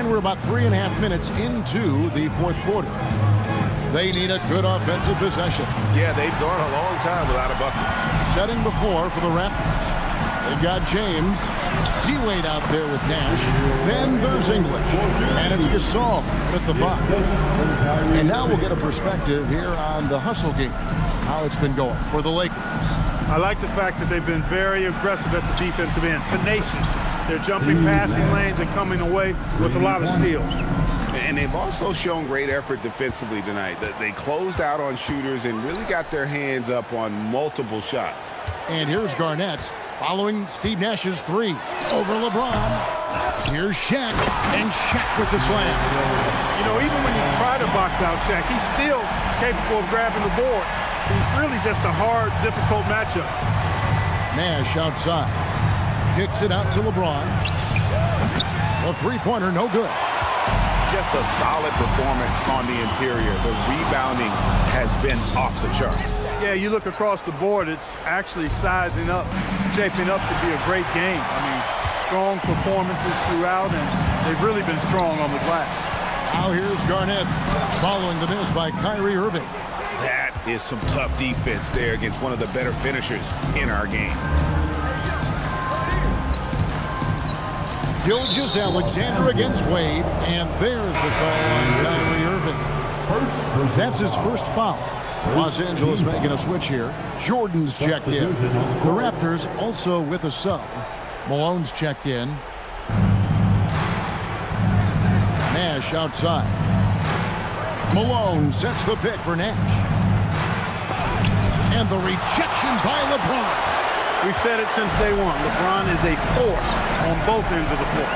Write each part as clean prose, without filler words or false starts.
And we're about 3.5 minutes into the fourth quarter. They need a good offensive possession. Yeah, they've gone a long time without a bucket. Setting the floor for the Raptors. They've got James. D-Wade out there with Nash. Then there's English. And it's Gasol at the 5. And now we'll get a perspective here on the hustle game. How it's been going for the Lakers. I like the fact that they've been very aggressive at the defensive end. Tenacious. They're jumping passing lanes and coming away with a lot of steals. And they've also shown great effort defensively tonight. They closed out on shooters and really got their hands up on multiple shots. And here's Garnett following Steve Nash's 3 over LeBron. Here's Shaq, and Shaq with the slam. You know, even when you try to box out Shaq, he's still capable of grabbing the board. He's really just a hard, difficult matchup. Nash outside. Kicks it out to LeBron. The three-pointer, no good. Just a solid performance on the interior. The rebounding has been off the charts. Yeah, you look across the board, it's actually sizing up, shaping up to be a great game. I mean, strong performances throughout, and they've really been strong on the glass. Now here's Garnett following the miss by Kyrie Irving. That is some tough defense there against one of the better finishers in our game. Gilgeous-Alexander against Wade, and there's the call on Kyrie Irving. That's his first foul. Los Angeles making a switch here. Jordan's checked in. The Raptors also with a sub. Malone's checked in. Nash outside. Malone sets the pick for Nash. And the rejection by LeBron. We've said it since day one. LeBron is a force on both ends of the floor.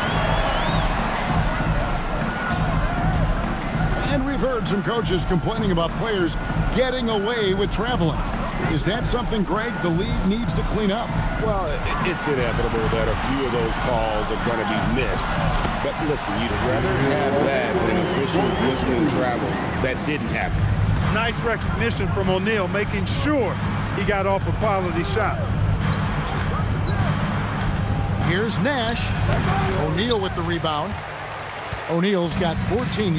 And we've heard some coaches complaining about players getting away with traveling. Is that something, Greg, the league needs to clean up? Well, it's inevitable that a few of those calls are going to be missed. But listen, you'd rather have that than officials whistling travel. That didn't happen. Nice recognition from O'Neal, making sure he got off a quality shot. Here's Nash. O'Neal with the rebound. O'Neal's got 14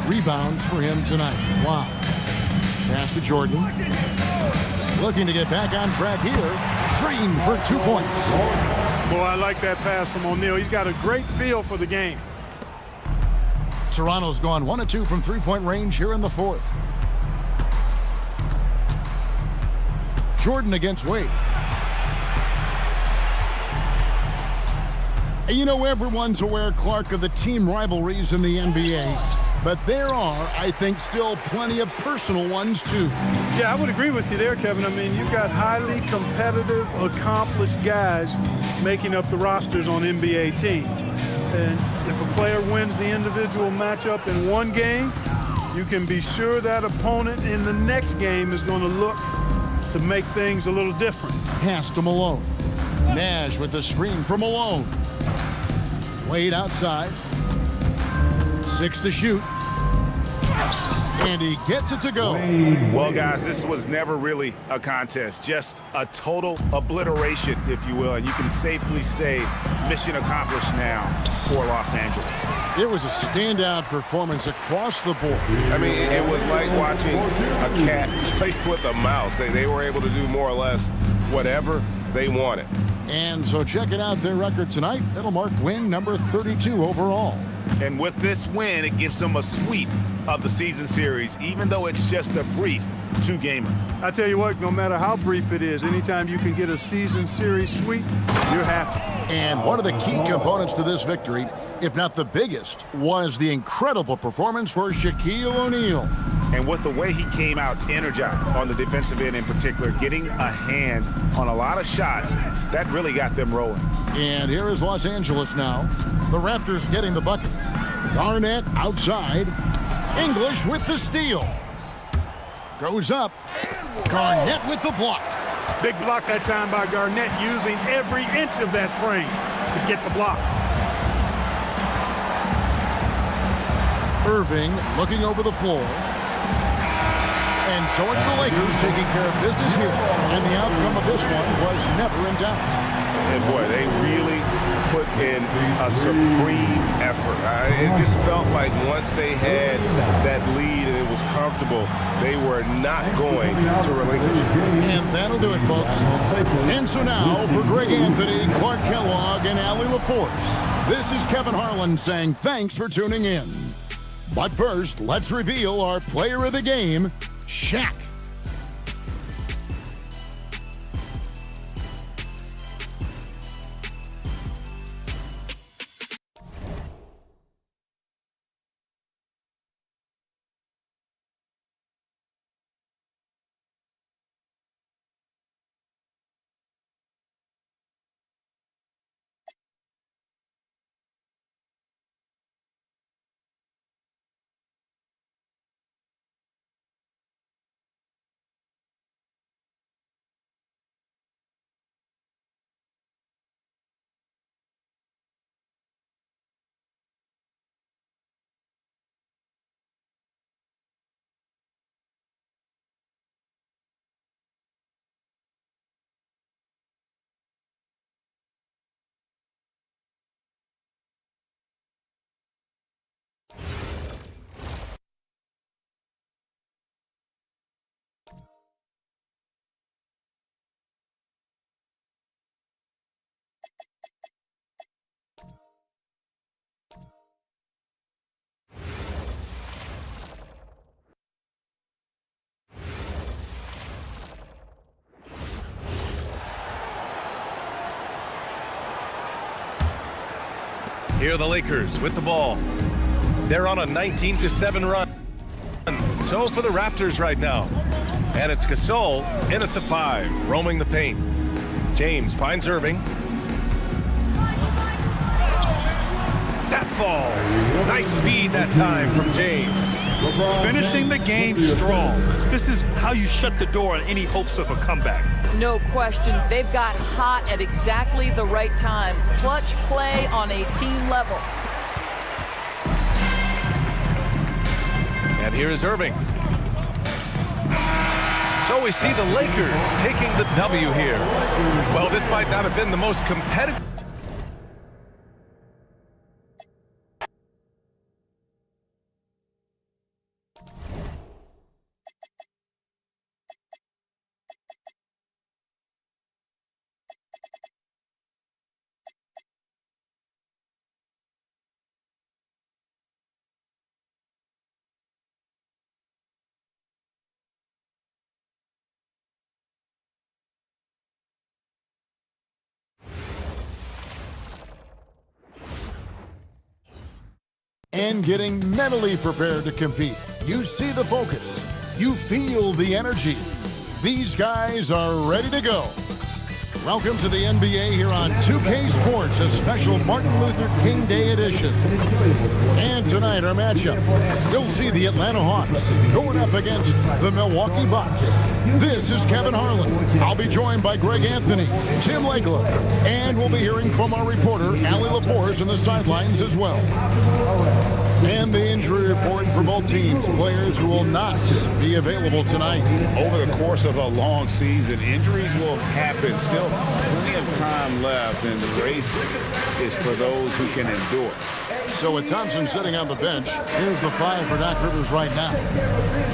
rebounds for him tonight. Wow. Pass to Jordan. Looking to get back on track here. Green for 2 points. Boy, I like that pass from O'Neal. He's got a great feel for the game. Toronto's gone 1 of 2 from three-point range here in the fourth. Jordan against Wade. You know, everyone's aware, Clark, of the team rivalries in the NBA. But there are, I think, still plenty of personal ones, too. Yeah, I would agree with you there, Kevin. I mean, you've got highly competitive, accomplished guys making up the rosters on NBA teams. And if a player wins the individual matchup in one game, you can be sure that opponent in the next game is going to look to make things a little different. Pass to Malone. Nash with the screen for Malone. Wade outside. 6 to shoot. And he gets it to go. Well, guys, this was never really a contest, just a total obliteration, if you will. And you can safely say mission accomplished now for Los Angeles. It was a standout performance across the board. I mean, it was like watching a cat play with a mouse. They were able to do more or less whatever they wanted. And so checking out their record tonight, that'll mark win number 32 overall. And with this win, it gives them a sweep of the season series, even though it's just a brief 2-gamer. I tell you what, no matter how brief it is, anytime you can get a season series sweep, you're happy. And one of the key components to this victory, if not the biggest, was the incredible performance for Shaquille O'Neal. And with the way he came out energized on the defensive end in particular, getting a hand on a lot of shots, that really got them rolling. And here is Los Angeles now. The Raptors getting the bucket. Garnett outside. English with the steal. Goes up. Garnett with the block. Big block that time by Garnett, using every inch of that frame to get the block. Irving looking over the floor. And so it's the Lakers taking care of business here. And the outcome of this one was never in doubt. And boy, they really put in a supreme effort. It just felt like once they had that lead and it was comfortable, they were not going to relinquish it. And that'll do it, folks. And so now, for Greg Anthony, Clark Kellogg, and Allie LaForce, this is Kevin Harlan saying thanks for tuning in. But first, let's reveal our player of the game, Shaq. Here are the Lakers with the ball. They're on a 19-7 run. So for the Raptors right now. And it's Gasol in at the 5, roaming the paint. James finds Irving. That falls. Nice feed that time from James. Finishing the game strong. This is how you shut the door on any hopes of a comeback. No question. They've got hot at exactly the right time. Clutch play on a team level. And here is Irving. So we see the Lakers taking the W here. Well, this might not have been the most competitive. And getting mentally prepared to compete. You see the focus. You feel the energy. These guys are ready to go. Welcome to the NBA here on 2K Sports, a special Martin Luther King Day edition. And tonight, our matchup, you'll see the Atlanta Hawks going up against the Milwaukee Bucks. This is Kevin Harlan. I'll be joined by Greg Anthony, Tim Legler, and we'll be hearing from our reporter, Allie LaForce, in the sidelines as well. And the injury report for both teams, players who will not be available tonight. Over the course of a long season, injuries will happen. Still plenty of time left, and the race is for those who can endure. So with Thompson sitting on the bench, here's the 5 for Doc Rivers right now.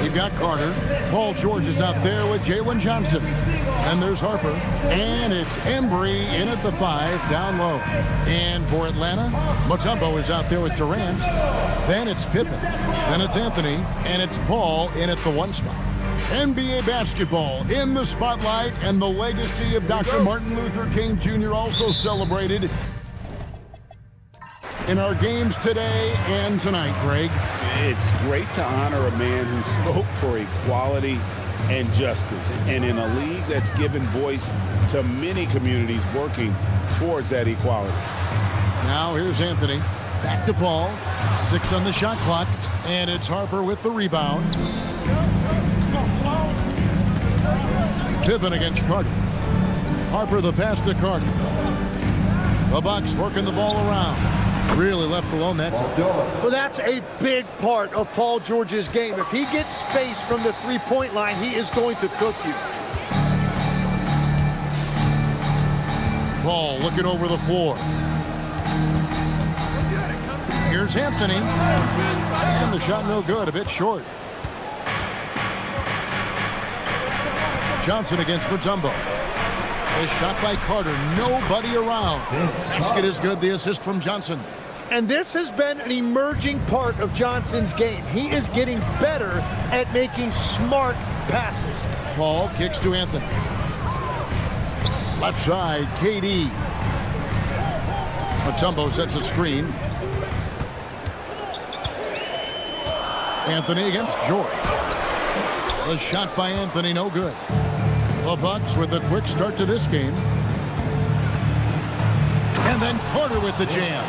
You've got Carter. Paul George is out there with Jalen Johnson. And there's Harper. And it's Embry in at the 5, down low. And for Atlanta, Mutombo is out there with Durant. Then it's Pippen. Then it's Anthony. And it's Paul in at the 1 spot. NBA basketball in the spotlight, and the legacy of Dr. Martin Luther King Jr. also celebrated in our games today and tonight, Greg. It's great to honor a man who spoke for equality and justice, and in a league that's given voice to many communities working towards that equality. Now here's Anthony. Back to Paul. 6 on the shot clock, and it's Harper with the rebound. Pippen against Carter. Harper the pass to Carter. The Bucks working the ball around. Really left alone that time. Well, that's a big part of Paul George's game. If he gets space from the three-point line, he is going to cook you. Paul looking over the floor. Here's Anthony. And the shot no good, a bit short. Johnson against Mutombo. A shot by Carter. Nobody around. Basket is good. The assist from Johnson. And this has been an emerging part of Johnson's game. He is getting better at making smart passes. Paul kicks to Anthony. Left side, KD. Mutombo sets a screen. Anthony against George. The shot by Anthony, no good. The Bucks with a quick start to this game. And then Carter with the jam.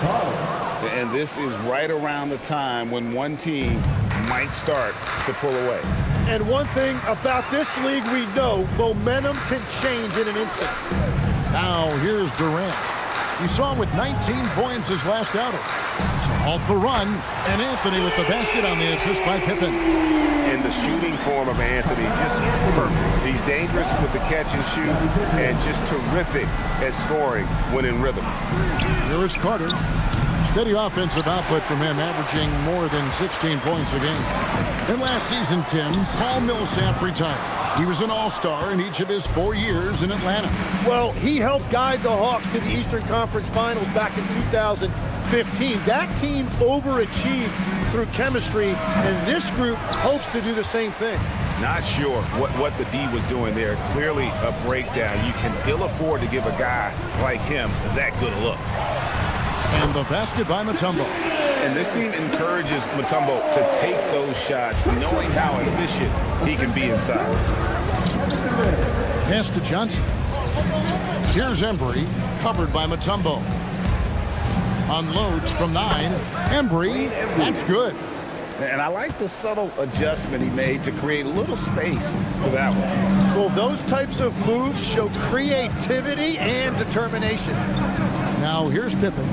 And this is right around the time when one team might start to pull away. And one thing about this league we know, momentum can change in an instant. Now here's Durant. You saw him with 19 points his last outing. To halt the run, and Anthony with the basket on the assist by Pippen. And the shooting form of Anthony, just perfect. He's dangerous with the catch and shoot, and just terrific at scoring when in rhythm. Here is Carter. Steady offensive output from him, averaging more than 16 points a game. And last season, Tim, Paul Millsap retired. He was an all-star in each of his 4 years in Atlanta. Well, he helped guide the Hawks to the Eastern Conference Finals back in 2015. That team overachieved through chemistry, and this group hopes to do the same thing. Not sure what the D was doing there. Clearly a breakdown. You can ill afford to give a guy like him that good a look. And the basket by Mutombo. And this team encourages Mutombo to take those shots, knowing how efficient he can be inside. Pass to Johnson. Here's Embry, covered by Mutombo. Unloads from 9. Embry, that's good. And I like the subtle adjustment he made to create a little space for that one. Well, those types of moves show creativity and determination. Now here's Pippen.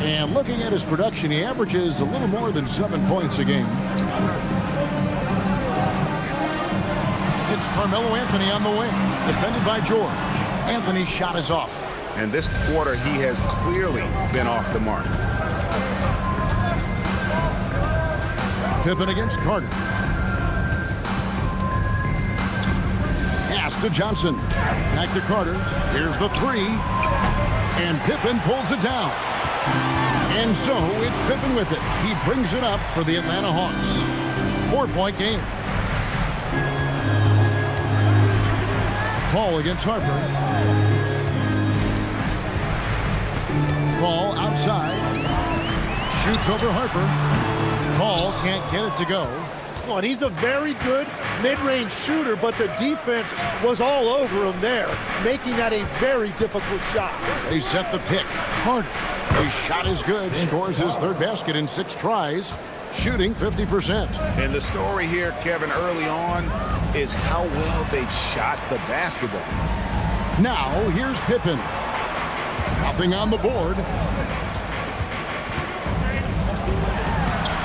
And looking at his production, he averages a little more than 7 points a game. It's Carmelo Anthony on the wing, defended by George. Anthony's shot is off. And this quarter, he has clearly been off the mark. Pippen against Carter. Pass to Johnson. Back to Carter. Here's the 3. And Pippen pulls it down. And so it's Pippen with it. He brings it up for the Atlanta Hawks. 4-point game. Paul against Harper. Paul outside. Shoots over Harper. Paul can't get it to go. Well, and he's a very good mid-range shooter, but the defense was all over him there, making that a very difficult shot. They set the pick. Harder. His shot is good. Scores his 3rd basket in 6 tries. Shooting 50%. And the story here, Kevin, early on is how well they've shot the basketball. Now, here's Pippen. Nothing on the board.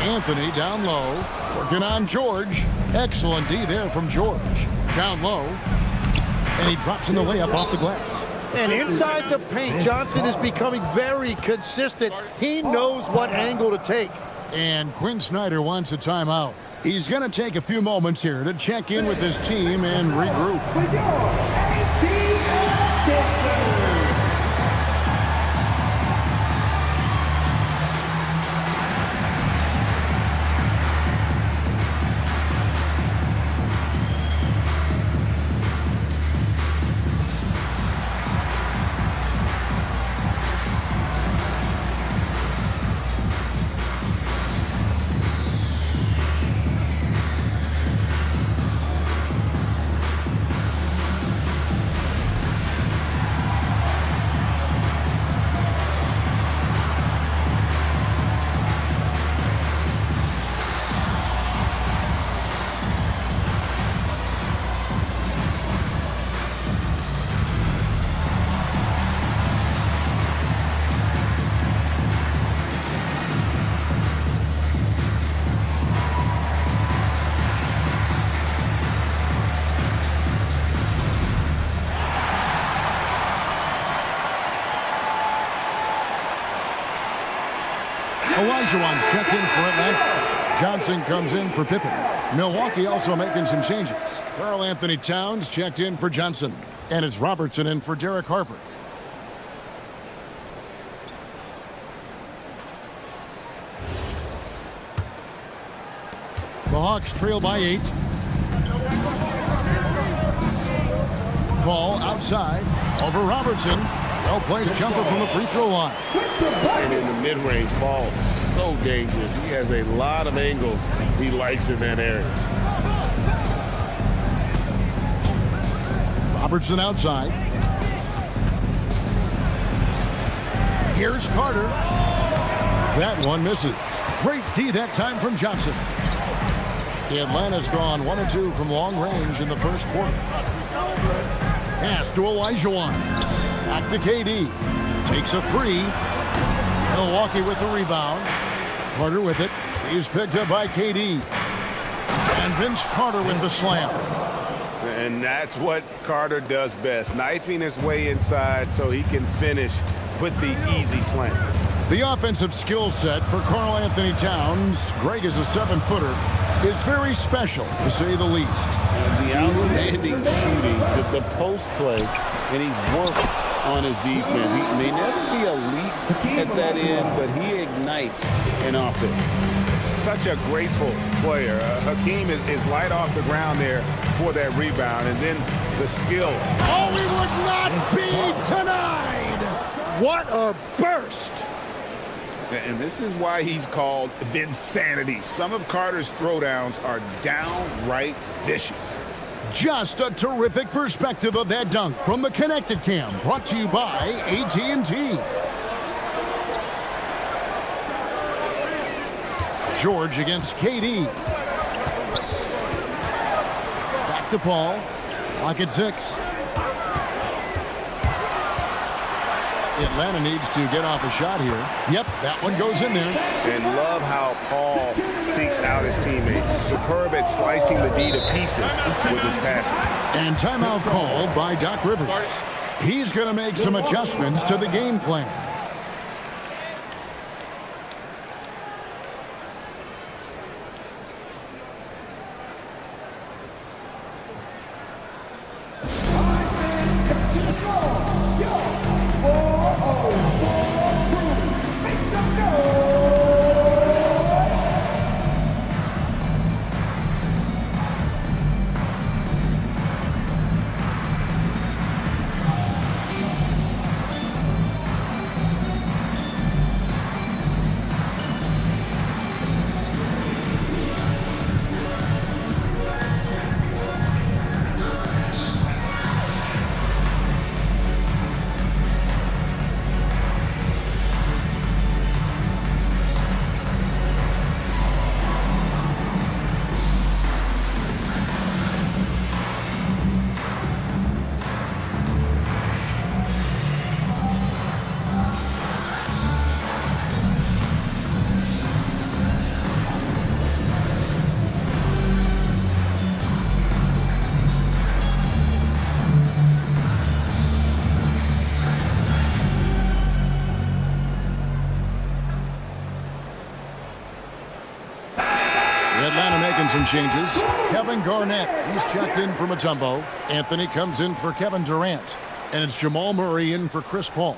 Anthony down low. Working on George. Excellent D there from George. Down low. And he drops in the layup off the glass. And inside the paint, Johnson is becoming very consistent. He knows what angle to take. And Quinn Snyder wants a timeout. He's going to take a few moments here to check in with his team and regroup. Olajuwon's checked in for Atlanta. Johnson comes in for Pippen. Milwaukee also making some changes. Karl Anthony Towns checked in for Johnson. And it's Robertson in for Derek Harper. The Hawks trail by 8. Ball outside over Robertson. Well-placed jumper from the free throw line. And in the mid-range ball, so dangerous. He has a lot of angles he likes in that area. Robertson outside. Here's Carter. That one misses. Great tee that time from Johnson. Atlanta's gone 1 of 2 from long range in the first quarter. Pass to Olajuwon. Back to KD. Takes a 3. Milwaukee with the rebound. Carter with it. He's picked up by KD. And Vince Carter with the slam. And that's what Carter does best, knifing his way inside so he can finish with the easy slam. The offensive skill set for Karl Anthony Towns, Greg is a 7-footer, is very special, to say the least. And the outstanding shooting, the post play, and he's worked on his defense. He may never be elite at that end, but he ignites an offense. Such a graceful player. Hakeem is light off the ground there for that rebound, and then the skill. Oh, he would not be denied! What a burst! And this is why he's called Vinsanity. Some of Carter's throwdowns are downright vicious. Just a terrific perspective of that dunk from the Connected Cam, brought to you by AT&T. George against KD. Back to Paul. Clock at 6. Atlanta needs to get off a shot here. Yep, that one goes in there. And love how Paul seeks out his teammates. Superb at slicing the D to pieces with his passing. And timeout called by Doc Rivers. He's going to make some adjustments to the game plan. Atlanta making some changes. Kevin Garnett, he's checked in for Mutombo. Anthony comes in for Kevin Durant. And it's Jamal Murray in for Chris Paul.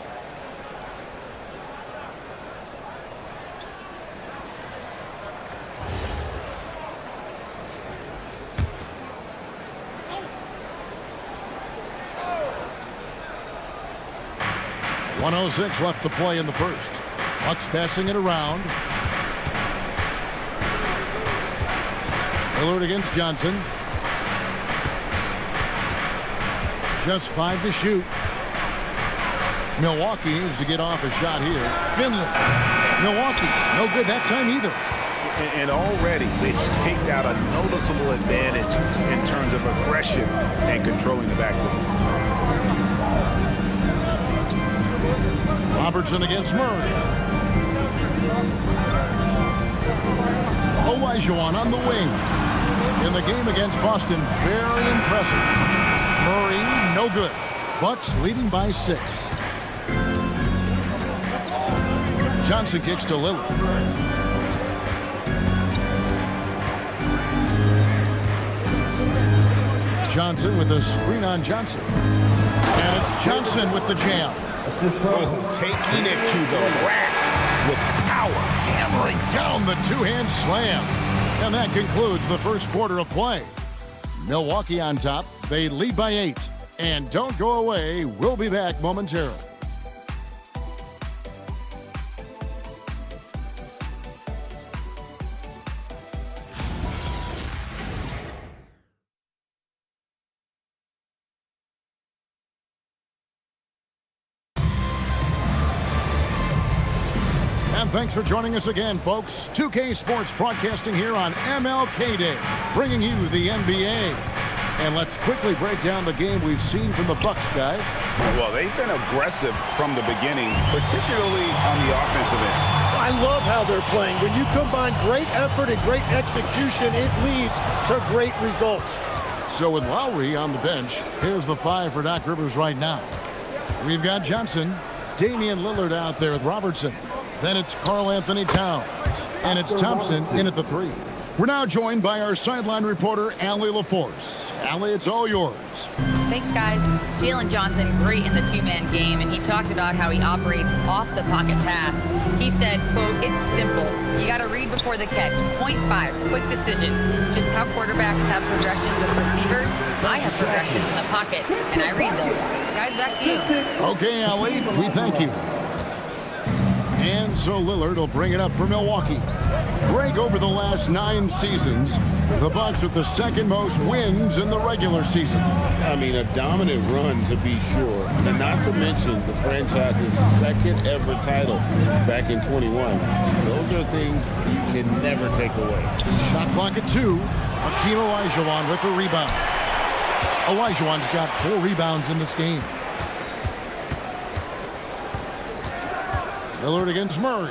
.106 left to play in the first. Bucks passing it around. Lillard against Johnson. Just 5 to shoot. Milwaukee needs to get off a shot here. Finley. Milwaukee, no good that time either. And already they've staked out a noticeable advantage in terms of aggression and controlling the backcourt. Robertson against Murray. Olajuwon on the wing. In the game against Boston, very impressive. Murray, no good. Bucks leading by 6. Johnson kicks to Lillard. Johnson with a screen on Johnson. And it's Johnson with the jam. Oh, taking it to the rack with power, Hammering down the two-hand slam. And that concludes the first quarter of play. Milwaukee on top. They lead by 8. And don't go away. We'll be back momentarily. Thanks for joining us again, folks. 2K Sports broadcasting here on MLK Day, bringing you the NBA. And let's quickly break down the game we've seen from the Bucks, guys. Well, they've been aggressive from the beginning, particularly on the offensive end. I love how they're playing. When you combine great effort and great execution, it leads to great results. So with Lowry on the bench, here's the 5 for Doc Rivers right now. We've got Johnson, Damian Lillard out there with Robertson. Then it's Karl Anthony Towns. And it's Thompson in at the 3. We're now joined by our sideline reporter, Allie LaForce. Allie, it's all yours. Thanks, guys. Jalen Johnson, great in the two-man game, and he talked about how he operates off the pocket pass. He said, quote, "It's simple. You got to read before the catch. Point 5, quick decisions. Just how quarterbacks have progressions with receivers, I have progressions in the pocket, and I read those." Guys, back to you. Okay, Allie, we thank you. And so Lillard will bring it up for Milwaukee. Greg, over the last 9 seasons, the Bucks with the second most wins in the regular season. I mean, a dominant run to be sure. And not to mention the franchise's second ever title back in 21. Those are things you can never take away. Shot clock at 2. Hakeem Olajuwon with the rebound. Olajuwon's got 4 rebounds in this game. Lillard against Murray.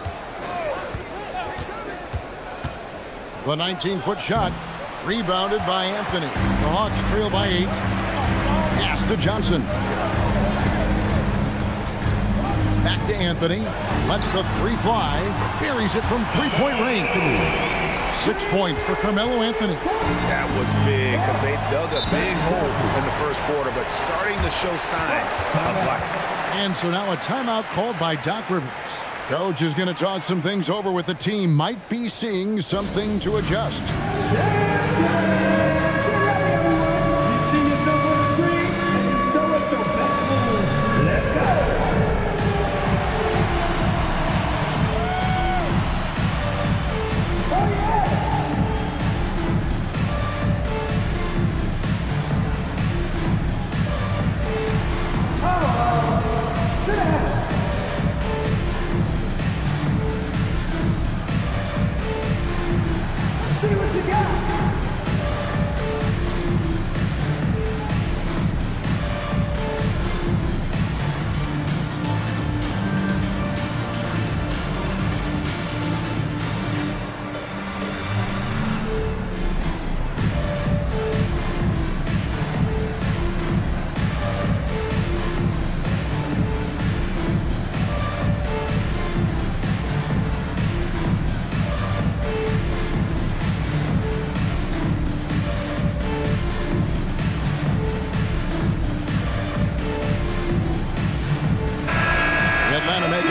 The 19-foot shot rebounded by Anthony. The Hawks trail by 8. Pass to Johnson. Back to Anthony. Lets the 3 fly. Buries it from 3-point range. 6 points for Carmelo Anthony. That was big because they dug a big hole in the first quarter, but starting to show signs of life. And so now a timeout called by Doc Rivers. Coach is going to talk some things over with the team. Might be seeing something to adjust.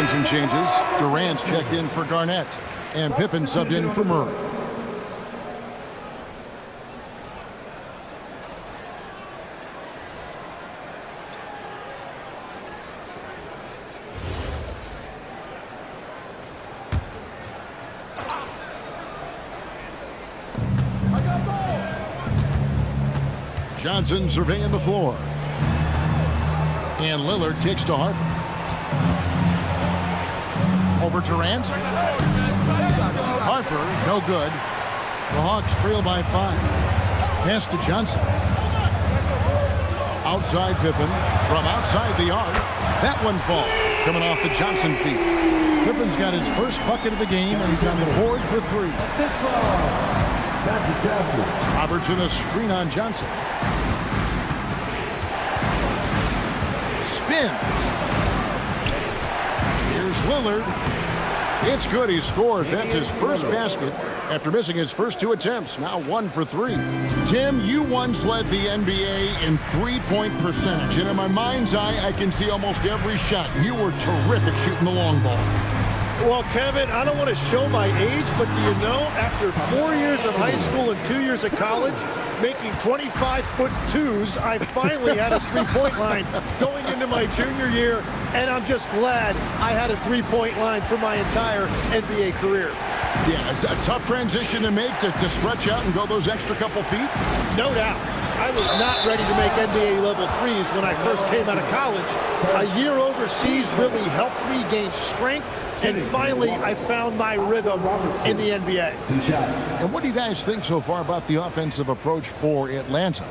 Some changes. Durant's checked in for Garnett, and Pippen subbed in for Murray. Johnson surveying the floor. And Lillard kicks to Harper. Over Durant. Harper, no good. The Hawks trail by 5. Pass to Johnson. Outside Pippen. From outside the arc. That one falls. Coming off the Johnson feet. Pippen's got his first bucket of the game, and he's on the board for 3. Robertson a screen on Johnson. Spins. Here's Lillard. It's good. He scores. That's his first basket after missing his first 2 attempts. Now 1 for 3. Tim, you once led the NBA in three-point percentage. And in my mind's eye, I can see almost every shot. You were terrific shooting the long ball. Well, Kevin, I don't want to show my age, but do you know, after 4 years of high school and 2 years of college, making 25-foot twos, I finally had a three-point line going into my junior year, and I'm just glad I had a three-point line for my entire NBA career. Yeah, it's a tough transition to make to stretch out and go those extra couple feet. No doubt. I was not ready to make NBA level threes when I first came out of college. A year overseas really helped me gain strength, and finally I found my rhythm in the NBA. And what do you guys think so far about the offensive approach for Atlanta?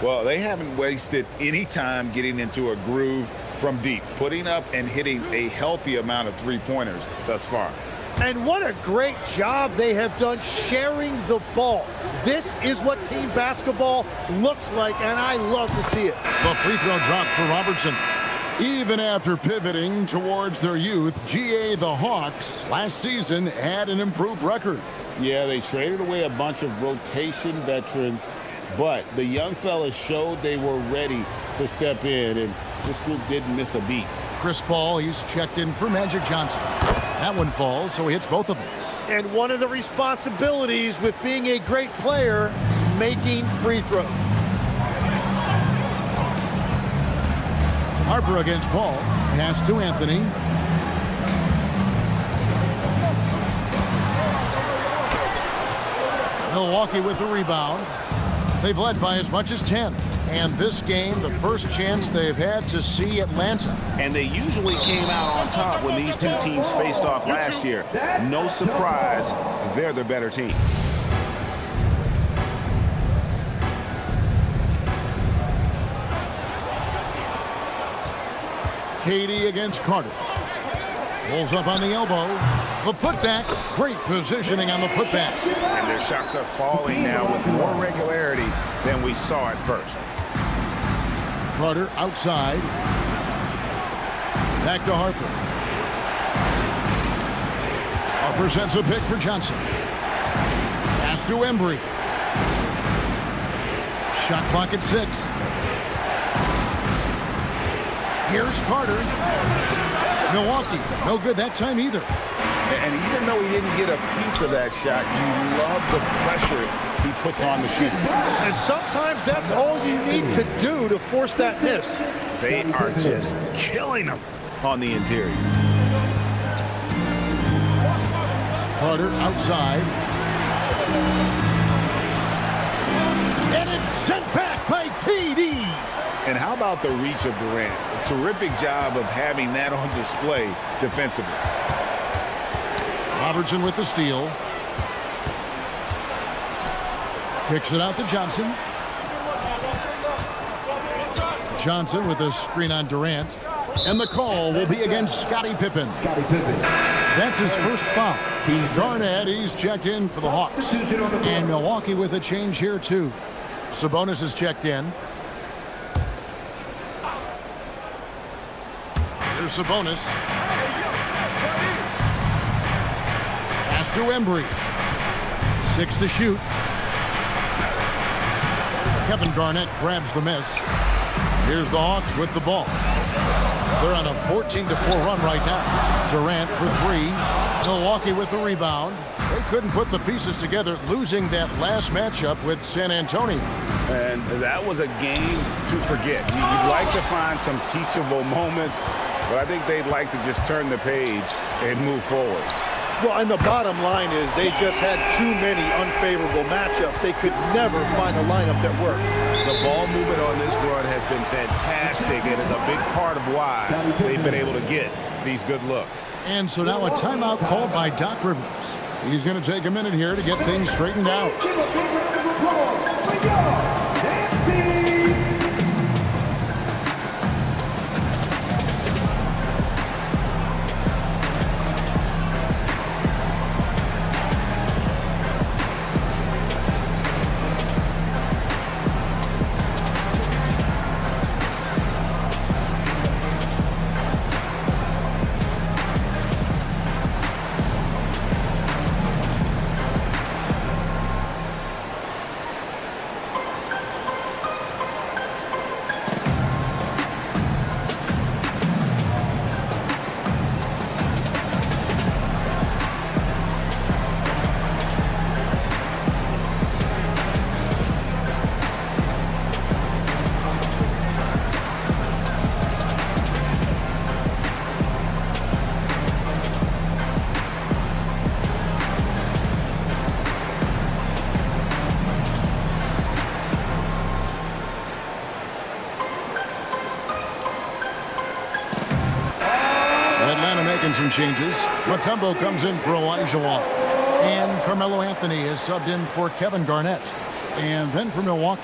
Well, they haven't wasted any time getting into a groove from deep, putting up and hitting a healthy amount of three-pointers thus far. And what a great job they have done sharing the ball. This is what team basketball looks like, and I love to see it. The free throw drops for Robertson. Even after pivoting towards their youth, GA the Hawks last season had an improved record. Yeah, they traded away a bunch of rotation veterans, but the young fellas showed they were ready to step in, and this group didn't miss a beat. Chris Paul, he's checked in for Magic Johnson. That one falls, so he hits both of them. And one of the responsibilities with being a great player is making free throws. Harper against Paul. Pass to Anthony. Milwaukee with the rebound. They've led by as much as 10. And this game, the first chance they've had to see Atlanta. And they usually came out on top when these two teams faced off last year. No surprise, they're the better team. KD against Carter. Pulls up on the elbow. The putback. Great positioning on the putback. And their shots are falling now with more regularity than we saw at first. Carter outside. Back to Harper. Harper sends a pick for Johnson. Pass to Embry. Shot clock at 6. Here's Carter. Milwaukee, no good that time either. And even though he didn't get a piece of that shot, you love the pressure he puts on the shooter. And sometimes that's all you need to do to force that miss. They are just killing them on the interior. Carter outside. And it's sent back by KD. And how about the reach of Durant? A terrific job of having that on display defensively. Robertson with the steal. Kicks it out to Johnson. Johnson with a screen on Durant. And the call will be against Scottie Pippen. That's his first foul. Garnett, he's checked in for the Hawks. And Milwaukee with a change here too. Sabonis is checked in. Here's Sabonis. Pass to Embry. 6 to shoot. Kevin Garnett grabs the miss. Here's the Hawks with the ball. They're on a 14-4 run right now. Durant for 3. Milwaukee with the rebound. They couldn't put the pieces together, losing that last matchup with San Antonio. And that was a game to forget. You'd like to find some teachable moments, but I think they'd like to just turn the page and move forward. Well, and the bottom line is they just had too many unfavorable matchups. They could never find a lineup that worked. The ball movement on this run has been fantastic and is a big part of why they've been able to get these good looks. And so now a timeout called by Doc Rivers. He's going to take a minute here to get things straightened out. making some changes. Mutombo comes in for Elijah Wan. And Carmelo Anthony is subbed in for Kevin Garnett. And then for Milwaukee,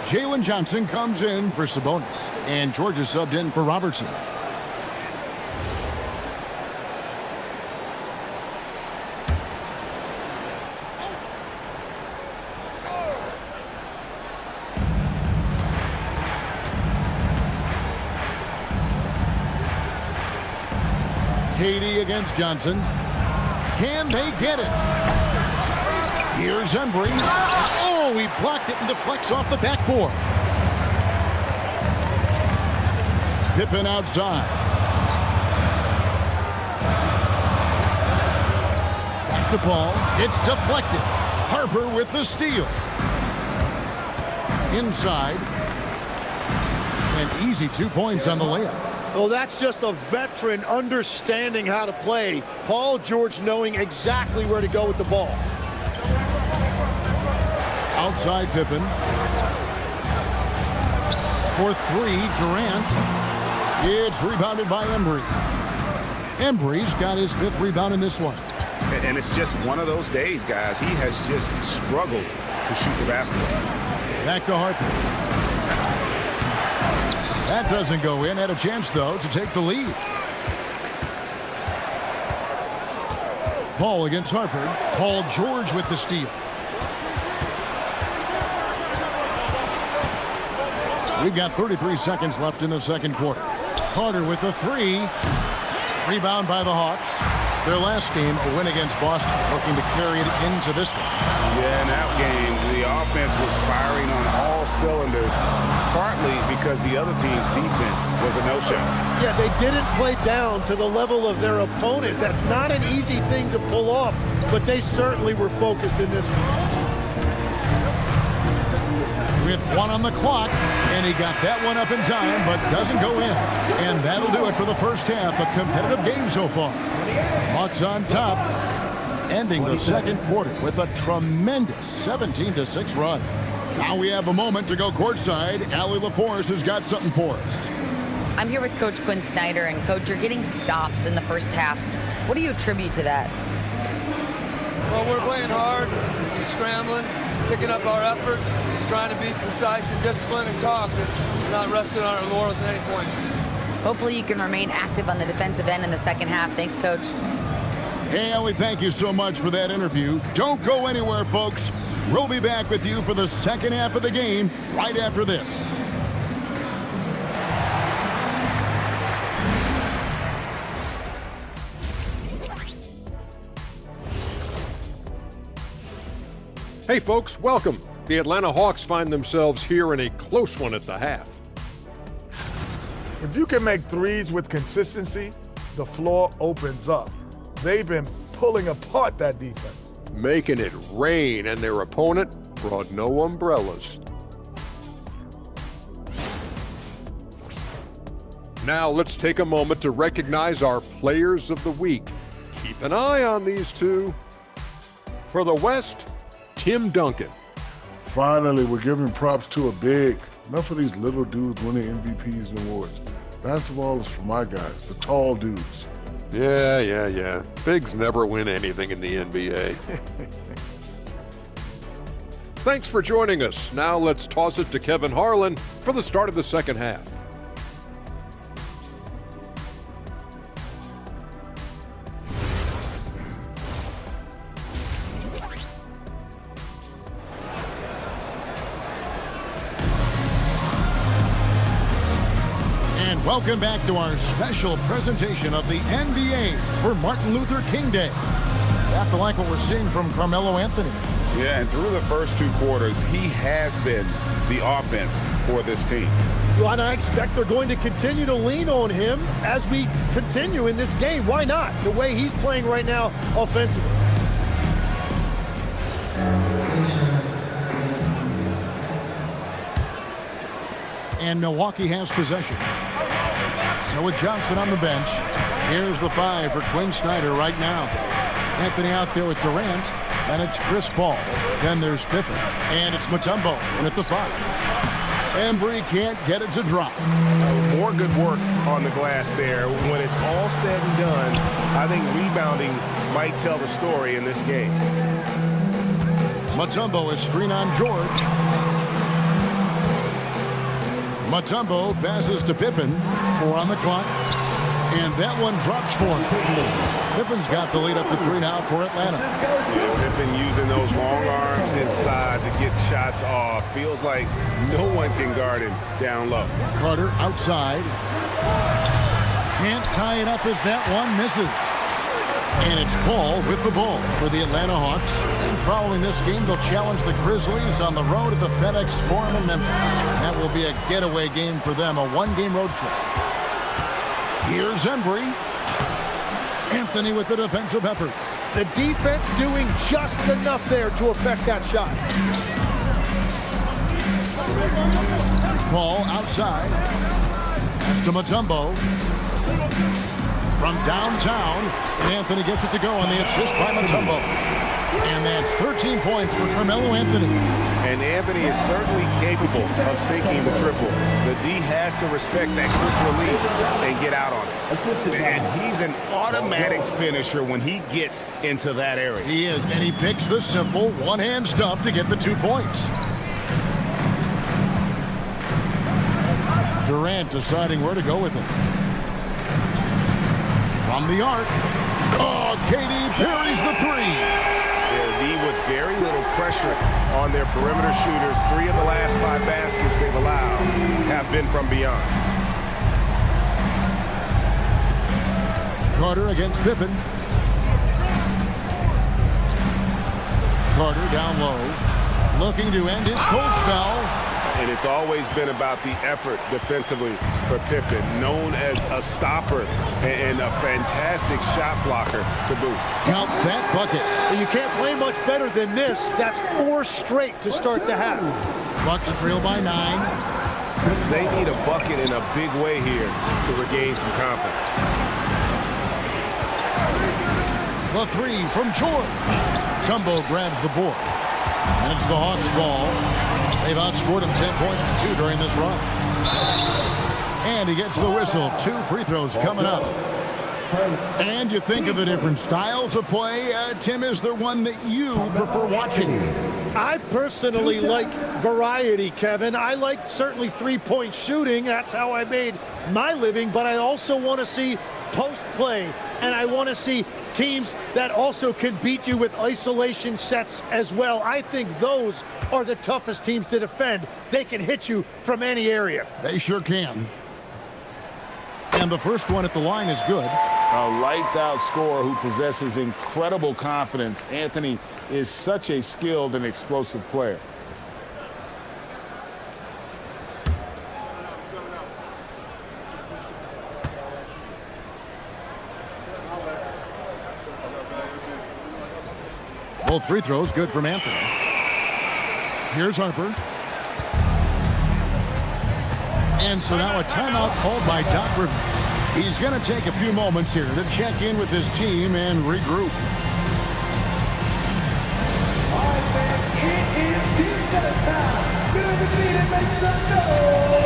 Jalen Johnson comes in for Sabonis. And George is subbed in for Robertson. KD against Johnson. Can they get it? Here's Embry. Oh, he blocked it and deflects off the backboard. Pippen outside. Back to Paul. It's deflected. Harper with the steal. Inside. An easy 2 points on the layup. Well, that's just a veteran understanding how to play. Paul George knowing exactly where to go with the ball. Outside Pippen. For three, Durant. It's rebounded by Embry. Embry's got his 5th rebound in this one. And it's just one of those days, guys. He has just struggled to shoot the basketball. Back to Harper. That doesn't go in. Had a chance, though, to take the lead. Paul against Harper. Paul George with the steal. We've got 33 seconds left in the second quarter. Carter with the 3. Rebound by the Hawks. Their last game, a win against Boston, looking to carry it into this one. Yeah, in that game, the offense was firing on all cylinders, partly because the other team's defense was a no-show. Yeah, they didn't play down to the level of their opponent. That's not an easy thing to pull off, but they certainly were focused in this one. With 1 on the clock, and he got that one up in time, but doesn't go in. And that'll do it for the first half. A competitive game so far. Hawks on top, ending the second quarter with a tremendous 17-6 run. Now we have a moment to go courtside. Allie LaForce has got something for us. I'm here with Coach Quinn Snyder, and Coach, you're getting stops in the first half. What do you attribute to that? Well, we're playing hard, scrambling, picking up our effort, trying to be precise and disciplined and talk, and not resting on our laurels at any point. Hopefully you can remain active on the defensive end in the second half. Thanks, Coach. Hey, Allie, thank you so much for that interview. Don't go anywhere, folks. We'll be back with you for the second half of the game right after this. Hey folks, welcome. The Atlanta Hawks find themselves here in a close one at the half. If you can make threes with consistency, the floor opens up. They've been pulling apart that defense. Making it rain, and their opponent brought no umbrellas. Now let's take a moment to recognize our players of the week. Keep an eye on these two. For the West, Tim Duncan. Finally, we're giving props to a big. Enough of these little dudes winning MVPs and awards. Basketball is for my guys, the tall dudes. Yeah. Bigs never win anything in the NBA. Thanks for joining us. Now let's toss it to Kevin Harlan for the start of the second half. Welcome back to our special presentation of the NBA for Martin Luther King Day. You have to like what we're seeing from Carmelo Anthony. Yeah, and through the first 2 quarters, he has been the offense for this team. Well, and I expect they're going to continue to lean on him as we continue in this game. Why not? The way he's playing right now offensively. And Milwaukee has possession. So with Johnson on the bench, here's the 5 for Quinn Snyder right now. Anthony out there with Durant, and it's Chris Paul. Then there's Pippen, and it's Mutombo, and at the 5. Embry can't get it to drop. More good work on the glass there. When it's all said and done, I think rebounding might tell the story in this game. Mutombo is screen on George. Mutombo passes to Pippen. 4 on the clock. And that one drops for him. Pippen's got the lead up to 3 now for Atlanta. Yeah, Pippen using those long arms inside to get shots off. Feels like no one can guard him down low. Carter outside. Can't tie it up as that one misses. And it's Paul with the ball for the Atlanta Hawks. And following this game, they'll challenge the Grizzlies on the road at the FedEx Forum in Memphis. That will be a getaway game for them, a 1-game road trip. Here's Embry. Anthony with the defensive effort. The defense doing just enough there to affect that shot. Paul outside. Pass to Mutombo. From downtown, and Anthony gets it to go on the assist by Mutombo. And that's 13 points for Carmelo Anthony. And Anthony is certainly capable of sinking the triple. The D has to respect that quick release and get out on it. And he's an automatic finisher when he gets into that area. He is, and he picks the simple one-hand stuff to get the 2 points. Durant deciding where to go with it. From the arc. Oh, KD parries the 3. D with very little pressure on their perimeter shooters. 3 of the last 5 baskets they've allowed have been from beyond. Carter against Pippen. Carter down low, looking to end his cold spell. And it's always been about the effort defensively for Pippen, known as a stopper and a fantastic shot blocker to boot. Count that bucket. And you can't play much better than this. That's 4 straight to start the half. Bucks trail by 9. They need a bucket in a big way here to regain some confidence. The 3 from George. Tumbo grabs the board. And it's the Hawks' ball. They've outscored him 10 points to 2 during this run. And he gets the whistle. 2 free throws coming up. And you think of the different styles of play. Tim, is there one that you prefer watching? I personally like variety, Kevin. I like certainly 3-point shooting. That's how I made my living. But I also want to see post play. And I want to see teams that also can beat you with isolation sets as well. I think those are the toughest teams to defend. They can hit you from any area. They sure can. And the first one at the line is good. A lights-out scorer who possesses incredible confidence. Anthony is such a skilled and explosive player. Both free throws good from Anthony. Here's Harper. And so now a timeout called by Doc Rivers. He's going to take a few moments here to check in with his team and regroup. All right, fans, it is team center time. Good to see it, make some noise.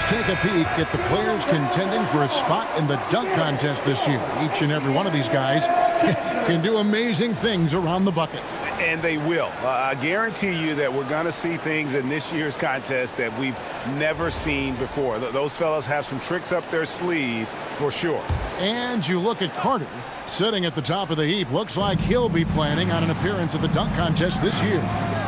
Take a peek at the players contending for a spot in the dunk contest this year. Each and every one of these guys can do amazing things around the bucket. And they will. I guarantee you that we're going to see things in this year's contest that we've never seen before. Those fellas have some tricks up their sleeve for sure. And you look at Carter, sitting at the top of the heap. Looks like he'll be planning on an appearance at the dunk contest this year.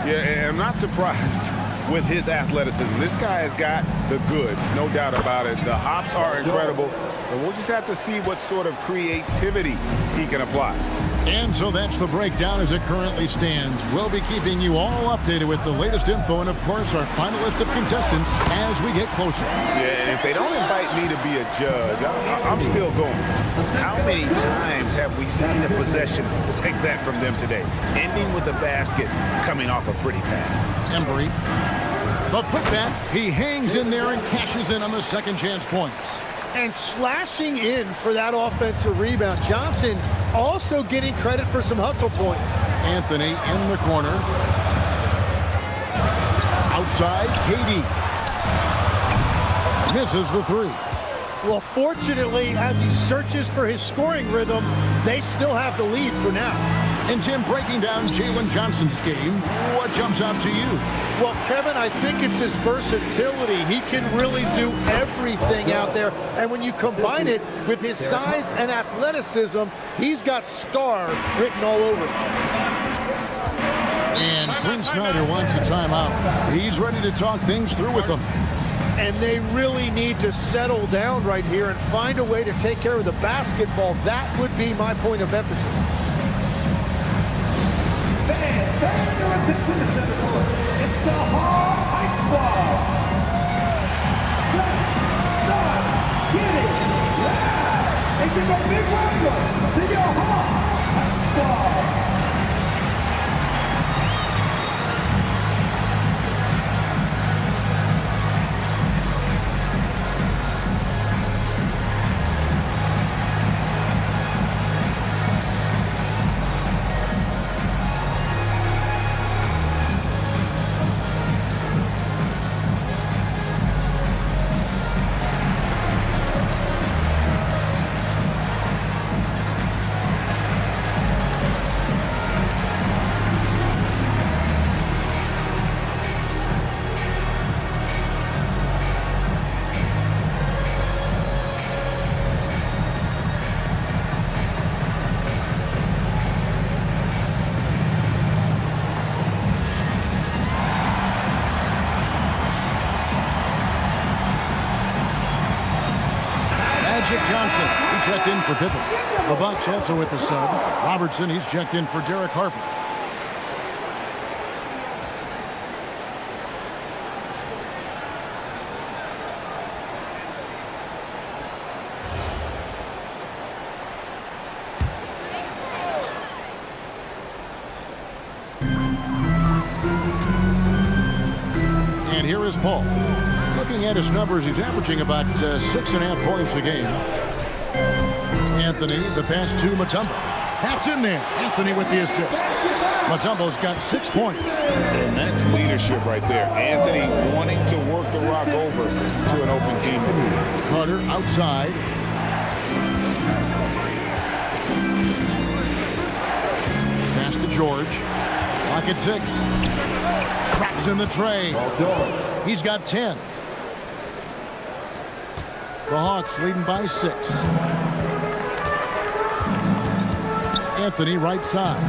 Yeah, and I'm not surprised with his athleticism. This guy has got the goods, no doubt about it. The hops are incredible, and we'll just have to see what sort of creativity he can apply. And so that's the breakdown as it currently stands. We'll be keeping you all updated with the latest info and, of course, our final list of contestants as we get closer. Yeah, and if they don't invite me to be a judge, I'm still going. How many times have we seen a possession like that from them today, ending with a basket coming off a pretty pass? Embry, the putback, he hangs in there and cashes in on the second chance points. And slashing in for that offensive rebound. Johnson also getting credit for some hustle points. Anthony in the corner. Outside, KD. Misses the three. Well, fortunately, as he searches for his scoring rhythm, they still have the lead for now. And Tim, breaking down Jalen Johnson's game, what jumps out to you? Well, Kevin, I think it's his versatility. He can really do everything out there. And when you combine it with his size and athleticism, he's got star written all over him. And Quinn Snyder wants a timeout. He's ready to talk things through with them. And they really need to settle down right here and find a way to take care of the basketball. That would be my point of emphasis. Fans, your attention to center court. It's the Hawks Heights Ball. Let's start getting loud. And give a big welcome to your Hawks Heights Ball. Johnson, he checked in for Pippen. The Bucks also with the sub. Robertson, he's checked in for Derek Harper. And here is Paul. Looking at his numbers, he's averaging about 6.5 points a game. Anthony, the pass to Mutombo. That's in there. Anthony with the assist. Mutombo's got 6 points. And that's leadership right there. Anthony wanting to work the rock over to an open team. Carter outside. Pass to George. Clock at 6. Craps in the tray. He's got 10. The Hawks leading by 6. Anthony right side.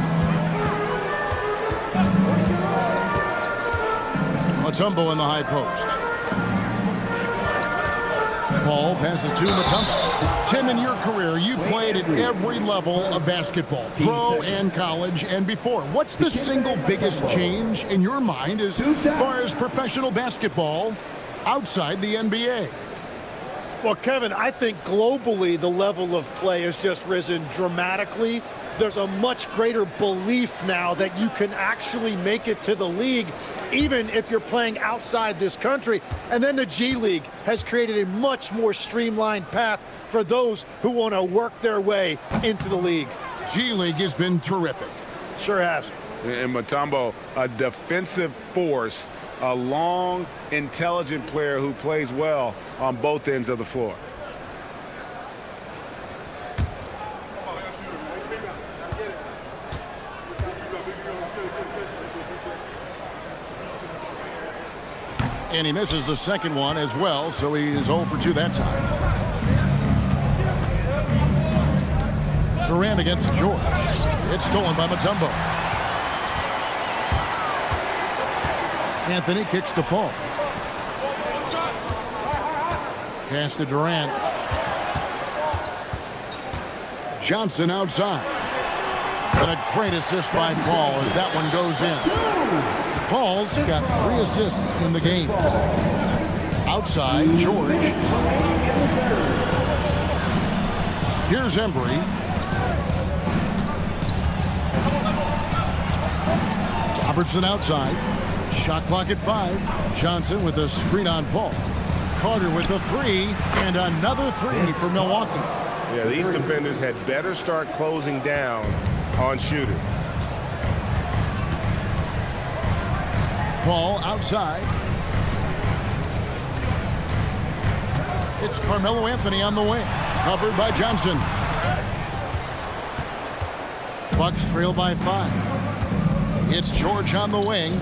Mutombo in the high post. Paul passes to Mutombo. Tim, in your career, you played at every level of basketball, pro and college and before. What's the single biggest change in your mind as far as professional basketball outside the NBA? Well, Kevin, I think globally the level of play has just risen dramatically. There's a much greater belief now that you can actually make it to the league, even if you're playing outside this country. And then the G League has created a much more streamlined path for those who want to work their way into the league. G League has been terrific. Sure has. And Mutombo, a defensive force, a long, intelligent player who plays well on both ends of the floor. And he misses the second one as well, so he is 0 for 2 that time. Durant against George. It's stolen by Mutombo. Anthony kicks to Paul. Pass to Durant. Johnson outside. And a great assist by Paul as that one goes in. Paul's got 3 assists in the game. Outside, George. Here's Embry. Robertson outside. Shot clock at 5. Johnson with a screen on Paul. Carter with the 3. And another 3 for Milwaukee. Yeah, these defenders had better start closing down on shooting. Paul outside. It's Carmelo Anthony on the wing. Covered by Johnson. Bucks trail by 5. It's George on the wing.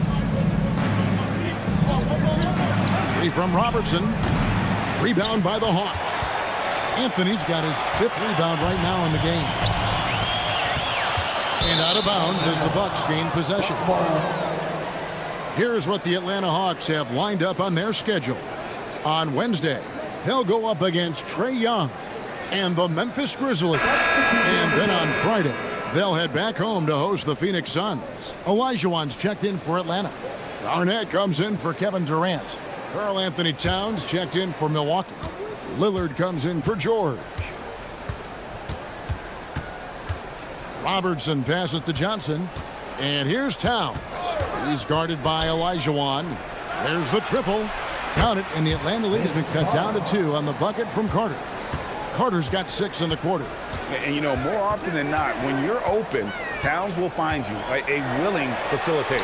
3 from Robertson. Rebound by the Hawks. Anthony's got his 5th rebound right now in the game. And out of bounds as the Bucks gain possession. Here's what the Atlanta Hawks have lined up on their schedule. On Wednesday, they'll go up against Trae Young and the Memphis Grizzlies. And then on Friday, they'll head back home to host the Phoenix Suns. Olajuwon's checked in for Atlanta. Garnett comes in for Kevin Durant. Karl Anthony Towns checked in for Milwaukee. Lillard comes in for George. Robertson passes to Johnson. And here's Towns. He's guarded by Olajuwon. There's the triple. Count it, and the Atlanta lead has been cut down to 2 on the bucket from Carter. Carter's got 6 in the quarter. And, you know, more often than not, when you're open, Towns will find you, a willing facilitator.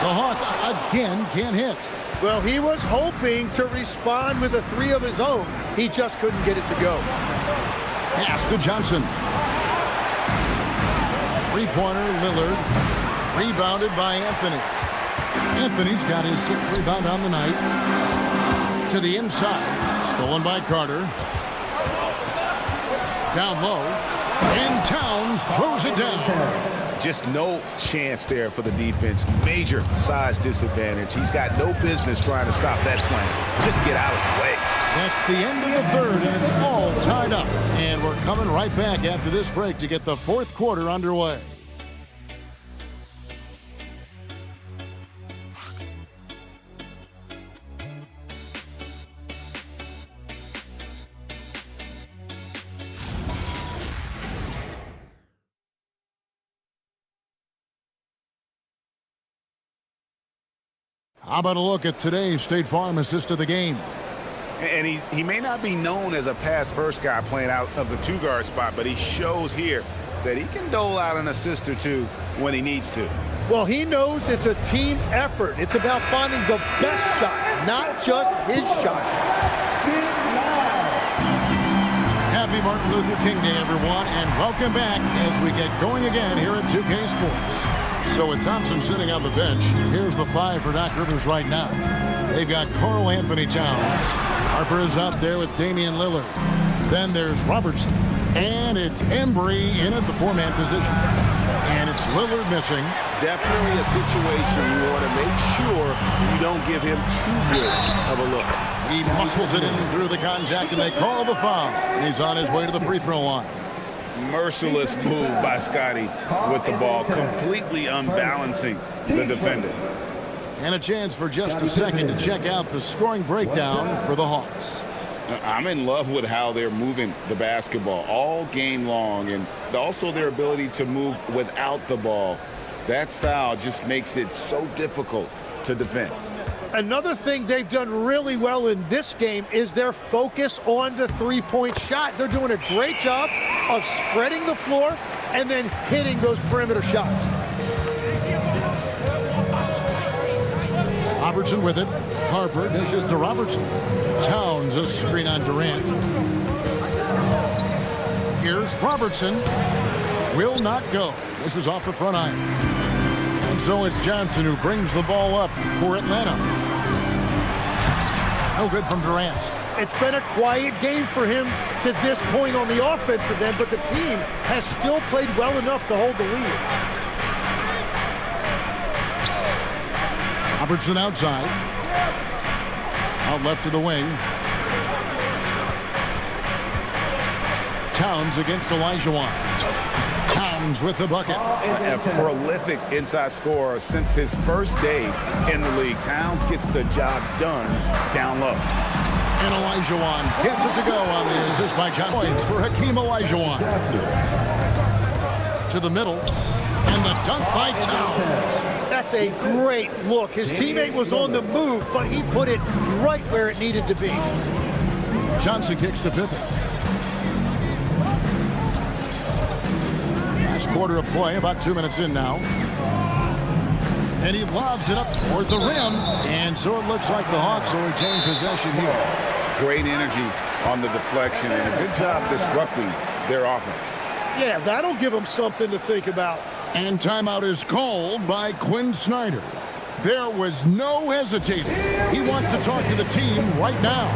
The Hawks again can't hit. Well, he was hoping to respond with a 3 of his own. He just couldn't get it to go. Pass to Johnson. 3-pointer, Lillard. Rebounded by Anthony. Anthony's got his 6th rebound on the night. To the inside. Stolen by Carter. Down low. And Towns throws it down. Just no chance there for the defense. Major size disadvantage. He's got no business trying to stop that slam. Just get out of the way. That's the end of the 3rd, and it's all tied up. And we're coming right back after this break to get the 4th quarter underway. How about a look at today's State Farm assist of the game? And he may not be known as a pass-first guy playing out of the 2-guard spot, but he shows here that he can dole out an assist or 2 when he needs to. Well, he knows it's a team effort. It's about finding the best shot, not just his shot. Happy Martin Luther King Day, everyone, and welcome back as we get going again here at 2K Sports. So with Thompson sitting on the bench, here's the 5 for Doc Rivers right now. They've got Karl Anthony Towns. Harper is out there with Damian Lillard. Then there's Robertson. And it's Embry in at the 4-man position. And it's Lillard missing. Definitely a situation you want to make sure you don't give him too good of a look. He muscles it in through the contact, and they call the foul. He's on his way to the free throw line. Merciless move by Scotty with the ball, completely unbalancing the defender. And a chance for just a second to check out the scoring breakdown for the Hawks. I'm in love with how they're moving the basketball all game long, and also their ability to move without the ball. That style just makes it so difficult to defend. Another thing they've done really well in this game is their focus on the 3-point shot. They're doing a great job of spreading the floor and then hitting those perimeter shots. Robertson with it. Harper dishes to Robertson. Towns a screen on Durant. Here's Robertson. Will not go. This is off the front iron. And so it's Johnson who brings the ball up for Atlanta. No good from Durant. It's been a quiet game for him to this point on the offensive end, but the team has still played well enough to hold the lead. Robertson outside. Out left to the wing. Towns against Olajuwon. Towns with the bucket. A prolific inside scorer since his first day in the league. Towns gets the job done down low. And Olajuwon gets it to go on the assist by John. Points for Hakeem Olajuwon. To the middle. And the dunk by Towns. That's a great look. His teammate was on the move, but he put it right where it needed to be. Johnson kicks to Pippen. Last quarter of play, about 2 minutes in now. And he lobs it up toward the rim. And so it looks like the Hawks will retain possession here. Great energy on the deflection and a good job disrupting their offense. Yeah, that'll give them something to think about. And timeout is called by Quinn Snyder. There was no hesitating. He wants to talk to the team right now.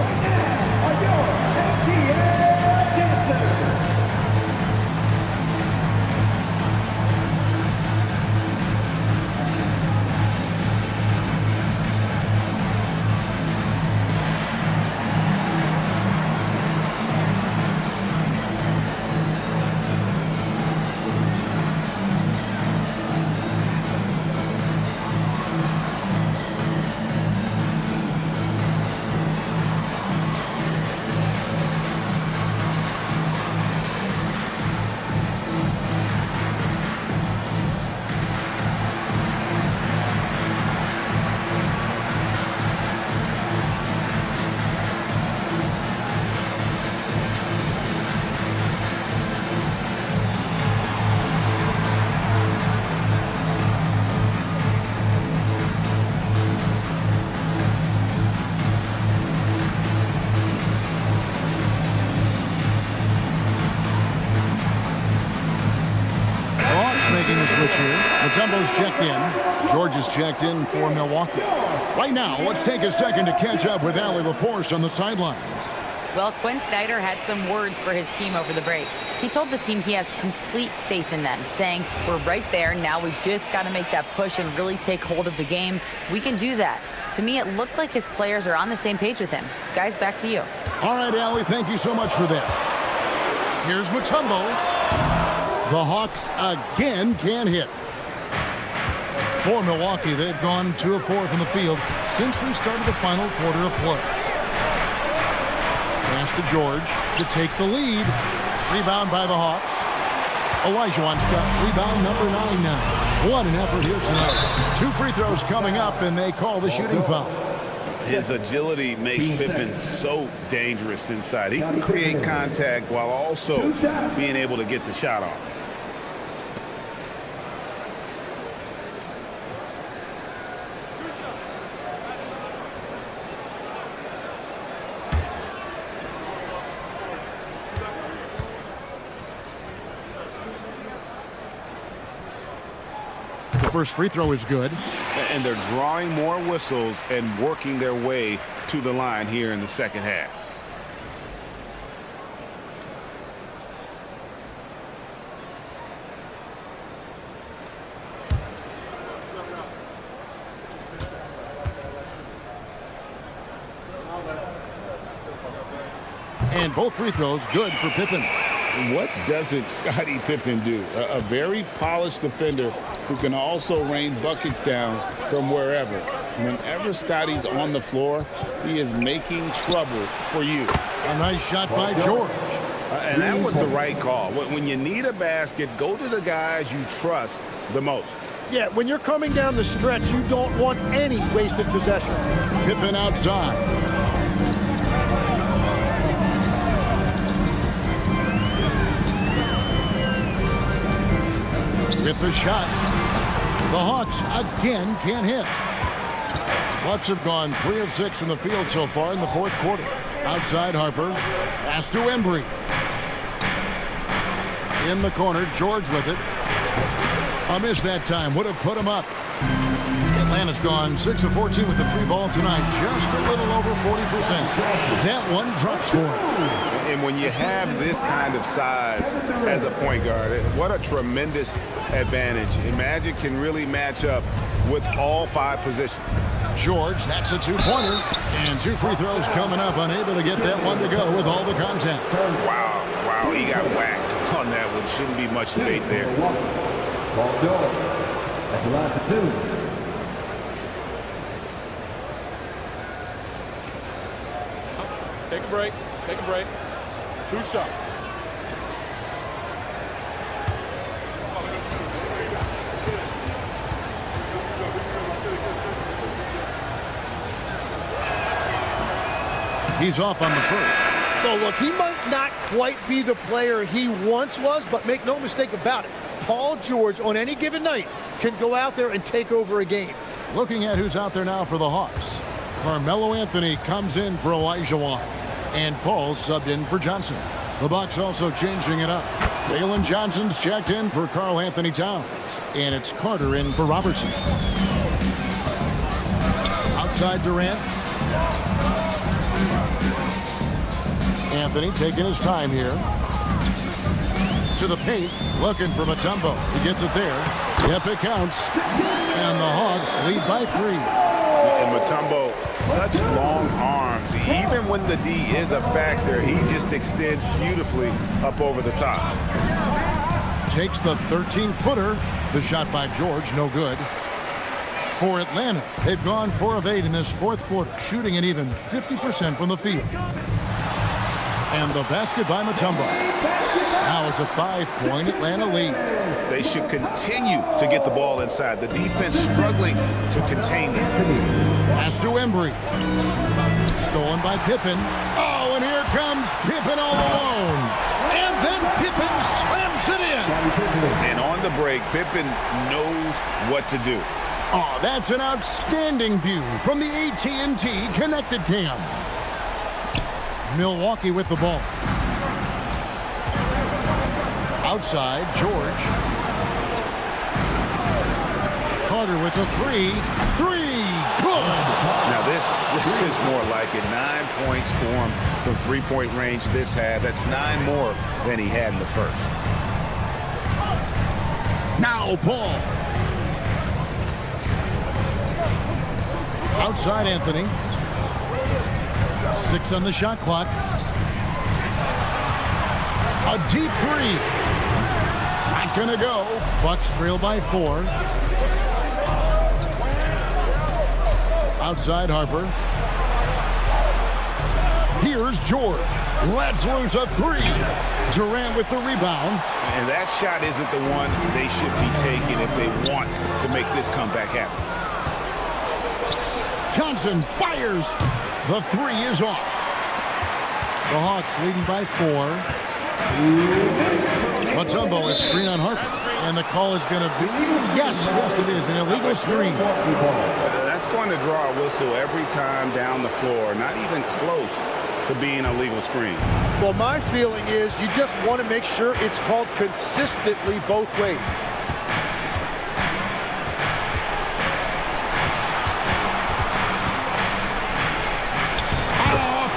Mutombo's checked in. George is checked in for Milwaukee. Right now, let's take a second to catch up with Allie LaForce on the sidelines. Well, Quinn Snyder had some words for his team over the break. He told the team he has complete faith in them, saying, we're right there. Now we just got to make that push and really take hold of the game. We can do that. To me, it looked like his players are on the same page with him. Guys, back to you. All right, Allie, thank you so much for that. Here's Mutombo. The Hawks again can't hit. For Milwaukee, they've gone 2 of 4 from the field since we started the final quarter of play. Pass to George to take the lead. Rebound by the Hawks. Olajuwon's got rebound number 9 now. What an effort here tonight. 2 free throws coming up, and they call the shooting foul. His agility makes Pippen so dangerous inside. He can create contact while also being able to get the shot off. First free throw is good. And they're drawing more whistles and working their way to the line here in the second half. And both free throws good for Pippen. What doesn't Scottie Pippen do? A very polished defender who can also rain buckets down from wherever. Whenever Scottie's on the floor, he is making trouble for you. A nice shot by George. And that was the right call. When you need a basket, go to the guys you trust the most. Yeah, when you're coming down the stretch, you don't want any wasted possession. Pippen outside. With the shot, the Hawks again can't hit. Bucks have gone 3 of 6 in the field so far in the fourth quarter. Outside Harper, pass to Embry. In the corner, George with it. A miss that time, would have put him up. It Atlanta's gone 6 of 14 with the 3 ball tonight. Just a little over 40%. That one drops for him. And when you have this kind of size as a point guard, what a tremendous advantage. And Magic can really match up with all 5 positions. George, that's a 2-pointer. And 2 free throws coming up. Unable to get that one to go with all the contact. Wow, he got whacked on that one. Shouldn't be much debate there. Ball George at the line for 2. Take a break. Take a break. 2 shots. He's off on the first. So look, he might not quite be the player he once was, but make no mistake about it. Paul George, on any given night, can go out there and take over a game. Looking at who's out there now for the Hawks. Carmelo Anthony comes in for Elijah Wan. And Paul subbed in for Johnson. The Bucks also changing it up. Jalen Johnson's checked in for Karl Anthony Towns. And it's Carter in for Robertson. Outside Durant. Anthony taking his time here. To the paint, looking for Mutombo. He gets it there. Yep, it counts. And the Hawks lead by 3. And Mutombo, such long arms. Even when the D is a factor, he just extends beautifully up over the top. Takes the 13-footer. The shot by George, no good. For Atlanta, they've gone 4 of 8 in this 4th quarter, shooting an even 50% from the field. And the basket by Mutombo. Now it's a 5-point Atlanta lead. They should continue to get the ball inside. The defense struggling to contain them. Pass to Embry. Stolen by Pippen. Oh, and here comes Pippen all alone. And then Pippen slams it in. And on the break, Pippen knows what to do. Oh, that's an outstanding view from the AT&T Connected Cam. Milwaukee with the ball. Outside, George. Carter with a 3. 3. Good. Now this is more like it. 9 points for him from 3-point range this half. That's 9 more than he had in the first. Now Paul. Outside Anthony. 6 on the shot clock. A deep 3. Not gonna go. Bucks trail by 4. Outside Harper. Here's George. Lets loose a 3. Durant with the rebound. And that shot isn't the one they should be taking if they want to make this comeback happen. Johnson fires. The 3 is off. The Hawks leading by 4. Mutombo is screen on Harper. And the call is going to be, yes, it is, an illegal screen. That's going to draw a whistle every time down the floor. Not even close to being a legal screen. Well, my feeling is you just want to make sure it's called consistently both ways.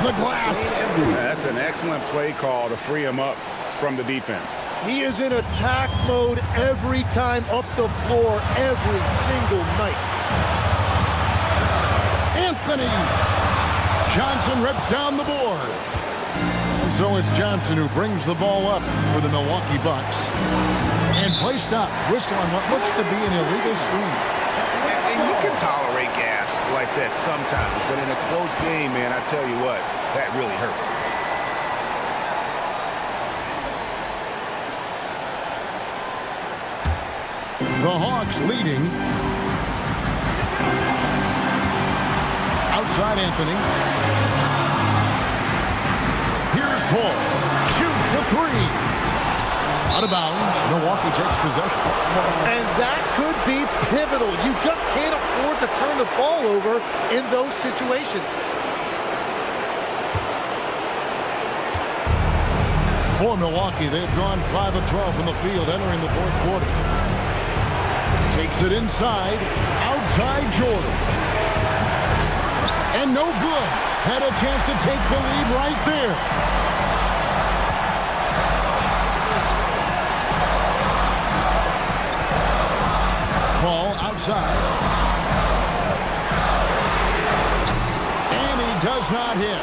The glass. That's an excellent play call to free him up from the defense. He is in attack mode every time up the floor, every single night. Anthony. Johnson rips down the board. And so it's Johnson who brings the ball up for the Milwaukee Bucks. And play stops. Whistle on what looks to be an illegal screen. And you can tolerate gas like that sometimes, but in a close game, man, I tell you what, that really hurts. The Hawks leading. Outside Anthony. Here's Paul. Shoots the 3. Out of bounds. Milwaukee takes possession. And that could be pivotal. You just can't afford to turn the ball over in those situations. For Milwaukee, they've gone 5 of 12 from the field entering the 4th quarter. Takes it inside. Outside Jordan. And no good. Had a chance to take the lead right there. Ball outside. And he does not hit.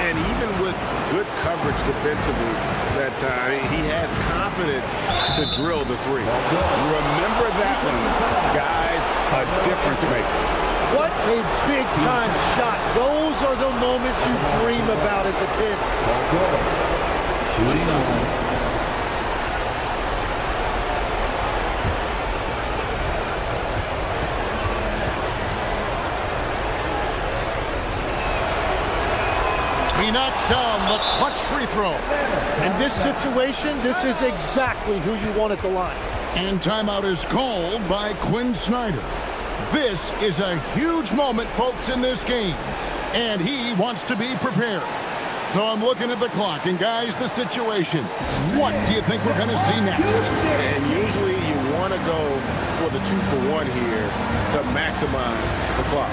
And even with good coverage defensively that time, he has confidence to drill the three. Remember that one, guys, a difference maker. What a big-time shot. Those are the moments you dream about as a kid. He knocks down the clutch free throw. In this situation, this is exactly who you want at the line. And timeout is called by Quinn Snyder. This is a huge moment, folks, in this game. And he wants to be prepared. So I'm looking at the clock. And, guys, the situation. What do you think we're going to see next? And usually you want to go for the 2-for-1 here to maximize the clock.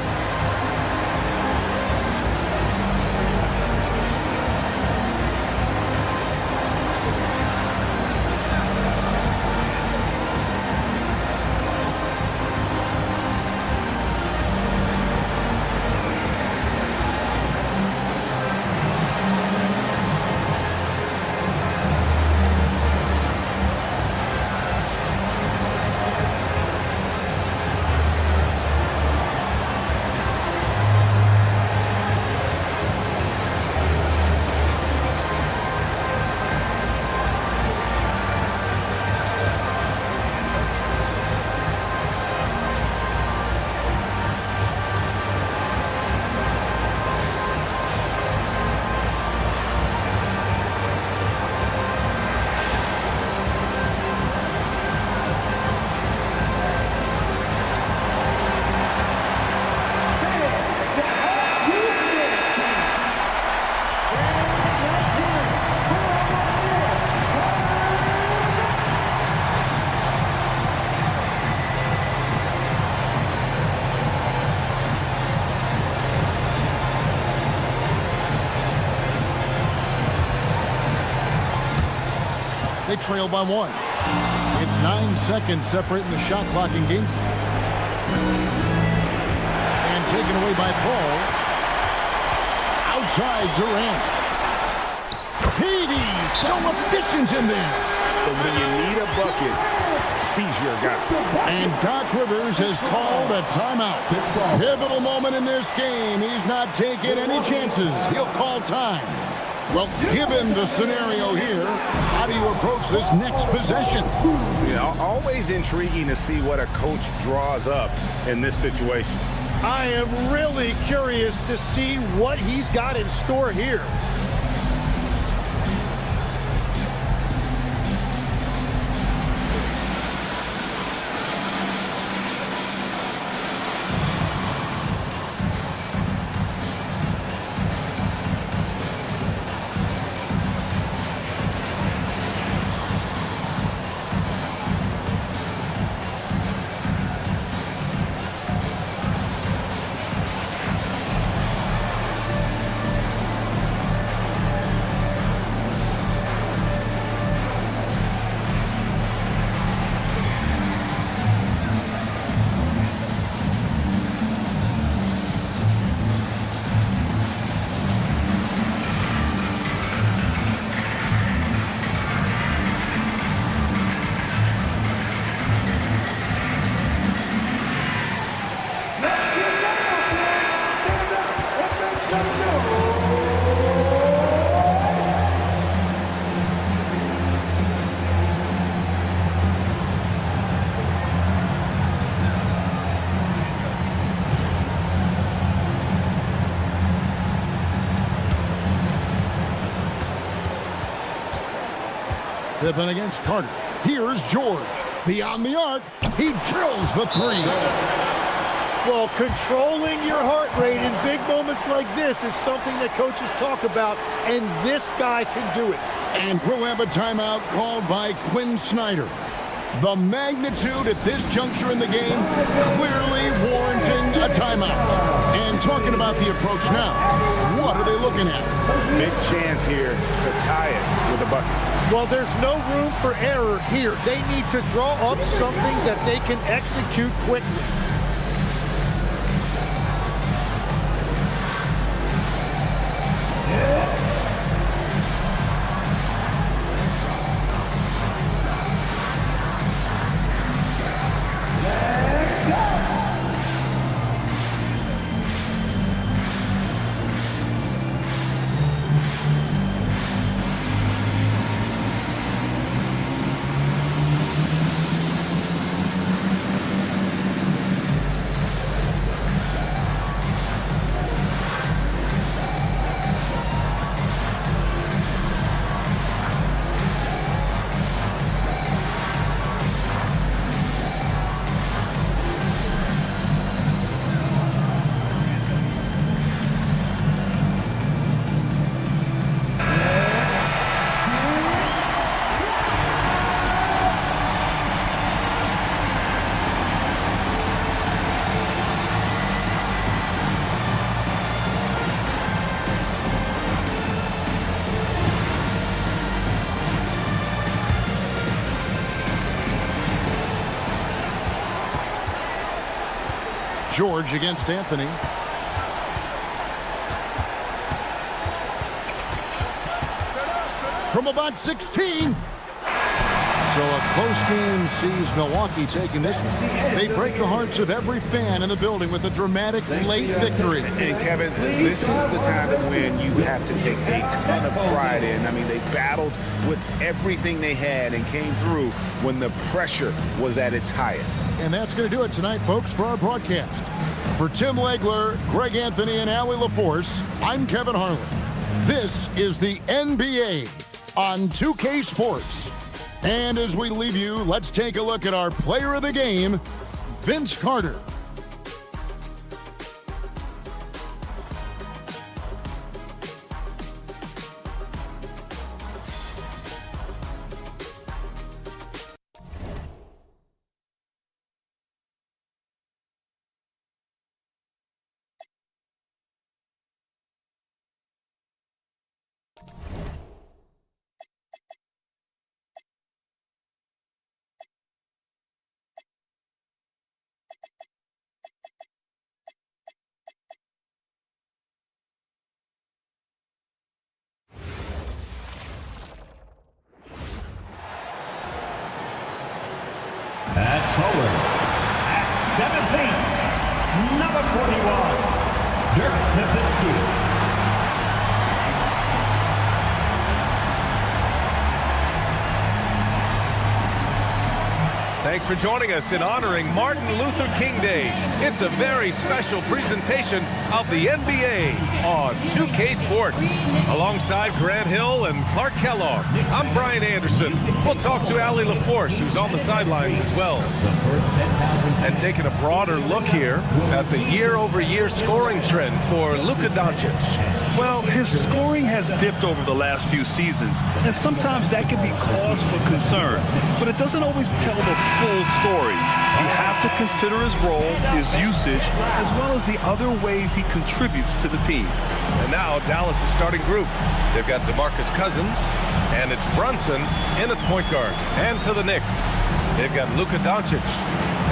They trail by 1. It's 9 seconds separating the shot clock and game clock. And taken away by Paul. Outside Durant. Petey, so efficient in there. But when you need a bucket, he's your guy. And Doc Rivers has called a timeout. Pivotal moment in this game. He's not taking any chances. He'll call time. Well, given the scenario here, how do you approach this next possession? Yeah, always intriguing to see what a coach draws up in this situation. I am really curious to see what he's got in store here. Pippen against Carter. Here's George. Beyond the arc. He drills the three. Well, controlling your heart rate in big moments like this is something that coaches talk about, and this guy can do it. And we'll have a timeout called by Quinn Snyder. The magnitude at this juncture in the game clearly warranting a timeout. And talking about the approach now, what are they looking at? Big chance here to tie it with a bucket. Well, there's no room for error here. They need to draw up something that they can execute quickly. George against Anthony. From about 16. So a close game sees Milwaukee taking this one. They break the hearts of every fan in the building with a dramatic late victory. And Kevin, this is the kind of win you have to take a ton of pride in. I mean, they battled with everything they had and came through when the pressure was at its highest. And that's going to do it tonight, folks, for our broadcast. For Tim Legler, Greg Anthony, and Allie LaForce, I'm Kevin Harlan. This is the NBA on 2K Sports. And as we leave you, let's take a look at our player of the game, Vince Carter. At forward, at 17, number 41, Dirk Nowitzki. Thanks for joining us in honoring Martin Luther King Day. It's a very special presentation of the NBA on 2K Sports. Alongside Grant Hill and Clark Kellogg, I'm Brian Anderson. We'll talk to Allie LaForce, who's on the sidelines as well. And taking a broader look here at the year-over-year scoring trend for Luka Doncic. Well, his scoring has dipped over the last few seasons, and sometimes that can be cause for concern, but it doesn't always tell the full story. You have to consider his role, his usage, as well as the other ways he contributes to the team. And now Dallas' starting group. They've got DeMarcus Cousins, and it's Brunson in at point guard. And for the Knicks, they've got Luka Doncic,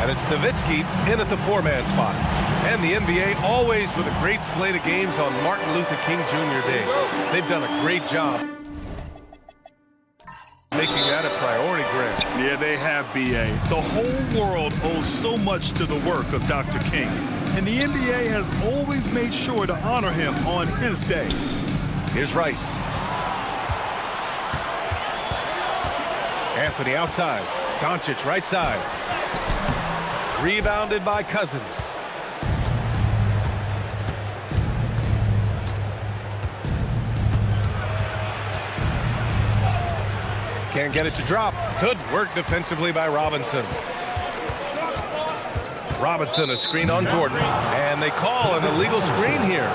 and it's Nowitzki in at the four-man spot. And the NBA always with a great slate of games on Martin Luther King Jr. Day. They've done a great job making that a priority, Grant. Yeah, they have, B.A. The whole world owes so much to the work of Dr. King, and the NBA has always made sure to honor him on his day. Here's Rice. Anthony outside. Doncic right side. Rebounded by Cousins. Can't get it to drop. Good work defensively by Robinson. Robinson, a screen on Jordan. And they call an illegal screen here.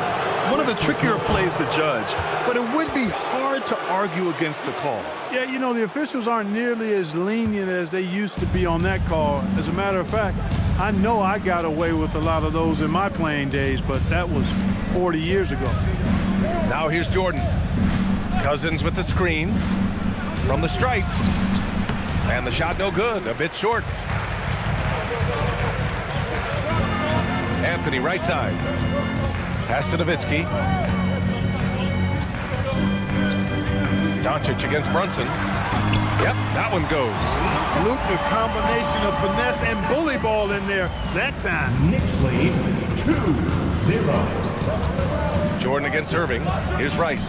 One of the trickier plays to judge, but it would be hard to argue against the call. Yeah, you know, the officials aren't nearly as lenient as they used to be on that call. As a matter of fact, I know I got away with a lot of those in my playing days, but that was 40 years ago. Now here's Jordan. Cousins with the screen from the stripe. And the shot no good, a bit short. Anthony right side. Pass to Nowitzki. Doncic against Brunson. Yep, that one goes. Luke, a combination of finesse and bully ball in there that time. Knicks lead 2-0. Jordan against Irving. Here's Rice.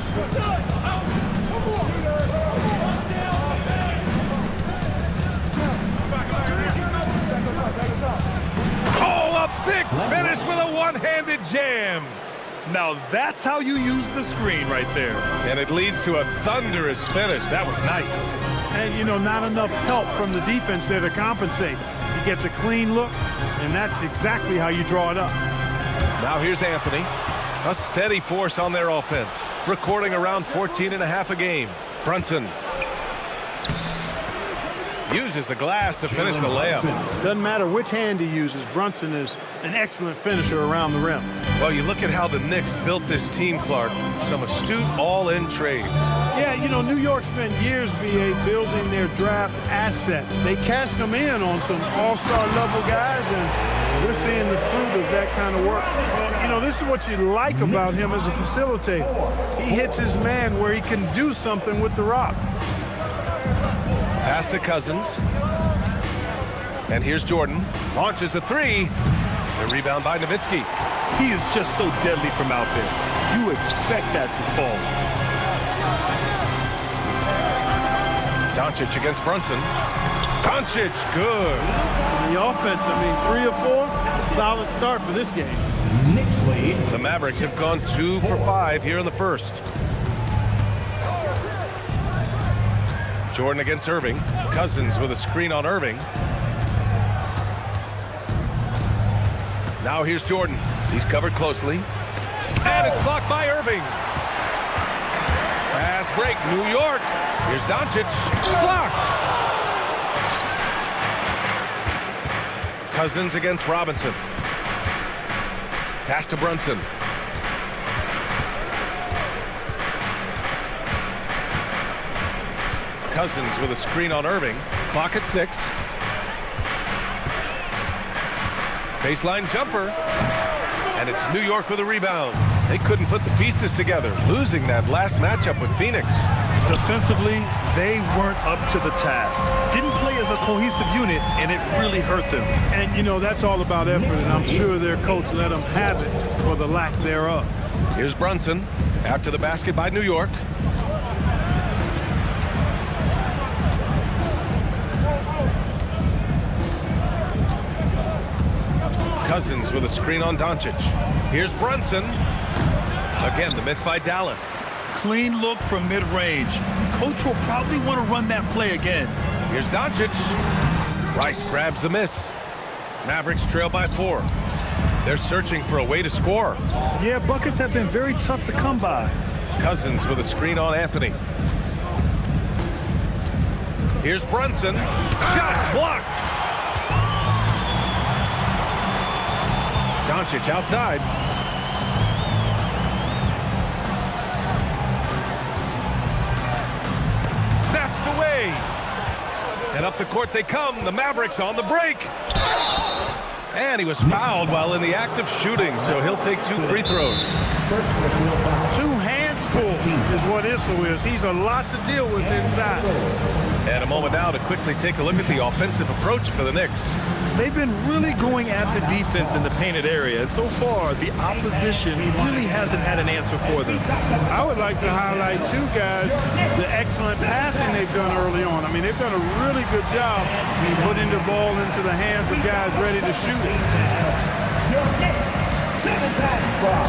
Oh, a big finish with a one-handed jam. Now that's how you use the screen right there. And it leads to a thunderous finish. That was nice. And, you know, not enough help from the defense there to compensate. He gets a clean look, and that's exactly how you draw it up. Now here's Anthony. A steady force on their offense. Recording around 14.5 a game. Brunson uses the glass to finish the layup. Doesn't matter which hand he uses. Brunson is an excellent finisher around the rim. Well, you look at how the Knicks built this team, Clark. Some astute all-in trades. Yeah, you know, New York spent years, B.A., building their draft assets. They cashed them in on some all-star level guys, and we're seeing the fruit of that kind of work. And, you know, this is what you like about him as a facilitator. He hits his man where he can do something with the rock. Pass to Cousins. And here's Jordan. Launches a three. The rebound by Nowitzki. He is just so deadly from out there. You expect that to fall. Doncic against Brunson. Doncic, good. The offense, I mean, 3 of 4, a solid start for this game. Knicks lead. The Mavericks have gone 2 for 5 here in the first. Jordan against Irving. Cousins with a screen on Irving. Now here's Jordan. He's covered closely. And it's blocked by Irving. Fast break, New York. Here's Doncic. Blocked. Cousins against Robinson. Pass to Brunson. Cousins with a screen on Irving. Clock at 6. Baseline jumper. And it's New York with a rebound. They couldn't put the pieces together, losing that last matchup with Phoenix. Defensively, they weren't up to the task. Didn't play as a cohesive unit, and it really hurt them. And, you know, that's all about effort, and I'm sure their coach let them have it for the lack thereof. Here's Brunson after the basket by New York. Cousins with a screen on Doncic. Here's Brunson. Again, the miss by Dallas. Clean look from mid-range. Coach will probably want to run that play again. Here's Doncic. Rice grabs the miss. Mavericks trail by 4. They're searching for a way to score. Yeah, buckets have been very tough to come by. Cousins with a screen on Anthony. Here's Brunson. Shots blocked. Doncic outside. Snatched away. And up the court they come. The Mavericks on the break. And he was fouled while in the act of shooting, so he'll take 2 free throws. 2 hands full is what Issel is. He's a lot to deal with inside. And a moment now to quickly take a look at the offensive approach for the Knicks. They've been really going at the defense in the painted area, and so far the opposition really hasn't had an answer for them. I would like to highlight 2 guys, the excellent passing they've done early on. I mean, they've done a really good job putting the ball into the hands of guys ready to shoot it. Your Knicks, 7-time squad.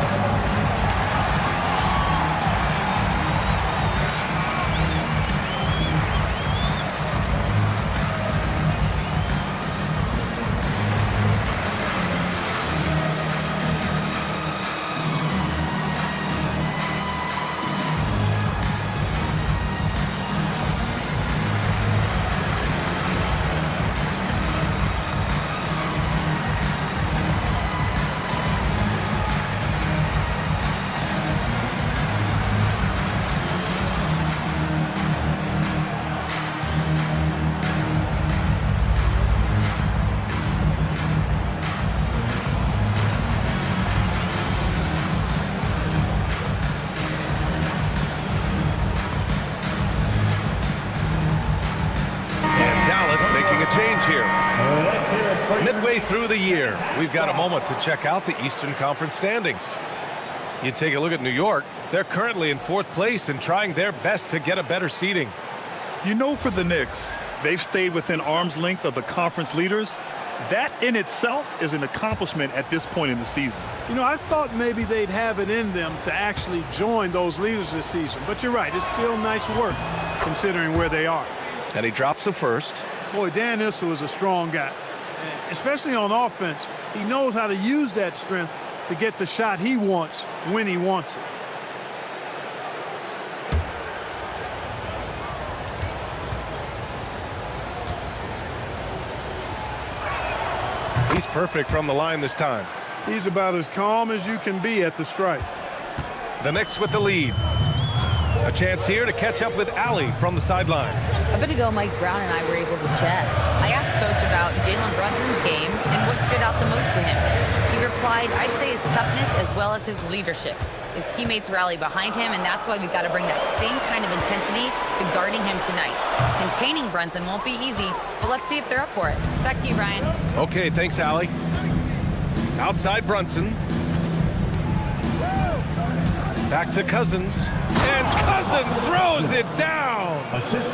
change here. Midway through the year, we've got a moment to check out the Eastern Conference standings. You take a look at New York. They're currently in 4th place and trying their best to get a better seeding. You know, for the Knicks, they've stayed within arm's length of the conference leaders. That in itself is an accomplishment at this point in the season. You know, I thought maybe they'd have it in them to actually join those leaders this season. But you're right, it's still nice work considering where they are. And he drops the first. Boy, Dan Issel is a strong guy, especially on offense. He knows how to use that strength to get the shot he wants when he wants it. He's perfect from the line this time. He's about as calm as you can be at the stripe. The Knicks with the lead. A chance here to catch up with Allie from the sideline. A bit ago, Mike Brown and I were able to chat. I asked Coach about Jalen Brunson's game and what stood out the most to him. He replied, I'd say his toughness as well as his leadership. His teammates rally behind him, and that's why we've got to bring that same kind of intensity to guarding him tonight. Containing Brunson won't be easy, but let's see if they're up for it. Back to you, Brian. Okay, thanks, Allie. Outside Brunson. Back to Cousins. And Cousins throws it down.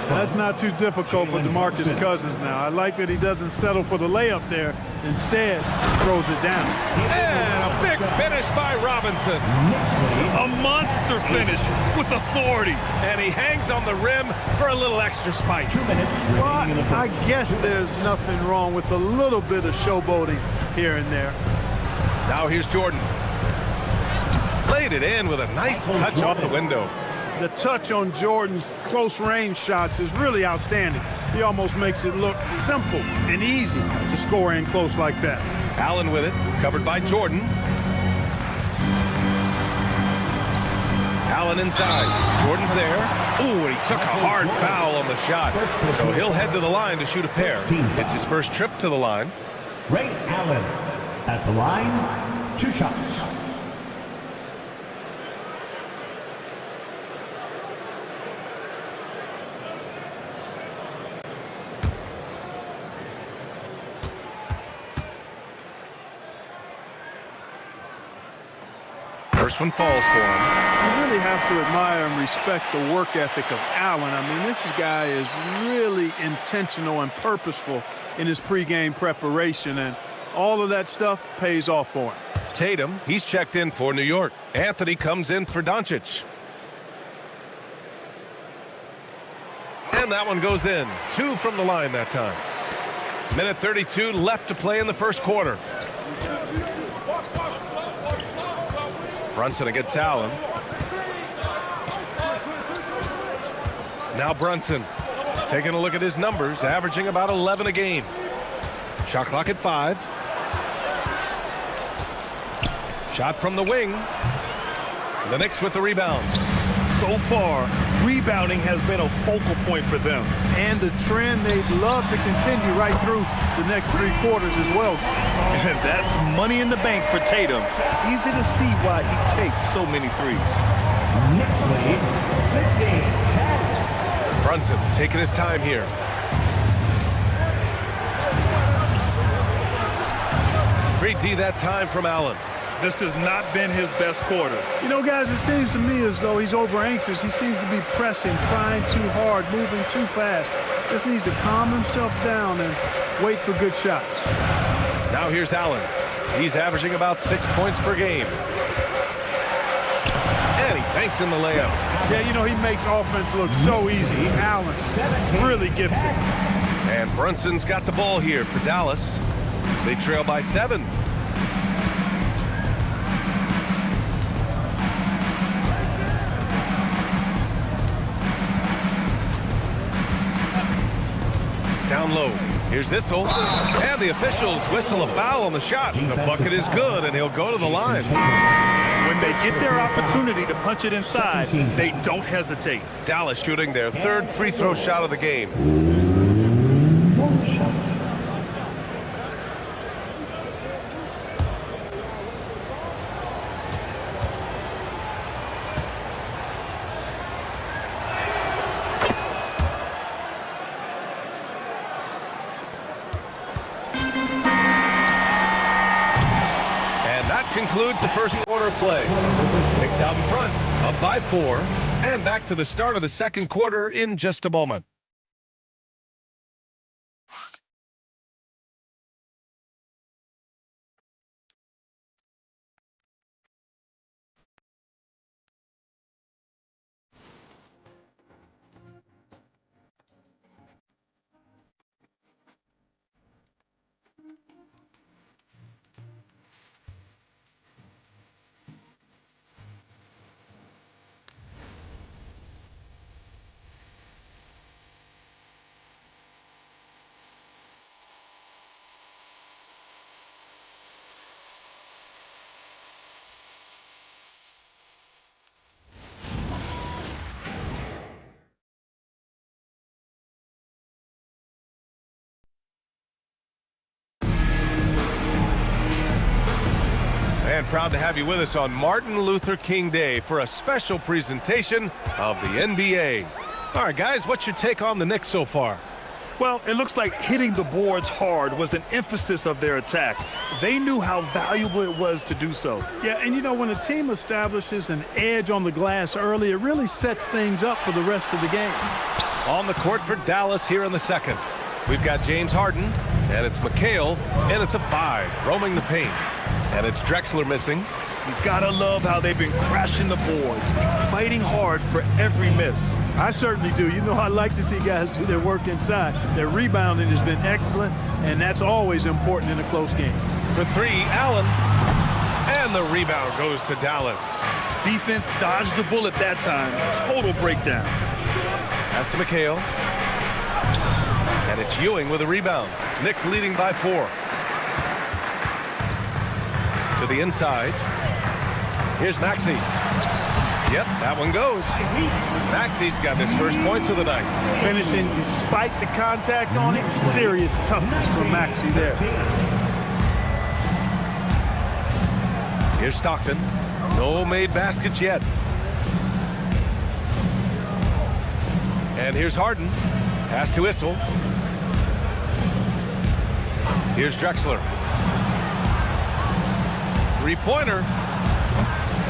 That's not too difficult for DeMarcus Cousins now. I like that he doesn't settle for the layup there. Instead, throws it down. And a big finish by Robinson. A monster finish with authority. And he hangs on the rim for a little extra spice. Well, I guess there's nothing wrong with a little bit of showboating here and there. Now here's Jordan. Laid it in with a nice touch off the window. The touch on Jordan's close range shots is really outstanding. He almost makes it look simple and easy to score in close like that. Allen with it, covered by Jordan. Allen inside. Jordan's there. Ooh, and he took a hard foul on the shot. So he'll head to the line to shoot a pair. It's his first trip to the line. Ray Allen at the line, 2 shots. First one falls for him. You really have to admire and respect the work ethic of Allen. I mean, this guy is really intentional and purposeful in his pregame preparation, and all of that stuff pays off for him. Tatum, he's checked in for New York. Anthony comes in for Doncic. And that one goes in. 2 from the line that time. Minute 32 left to play in the first quarter. Brunson against Allen. Now Brunson taking a look at his numbers, averaging about 11 a game. Shot clock at 5. Shot from the wing. The Knicks with the rebound. So far, rebounding has been a focal point for them. And the trend they'd love to continue right through the next 3 quarters as well. And that's money in the bank for Tatum. Easy to see why he takes so many threes. Knicks lead, 15-10. Brunson taking his time here. Great D that time from Allen. This has not been his best quarter. You know, guys, it seems to me as though he's over anxious. He seems to be pressing, trying too hard, moving too fast. Just needs to calm himself down and wait for good shots. Now here's Allen. He's averaging about 6 points per game. And he banks in the layup. Yeah, you know, he makes offense look so easy. Allen, really gifted. And Brunson's got the ball here for Dallas. They trail by 7. Down low. Here's Issel. And the officials whistle a foul on the shot. The bucket is good, and he'll go to the line. When they get their opportunity to punch it inside, they don't hesitate. Dallas shooting their 3rd free throw shot of the game. concludes the first quarter of play. Knicks out in front, up by 4, and back to the start of the second quarter in just a moment. And proud to have you with us on Martin Luther King Day for a special presentation of the NBA. All right, guys, what's your take on the Knicks so far? Well, it looks like hitting the boards hard was an emphasis of their attack. They knew how valuable it was to do so. Yeah, and you know, when a team establishes an edge on the glass early, it really sets things up for the rest of the game. On the court for Dallas here in the second. We've got James Harden, and it's McHale in at the 5, roaming the paint. And it's Drexler missing. You gotta love how they've been crashing the boards, fighting hard for every miss. I certainly do. You know, I like to see guys do their work inside. Their rebounding has been excellent, and that's always important in a close game. For 3, Allen. And the rebound goes to Dallas. Defense dodged the bullet that time. Total breakdown. Pass to McHale. And it's Ewing with a rebound. Knicks leading by 4. To the inside. Here's Maxey. Yep, that one goes. Maxey's got his first points of the night. Finishing despite the contact on him. Serious toughness from Maxey there. Here's Stockton. No made baskets yet. And here's Harden. Pass to Issel. Here's Drexler. Three-pointer.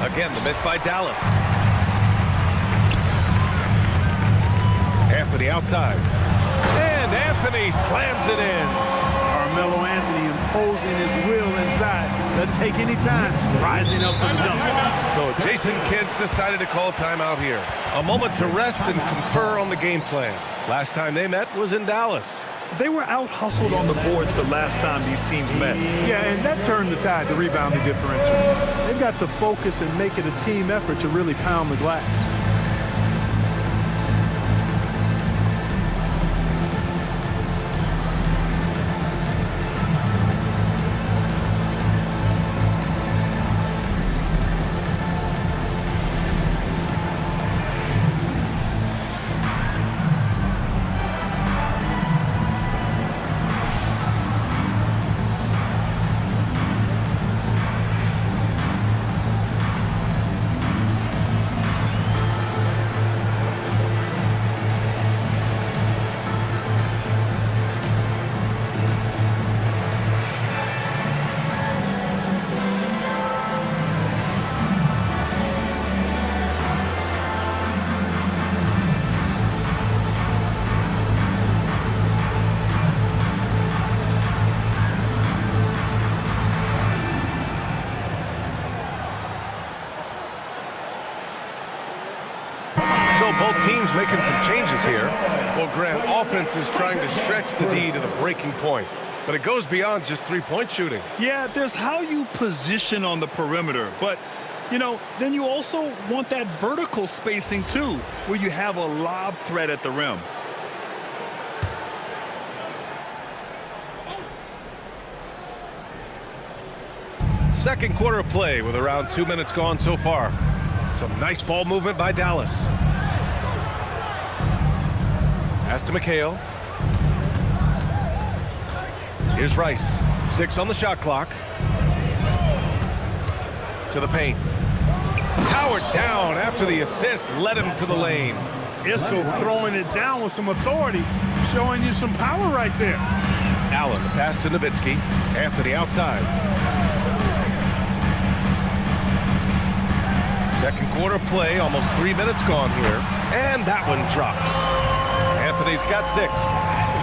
Again, the miss by Dallas. Anthony outside. And Anthony slams it in. Carmelo Anthony imposing his will inside. Doesn't take any time. Rising up for the dunk. So Jason Kidd's decided to call timeout here. A moment to rest and confer on the game plan. Last time they met was in Dallas. They were out-hustled on the boards the last time these teams met. Yeah, and that turned the tide, the rebounding differential. They've got to focus and make it a team effort to really pound the glass. So both teams making some changes here. Well, Grant, offense is trying to stretch the D to the breaking point. But it goes beyond just three-point shooting. Yeah, there's how you position on the perimeter. But, you know, then you also want that vertical spacing, too, where you have a lob threat at the rim. Second quarter of play with around 2 minutes gone so far. Some nice ball movement by Dallas. Pass to McHale. Here's Rice. 6 on the shot clock. To the paint. Howard down after the assist led him to the lane. Issel throwing it down with some authority, showing you some power right there. Allen, the pass to Nowitzki. Anthony outside. Second quarter play, almost 3 minutes gone here. And that one drops. Anthony's got 6.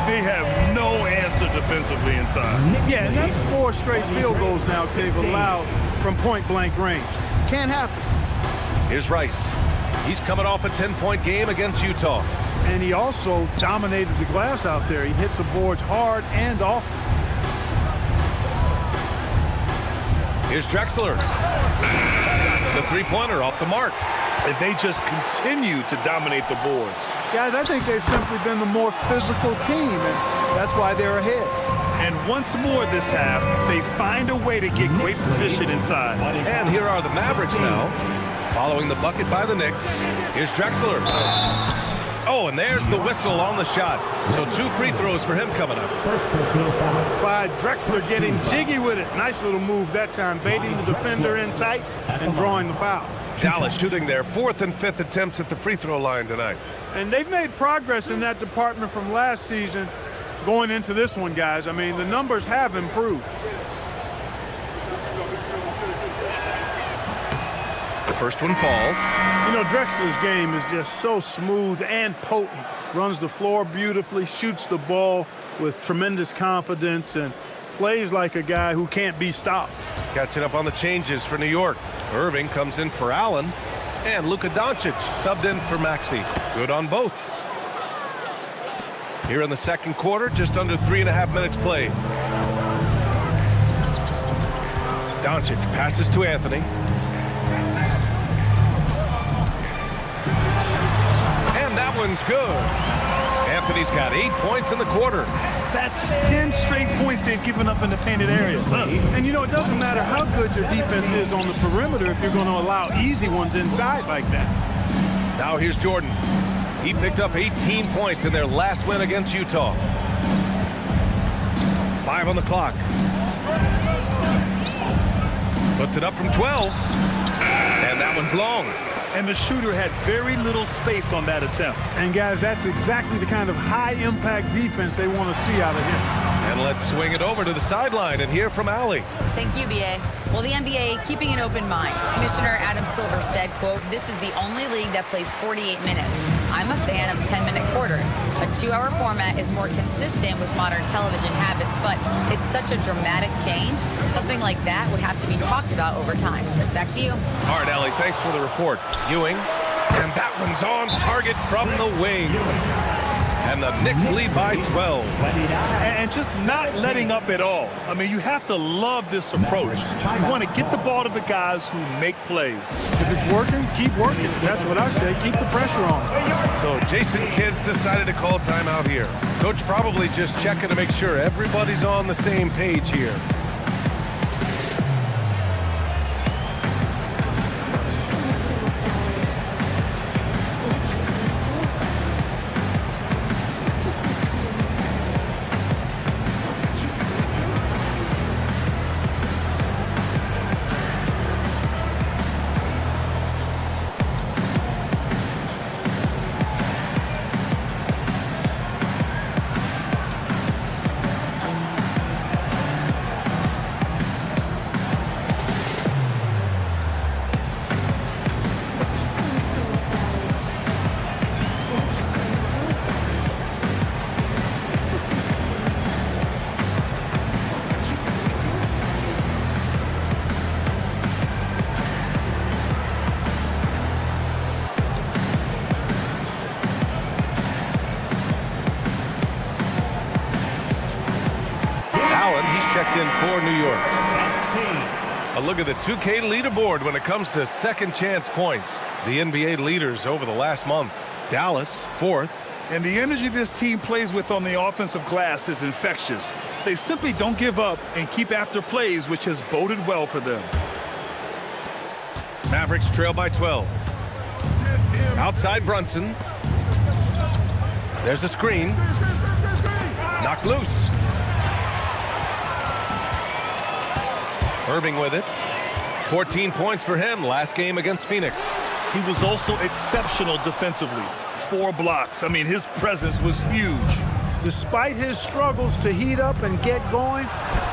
They have no answer defensively inside. Yeah, and that's 4 straight field goals now they've allowed from point-blank range. Can't happen. Here's Rice. He's coming off a 10-point game against Utah. And he also dominated the glass out there. He hit the boards hard and often. Here's Drexler. The three-pointer off the mark. And they just continue to dominate the boards. Guys, I think they've simply been the more physical team, and that's why they're ahead. And once more this half, they find a way to get great position inside. And here are the Mavericks now, following the bucket by the Knicks. Here's Drexler. Oh, and there's the whistle on the shot. So 2 free throws for him coming up. By Drexler getting jiggy with it. Nice little move that time, baiting the defender in tight and drawing the foul. Dallas shooting their 4th and 5th attempts at the free throw line tonight. And they've made progress in that department from last season going into this one, guys. I mean, the numbers have improved. The first one falls. You know, Drexler's game is just so smooth and potent. Runs the floor beautifully, shoots the ball with tremendous confidence, and plays like a guy who can't be stopped. Catching up on the changes for New York. Irving comes in for Allen, and Luka Doncic subbed in for Maxey. Good on both. Here in the second quarter, just under 3.5 minutes played. Doncic passes to Anthony. And that one's good. Anthony's got 8 points in the quarter. That's 10 straight points they've given up in the painted area. And you know, it doesn't matter how good your defense is on the perimeter if you're going to allow easy ones inside like that. Now here's Jordan. He picked up 18 points in their last win against Utah. 5 on the clock. Puts it up from 12. And that one's long. And the shooter had very little space on that attempt. And guys, that's exactly the kind of high-impact defense they want to see out of him. And let's swing it over to the sideline and hear from Allie. Thank you, B.A. Well, the NBA keeping an open mind. Commissioner Adam Silver said, quote, "This is the only league that plays 48 minutes. I'm a fan of 10-minute quarters. A 2-hour format is more consistent with modern television habits, but it's such a dramatic change. Something like that would have to be talked about over time." Back to you. All right, Allie, thanks for the report. Ewing, and that one's on target from the wing. And the Knicks lead by 12. And just not letting up at all. I mean, you have to love this approach. You want to get the ball to the guys who make plays. If it's working, keep working. That's what I say. Keep the pressure on. So Jason Kidd's decided to call timeout here. Coach probably just checking to make sure everybody's on the same page here. Checked in for New York. A look at the 2K leaderboard when it comes to second chance points. The NBA leaders over the last month. Dallas, 4th. And the energy this team plays with on the offensive glass is infectious. They simply don't give up and keep after plays, which has boded well for them. Mavericks trail by 12. Outside Brunson. There's a screen. Knocked loose. Irving with it. 14 points for him last game against Phoenix. He was also exceptional defensively. 4 blocks. I mean, his presence was huge. Despite his struggles to heat up and get going,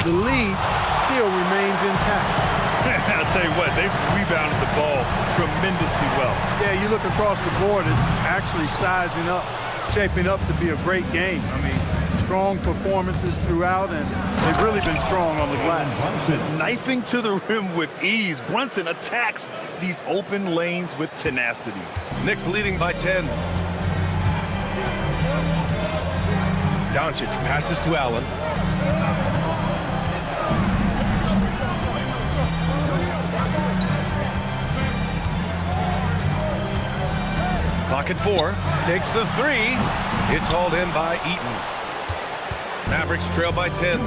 the lead still remains intact. I'll tell you what, they've rebounded the ball tremendously well. Yeah, you look across the board, it's actually sizing up, shaping up to be a great game. I mean, strong performances throughout, and they've really been strong on the glass. Knifing to the rim with ease, Brunson attacks these open lanes with tenacity. Knicks leading by 10. Doncic passes to Allen. Clock at 4. Takes the 3. It's hauled in by Eaton. Mavericks trail by 10.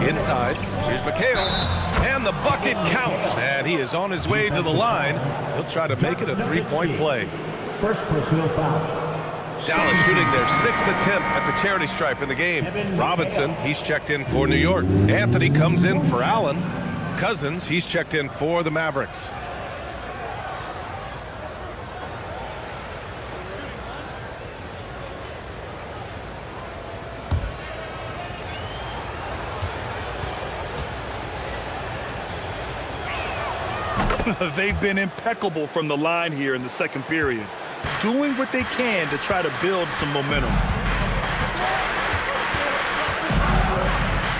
Inside, here's McHale, and the bucket counts. And he is on his way to the line. He'll try to make it a three-point play. First personal foul. Dallas shooting their 6th attempt at the charity stripe in the game. Robinson, he's checked in for New York. Anthony comes in for Allen. Cousins, he's checked in for the Mavericks. They've been impeccable from the line here in the second period, doing what they can to try to build some momentum.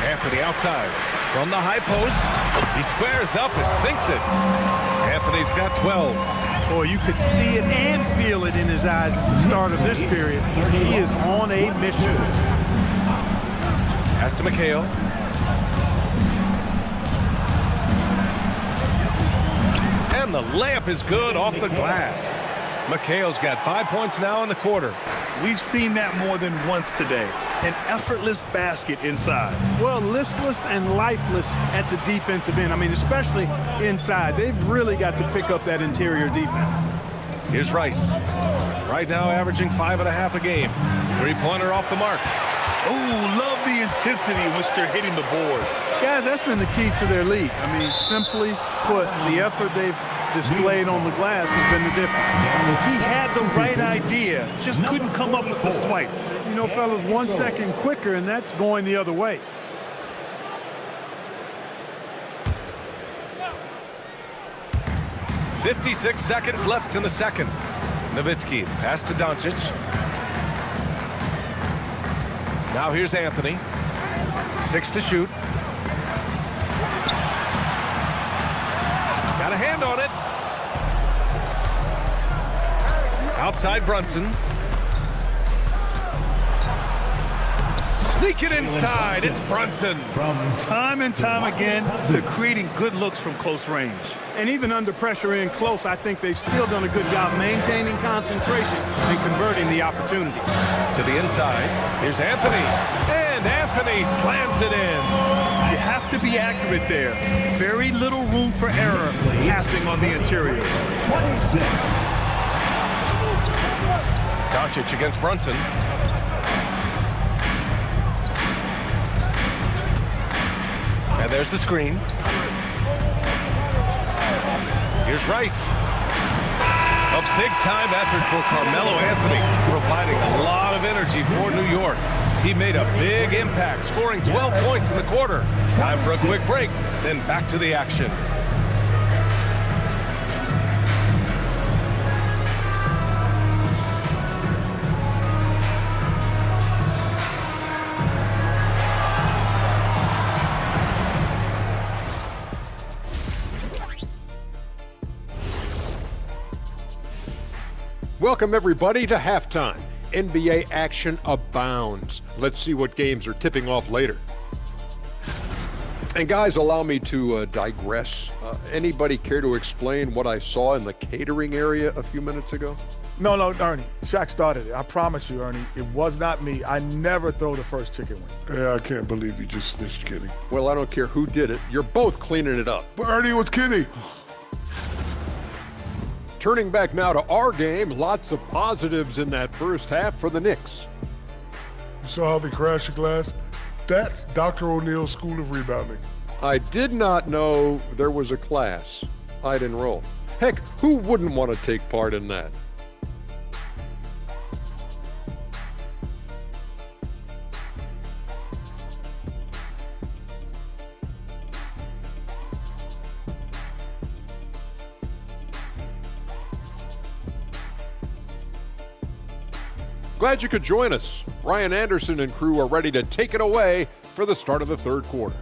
Anthony outside from the high post. He squares up and sinks it. Anthony's got 12. Boy, you could see it and feel it in his eyes at the start of this period. He is on a mission. Pass to McHale. And the layup is good off the glass. McHale's got 5 points now in the quarter. We've seen that more than once today. An effortless basket inside. Well, listless and lifeless at the defensive end. I mean, especially inside. They've really got to pick up that interior defense. Here's Rice. Right now averaging 5.5 a game. Three-pointer off the mark. Oh, love the intensity in which they're hitting the boards. Guys, that's been the key to their lead. I mean, simply put, the effort they've displayed on the glass has been the difference. He had the right idea, just couldn't come up with the swipe. You know, fellas, 1 second quicker, and that's going the other way. .56 seconds left in the second. Nowitzki pass to Doncic. Now here's Anthony. 6 to shoot. Got a hand on it. Outside Brunson. Sneak it inside. It's Brunson. From time and time again, they're creating good looks from close range. And even under pressure in close, I think they've still done a good job maintaining concentration and converting the opportunity. To the inside. Here's Anthony. And Anthony slams it in. You have to be accurate there. Very little room for error passing on the interior. 26. Doncic against Brunson. And there's the screen. Here's Rice. A big-time effort for Carmelo Anthony, providing a lot of energy for New York. He made a big impact, scoring 12 points in the quarter. Time for a quick break, then back to the action. Welcome, everybody, to halftime. NBA action abounds. Let's see what games are tipping off later. And guys, allow me to digress. Anybody care to explain what I saw in the catering area a few minutes ago? No, Ernie. Shaq started it. I promise you, Ernie, it was not me. I never throw the first chicken wing. Yeah, I can't believe you just snitched Kenny. Well, I don't care who did it. You're both cleaning it up. But Ernie, it was Kenny. Turning back now to our game, lots of positives in that first half for the Knicks. You saw how they crashed the glass? That's Dr. O'Neill's School of Rebounding. I did not know there was a class I'd enroll. Heck, who wouldn't want to take part in that? Glad you could join us. Brian Anderson and crew are ready to take it away for the start of the third quarter.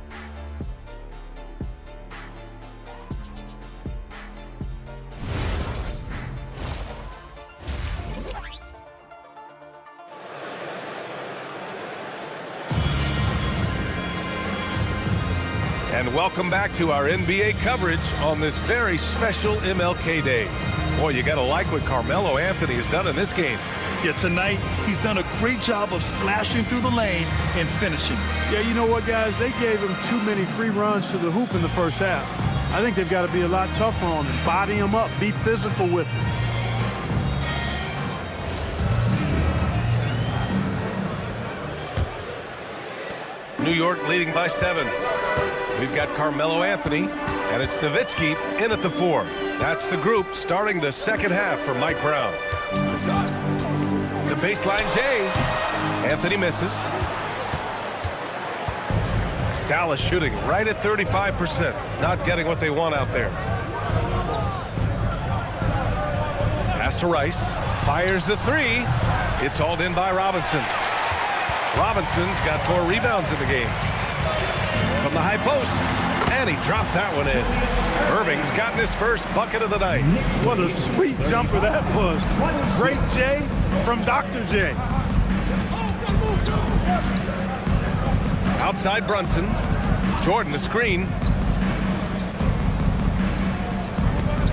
And welcome back to our NBA coverage on this very special MLK Day. Boy, you got to like what Carmelo Anthony has done in this game. Yeah, tonight, he's done a great job of slashing through the lane and finishing. Yeah, you know what, guys? They gave him too many free runs to the hoop in the first half. I think they've got to be a lot tougher on him, body him up, be physical with him. New York leading by 7. We've got Carmelo Anthony, and it's Nowitzki in at the 4. That's the group starting the second half for Mike Brown. The baseline J. Anthony misses. Dallas shooting right at 35%. Not getting what they want out there. Pass to Rice. Fires the 3. It's hauled in by Robinson. Robinson's got 4 rebounds in the game. From the high post, and he drops that one in. Irving's gotten his first bucket of the night. What a sweet jumper that was. Great J from Dr. J. Outside Brunson. Jordan the screen.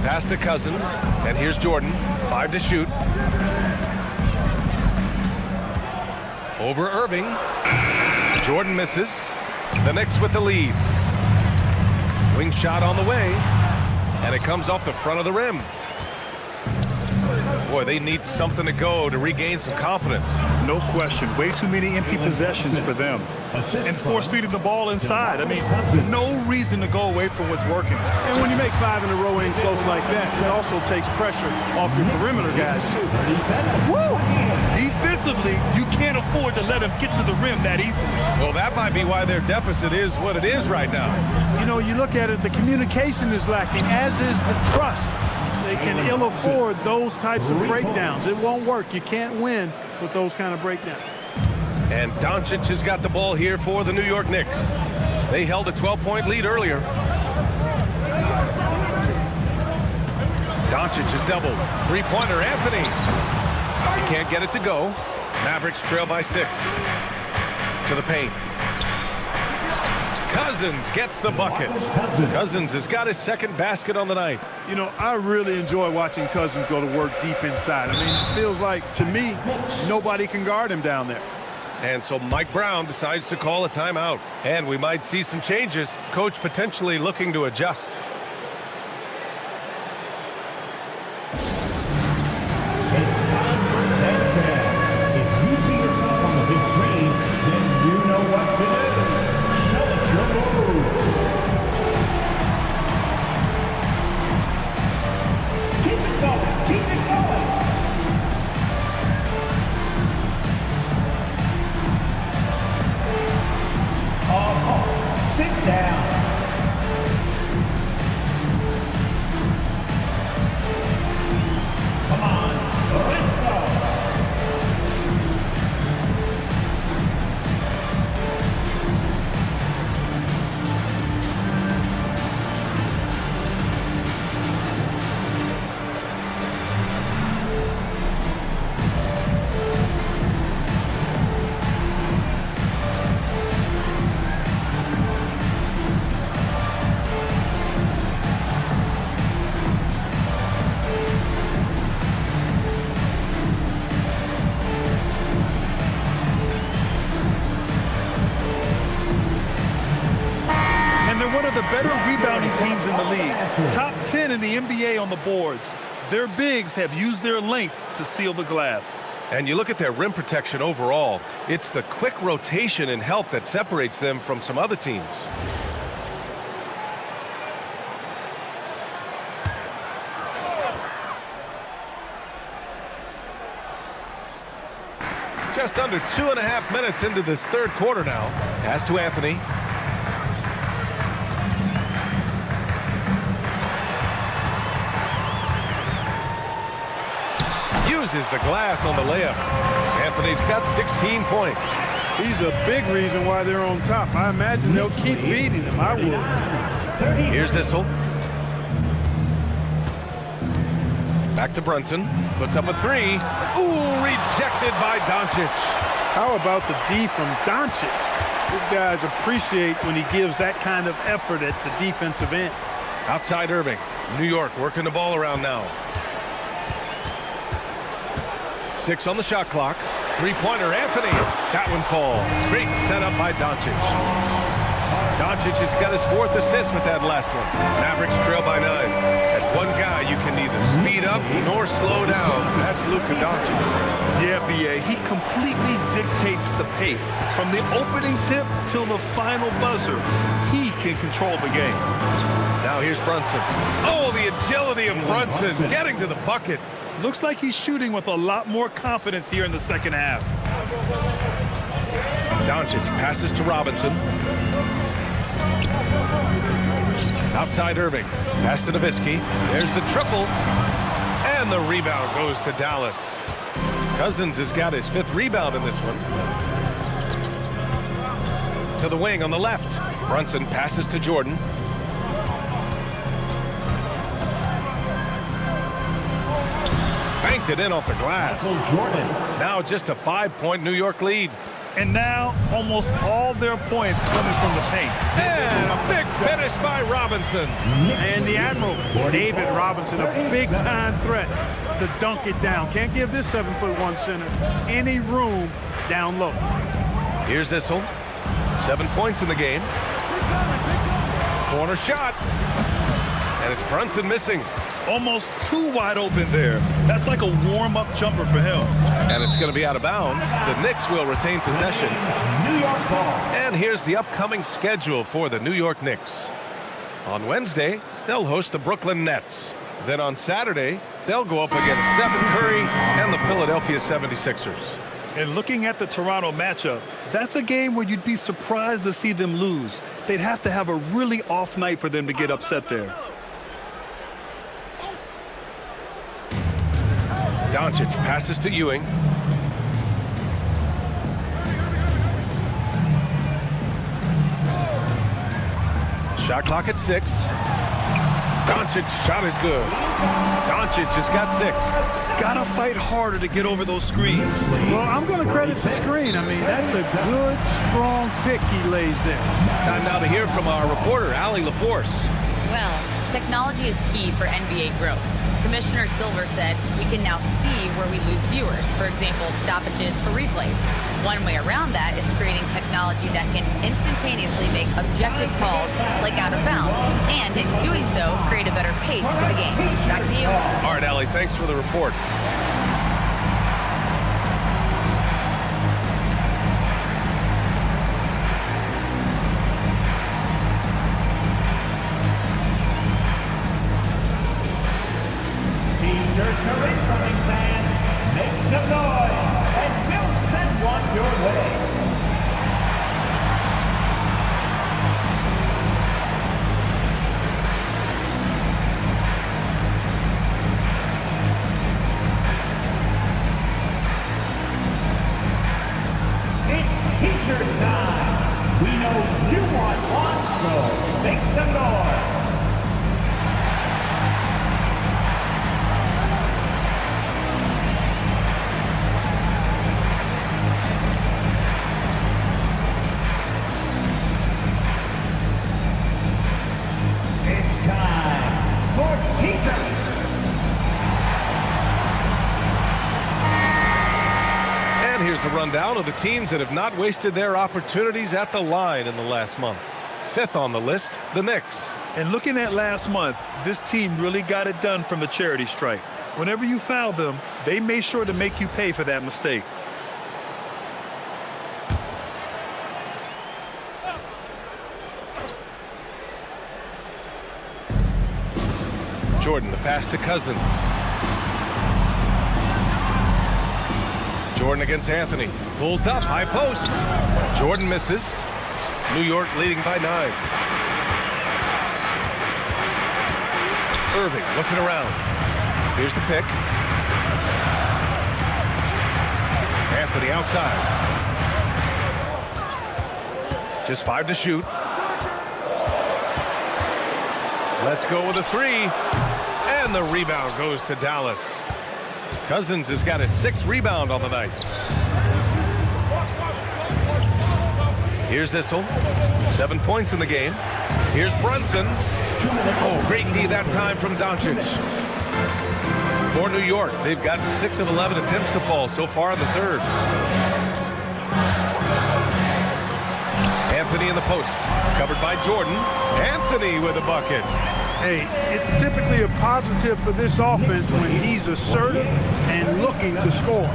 Pass to Cousins, and here's Jordan. 5 to shoot. Over Irving. Jordan misses. The Knicks with the lead. Wing shot on the way, and it comes off the front of the rim. Boy, they need something to go to regain some confidence. No question. Way too many empty possessions for them. And force-feeding the ball inside. I mean, no reason to go away from what's working. And when you make 5 in a row in close like that, it also takes pressure off your perimeter guys, too. Woo! Defensively, you can't afford to let them get to the rim that easily. Well, that might be why their deficit is what it is right now. You know, you look at it, the communication is lacking, as is the trust. They can ill afford those types of breakdowns. It won't work. You can't win with those kind of breakdowns. And Doncic has got the ball here for the New York Knicks. They held a 12-point lead earlier. Doncic is doubled. Three-pointer, Anthony. He can't get it to go. Mavericks trail by 6. To the paint. Cousins gets the bucket. Cousins has got his second basket on the night. You know, I really enjoy watching Cousins go to work deep inside. I mean, it feels like, to me, nobody can guard him down there. And so Mike Brown decides to call a timeout. And we might see some changes. Coach potentially looking to adjust. Better rebounding teams in the league. Top 10 in the NBA on the boards. Their bigs have used their length to seal the glass. And you look at their rim protection overall, it's the quick rotation and help that separates them from some other teams. Just under 2.5 minutes into this third quarter now. Pass to Anthony. uses the glass on the layup. Anthony's got 16 points. He's a big reason why they're on top. I imagine they'll keep feeding him. I would. Here's Issel. Back to Brunson. Puts up a three. Ooh, rejected by Doncic. How about the D from Doncic? These guys appreciate when he gives that kind of effort at the defensive end. Outside Irving. New York working the ball around now. 6 on the shot clock. Three-pointer, Anthony. That one falls. Great setup by Doncic. Doncic has got his 4th assist with that last one. Mavericks trail by 9. And one guy you can neither speed up nor slow down. That's Luka Doncic. Yeah, B.A., he completely dictates the pace. From the opening tip till the final buzzer, he can control the game. Now here's Brunson. Oh, the agility of Brunson getting to the bucket. Looks like he's shooting with a lot more confidence here in the second half. Doncic passes to Robinson. Outside Irving. Pass to Nowitzki. There's the triple. And the rebound goes to Dallas. Cousins has got his 5th rebound in this one. To the wing on the left. Brunson passes to Jordan. Banked it in off the glass. Now just a 5-point New York lead. And now almost all their points coming from the paint. And a big finish by Robinson. And the Admiral, David Robinson, a big-time threat to dunk it down. Can't give this 7'1" center any room down low. Here's Issel. 7 points in the game. Corner shot. And it's Brunson missing. Almost too wide open there. That's like a warm-up jumper for him. And it's going to be out of bounds. The Knicks will retain possession. And here's the upcoming schedule for the New York Knicks. On Wednesday, they'll host the Brooklyn Nets. Then on Saturday, they'll go up against Stephen Curry and the Philadelphia 76ers. And looking at the Toronto matchup, that's a game where you'd be surprised to see them lose. They'd have to have a really off night for them to get upset there. Doncic passes to Ewing. Shot clock at 6. Doncic's shot is good. Doncic has got 6. Gotta fight harder to get over those screens. Well, I'm going to credit the screen. I mean, that's a good, strong pick he lays there. Time now to hear from our reporter, Allie LaForce. Well, technology is key for NBA growth. Commissioner Silver said we can now see where we lose viewers, for example, stoppages for replays. One way around that is creating technology that can instantaneously make objective calls like out of bounds, and in doing so, create a better pace to the game. Back to you. All right, Allie, thanks for the report. T-shirts are incoming, fans. Make some noise, and we'll send one your way. It's T-shirt time. We know you want one, so make some noise. And here's a rundown of the teams that have not wasted their opportunities at the line in the last month. 5th on the list, the Knicks. And looking at last month, this team really got it done from the charity stripe. Whenever you foul them, they made sure to make you pay for that mistake. Jordan, the pass to Cousins. Jordan against Anthony. Pulls up, high post. Jordan misses. New York leading by 9. Irving looking around. Here's the pick. Anthony outside. Just 5 to shoot. Let's go with a 3. And the rebound goes to Dallas. Cousins has got his 6th rebound on the night. Here's Issel. 7 points in the game. Here's Brunson. Oh, great D that time from Doncic. For New York, they've got 6 of 11 attempts to fall so far in the third. Anthony in the post. Covered by Jordan. Anthony with a bucket. Hey, it's typically a positive for this offense when he's assertive and looking to score.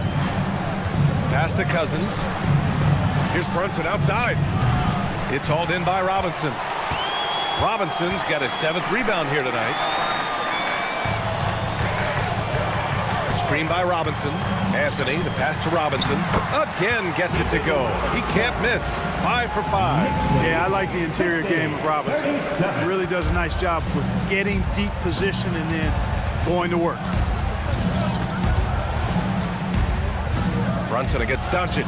Pass to Cousins. Here's Brunson outside. It's hauled in by Robinson. Robinson's got his 7th rebound here tonight. Screen by Robinson. Anthony, the pass to Robinson. Again gets it to go. He can't miss. 5 for 5. Yeah, I like the interior game of Robinson. He really does a nice job with getting deep position and then going to work. Brunson against Doncic.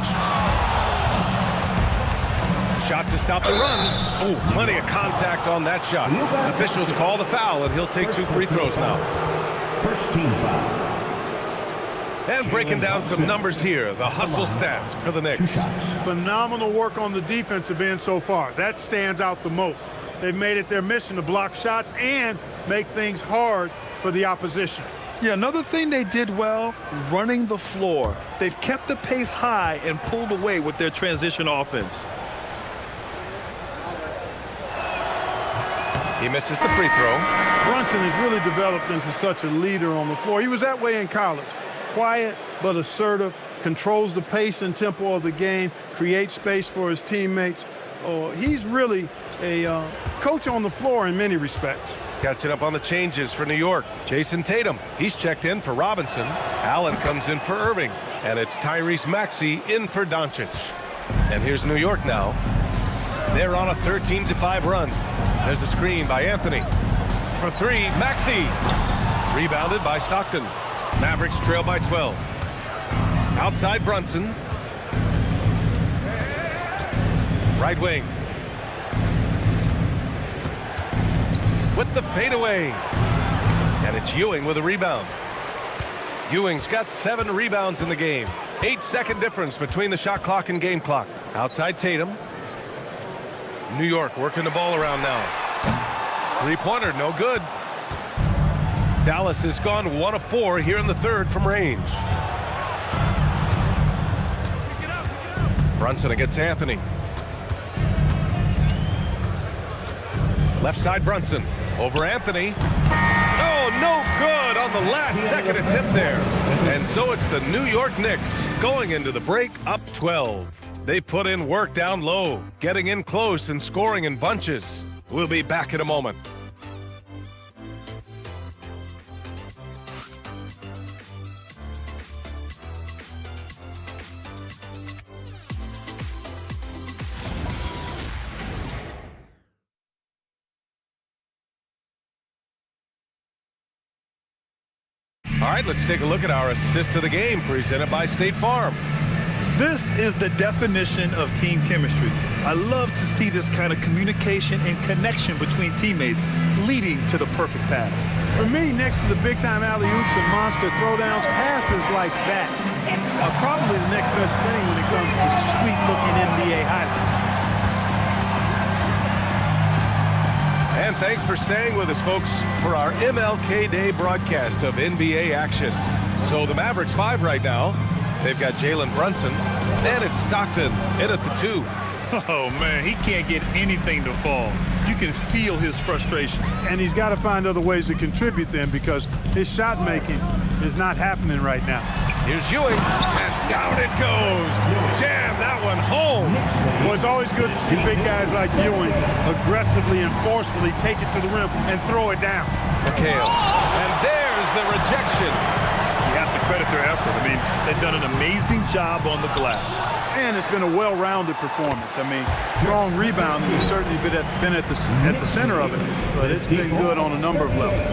Shot to stop the run. Oh, plenty of contact on that shot. Officials call the foul, and he'll take 2 free throws now. First team foul. And breaking down some numbers here, the hustle stats for the Knicks. Phenomenal work on the defensive end so far. That stands out the most. They've made it their mission to block shots and make things hard for the opposition. Yeah, another thing they did well, running the floor. They've kept the pace high and pulled away with their transition offense. He misses the free throw. Brunson has really developed into such a leader on the floor. He was that way in college. Quiet but assertive, controls the pace and tempo of the game, creates space for his teammates. He's really a coach on the floor in many respects. Catching up on the changes for New York. Jason Tatum, he's checked in for Robinson. Allen comes in for Irving. And it's Tyrese Maxey in for Doncic. And here's New York now. They're on a 13-5 run. There's a screen by Anthony. For 3, Maxey. Rebounded by Stockton. Mavericks trail by 12. Outside Brunson. Right wing. With the fadeaway. And it's Ewing with a rebound. Ewing's got 7 rebounds in the game. 8-second difference between the shot clock and game clock. Outside Tatum. New York working the ball around now. 3-pointer, no good. Dallas has gone 1 of 4 here in the third from range. Brunson against Anthony. Left side Brunson. Over Anthony. Oh, no good on the last second attempt there. And so it's the New York Knicks going into the break up 12. They put in work down low, getting in close and scoring in bunches. We'll be back in a moment. All right, let's take a look at our assist of the game presented by State Farm. This is the definition of team chemistry. I love to see this kind of communication and connection between teammates leading to the perfect pass. For me, next to the big-time alley-oops and monster throwdowns, passes like that are probably the next best thing when it comes to sweet-looking NBA highlights. And thanks for staying with us, folks, for our MLK Day broadcast of NBA action. So the Mavericks 5 right now. They've got Jalen Brunson, and it's Stockton in at the 2. Oh, man, he can't get anything to fall. You can feel his frustration. And he's got to find other ways to contribute then because his shot making is not happening right now. Here's Ewing, and down it goes. Jam that one home. Well, it's always good to see big guys like Ewing aggressively and forcefully take it to the rim and throw it down. McHale, and there's the rejection. You have to credit their effort. I mean, they've done an amazing job on the glass. And it's been a well-rounded performance. I mean, strong rebounding has certainly been at the center of it, but it's been good on a number of levels.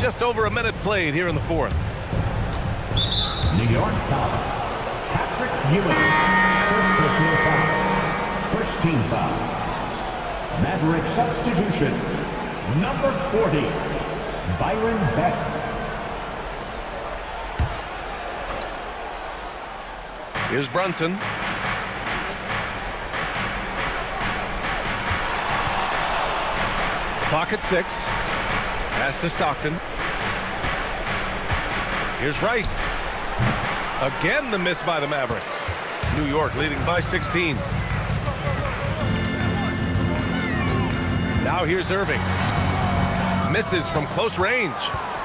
Just over a minute played here in the fourth. New York foul. Patrick Ewing. First personal foul. First team foul. Maverick substitution. Number 40. Byron Beck. Here's Brunson. Clock at 6. Pass to Stockton. Here's Rice. Again, the miss by the Mavericks. New York leading by 16. Now here's Irving. Misses from close range.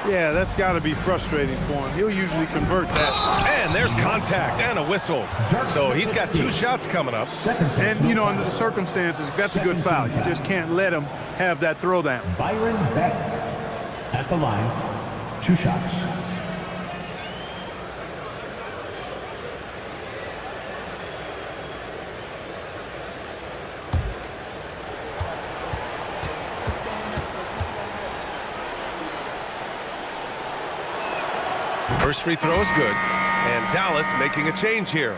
Yeah, that's got to be frustrating for him. He'll usually convert that. And there's contact and a whistle. So he's got 2 shots coming up. And, you know, under the circumstances, that's a good foul. You just can't let him have that throwdown. Byron Beck at the line. 2 shots. First free throw is good, and Dallas making a change here.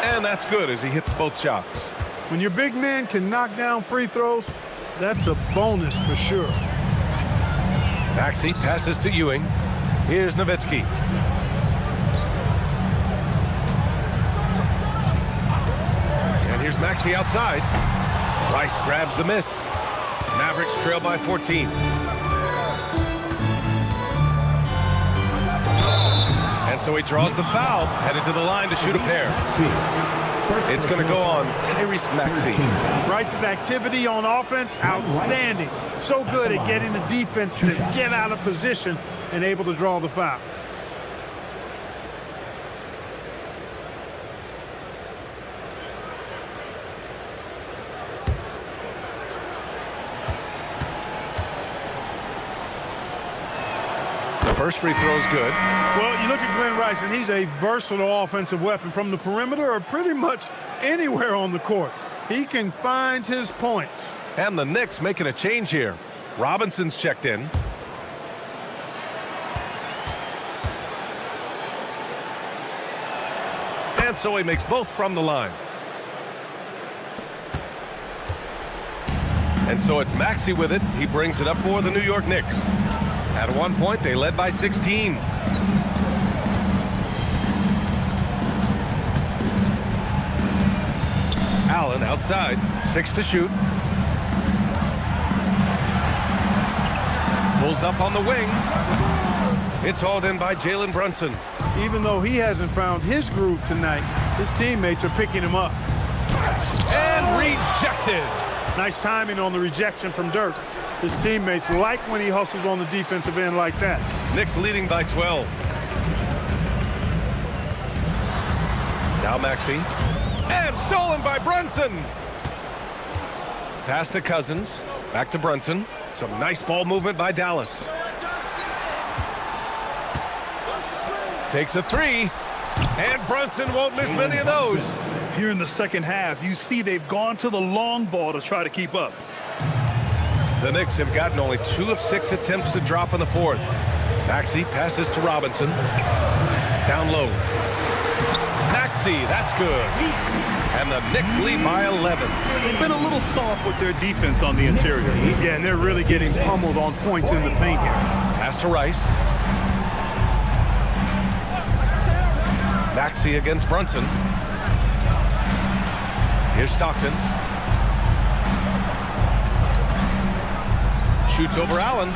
And that's good as he hits both shots. When your big man can knock down free throws, that's a bonus for sure. Maxey passes to Ewing. Here's Nowitzki. And here's Maxey outside. Rice grabs the miss. Mavericks trail by 14. And so he draws the foul, headed to the line to shoot a pair. It's going to go on Tyrese Maxey. Rice's activity on offense, outstanding. So good at getting the defense to get out of position and able to draw the foul. The first free throw is good. Well, you look at Glenn Rice, and he's a versatile offensive weapon from the perimeter or pretty much anywhere on the court. He can find his points. And the Knicks making a change here. Robinson's checked in. And so he makes both from the line. And so it's Maxey with it. He brings it up for the New York Knicks. At one point, they led by 16. Allen outside. 6 to shoot. Pulls up on the wing. It's hauled in by Jalen Brunson. Even though he hasn't found his groove tonight, his teammates are picking him up. And rejected. Nice timing on the rejection from Dirk. His teammates like when he hustles on the defensive end like that. Knicks leading by 12. Now Maxey. And stolen by Brunson. Pass to Cousins. Back to Brunson. Some nice ball movement by Dallas. Takes a 3. And Brunson won't miss many of those. Here in the second half, you see they've gone to the long ball to try to keep up. The Knicks have gotten only 2 of 6 attempts to drop in the fourth. Maxey passes to Robinson. Down low. Maxey, that's good. And the Knicks lead by 11. They've been a little soft with their defense on the interior. Yeah, and they're really getting pummeled on points in the paint here. Pass to Rice. Maxey against Brunson. Here's Stockton. Shoots over Allen.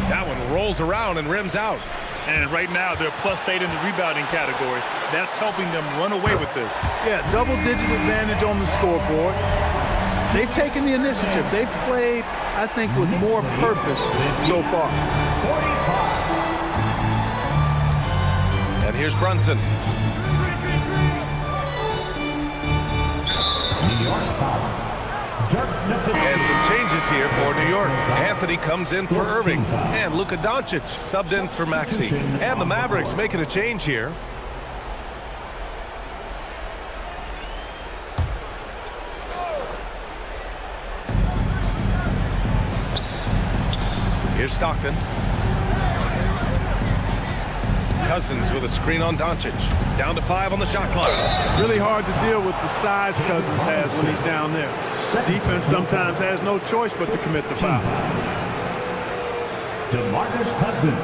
That one rolls around and rims out. And right now, they're +8 in the rebounding category. That's helping them run away with this. Yeah, double-digit advantage on the scoreboard. They've taken the initiative. They've played, I think, with more purpose so far. And here's Brunson. New York foul. And some changes here for New York. Anthony comes in for Irving. And Luka Doncic subbed in for Maxey. And the Mavericks making a change here. Here's Stockton. Cousins with a screen on Doncic. Down to 5 on the shot clock. Really hard to deal with the size Cousins has when he's down there. Defense sometimes has no choice but to commit the foul. DeMarcus Cousins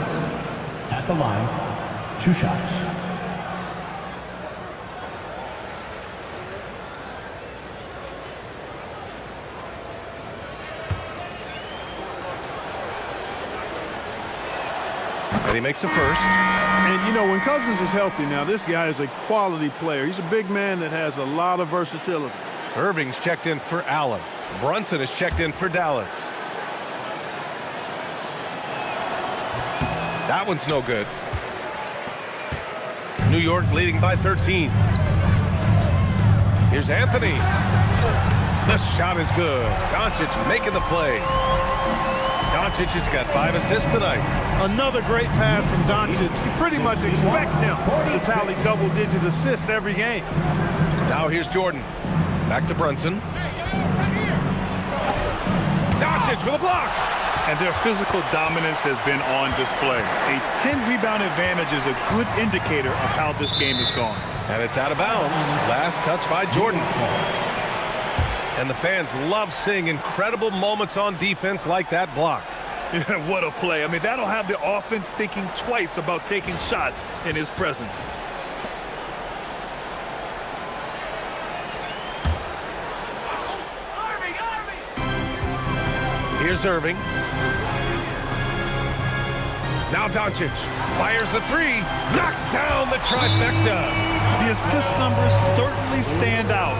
at the line, 2 shots. And he makes a first. And, you know, when Cousins is healthy now, this guy is a quality player. He's a big man that has a lot of versatility. Irving's checked in for Allen. Brunson is checked in for Dallas. That one's no good. New York leading by 13. Here's Anthony. The shot is good. Doncic making the play. Doncic has got 5 assists tonight. Another great pass from Doncic. You pretty much expect him to tally double-digit assists every game. Now here's Jordan. Back to Brunson. Doncic with a block. And their physical dominance has been on display. A 10-rebound advantage is a good indicator of how this game has gone. And it's out of bounds. Last touch by Jordan. And the fans love seeing incredible moments on defense like that block. What a play. I mean, that'll have the offense thinking twice about taking shots in his presence. Here's Irving. Now Doncic fires the 3, knocks down the trifecta. The assist numbers certainly stand out.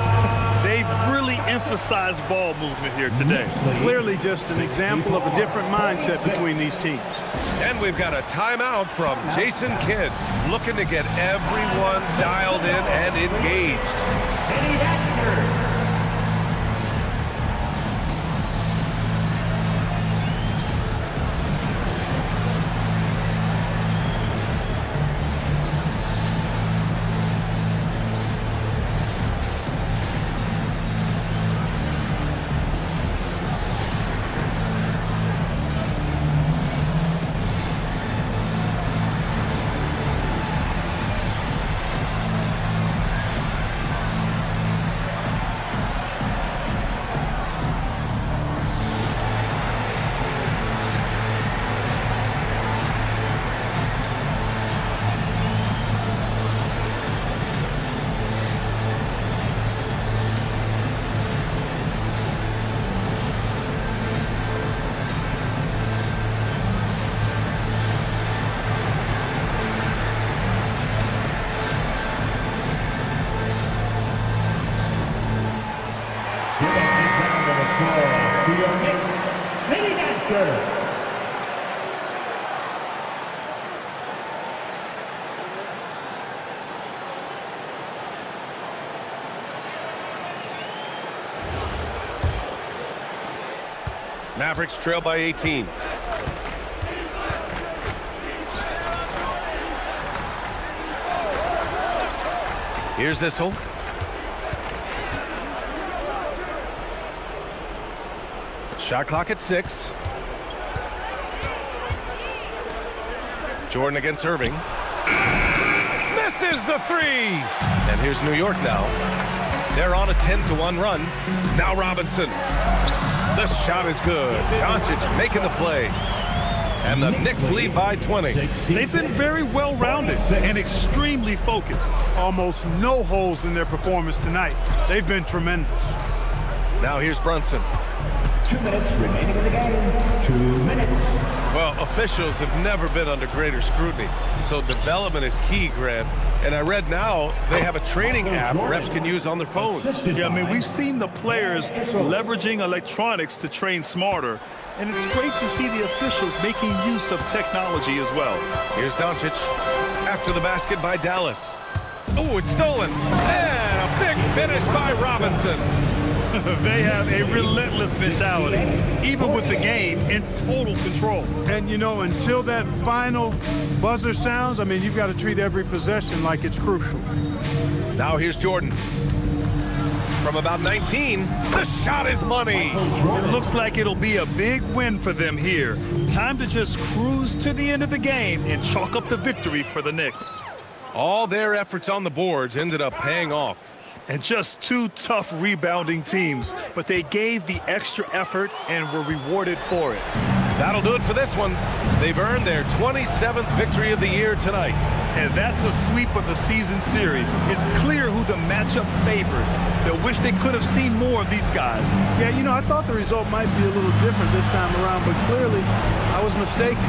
They've really emphasized ball movement here today. Clearly just an example of a different mindset between these teams. And we've got a timeout from Jason Kidd, looking to get everyone dialed in and engaged. Mavericks trail by 18. Here's Issel. Shot clock at 6. Jordan against Irving. Misses the 3. And here's New York now. They're on a 10-1 run. Now Robinson. The shot is good. Doncic making the play. And the Knicks lead by 20. They've been very well-rounded and extremely focused. Almost no holes in their performance tonight. They've been tremendous. Now here's Brunson. 2 minutes remaining in the game. 2 minutes. Well, officials have never been under greater scrutiny. So development is key, Grant. And I read now they have a training app refs can use on their phones. Yeah, I mean, we've seen the players leveraging electronics to train smarter. And it's great to see the officials making use of technology as well. Here's Doncic after the basket by Dallas. Oh, it's stolen. And a big finish by Robinson. They have a relentless mentality, even with the game in total control. And, you know, until that final buzzer sounds, I mean, you've got to treat every possession like it's crucial. Now here's Jordan. From about 19, the shot is money. It looks like it'll be a big win for them here. Time to just cruise to the end of the game and chalk up the victory for the Knicks. All their efforts on the boards ended up paying off. And just two tough rebounding teams, but they gave the extra effort and were rewarded for it. That'll do it for this one. They've earned their 27th victory of the year tonight. And that's a sweep of the season series. It's clear who the matchup favored. They'll wish they could have seen more of these guys. Yeah, you know, I thought the result might be a little different this time around, but clearly I was mistaken.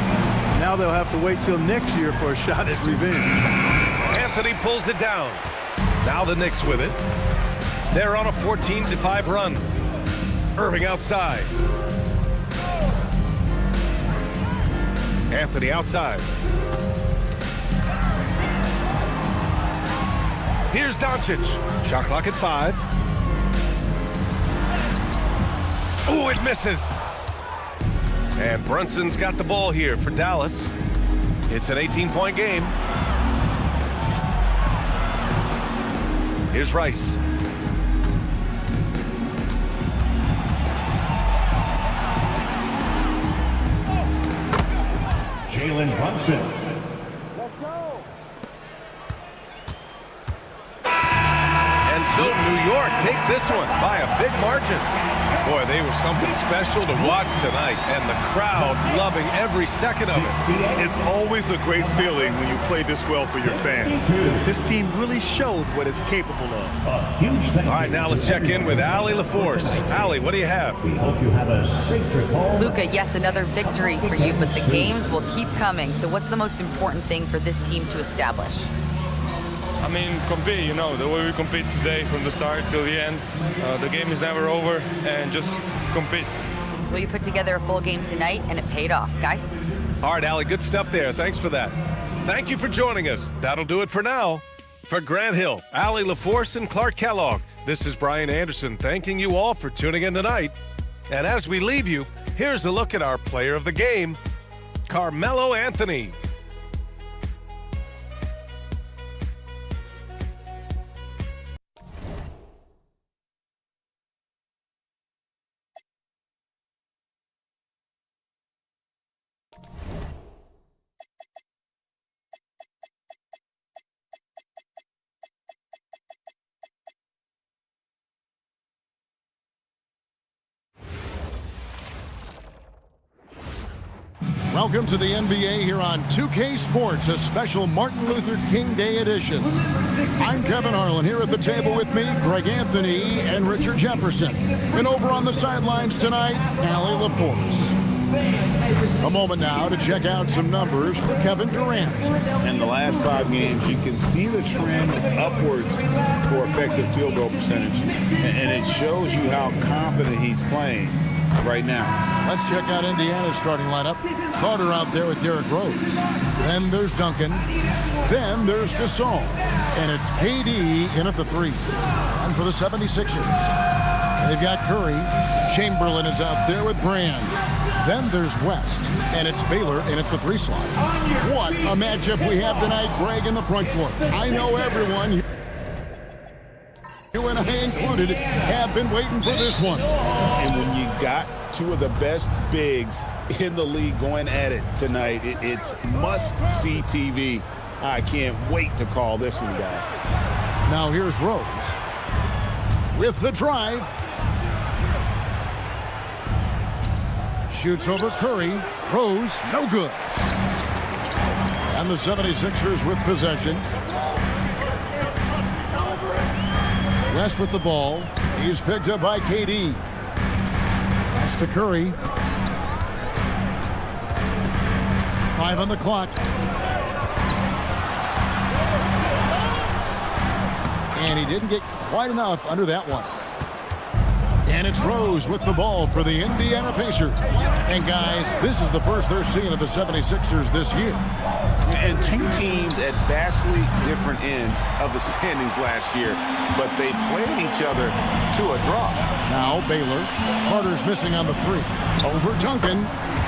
Now they'll have to wait till next year for a shot at revenge. Anthony pulls it down. Now the Knicks with it. They're on a 14-5 run. Irving outside. Anthony outside. Here's Doncic. Shot clock at 5. Oh, it misses. And Brunson's got the ball here for Dallas. It's an 18-point game. Here's Rice. Jalen Brunson. And so New York takes this one by a big margin. Boy, they were something special to watch tonight, and the crowd loving every second of it. It's always a great feeling when you play this well for your fans. This team really showed what it's capable of. All right, now let's check in with Allie LaForce. Allie, what do you have? We hope you have a safe trip home. Luka, yes, another victory for you, but the games will keep coming. So what's the most important thing for this team to establish? I mean, compete, you know, the way we compete today from the start till the end. The game is never over, and just compete. Well, you put together a full game tonight, and it paid off, guys. All right, Allie, good stuff there. Thanks for that. Thank you for joining us. That'll do it for now. For Grant Hill, Allie LaForce, and Clark Kellogg, this is Brian Anderson thanking you all for tuning in tonight. And as we leave you, here's a look at our player of the game, Carmelo Anthony. Welcome to the NBA here on 2K Sports, a special Martin Luther King Day edition. I'm Kevin Harlan. Here at the table with me, Greg Anthony and Richard Jefferson. And over on the sidelines tonight, Allie LaForce. A moment now to check out some numbers for Kevin Durant. In the last 5 games, you can see the trend upwards for effective field goal percentage. And it shows you how confident he's playing right now. Let's check out Indiana's starting lineup. Carter out there with Derrick Rose. Then there's Duncan. Then there's Gasol. And it's KD in at the 3. And for the 76ers, they've got Curry. Chamberlain is out there with Brand. Then there's West. And it's Baylor in at the 3 slot. What a matchup we have tonight, Greg, in the front court. I know everyone, you and I included, have been waiting for this one. And when you got two of the best bigs in the league going at it tonight, it's must-see TV. I can't wait to call this one, guys. Now here's Rose with the drive. Shoots over Curry. Rose, no good. And the 76ers with possession. West with the ball. He's picked up by KD. That's to Curry. 5 on the clock. And he didn't get quite enough under that one. And it's Rose with the ball for the Indiana Pacers. And guys, this is the first they're seeing of the 76ers this year. And two teams at vastly different ends of the standings last year, but they played each other to a draw. Now Baylor. Carter's missing on the three. Over Duncan.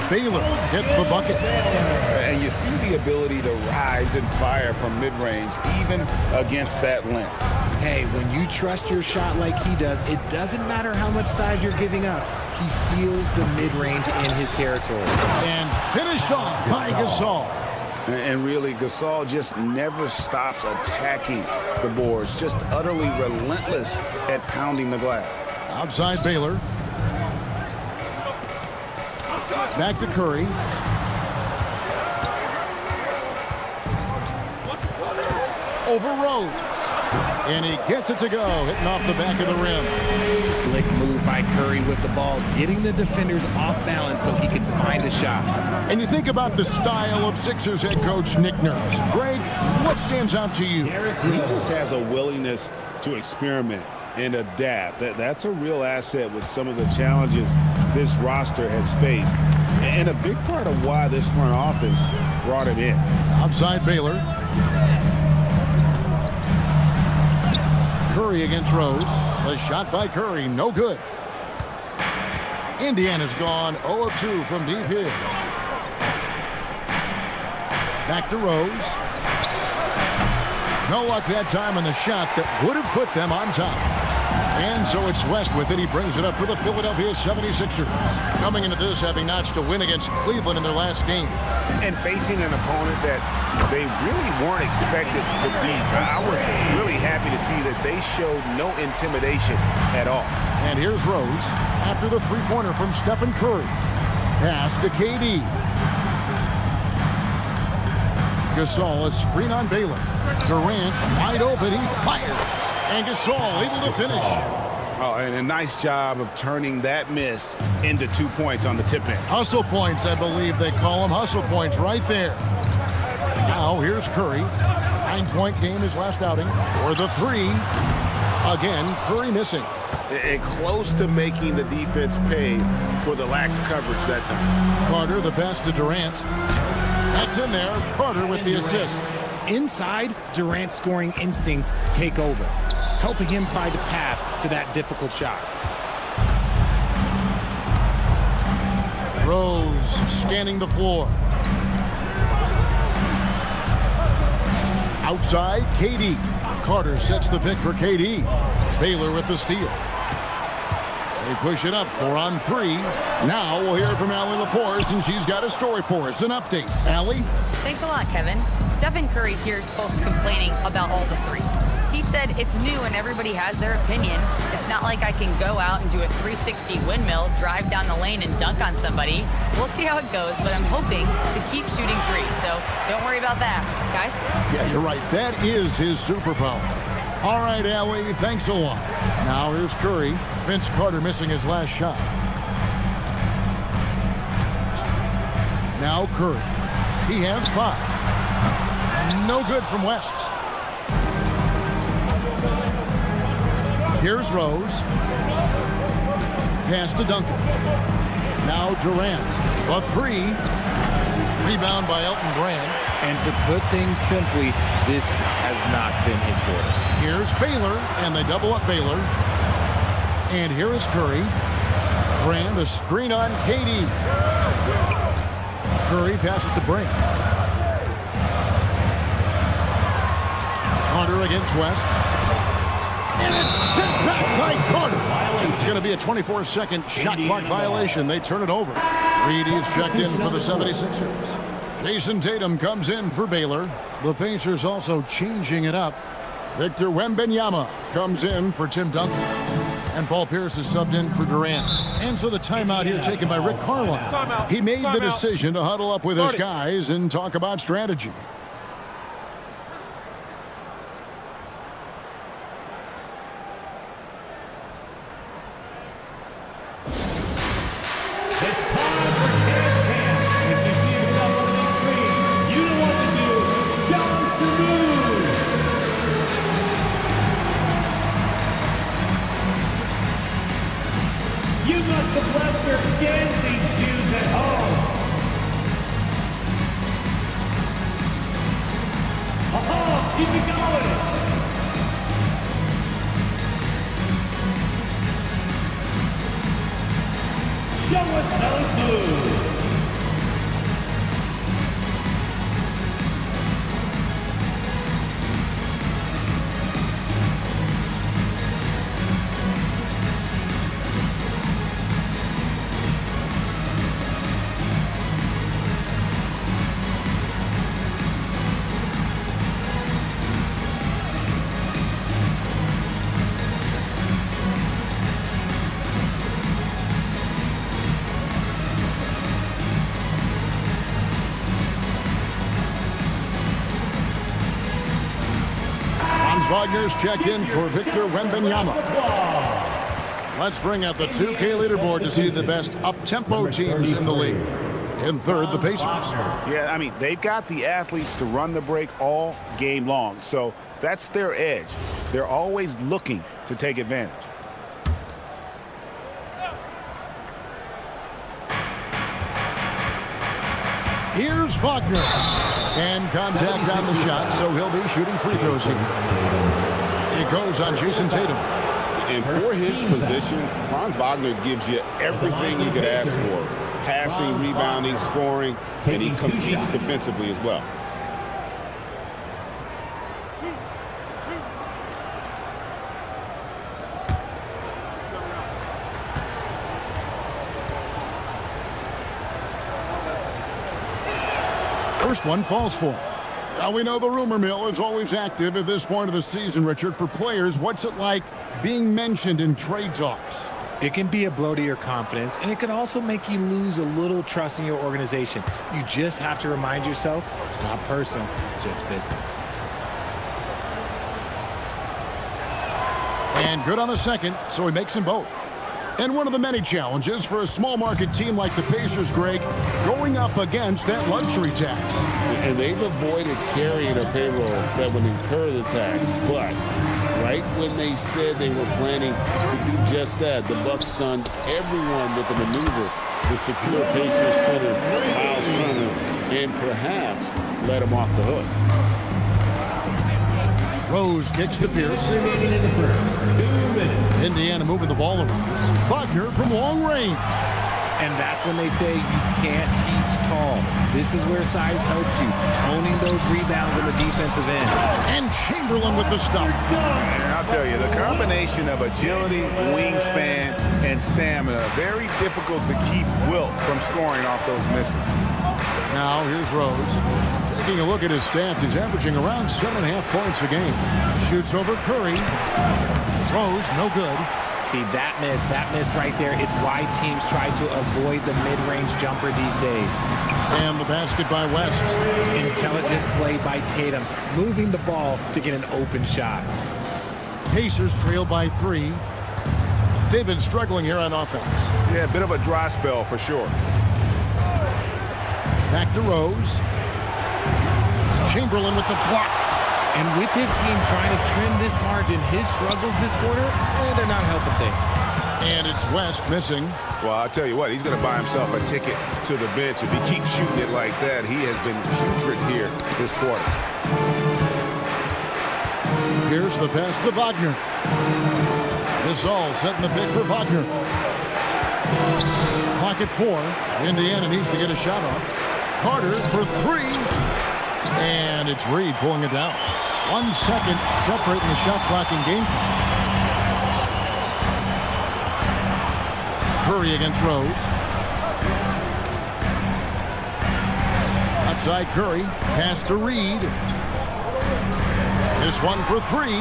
Baylor hits the bucket. And you see the ability to rise and fire from mid-range, even against that length. Hey, when you trust your shot like he does, it doesn't matter how much size you're giving up. He feels the mid-range in his territory. And finished off by Gasol. And really, Gasol just never stops attacking the boards, just utterly relentless at pounding the glass. Outside Baylor. Back to Curry. Over Rose. And he gets it to go, hitting off the back of the rim. Slick move by Curry with the ball, getting the defenders off balance so he can find a shot. And you think about the style of Sixers head coach Nick Nurse. Greg, what stands out to you? He just has a willingness to experiment and adapt. That's a real asset with some of the challenges this roster has faced. And a big part of why this front office brought him in. Outside Baylor. Curry against Rose. A shot by Curry, no good. Indiana's gone 0 of 2 from deep here. Back to Rose. No luck that time on the shot that would have put them on top. And so it's West with it. He brings it up for the Philadelphia 76ers. Coming into this, having notched a win against Cleveland in their last game. And facing an opponent that they really weren't expected to beat. I was really happy to see that they showed no intimidation at all. And here's Rose after the three-pointer from Stephen Curry. Pass to KD. Gasol, a screen on Baylor. Durant wide open, he fires. And Gasol able to finish. Oh, and a nice job of turning that miss into 2 points on the tip in. Hustle points, I believe they call them. Hustle points right there. Now here's Curry. 9-point game his last outing. For the three. Again, Curry missing. And close to making the defense pay for the lax coverage that time. Carter, the pass to Durant. That's in there. Carter with the assist. Inside, Durant's scoring instincts take over, helping him find a path to that difficult shot. Rose scanning the floor. Outside, KD. Carter sets the pick for KD. Baylor with the steal. They push it up 4 on 3. Now we'll hear from Allie LaForce, and she's got a story for us. An update. Allie? Thanks a lot, Kevin. Stephen Curry hears folks complaining about all the threes. He said it's new and everybody has their opinion. It's not like I can go out and do a 360 windmill, drive down the lane and dunk on somebody. We'll see how it goes, but I'm hoping to keep shooting threes, so don't worry about that, guys. Yeah, you're right. That is his superpower. All right, Allie, thanks a lot. Now here's Curry. Vince Carter missing his last shot. Now Curry. He has 5. No good from West. Here's Rose. Pass to Duncan. Now Durant. A 3. Rebound by Elton Brand. And to put things simply, this has not been his quarter. Here's Baylor, and they double up Baylor. And here is Curry. Brand, a screen on KD. Curry passes to Brand. Carter against West. And it's sent back by Carter. And it's going to be a 24-second shot clock violation. They turn it over. Reed is checked in for the 76ers. Jason Tatum comes in for Baylor. The Pacers also changing it up. Victor Wembanyama comes in for Tim Duncan. And Paul Pierce is subbed in for Durant. And so the timeout here taken by Rick Carlisle. He made the decision to huddle up with his guys and talk about strategy. Keep it going. Show us those moves. Wagner's checked in for Victor Wembanyama. Let's bring out the 2K leaderboard to see the best up-tempo teams in the league. In third, the Pacers. Yeah, I mean, they've got the athletes to run the break all game long, so that's their edge. They're always looking to take advantage. Here's Wagner. And contact on the shot, so he'll be shooting free throws here. It goes on Jason Tatum. And for his position, Franz Wagner gives you everything you could ask for. Passing, rebounding, scoring, and he competes defensively as well. First one falls for him. Now we know the rumor mill is always active at this point of the season, Richard. For players, what's it like being mentioned in trade talks? It can be a blow to your confidence, and it can also make you lose a little trust in your organization. You just have to remind yourself, it's not personal, just business. And good on the second, so he makes them both. And one of the many challenges for a small market team like the Pacers, Greg, going up against that luxury tax. And they've avoided carrying a payroll that would incur the tax, but right when they said they were planning to do just that, the Bucks stunned everyone with the maneuver to secure Pacers center Miles Turner and perhaps let him off the hook. Rose kicks to Pierce. Indiana moving the ball around. Wagner from long range. And that's when they say you can't teach tall. This is where size helps you, owning those rebounds on the defensive end. And Chamberlain with the stuff. And I'll tell you, the combination of agility, wingspan, and stamina, very difficult to keep Wilt from scoring off those misses. Now here's Rose. Taking a look at his stats, he's averaging around 7.5 points a game. Shoots over Curry. Rose, no good. See, that miss right there, it's why teams try to avoid the mid-range jumper these days. And the basket by West. Intelligent play by Tatum, moving the ball to get an open shot. Pacers trail by 3. They've been struggling here on offense. Yeah, a bit of a dry spell for sure. Back to Rose. Chamberlain with the block. And with his team trying to trim this margin, his struggles this quarter, they're not helping things. And it's West missing. Well, I'll tell you what, he's going to buy himself a ticket to the bench. If he keeps shooting it like that, he has been putrid here this quarter. Here's the pass to Wagner. This all setting the pick for Wagner. Clock at 4. Indiana needs to get a shot off. Carter for 3. And it's Reed pulling it down. 1 second separating the shot clock and game clock. Curry against Rose. Outside Curry. Pass to Reed. This one for 3.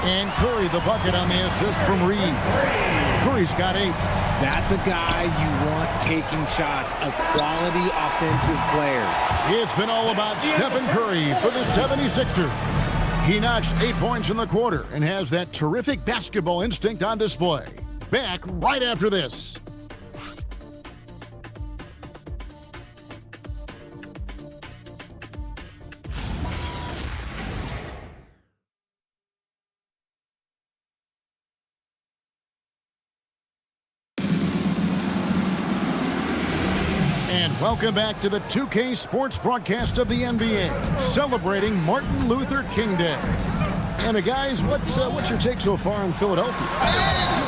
And Curry the bucket on the assist from Reed. Curry's got 8. That's a guy you want taking shots, a quality offensive player. It's been all about Stephen Curry for the 76ers. He notched 8 points in the quarter and has that terrific basketball instinct on display. Back right after this. Welcome back to the 2K Sports broadcast of the NBA, celebrating Martin Luther King Day. And guys, what's your take so far on Philadelphia?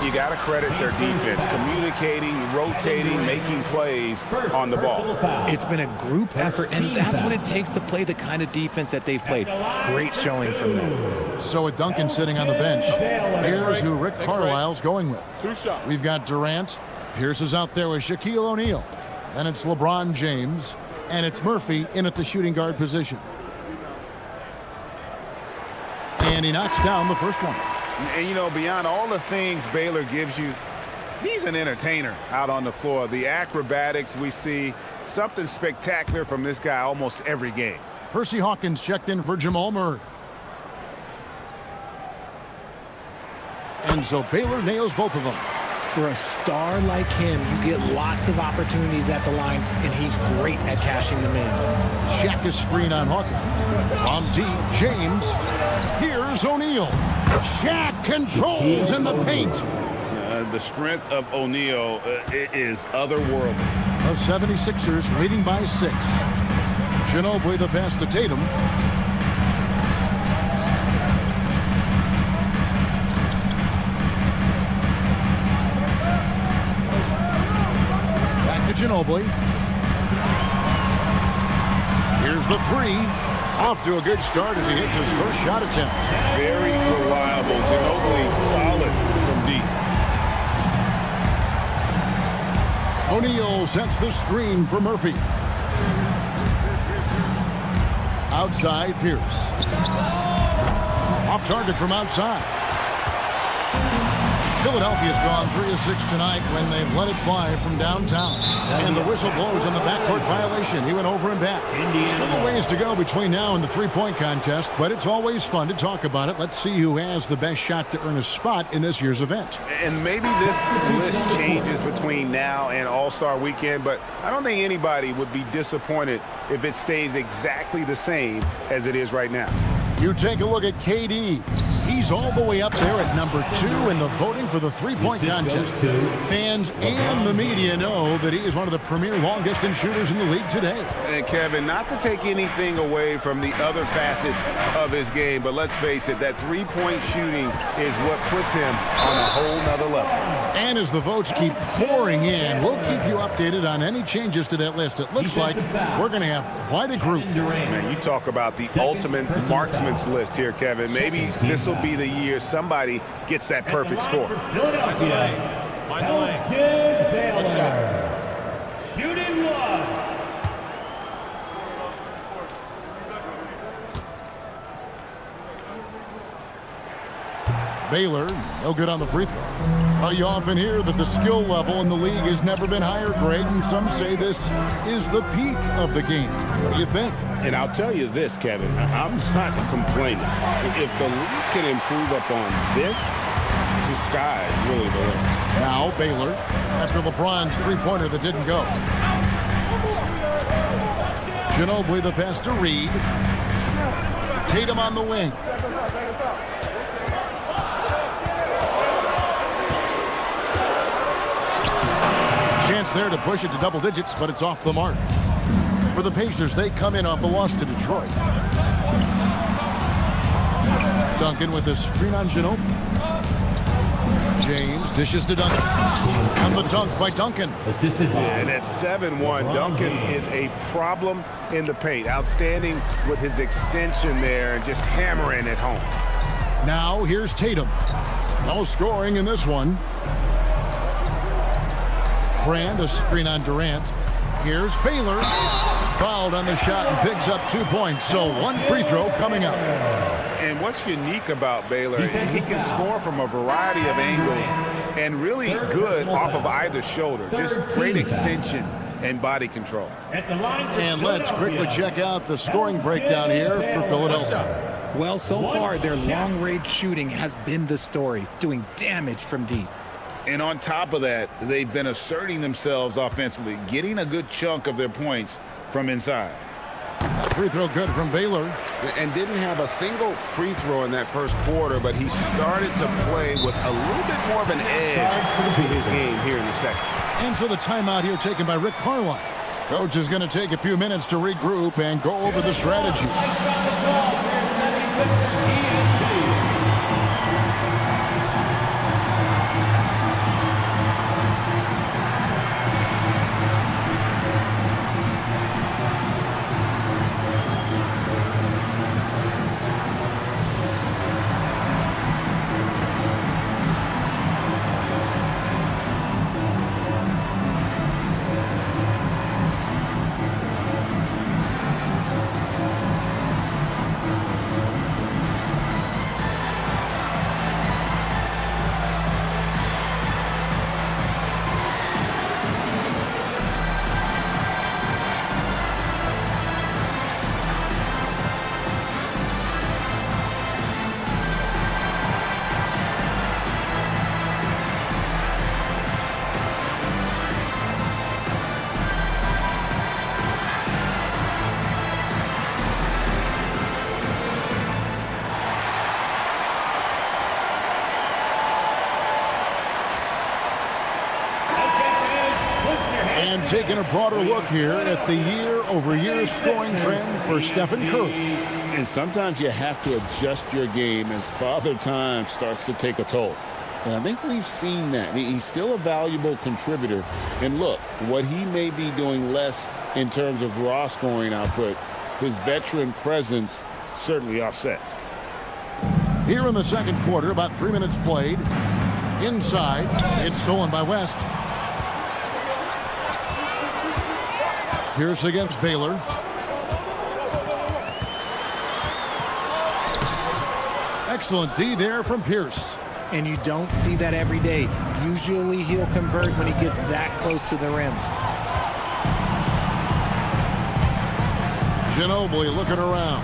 You got to credit their defense, communicating, rotating, making plays on the ball. It's been a group effort, and that's what it takes to play the kind of defense that they've played. Great showing from them. So with Duncan sitting on the bench, here's who Rick Carlisle's going with. 2 shots. We've got Durant. Pierce is out there with Shaquille O'Neal. Then it's LeBron James. And it's Murphy in at the shooting guard position. And he knocks down the first one. And, you know, beyond all the things Baylor gives you, he's an entertainer out on the floor. The acrobatics we see, something spectacular from this guy almost every game. Percy Hawkins checked in for Jamal Murray. And so Baylor nails both of them. For a star like him, you get lots of opportunities at the line, and he's great at cashing them in. Check his screen on Hawkins. From deep, James. Here's O'Neal. Shaq controls in the paint. The strength of O'Neal is otherworldly. The 76ers leading by 6. Ginobili the pass to Tatum. Ginobili. Here's the 3. Off to a good start as he hits his first shot attempt. Very reliable. Ginobili solid from deep. O'Neal sets the screen for Murphy. Outside, Pierce. Off target from outside. Philadelphia's gone 3 of 6 tonight when they've let it fly from downtown. And the whistle blows on the backcourt violation. He went over and back. Still a ways to go between now and the three-point contest, but it's always fun to talk about it. Let's see who has the best shot to earn a spot in this year's event. And maybe this list changes between now and All-Star Weekend, but I don't think anybody would be disappointed if it stays exactly the same as it is right now. You take a look at KD. He's all the way up there at number 2 in the voting for the three-point contest. Fans and the media know that he is one of the premier long-distance shooters in the league today. And Kevin, not to take anything away from the other facets of his game, but let's face it, that three-point shooting is what puts him on a whole nother level. And as the votes keep pouring in, we'll keep you updated on any changes to that list. It looks like we're going to have quite a group. Man, you talk about the ultimate marksman's list here, Kevin. Maybe this will be the year somebody gets that perfect score. Michael Baylor. Shooting 1. Baylor, no good on the free throw. Well, you often hear that the skill level in the league has never been higher, Greg, and some say this is the peak of the game. What do you think? And I'll tell you this, Kevin, I'm not complaining. If the league can improve upon this, the sky is really the limit. Now Baylor, after LeBron's three-pointer that didn't go. Ginobili the pass to Reed. Tatum on the wing. Chance there to push it to double digits, but it's off the mark. For the Pacers, they come in off a loss to Detroit. Duncan with a screen on Ginobili. James dishes to Duncan. And the dunk by Duncan. And at 7-1, Duncan is a problem in the paint. Outstanding with his extension there and just hammering it home. Now here's Tatum. No scoring in this one. Brand, a screen on Durant. Here's Baylor. Fouled on the shot and picks up 2 points. So 1 free throw coming up. And what's unique about Baylor, he can score from a variety of angles and really good off of either shoulder. Just great extension and body control. And let's quickly check out the scoring breakdown here for Philadelphia. Well, so far, their long-range shooting has been the story, doing damage from deep. And on top of that, they've been asserting themselves offensively, getting a good chunk of their points from inside. That free throw good from Baylor. And didn't have a single free throw in that first quarter, but he started to play with a little bit more of an edge to his game here in the second. And so the timeout here taken by Rick Carlisle. Coach is going to take a few minutes to regroup and go over the strategy. And taking a broader look here at the year-over-year scoring trend for Stephen Curry. And sometimes you have to adjust your game as Father Time starts to take a toll. And I think we've seen that. He's still a valuable contributor. And look, what he may be doing less in terms of raw scoring output, his veteran presence certainly offsets. Here in the second quarter, about 3 minutes played. Inside, it's stolen by West. Pierce against Baylor. Excellent D there from Pierce. And you don't see that every day. Usually he'll convert when he gets that close to the rim. Ginobili looking around.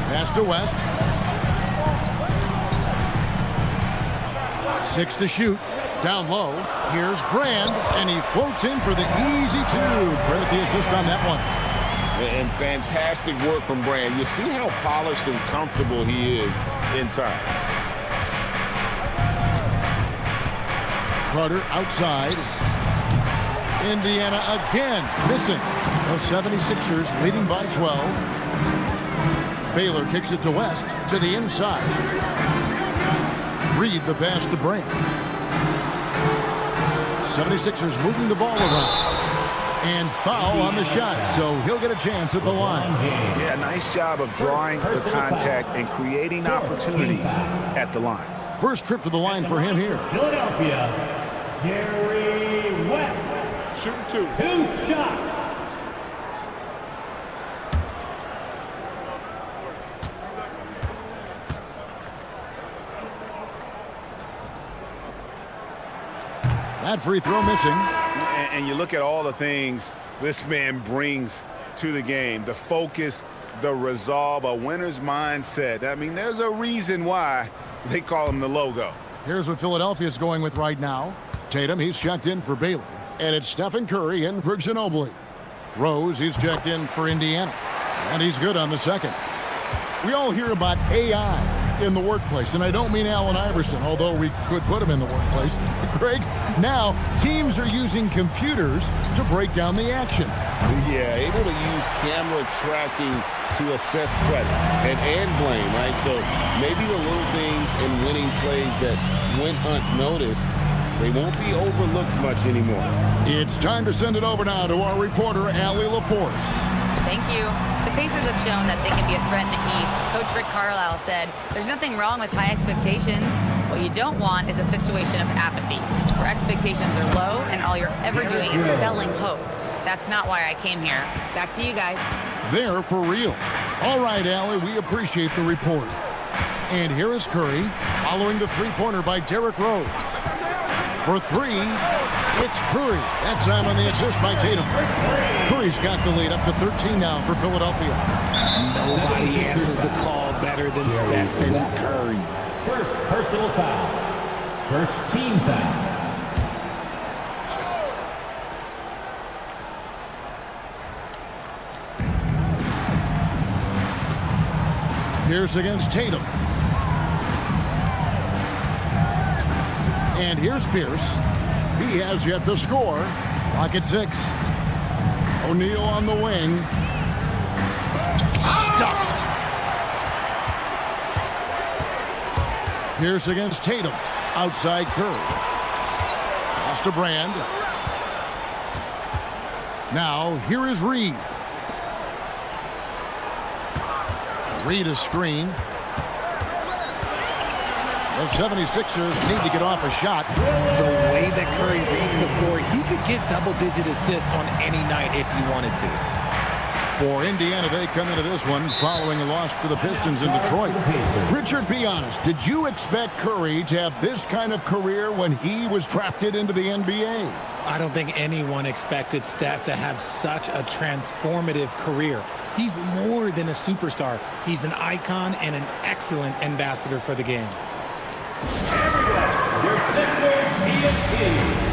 Pass to West. 6 to shoot. Down low. Here's Brand, and he floats in for the easy two. Credit the assist on that one. And fantastic work from Brand. You see how polished and comfortable he is inside. Carter outside. Indiana again missing. The 76ers leading by 12. Baylor kicks it to West to the inside. Reed the pass to Brand. 76ers moving the ball around. And foul on the shot, so he'll get a chance at the line. Yeah, nice job of drawing the contact and creating opportunities at the line. First trip to the line for him here. Philadelphia, Jerry West. Shooting two. 2 shots. That free throw missing. And you look at all the things this man brings to the game. The focus, the resolve, a winner's mindset. I mean, there's a reason why they call him the logo. Here's what Philadelphia's going with right now. Tatum, he's checked in for Baylor. And it's Stephen Curry in for Ginobili. Rose, he's checked in for Indiana. And he's good on the second. We all hear about AI in the workplace, and I don't mean Allen Iverson, although we could put him in the workplace. Greg, now teams are using computers to break down the action. Yeah, able to use camera tracking to assess credit and blame, right? So maybe the little things in winning plays that went unnoticed, they won't be overlooked much anymore. It's time to send it over now to our reporter, Allie LaForce. Thank you. The Pacers have shown that they can be a threat in the East. Coach Rick Carlisle said, there's nothing wrong with high expectations. What you don't want is a situation of apathy, where expectations are low and all you're ever doing is selling hope. That's not why I came here. Back to you guys. They're for real. All right, Allie, we appreciate the report. And here is Curry, following the three-pointer by Derrick Rose. For three, it's Curry. That time on the assist by Tatum. Curry's got the lead up to 13 now for Philadelphia. Nobody answers the call better than Stephen Curry. First personal foul. First team foul. Pierce against Tatum. And here's Pierce. He has yet to score. Clock at 6. O'Neal on the wing. Stuffed. Pierce against Tatum. Outside Curry. Pass to Brand. Now, here is Reed. Reed is screen. The 76ers need to get off a shot. The way that Curry reads the floor, he could get double-digit assists on any night if he wanted to. For Indiana, they come into this one following a loss to the Pistons in Detroit. Richard, be honest, did you expect Curry to have this kind of career when he was drafted into the NBA? I don't think anyone expected Steph to have such a transformative career. He's more than a superstar. He's an icon and an excellent ambassador for the game. Your Central ESP.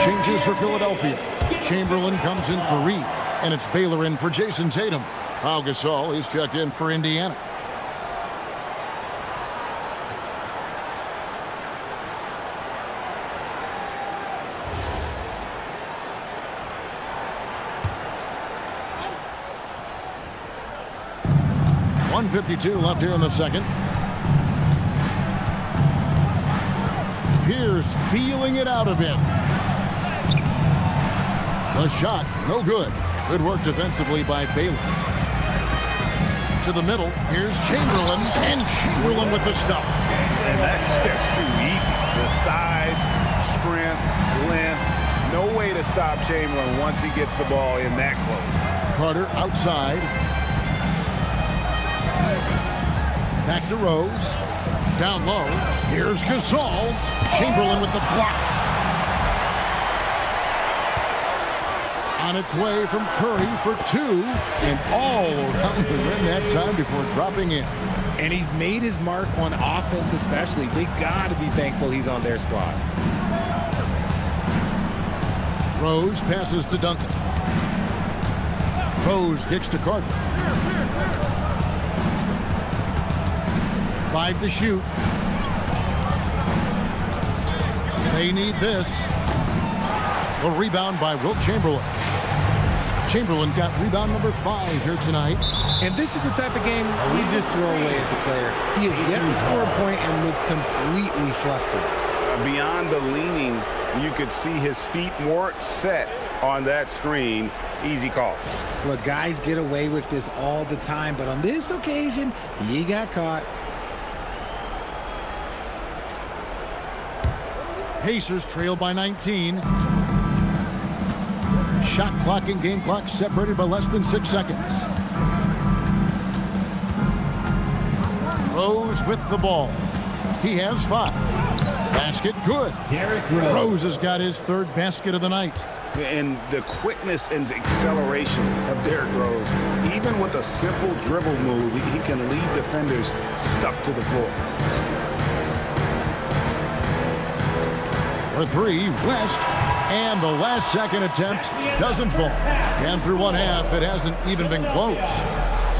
Changes for Philadelphia. Chamberlain comes in for Reed, and it's Baylor in for Jason Tatum. Pau Gasol is checked in for Indiana. .152 left here in the second. Pierce feeling it out a bit. The shot, no good. Good work defensively by Baylor. To the middle, here's Chamberlain, and Chamberlain with the stuff. And that's just too easy. The size, strength, length, no way to stop Chamberlain once he gets the ball in that close. Carter outside. Back to Rose. Down low. Here's Gasol. Chamberlain with the block. On its way from Curry for 2, and all around the rim that time before dropping in. And he's made his mark on offense especially. They got to be thankful he's on their squad. Rose passes to Duncan. Rose kicks to Carter. 5 to shoot. They need this. The rebound by Wilt Chamberlain. Chamberlain got rebound number 5 here tonight. And this is the type of game we just throw away as a player. He has yet to score a point and looks completely flustered. Beyond the leaning, you could see his feet weren't set on that screen. Easy call. Look, guys get away with this all the time, but on this occasion, he got caught. Pacers trail by 19. Shot clock and game clock separated by less than 6 seconds. Rose with the ball. He has 5. Basket good. Rose has got his 3rd basket of the night. And the quickness and acceleration of Derrick Rose, even with a simple dribble move, he can leave defenders stuck to the floor. For 3, West. And the last second attempt doesn't fall. And through one half, it hasn't even been close.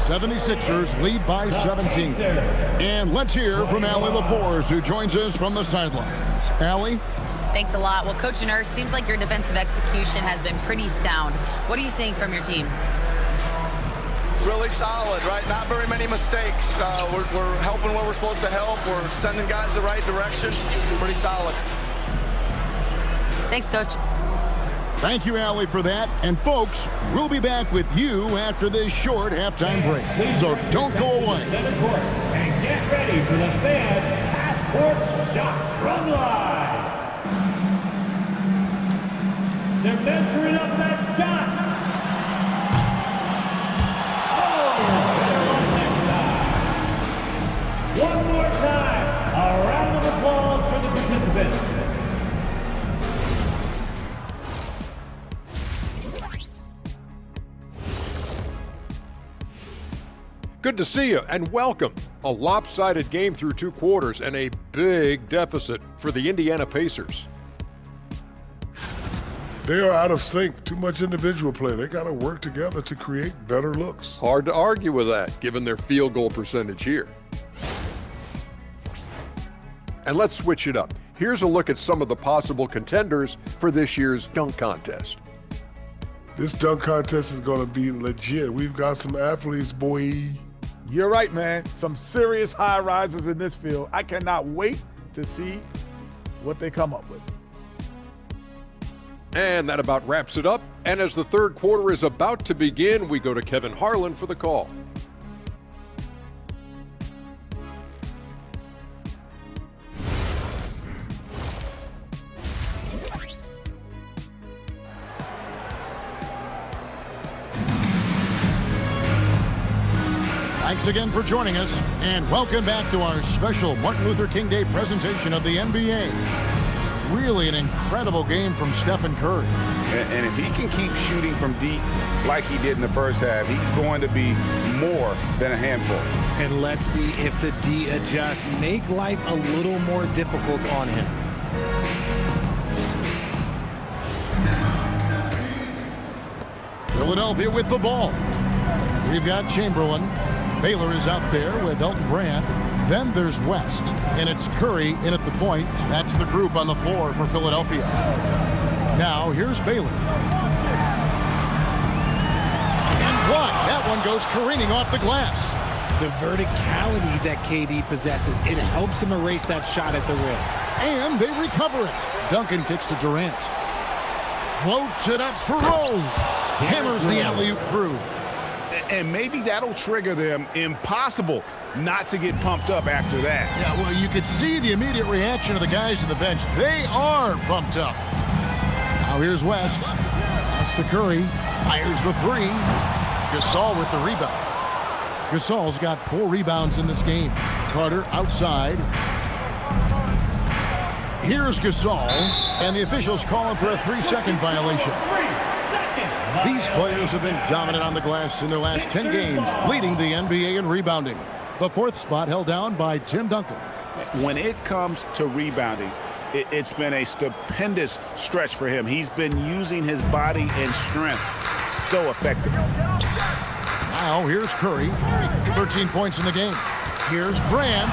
76ers lead by 17. And let's hear from Allie LaForce, who joins us from the sidelines. Allie? Thanks a lot. Well, Coach Nurse, seems like your defensive execution has been pretty sound. What are you seeing from your team? really solid, right? Not very many mistakes. We're helping where we're supposed to help. We're sending guys the right direction. Pretty solid. Thanks, Coach. Thank you, Allie, for that. And, folks, we'll be back with you after this short halftime break. So don't go away. Center court. And get ready for the Fan half-court shot from line. They're measuring up that shot. One more time, a round of applause for the participants. Good to see you and welcome. A lopsided game through 2 quarters and a big deficit for the Indiana Pacers. They are out of sync. Too much individual play. They got to work together to create better looks. Hard to argue with that, given their field goal percentage here. And let's switch it up. Here's a look at some of the possible contenders for this year's dunk contest. This dunk contest is going to be legit. We've got some athletes, boy. You're right, man. Some serious high risers in this field. I cannot wait to see what they come up with. And that about wraps it up. And as the third quarter is about to begin, we go to Kevin Harlan for the call. Thanks again for joining us, and welcome back to our special Martin Luther King Day presentation of the NBA. Really an incredible game from Stephen Curry. And if he can keep shooting from deep like he did in the first half, he's going to be more than a handful. And let's see if the D adjusts, make life a little more difficult on him. Philadelphia with the ball. We've got Chamberlain. Baylor is out there with Elton Brand. Then there's West, and it's Curry in at the point. That's the group on the floor for Philadelphia. Now here's Baylor. And blocked. That one goes careening off the glass. The verticality that KD possesses, it helps him erase that shot at the rim. And they recover it. Duncan kicks to Durant. Floats it up for Rose. Hammers the alley-oop through. And maybe that'll trigger them. Impossible not to get pumped up after that. Yeah, well, you could see the immediate reaction of the guys on the bench. They are pumped up. Now here's West. Pass to Curry. Fires the three. Gasol with the rebound. Gasol's got 4 rebounds in this game. Carter outside. Here's Gasol. And the officials calling for a 3-second violation. These players have been dominant on the glass in their last 10 games, leading the NBA in rebounding. The 4th spot held down by Tim Duncan. When it comes to rebounding, it's been a stupendous stretch for him. He's been using his body and strength so effectively. Now here's Curry, 13 points in the game. Here's Brand.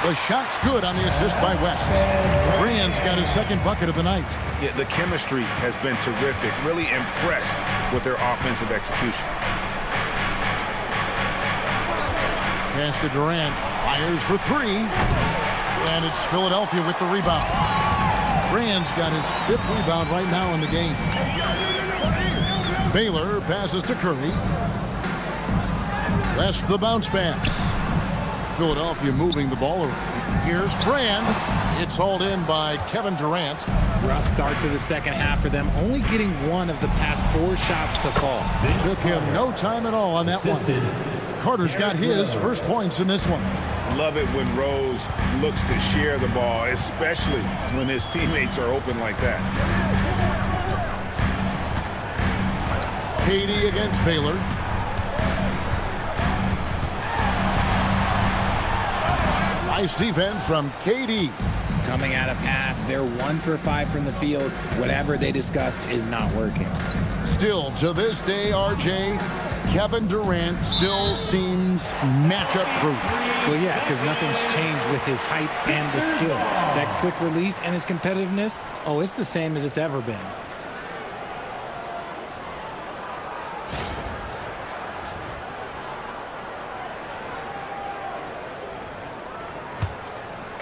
The shot's good on the assist by West. Brand's got his 2nd bucket of the night. Yeah, the chemistry has been terrific. Really impressed with their offensive execution. Pass to Durant. Fires for 3. And it's Philadelphia with the rebound. Brand's got his 5th rebound right now in the game. Baylor passes to Curry. West the bounce pass. Philadelphia moving the ball around. Here's Brand. It's hauled in by Kevin Durant. Rough start to the second half for them, only getting 1 of the past 4 shots to fall. Took him no time at all on that one. Carter's got his first points in this one. Love it when Rose looks to share the ball, especially when his teammates are open like that. KD against Baylor. Nice defense from KD. Coming out of half, they're 1 for 5 from the field. Whatever they discussed is not working. Still, to this day, RJ, Kevin Durant still seems matchup proof. Well, yeah, because nothing's changed with his height and the skill. That quick release and his competitiveness, oh, it's the same as it's ever been.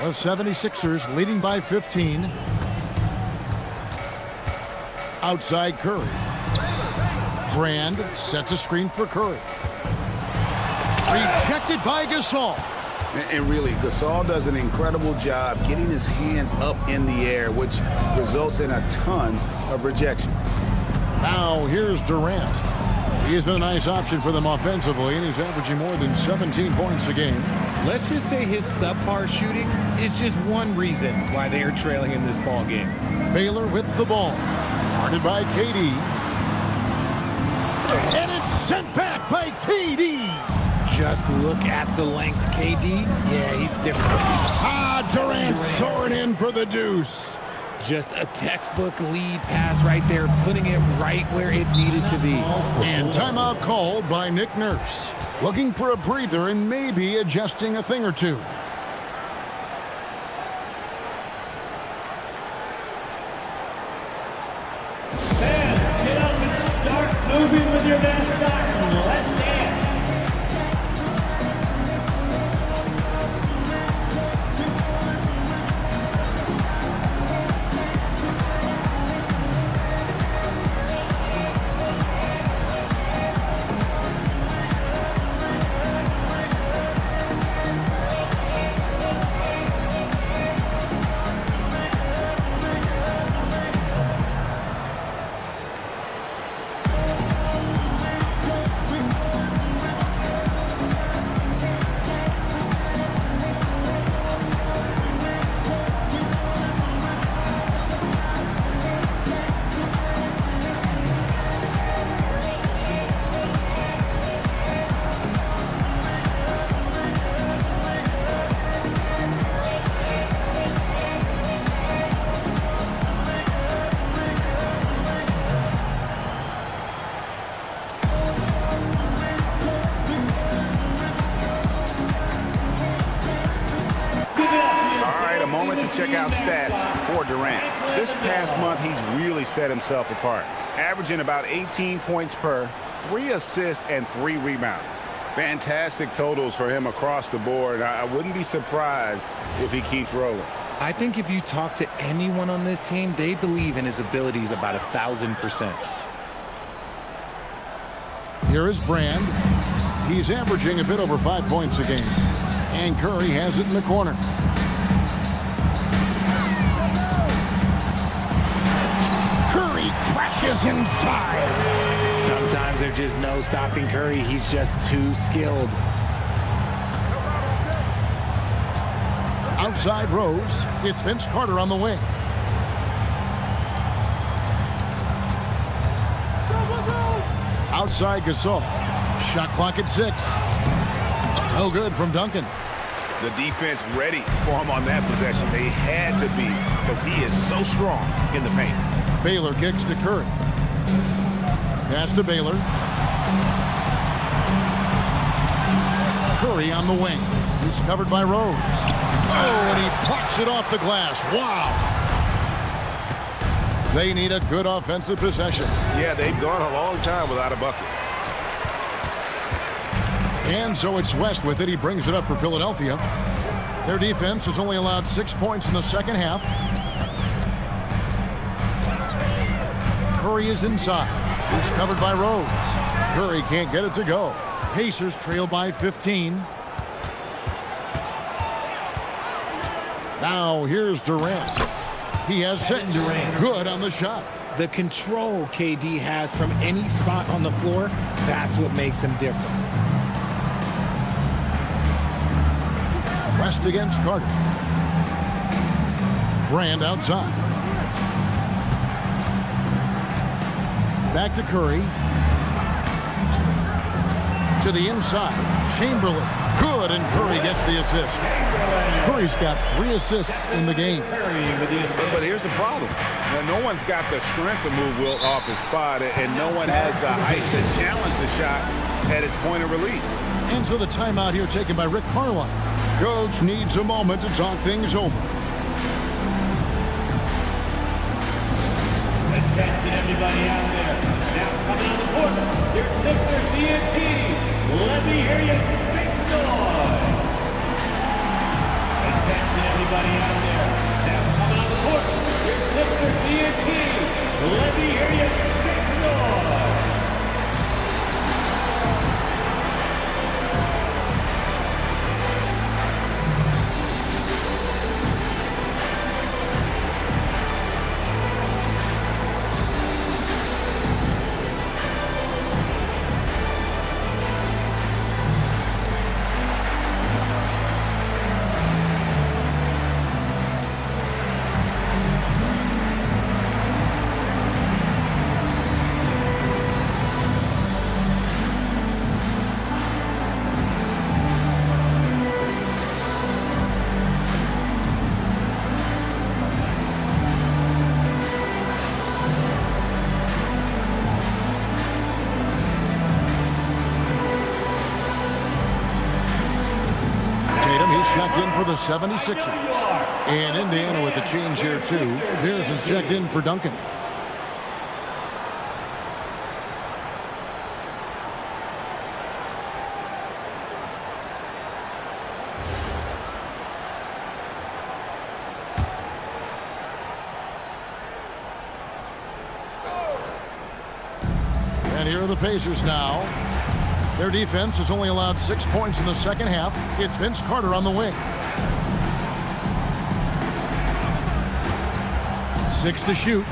The 76ers leading by 15. Outside Curry. Brand sets a screen for Curry. Rejected by Gasol. And really, Gasol does an incredible job getting his hands up in the air, which results in a ton of rejection. Now here's Durant. He has been a nice option for them offensively, and he's averaging more than 17 points a game. Let's just say his subpar shooting is just one reason why they are trailing in this ball game. Baylor with the ball. Guarded by KD. And it's sent back by KD. Just look at the length, KD. Yeah, he's different. Durant soaring in for the deuce. Just a textbook lead pass right there, putting it right where it needed to be. And timeout called by Nick Nurse. Looking for a breather and maybe adjusting a thing or two. Fans, get up and start moving with your mascot. Let's dance. Check out stats for Durant. This past month, he's really set himself apart, averaging about 18 points per, 3 assists, and 3 rebounds. Fantastic totals for him across the board. I wouldn't be surprised if he keeps rolling. I think if you talk to anyone on this team, they believe in his abilities about 1,000%. Here is Brand. He's averaging a bit over 5 points a game. And Curry has it in the corner. Crashes inside. Sometimes there's just no stopping Curry. He's just too skilled. Outside Rose. It's Vince Carter on the wing. Outside Gasol. Shot clock at 6. No good from Duncan. The defense ready for him on that possession. They had to be because he is so strong in the paint. Baylor kicks to Curry. Pass to Baylor. Curry on the wing. He's covered by Rose. Oh, and he plucks it off the glass. Wow. They need a good offensive possession. Yeah, they've gone a long time without a bucket. And so it's West with it. He brings it up for Philadelphia. Their defense has only allowed 6 points in the second half. Curry is inside. He's covered by Rose. Curry can't get it to go. Pacers trail by 15. Now here's Durant. He has 6. Good on the shot. The control KD has from any spot on the floor, that's what makes him different. West against Carter. Brand outside. Back to Curry. To the inside. Chamberlain. Good, and Curry gets the assist. Curry's got 3 assists in the game. But here's the problem. Now, no one's got the strength to move Wilt off his spot, and no one has the height to challenge the shot at its point of release. And so the timeout here taken by Rick Carlisle. Coach needs a moment to talk things over. Attention, everybody out there. Now coming on the court, your Sixers DNT. Let me hear you make some noise. Attention, everybody. everybody out there. Now coming on the court, your Sixers TNT. Let me hear you make some noise. Checked in for the 76ers. And Indiana with the change here, too. Pierce is checked in for Duncan. And here are the Pacers now. Their defense has only allowed 6 points in the second half. It's Vince Carter on the wing. 6 to shoot.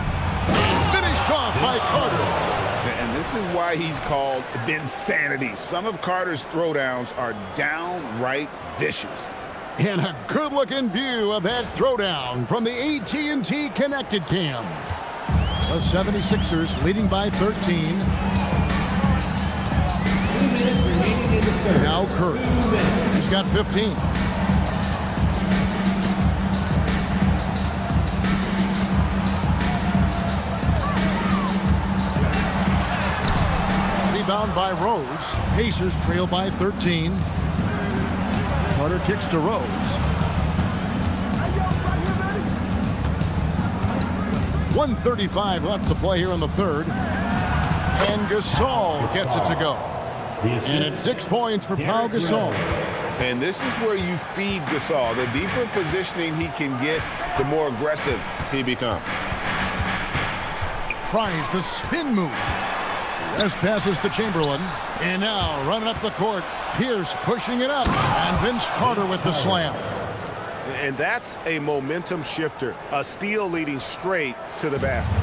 Finished off by Carter. And this is why he's called Vinsanity. Some of Carter's throwdowns are downright vicious. And a good-looking view of that throwdown from the AT&T Connected Cam. The 76ers leading by 13. Now Curry. He's got 15. Rebound by Rose. Pacers trail by 13. Carter kicks to Rose. 1:35 left to play here in the third. And Gasol gets it to go. And it's 6 points for Pau Gasol. And this is where you feed Gasol. The deeper positioning he can get, the more aggressive he becomes. Tries the spin move. As passes to Chamberlain. And now running up the court. Pierce pushing it up. And Vince Carter with the slam. And that's a momentum shifter. A steal leading straight to the basket.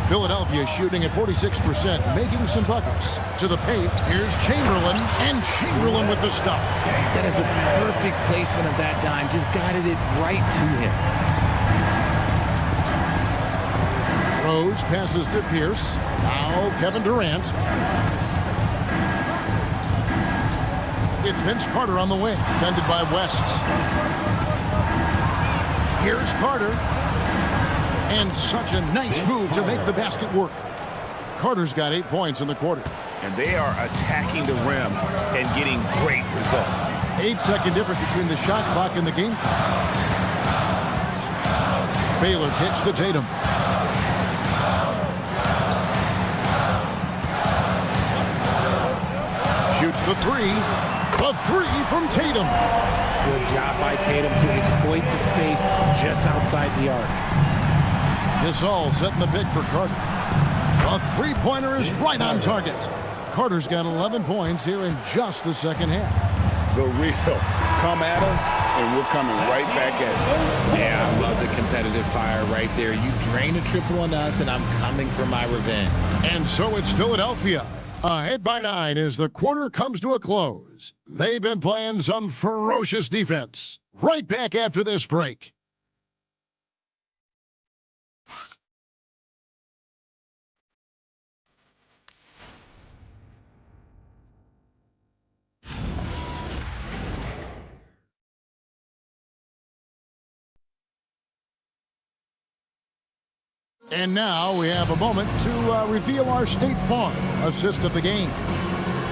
Philadelphia shooting at 46%, making some buckets. To the paint, here's Chamberlain, and Chamberlain with the stuff. That is a perfect placement of that dime. Just guided it right to him. Rose passes to Pierce. Now Kevin Durant. It's Vince Carter on the wing, defended by West. Here's Carter. And such a nice move to make the basket work. Carter's got 8 points in the quarter. And they are attacking the rim and getting great results. 8-second difference between the shot clock and the game clock. Baylor kicks to Tatum. Shoots the three. The three from Tatum. Good job by Tatum to exploit the space just outside the arc. Gasol setting the pick for Carter. A three-pointer is right on target. Carter's got 11 points here in just the second half. The real come at us, and we're coming right back at you. Yeah, I love the competitive fire right there. You drain a triple on us, and I'm coming for my revenge. And so it's Philadelphia. Ahead by 9 as the quarter comes to a close. They've been playing some ferocious defense. Right back after this break. And now we have a moment to reveal our State Farm assist of the game.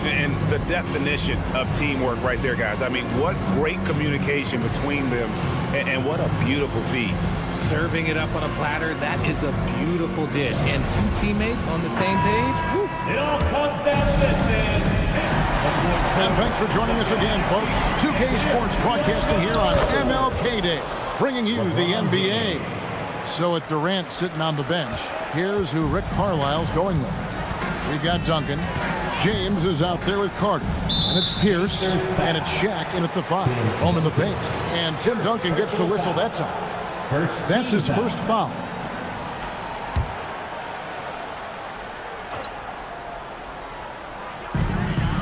And the definition of teamwork right there, guys. I mean, what great communication between them, and what a beautiful feed. Serving it up on a platter, that is a beautiful dish. And two teammates on the same page. Woo. It all comes down to this, man. And thanks for joining us again, folks. 2K Sports broadcasting here on MLK Day, bringing you the NBA. So with Durant sitting on the bench, here's who Rick Carlisle's going with. We've got Duncan. James is out there with Carter. And it's Pierce. And it's Shaq in at the 5. Home in the paint. And Tim Duncan gets the whistle that time. That's his first foul.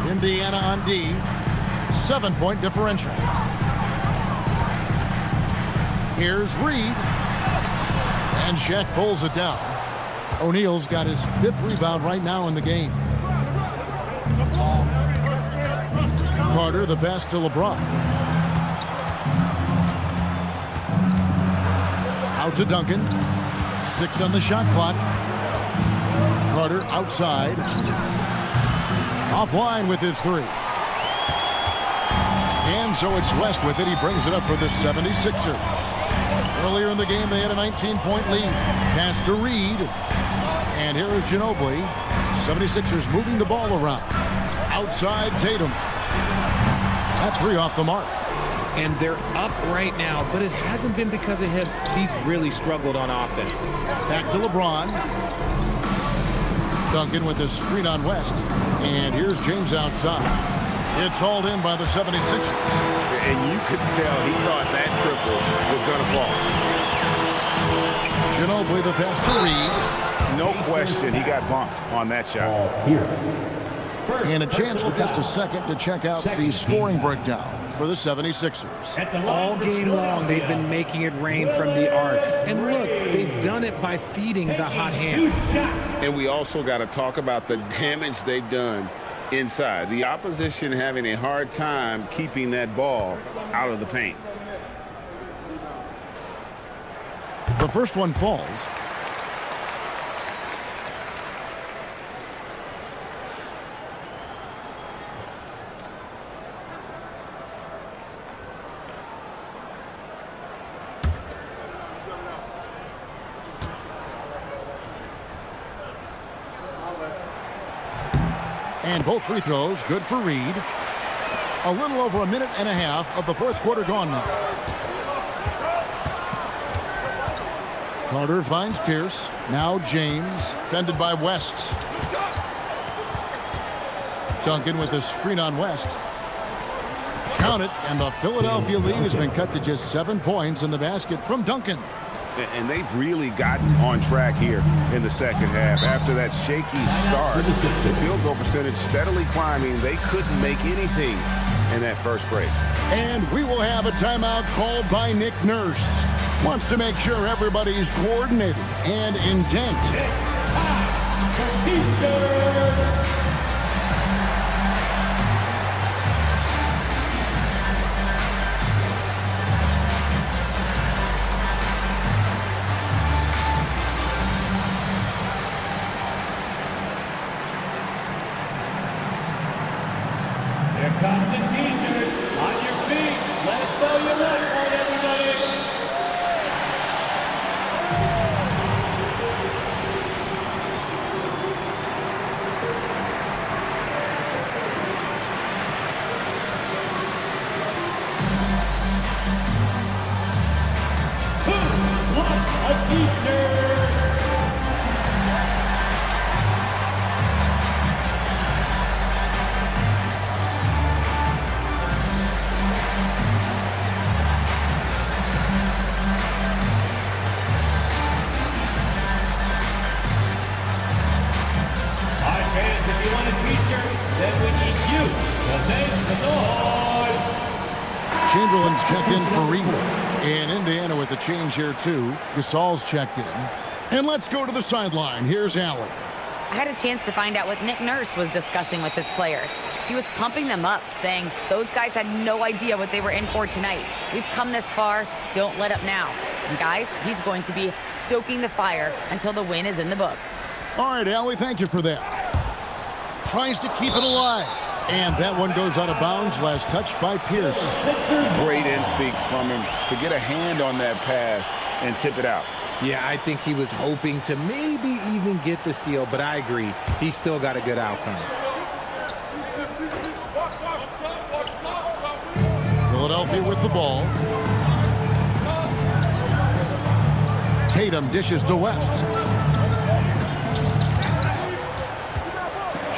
Indiana on D. 7-point differential. Here's Reed. And Shaq pulls it down. O'Neal's got his 5th rebound right now in the game. Carter, the pass to LeBron. Out to Duncan. 6 on the shot clock. Carter outside. Offline with his 3. And so it's West with it. He brings it up for the 76ers. Earlier in the game, they had a 19-point lead. Pass to Reed. And here is Ginobili. 76ers moving the ball around. Outside Tatum. That 3 off the mark. And they're up right now, but it hasn't been because of him. He's really struggled on offense. Back to LeBron. Duncan with the screen on West. And here's James outside. It's hauled in by the 76ers. And you could tell he thought that triple was going to fall. Ginobili the pass to Reed. No question he got bumped on that shot. And a chance for just a second to check out the scoring breakdown for the 76ers. All game long, they've been making it rain from the arc. And look, they've done it by feeding the hot hand. And we also got to talk about the damage they've done inside. The opposition having a hard time keeping that ball out of the paint. The first one falls. And both free throws good for Reed. A little over a minute and a half of the 4th quarter gone now. Carter finds Pierce. Now James, fended by West. Duncan with a screen on West. Count it, and the Philadelphia lead has been cut to just 7 points in the basket from Duncan. And they've really gotten on track here in the second half. After that shaky start, the field goal percentage steadily climbing. They couldn't make anything in that first break. And we will have a timeout called by Nick Nurse. Wants to make sure everybody's coordinated and intent. Here comes the t-shirts. On your feet. Let's go your left one, everybody. Who wants a t-shirt? Chamberlain's checked in for Reed. And Indiana with a change here, too. Gasol's checked in. And let's go to the sideline. Here's Allen. I had a chance to find out what Nick Nurse was discussing with his players. He was pumping them up, saying those guys had no idea what they were in for tonight. We've come this far. Don't let up now. And guys, he's going to be stoking the fire until the win is in the books. All right, Allie, thank you for that. Tries to keep it alive. And that one goes out of bounds. Last touch by Pierce. Great instincts from him to get a hand on that pass and tip it out. Yeah, I think he was hoping to maybe even get the steal, but I agree. He's still got a good outcome. Philadelphia with the ball. Tatum dishes to West.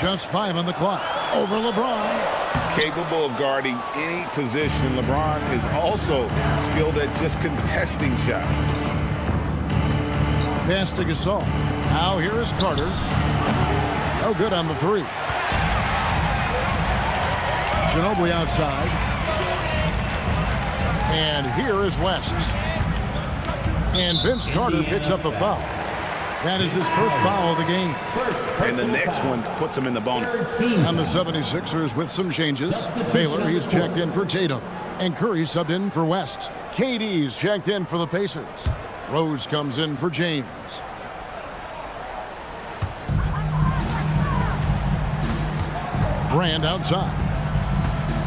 Just 5 on the clock. Over LeBron. Capable of guarding any position. LeBron is also skilled at just contesting shots. Pass to Gasol. Now here is Carter. No good on the 3. Ginobili outside. And here is West. And Vince Carter picks up the foul. That is his first foul of the game. And the next one puts him in the bonus. And the 76ers with some changes. Baylor, he's checked in for Tatum. And Curry subbed in for West. KD's checked in for the Pacers. Rose comes in for James. Brand outside.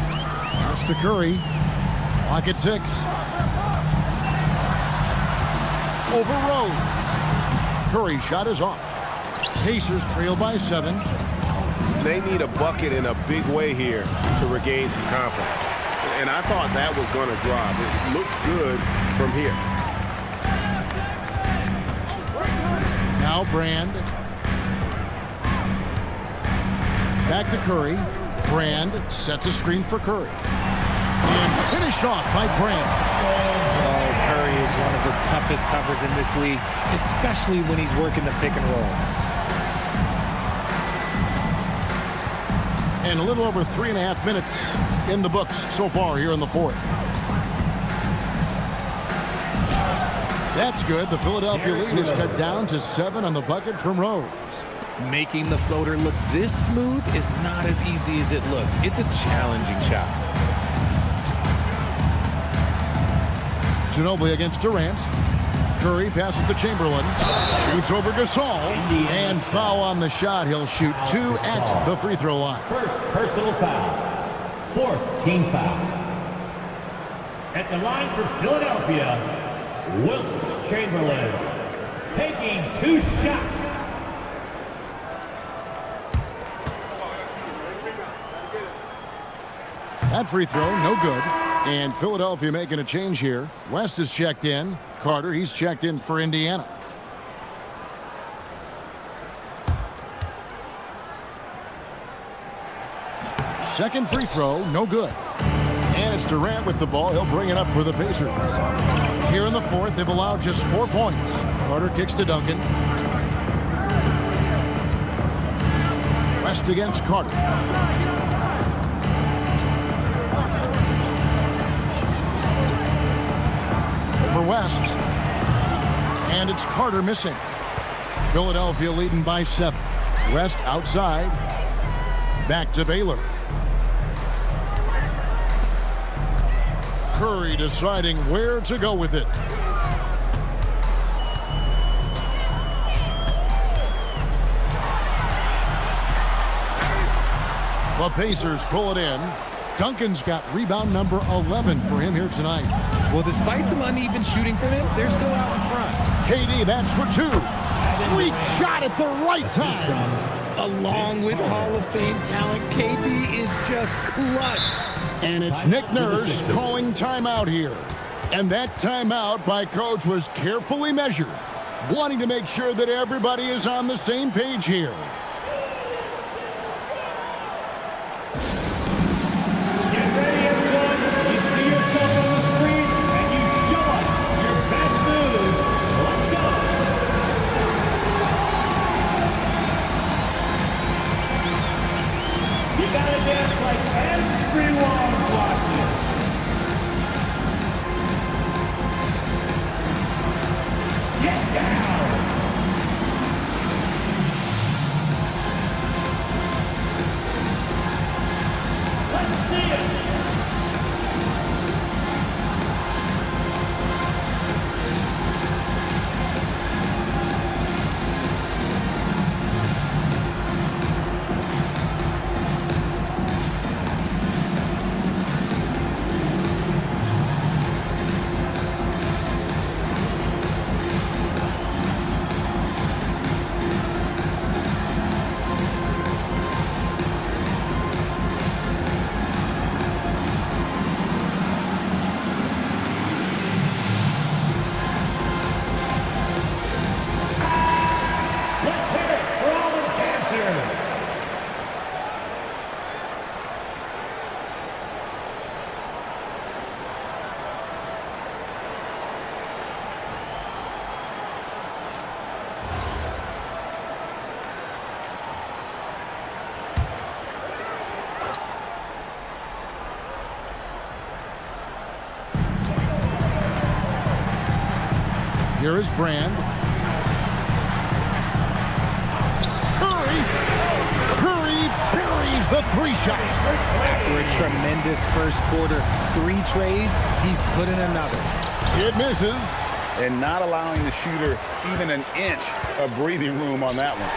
Pass to Curry. Clock at 6. Over Rose. Curry's shot is off. Pacers trail by 7. They need a bucket in a big way here to regain some confidence. And I thought that was going to drop. It looked good from here. Now Brand. Back to Curry. Brand sets a screen for Curry. And finished off by Brand. Curry is one of the toughest covers in this league, especially when he's working the pick and roll. And a little over 3.5 minutes in the books so far here in the 4th. That's good. The Philadelphia lead is cut down to 7 on the bucket from Rose. Making the floater look this smooth is not as easy as it looked. It's a challenging shot. Ginobili against Durant. Curry passes to Chamberlain. Shoots over Gasol. And foul on the shot. He'll shoot 2 at the free throw line. First personal foul. 4th team foul. At the line for Philadelphia, Wilt Chamberlain. Taking 2 shots. That free throw, no good. And Philadelphia making a change here. West is checked in. Carter, he's checked in for Indiana. Second free throw, no good. And it's Durant with the ball. He'll bring it up for the Pacers. Here in the 4th, they've allowed just 4 points. Carter kicks to Duncan. West against Carter. For West, and it's Carter missing. Philadelphia leading by 7. West outside. Back to Baylor. Curry deciding where to go with it. The Pacers pull it in. Duncan's got rebound number 11 for him here tonight. Well, despite some uneven shooting from him, they're still out in front. KD, that's for 2. Sweet shot at the right time. Along with Hall of Fame talent, KD is just clutch. And it's Nick Nurse calling timeout here. And that timeout by Coach was carefully measured, wanting to make sure that everybody is on the same page here. Here is Brand. Curry buries the three-shot. After a tremendous first quarter, 3 trays, he's put in another. It misses. And not allowing the shooter even an inch of breathing room on that one.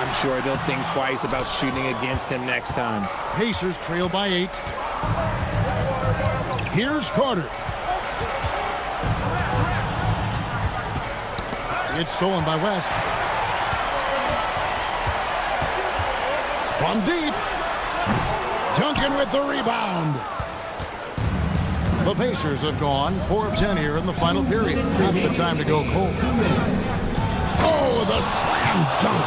I'm sure they'll think twice about shooting against him next time. Pacers trail by 8. Here's Carter. It's stolen by West. From deep. Duncan with the rebound. The Pacers have gone 4 of 10 here in the final period. Not the time to go cold. Oh, the slam dunk.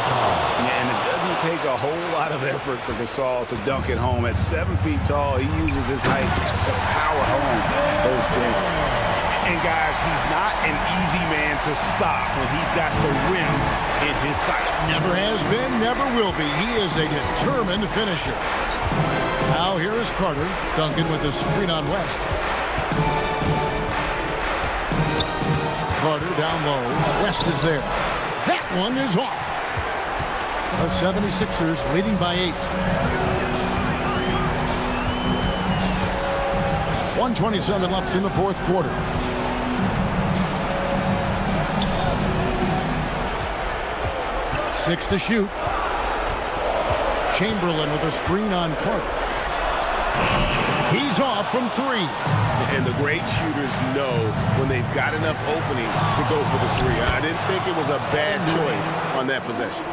And it doesn't take a whole lot of effort for Gasol to dunk it home. At 7 feet tall, he uses his height to power home those games. And guys, he's not an easy man to stop when he's got the rim in his sights. Never has been, never will be. He is a determined finisher. Now here is Carter. Duncan with a screen on West. Carter down low. West is there. That one is off. The 76ers leading by 8. 1:27 left in the fourth quarter. Six to shoot. Chamberlain with a screen on Carter. He's off from 3. And the great shooters know when they've got enough opening to go for the 3. I didn't think it was a bad choice on that possession.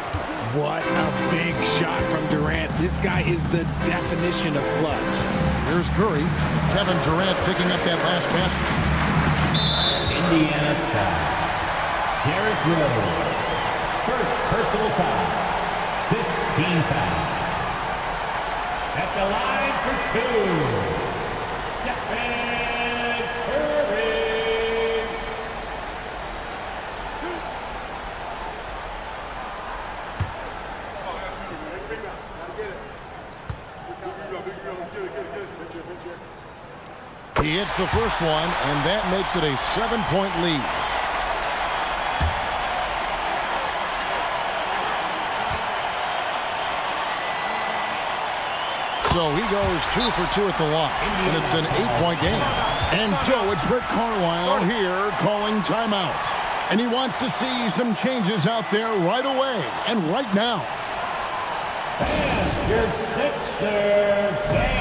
What a big shot from Durant. This guy is the definition of clutch. Here's Curry. Kevin Durant picking up that last basket. Indiana foul. Derrick Rose. First personal foul. 15 foul. At the line for 2. Stephen Curry. He hits the first one, and that makes it a 7-point lead. So he goes 2 for 2 at the line, and it's an 8-point game. And so it's Rick Carlisle here calling timeout. And he wants to see some changes out there right away and right now. And your Sixers band team.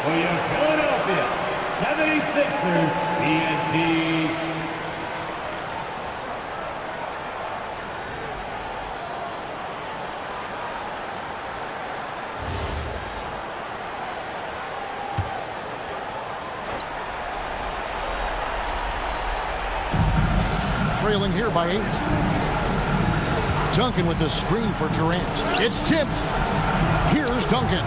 For your Philadelphia 76ers TNT. Trailing here by 8. Duncan with the screen for Durant. It's tipped. Here's Duncan.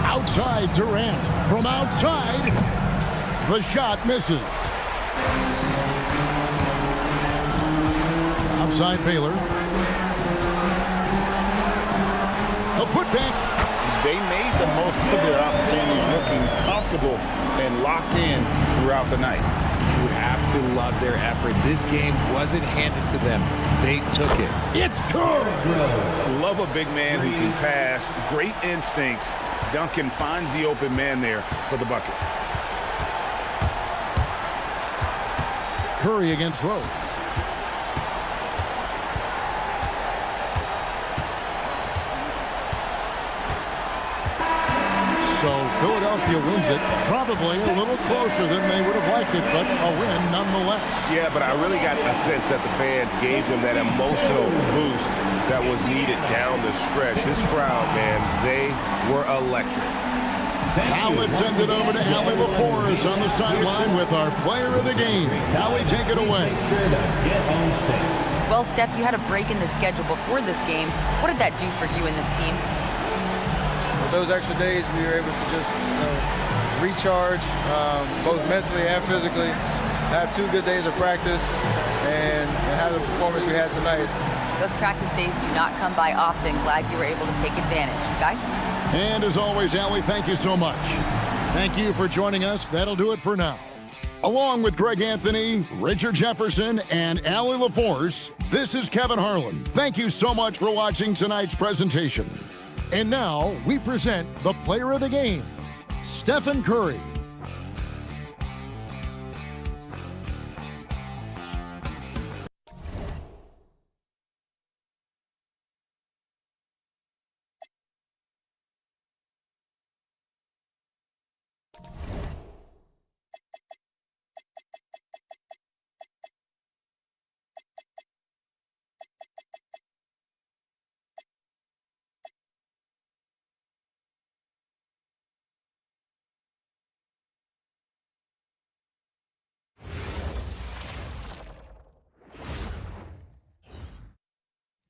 Outside Durant. From outside, the shot misses. Outside Baylor. A putback. They made the most of their opportunities, looking comfortable and locked in throughout the night. You have to love their effort. This game wasn't handed to them. They took it. It's good. Love a big man who can pass. Great instincts. Duncan finds the open man there for the bucket. Curry against Rose. So Philadelphia wins it, probably a little closer than they would have liked it, but a win nonetheless. Yeah, but I really got the sense that the fans gave them that emotional boost that was needed down the stretch. This crowd, man, they were electric. Now let's send it over to Allie LaForce on the sideline with our player of the game. Allie, take it away. Well, Steph, you had a break in the schedule before this game. What did that do for you and this team? Those extra days, we were able to just recharge, both mentally and physically, have 2 good days of practice, and have the performance we had tonight. Those practice days do not come by often. Glad you were able to take advantage. Guys? And as always, Allie, thank you so much. Thank you for joining us. That'll do it for now. Along with Greg Anthony, Richard Jefferson, and Allie LaForce, this is Kevin Harlan. Thank you so much for watching tonight's presentation. And now we present the player of the game, Stephen Curry.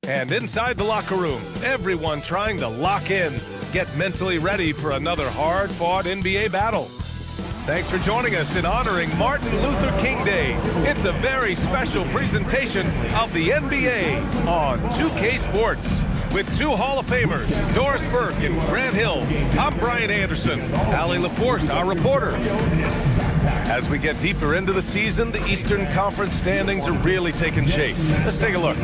And inside the locker room, everyone trying to lock in, get mentally ready for another hard-fought NBA battle. Thanks for joining us in honoring Martin Luther King Day. It's a very special presentation of the NBA on 2K Sports. With 2 Hall of Famers, Doris Burke and Grant Hill, I'm Brian Anderson, Allie LaForce, our reporter. As we get deeper into the season, the Eastern Conference standings are really taking shape. Let's take a look.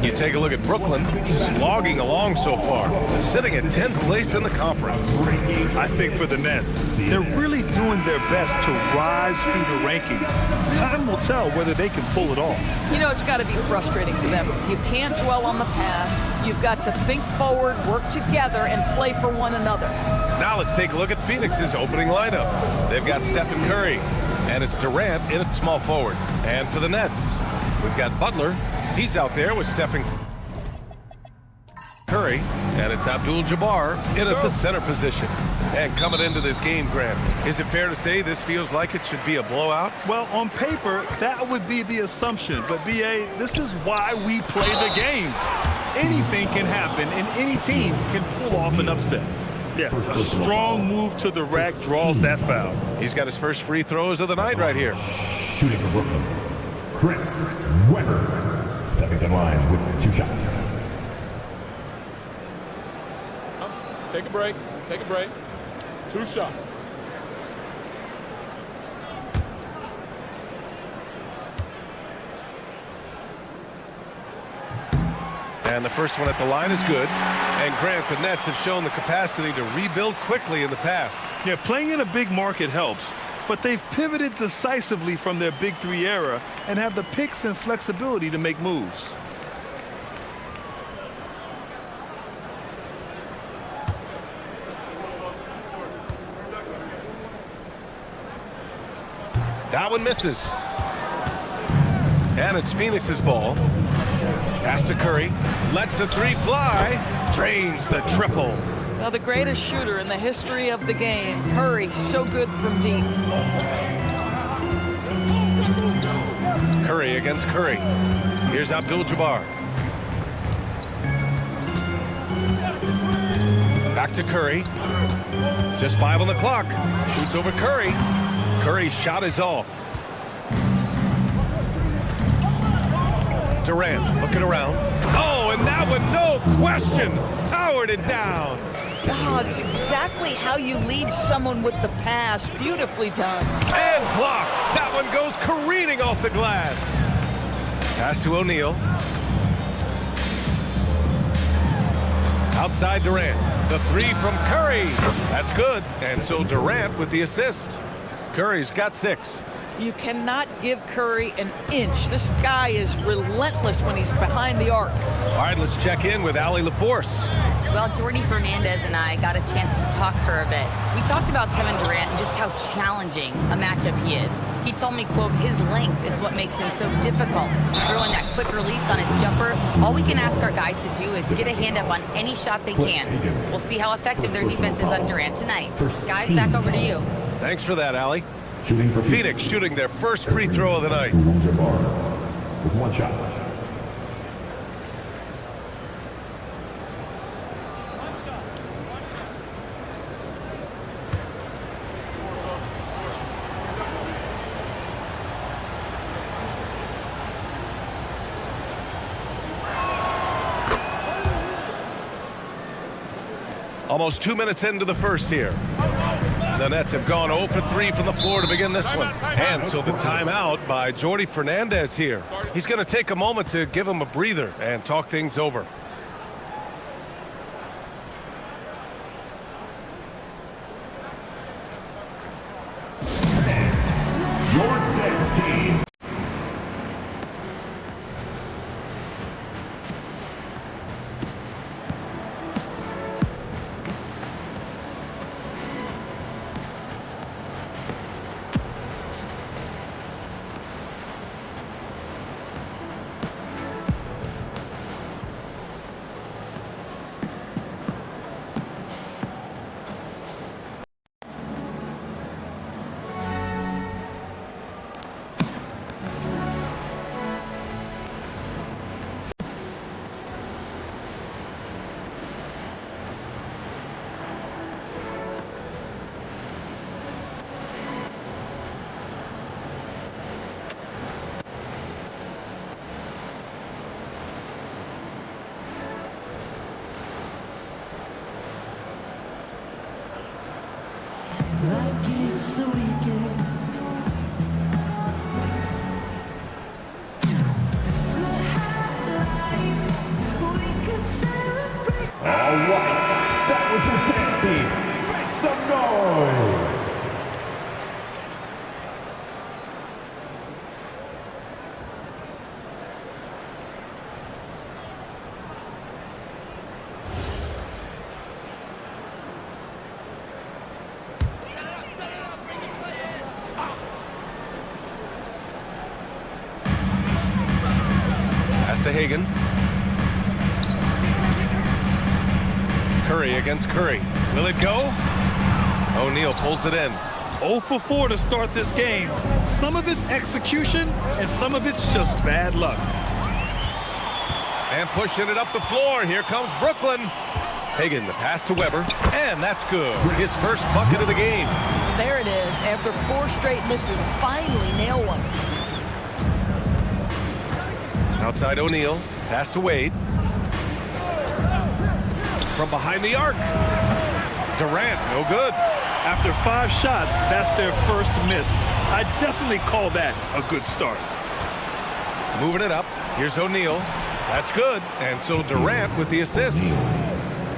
You take a look at Brooklyn, slogging along so far, sitting at 10th place in the conference. I think for the Nets, they're really doing their best to rise through the rankings. Time will tell whether they can pull it off. You know, it's got to be frustrating for them. You can't dwell on the past. You've got to think forward, work together, and play for one another. Now let's take a look at Phoenix's opening lineup. They've got Stephen Curry, and it's Durant in at small forward. And for the Nets, we've got Butler. He's out there with Stephen Curry, and it's Abdul-Jabbar in at the center position. And coming into this game, Grant, is it fair to say this feels like it should be a blowout? Well, on paper, that would be the assumption. But, B.A., this is why we play the games. Anything can happen, and any team can pull off an upset. Yeah, a strong move to the rack draws that foul. He's got his first free throws of the night right here. Shooting for Brooklyn, Chris Webber, stepping in line with 2 shots. Take a break. Take a break. 2 shots. And the first one at the line is good. And Grant, the Nets have shown the capacity to rebuild quickly in the past. Yeah, playing in a big market helps, but they've pivoted decisively from their Big 3 era and have the picks and flexibility to make moves. That one misses. And it's Phoenix's ball. Pass to Curry. Lets the 3 fly. Drains the triple. Now, the greatest shooter in the history of the game, Curry, so good from deep. Curry against Curry. Here's Abdul-Jabbar. Back to Curry. Just 5 on the clock. Shoots over Curry. Curry's shot is off. Durant looking around. Oh, and that one, no question, powered it down. Oh, it's exactly how you lead someone with the pass. Beautifully done. And blocked. That one goes careening off the glass. Pass to O'Neal. Outside Durant. The three from Curry. That's good. And so Durant with the assist. Curry's got 6. You cannot give Curry an inch. This guy is relentless when he's behind the arc. All right, let's check in with Allie LaForce. Well, Jordy Fernandez and I got a chance to talk for a bit. We talked about Kevin Durant and just how challenging a matchup he is. He told me, quote, his length is what makes him so difficult. Throwing that quick release on his jumper, all we can ask our guys to do is get a hand up on any shot they can. We'll see how effective their defense is on Durant tonight. Guys, back over to you. Thanks for that, Allie. Phoenix shooting their first free throw of the night. With 1 shot. Almost 2 minutes into the first here. The Nets have gone 0 for 3 from the floor to begin this one. And so the timeout by Jordy Fernandez here. He's going to take a moment to give him a breather and talk things over. Your next team. Like it's the weekend. All right, that was your next team. Make some noise. Pass to Hagan. Curry against Curry. Will it go? O'Neal pulls it in. 0 for 4 to start this game. Some of it's execution, and some of it's just bad luck. And pushing it up the floor. Here comes Brooklyn. Hagan, the pass to Weber. And that's good. His first bucket of the game. There it is. After 4 straight misses, finally nail one. Outside O'Neal. Pass to Wade. From behind the arc. Durant, no good. After 5 shots, that's their first miss. I definitely call that a good start. Moving it up. Here's O'Neal. That's good. And so Durant with the assist.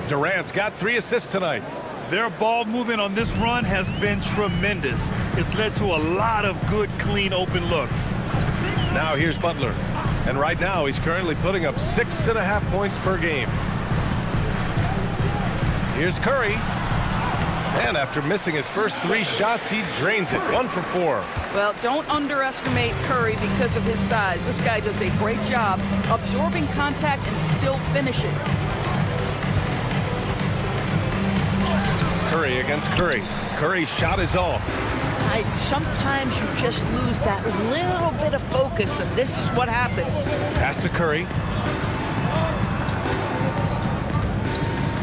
Durant's got 3 assists tonight. Their ball movement on this run has been tremendous. It's led to a lot of good, clean, open looks. Now here's Butler. And right now he's currently putting up 6.5 points per game. Here's Curry. And after missing his first 3 shots, he drains it. 1 for 4. Well, don't underestimate Curry because of his size. This guy does a great job absorbing contact and still finishing. Curry against Curry. Curry's shot is off. Sometimes you just lose that little bit of focus, and this is what happens. Pass to Curry.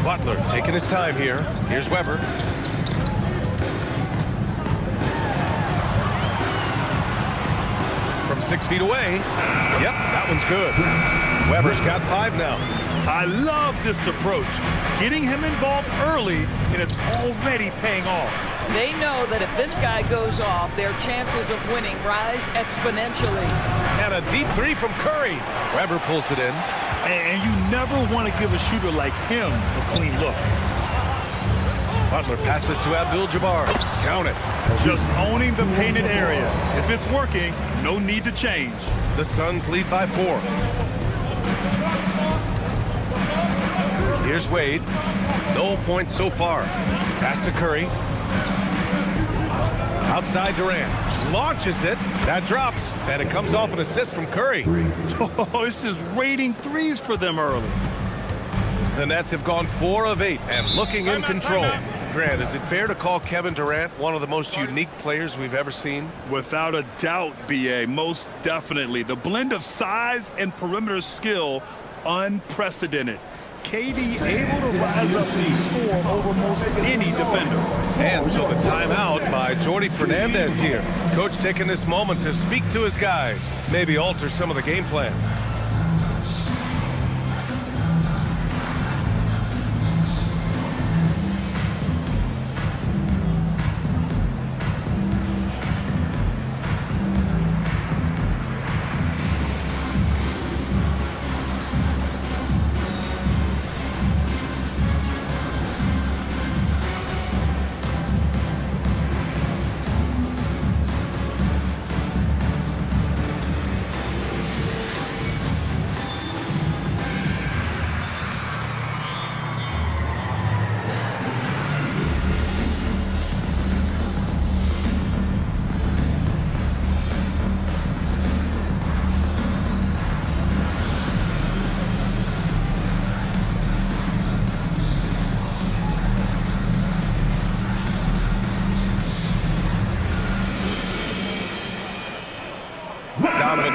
Butler taking his time here. Here's Weber. From 6 feet away. Yep, that one's good. Weber's got 5 now. I love this approach. Getting him involved early, and it's already paying off. They know that if this guy goes off, their chances of winning rise exponentially. And a deep 3 from Curry. Weber pulls it in. And you never want to give a shooter like him a clean look. Butler passes to Abdul-Jabbar. Count it. Just owning the painted area. If it's working, no need to change. The Suns lead by 4. Here's Wade. No points so far. Pass to Curry. Outside Durant. Launches it. That drops. And it comes off an assist from Curry. Oh, it's just raining threes for them early. The Nets have gone 4 of 8 and looking in control. Grant, is it fair to call Kevin Durant one of the most unique players we've ever seen? Without a doubt, B.A., most definitely. The blend of size and perimeter skill, unprecedented. KD able to rise up and score over most any defender. And so the timeout by Jordi Fernandez here. Coach taking this moment to speak to his guys, maybe alter some of the game plan.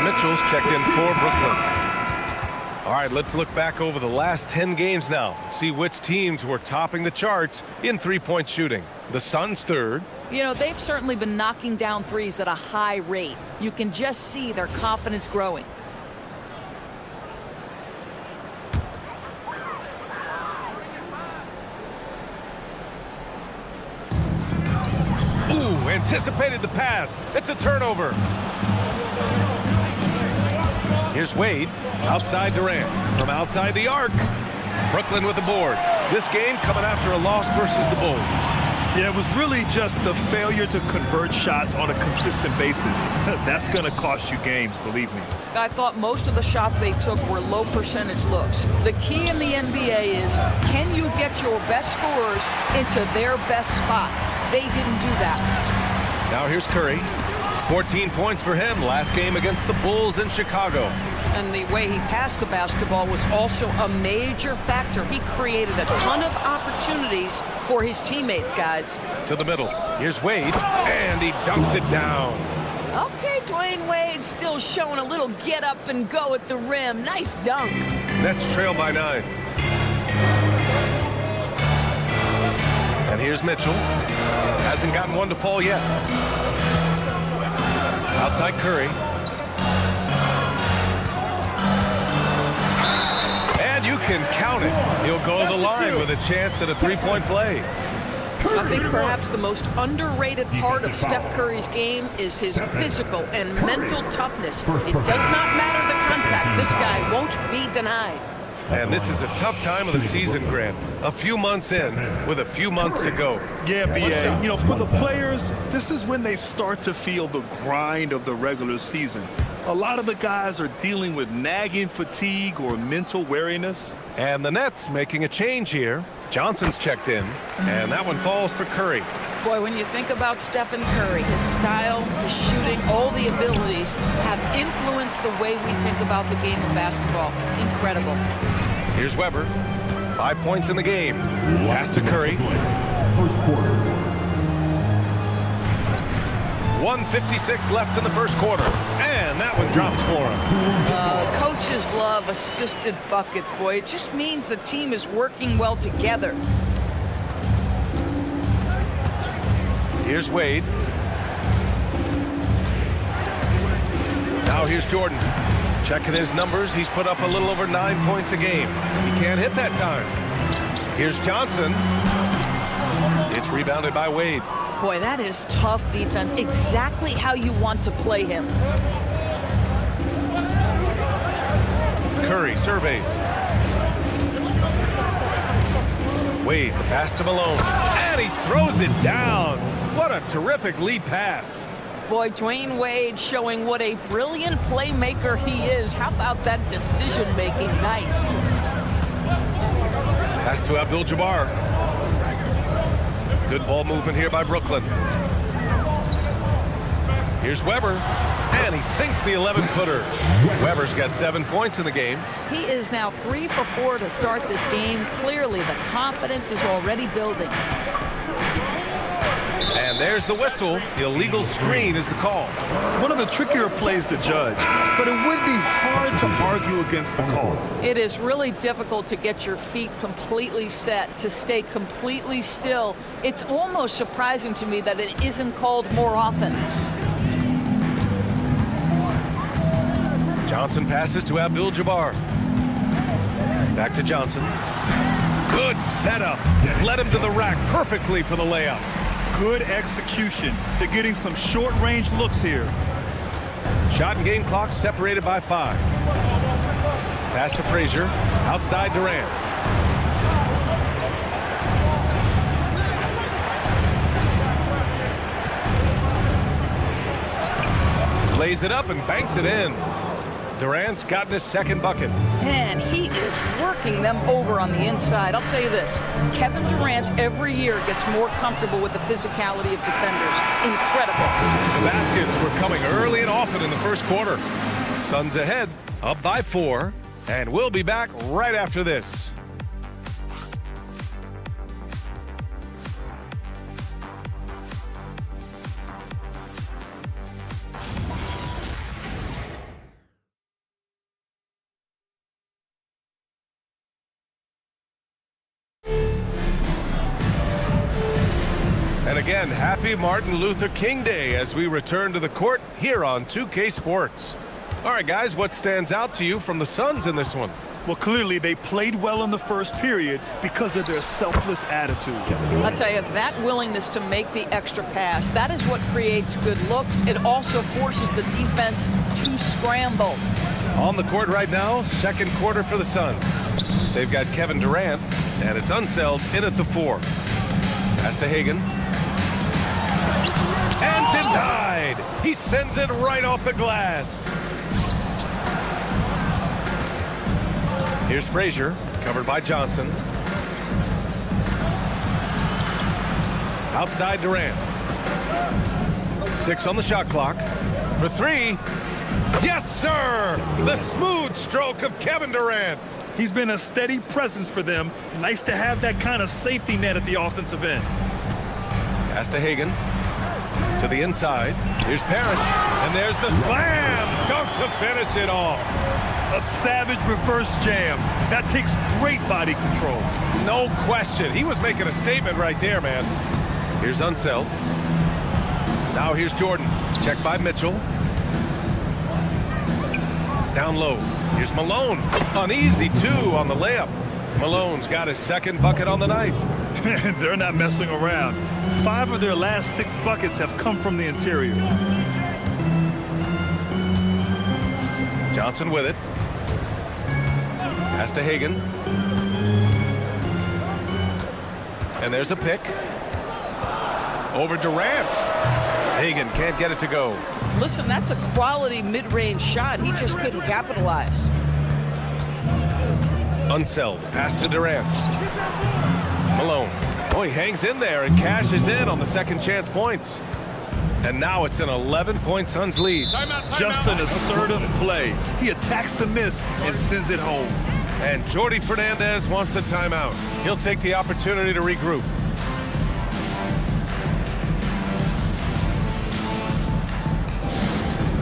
Mitchell's checked in for Brooklyn. All right, let's look back over the last 10 games now and see which teams were topping the charts in three-point shooting. The Suns third. You know, they've certainly been knocking down threes at a high rate. You can just see their confidence growing. Ooh, anticipated the pass. It's a turnover. Here's Wade, outside Durant, from outside the arc. Brooklyn with the board. This game coming after a loss versus the Bulls. Yeah, it was really just the failure to convert shots on a consistent basis. That's going to cost you games, believe me. I thought most of the shots they took were low percentage looks. The key in the NBA is, can you get your best scorers into their best spots? They didn't do that. Now here's Curry. 14 points for him last game against the Bulls in Chicago. And the way he passed the basketball was also a major factor. He created a ton of opportunities for his teammates, guys. To the middle. Here's Wade, and he dunks it down. Okay, Dwayne Wade still showing a little get up and go at the rim. Nice dunk. Nets trail by 9. And here's Mitchell. Hasn't gotten one to fall yet. Outside Curry. And you can count it. He'll go to the line with a chance at a three-point play. I think perhaps the most underrated part of Steph Curry's game is his physical and mental toughness. It does not matter the contact. This guy won't be denied. And this is a tough time of the season, Grant. A few months in with a few months to go. Yeah, B.A., you know, for the players, this is when they start to feel the grind of the regular season. A lot of the guys are dealing with nagging fatigue or mental weariness. And the Nets making a change here. Johnson's checked in, and that one falls for Curry. Boy, when you think about Stephen Curry, his style, his shooting, all the abilities have influenced the way we think about the game of basketball. Incredible. Here's Weber. 5 points in the game. Pass to Curry. First quarter. 1:56 left in the first quarter. And that one drops for him. Coaches love assisted buckets, boy. It just means the team is working well together. Here's Wade. Now here's Jordan. Checking his numbers, he's put up a little over 9 points a game. He can't hit that time. Here's Johnson. It's rebounded by Wade. Boy, that is tough defense. Exactly how you want to play him. Curry surveys. Wade, the pass to Malone. And he throws it down. What a terrific lead pass. Boy, Dwayne Wade showing what a brilliant playmaker he is. How about that decision-making? Nice. Pass to Abdul-Jabbar. Good ball movement here by Brooklyn. Here's Weber, and he sinks the 11-footer. Weber's got 7 points in the game. He is now 3 for 4 to start this game. Clearly, the confidence is already building. And there's the whistle. The illegal screen is the call. One of the trickier plays to judge, but it would be hard to argue against the call. It is really difficult to get your feet completely set, to stay completely still. It's almost surprising to me that it isn't called more often. Johnson passes to Abdul-Jabbar. Back to Johnson. Good setup. Led him to the rack perfectly for the layup. Good execution. They're getting some short-range looks here. Shot and game clock separated by 5. Pass to Frazier. Outside Durant. Lays it up and banks it in. Durant's gotten his second bucket. Man, he is working them over on the inside. I'll tell you this, Kevin Durant every year gets more comfortable with the physicality of defenders. Incredible. The baskets were coming early and often in the first quarter. Suns ahead, up by 4, and we'll be back right after this. And again, happy Martin Luther King Day as we return to the court here on 2K Sports. All right, guys, what stands out to you from the Suns in this one? Well, clearly they played well in the first period because of their selfless attitude. I'll tell you, that willingness to make the extra pass, that is what creates good looks. It also forces the defense to scramble. On the court right now, second quarter for the Suns. They've got Kevin Durant, and it's Unseld in at the 4. Pass to Hagan. And denied. He sends it right off the glass. Here's Frazier, covered by Johnson. Outside Durant. 6 on the shot clock. For 3. Yes, sir! The smooth stroke of Kevin Durant. He's been a steady presence for them. Nice to have that kind of safety net at the offensive end. Pass to Hagan. To the inside. Here's Parrish. And there's the slam dunk to finish it off. A savage reverse jam. That takes great body control. No question. He was making a statement right there, man. Here's Unseld. Now here's Jordan. Checked by Mitchell. Down low. Here's Malone. An easy 2 on the layup. Malone's got his second bucket on the night. They're not messing around. 5 of their last 6 buckets have come from the interior. Johnson with it. Pass to Hagan. And there's a pick. Over Durant. Hagan can't get it to go. Listen, that's a quality mid-range shot. He just couldn't capitalize. Unseld. Pass to Durant. Malone. Oh, he hangs in there and cashes in on the second chance points. And now it's an 11-point Suns lead. Just an assertive play. He attacks the miss and sends it home. And Jordi Fernandez wants a timeout. He'll take the opportunity to regroup.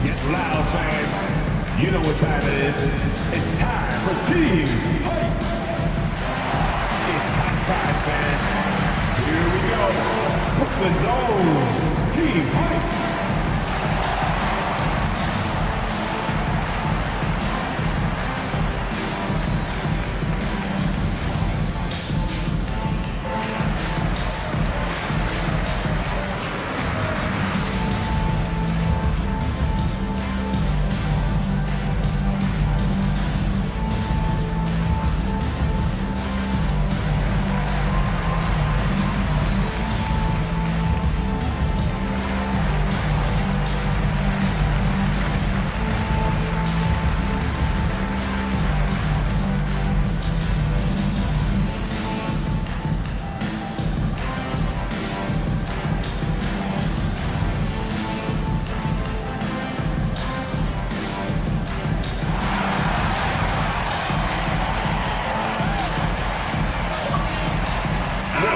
Get loud, fans. You know what time it is. It's time for team hype. It's hot time, fans. Here we go. Brooklyn Zone. Team hype.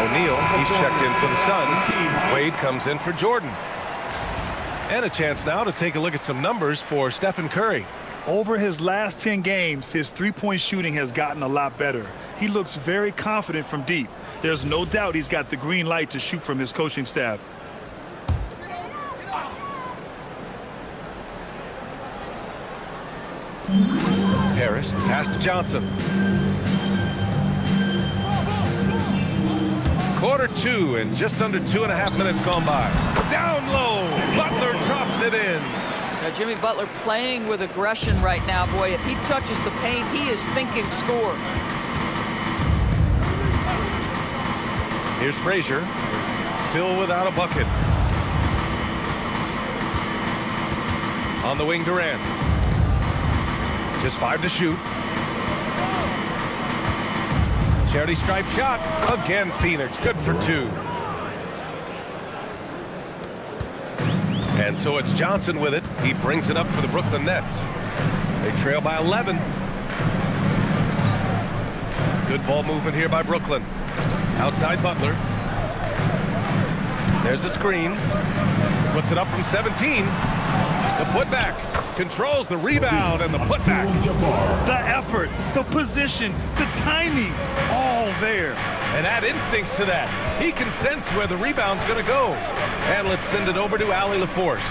O'Neal, he's checked in for the Suns. Wade comes in for Jordan. And a chance now to take a look at some numbers for Stephen Curry. Over his last 10 games, his three-point shooting has gotten a lot better. He looks very confident from deep. There's no doubt he's got the green light to shoot from his coaching staff. Harris, the pass to Johnson. Quarter 2 and just under 2.5 minutes gone by. Down low, Butler drops it in. Now, Jimmy Butler playing with aggression right now. Boy, if he touches the paint, he is thinking score. Here's Frazier, still without a bucket. On the wing, Durant. Just 5 to shoot. Charity stripe shot. Again, Phoenix. Good for 2. And so it's Johnson with it. He brings it up for the Brooklyn Nets. They trail by 11. Good ball movement here by Brooklyn. Outside Butler. There's a screen. Puts it up from 17. The putback. Controls the rebound and the putback. The effort, the position, the timing, all there. And add instincts to that. He can sense where the rebound's going to go. And let's send it over to Allie LaForce.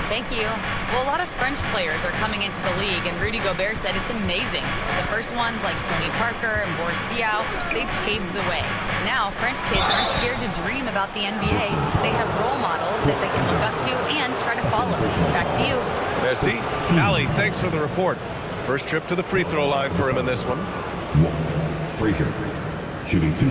Thank you. Well, a lot of French players are coming into the league, and Rudy Gobert said it's amazing. The first ones, like Tony Parker and Boris Diaw, they paved the way. Now, French kids aren't scared to dream about the NBA. They have role models that they can look up to and try to follow. Back to you. Merci. Allie, thanks for the report. First trip to the free throw line for him in this one. Frazier, shooting 2.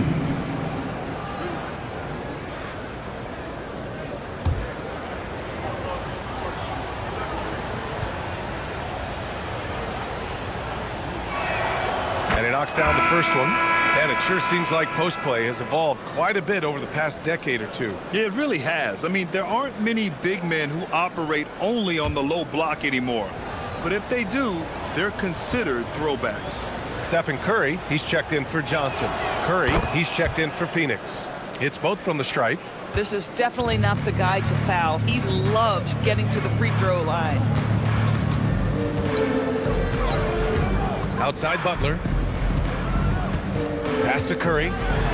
And he knocks down the first one. And it sure seems like post play has evolved quite a bit over the past decade or two. Yeah, it really has. I mean, there aren't many big men who operate only on the low block anymore. But if they do, they're considered throwbacks. Stephen Curry, he's checked in for Johnson. Curry, he's checked in for Phoenix. Hits both from the stripe. This is definitely not the guy to foul. He loves getting to the free throw line. Outside Butler. Pass to Curry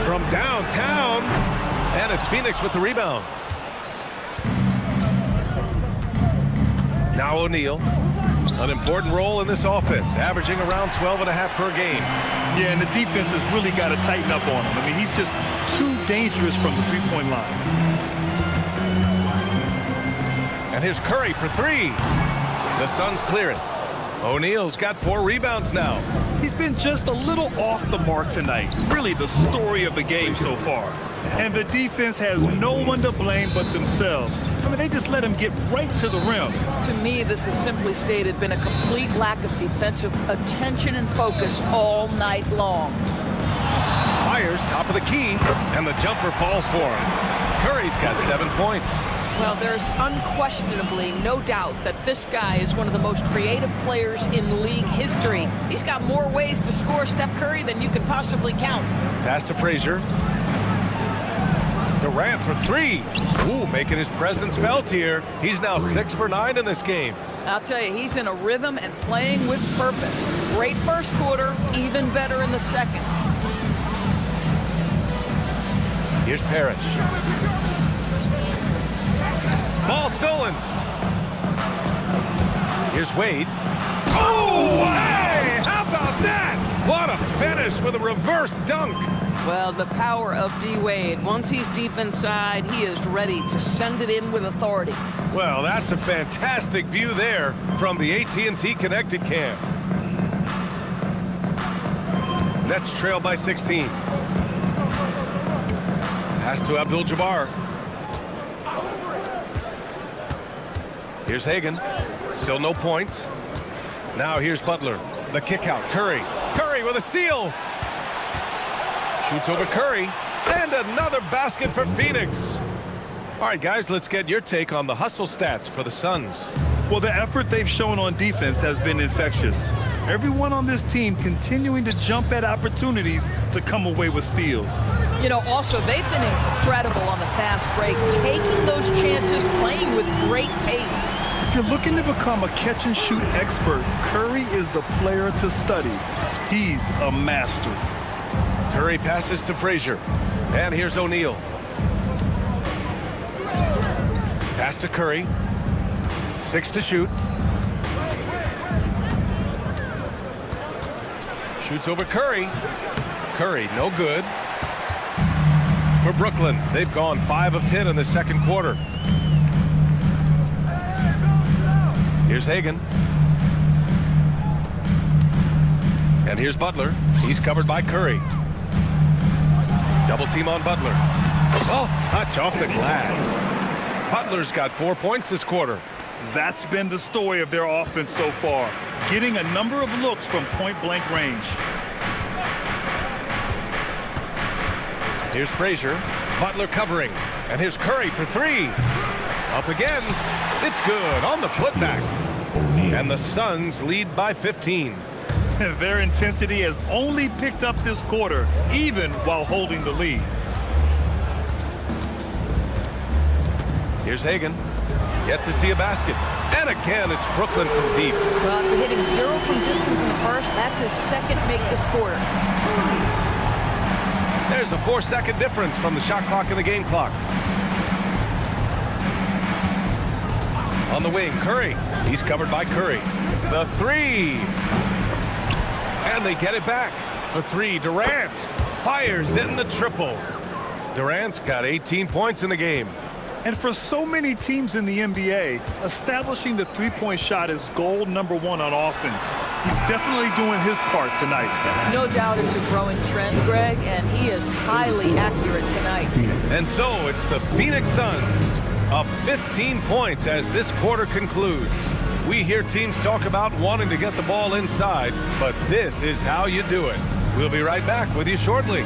from downtown. And it's Phoenix with the rebound. Now O'Neal. An important role in this offense, averaging around 12.5 per game. Yeah, and the defense has really got to tighten up on him. I mean, he's just too dangerous from the three-point line. And here's Curry for 3. The Suns clear it. O'Neal's got 4 rebounds now. He's been just a little off the mark tonight. Really the story of the game so far. And the defense has no one to blame but themselves. I mean, they just let him get right to the rim. To me, this has simply stated been a complete lack of defensive attention and focus all night long. Fires top of the key, and the jumper falls for him. Curry's got 7 points. Well, there's unquestionably no doubt that this guy is one of the most creative players in league history. He's got more ways to score Steph Curry than you can possibly count. Pass to Frazier. Durant for 3. Ooh, making his presence felt here. He's now 6 for 9 in this game. I'll tell you, he's in a rhythm and playing with purpose. Great first quarter, even better in the second. Here's Parrish. Ball stolen. Here's Wade. Oh, hey, how about that? What a finish with a reverse dunk. Well, the power of D. Wade. Once he's deep inside, he is ready to send it in with authority. Well, that's a fantastic view there from the AT&T Connected Cam. Nets trail by 16. Pass to Abdul-Jabbar. Here's Hagan. Still no points. Now here's Butler. The kick out. Curry. Curry with a steal. Shoots over Curry. And another basket for Phoenix. All right, guys, let's get your take on the hustle stats for the Suns. Well, the effort they've shown on defense has been infectious. Everyone on this team continuing to jump at opportunities to come away with steals. You know, also, they've been incredible on the fast break, taking those chances, playing with great pace. If you're looking to become a catch-and-shoot expert, Curry is the player to study. He's a master. Curry passes to Frazier. And here's O'Neal. Pass to Curry. 6 to shoot. Shoots over Curry. Curry, no good. For Brooklyn, they've gone 5 of 10 in the second quarter. Here's Hagan. And here's Butler. He's covered by Curry. Double team on Butler. Soft touch off the glass. Butler's got 4 points this quarter. That's been the story of their offense so far, getting a number of looks from point-blank range. Here's Frazier. Butler covering. And here's Curry for 3. Up again. It's good on the putback. And the Suns lead by 15. Their intensity has only picked up this quarter, even while holding the lead. Here's Hagan. Yet to see a basket. And again, it's Brooklyn from deep. Well, after hitting 0 from distance in the first, that's his second make this quarter. There's a 4-second difference from the shot clock and the game clock. On the wing, Curry. He's covered by Curry. The 3. And they get it back. For 3, Durant fires in the triple. Durant's got 18 points in the game. And for so many teams in the NBA, establishing the three-point shot is goal number 1 on offense. He's definitely doing his part tonight. No doubt it's a growing trend, Greg, and he is highly accurate tonight. And so it's the Phoenix Suns up 15 points as this quarter concludes. We hear teams talk about wanting to get the ball inside, but this is how you do it. We'll be right back with you shortly.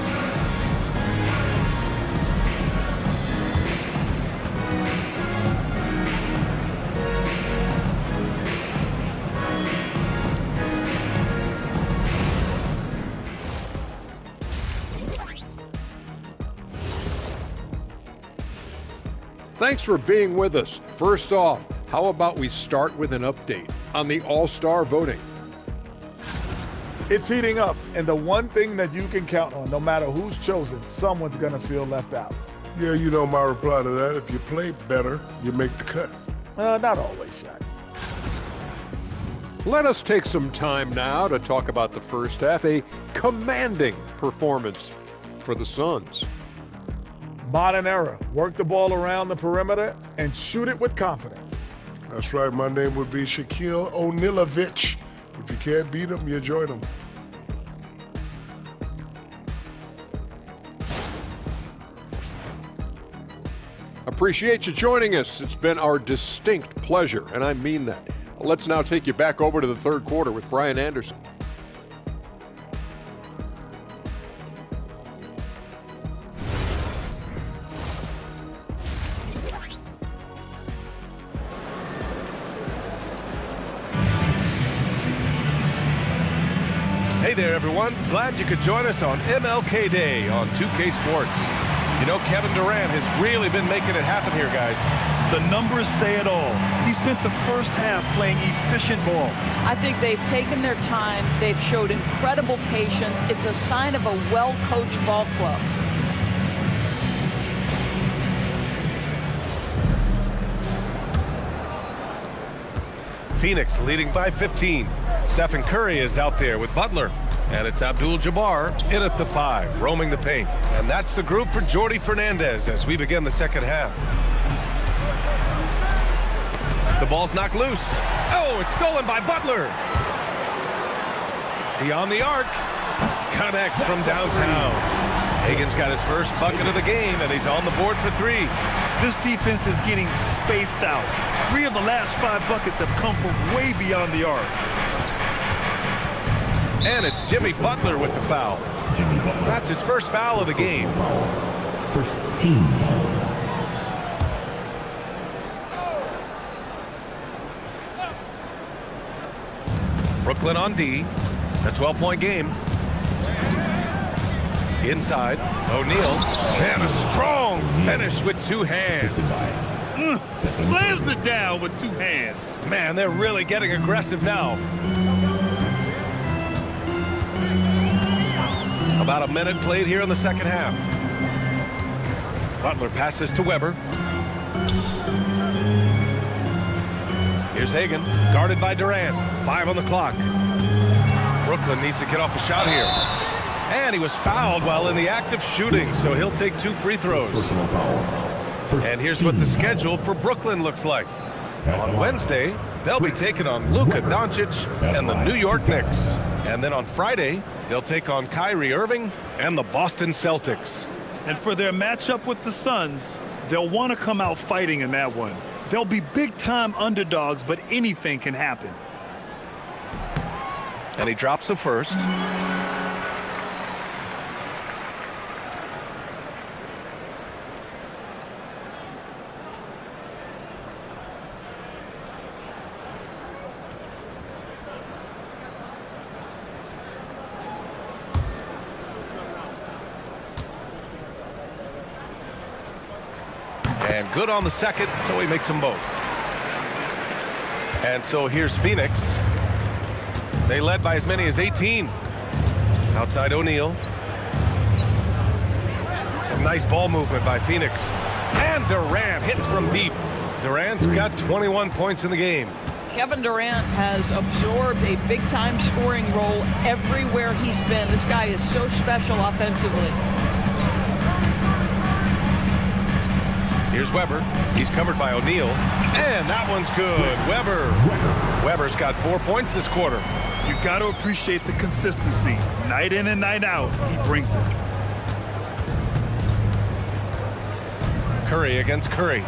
Thanks for being with us. First off, how about we start with an update on the All-Star voting? It's heating up, and the one thing that you can count on, no matter who's chosen, someone's going to feel left out. Yeah, you know my reply to that. If you play better, you make the cut. Not always, Shaq. Let us take some time now to talk about the first half, a commanding performance for the Suns. Modern era. Work the ball around the perimeter and shoot it with confidence. That's right. My name would be Shaquille O'Nealovich. If you can't beat him, you join him. Appreciate you joining us. It's been our distinct pleasure, and I mean that. Let's now take you back over to the third quarter with Brian Anderson. Hey there, everyone. Glad you could join us on MLK Day on 2K Sports. You know, Kevin Durant has really been making it happen here, guys. The numbers say it all. He spent the first half playing efficient ball. I think they've taken their time. They've showed incredible patience. It's a sign of a well-coached ball club. Phoenix leading by 15. Stephen Curry is out there with Butler. And it's Abdul-Jabbar in at the 5, roaming the paint. And that's the group for Jordi Fernandez as we begin the second half. The ball's knocked loose. Oh, it's stolen by Butler. Beyond the arc. Connects from downtown. Hagan's got his first bucket of the game, and he's on the board for 3. This defense is getting spaced out. 3 of the last 5 buckets have come from way beyond the arc. And it's Jimmy Butler with the foul. That's his first foul of the game. First team foul. Brooklyn on D. A 12-point game. Inside, O'Neal. And a strong finish with two hands. Slams it down with two hands. Man, they're really getting aggressive now. About a minute played here in the second half. Butler passes to Weber. Here's Hagan, guarded by Durant. 5 on the clock. Brooklyn needs to get off a shot here. And he was fouled while in the act of shooting, so he'll take 2 free throws. And here's what the schedule for Brooklyn looks like. On Wednesday, they'll be taking on Luka Doncic and the New York Knicks. And then on Friday, they'll take on Kyrie Irving and the Boston Celtics. And for their matchup with the Suns, they'll want to come out fighting in that one. They'll be big-time underdogs, but anything can happen. And he drops the first. And good on the second, so he makes them both. And so here's Phoenix. They led by as many as 18. Outside O'Neal. Some nice ball movement by Phoenix. And Durant hits from deep. Durant's got 21 points in the game. Kevin Durant has absorbed a big-time scoring role everywhere he's been. This guy is so special offensively. Here's Weber. He's covered by O'Neal. And that one's good. Weber's got 4 points this quarter. You got to appreciate the consistency. Night in and night out, he brings it. Curry against Curry.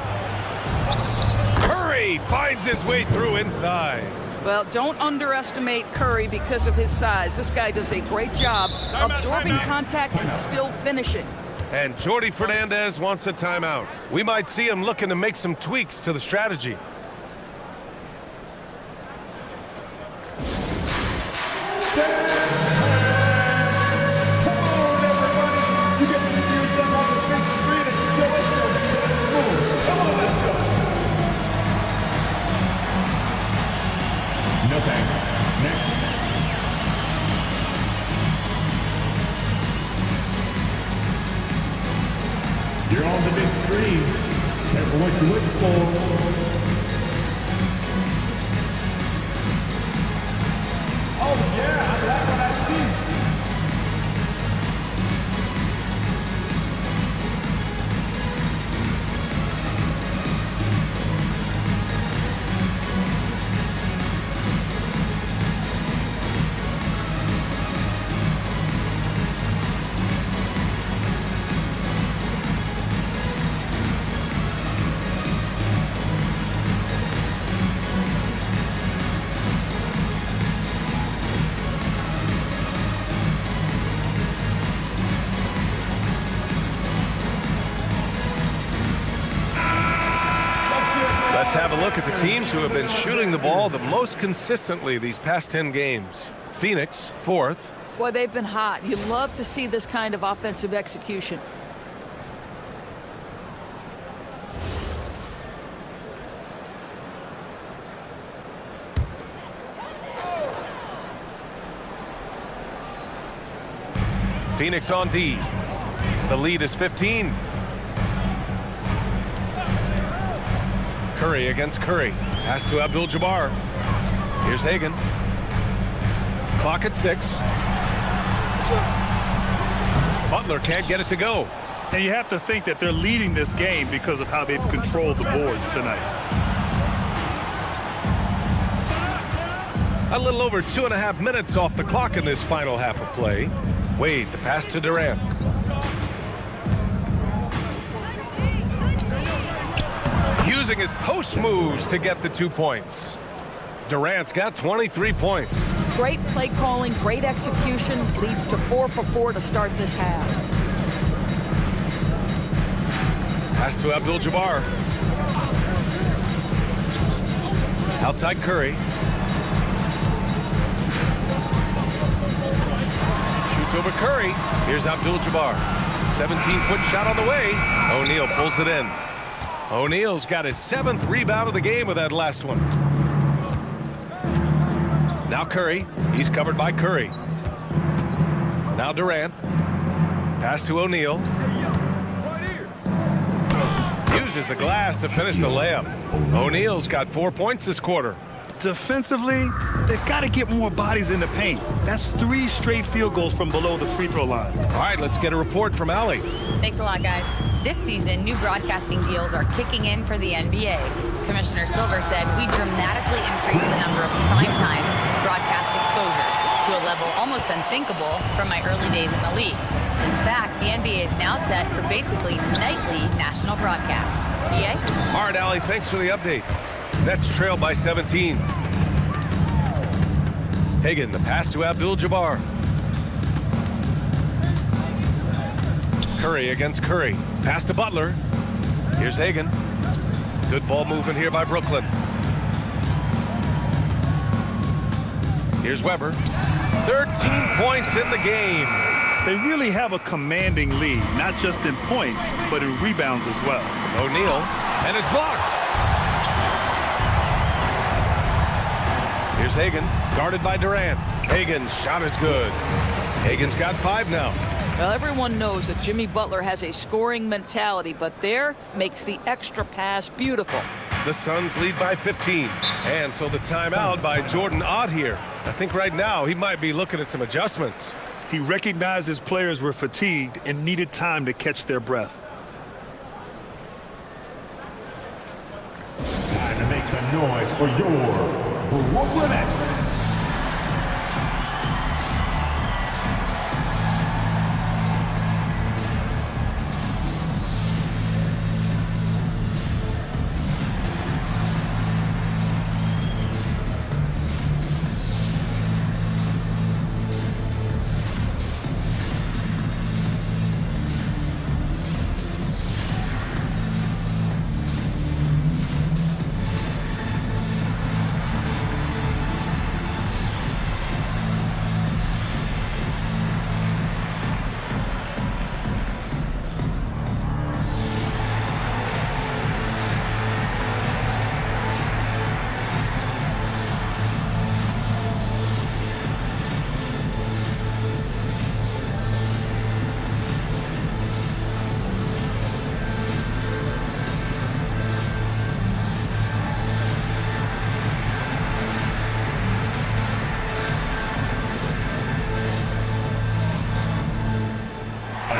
Curry finds his way through inside. Well, don't underestimate Curry because of his size. This guy does a great job absorbing contact and still finishing. And Jordi Fernandez wants a timeout. We might see him looking to make some tweaks to the strategy. No thanks. Next. You're on the big screen. Careful what you're looking for. Oh yeah, I like what I see. Let's have a look at the teams who have been shooting the ball the most consistently these past 10 games. Phoenix, 4th. Boy, they've been hot. You love to see this kind of offensive execution. Phoenix on D. The lead is 15. Curry against Curry. Pass to Abdul-Jabbar. Here's Hagan. Clock at 6. Butler can't get it to go. And you have to think that they're leading this game because of how they've controlled the boards tonight. A little over 2.5 minutes off the clock in this final half of play. Wade, the pass to Durant. Using his post moves to get the 2 points. Durant's got 23 points. Great play calling, great execution, leads to 4 for 4 to start this half. Pass to Abdul-Jabbar. Outside Curry. over Curry. Here's Abdul-Jabbar. 17-foot shot on the way. O'Neal pulls it in. O'Neal's got his 7th rebound of the game with that last one. Now Curry. He's covered by Curry. Now Durant. Pass to O'Neal. Uses the glass to finish the layup. O'Neal's got 4 points this quarter. Defensively, they've got to get more bodies in the paint. That's 3 straight field goals from below the free throw line. All right, let's get a report from Allie. Thanks a lot, guys. This season, new broadcasting deals are kicking in for the NBA. Commissioner Silver said we dramatically increased the number of primetime broadcast exposures to a level almost unthinkable from my early days in the league. In fact, the NBA is now set for basically nightly national broadcasts. EA? All right, Allie, thanks for the update. Nets trail by 17. Hagan, the pass to Abdul-Jabbar. Curry against Curry. Pass to Butler. Here's Hagan. Good ball movement here by Brooklyn. Here's Weber. 13 points in the game. They really have a commanding lead, not just in points, but in rebounds as well. O'Neal, and it's blocked. Here's Hagan, guarded by Durant. Hagan's shot is good. Hagan's got 5 now. Well, everyone knows that Jimmy Butler has a scoring mentality, but there makes the extra pass beautiful. The Suns lead by 15. And so the timeout by Jordan Ott here. I think right now he might be looking at some adjustments. He recognized his players were fatigued and needed time to catch their breath. Time to make some noise for your Brooklyn Nets.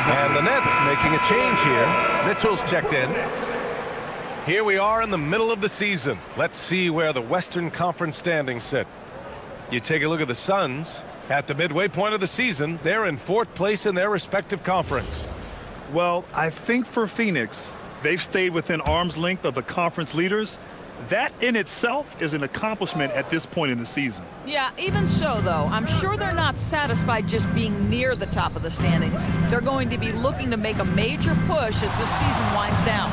And the Nets making a change here. Mitchell's checked in. Here we are in the middle of the season. Let's see where the Western Conference standings sit. You take a look at the Suns. At the midway point of the season, they're in 4th place in their respective conference. Well, I think for Phoenix, they've stayed within arm's length of the conference leaders. That in itself is an accomplishment at this point in the season. Yeah, even so, though, I'm sure they're not satisfied just being near the top of the standings. They're going to be looking to make a major push as the season winds down.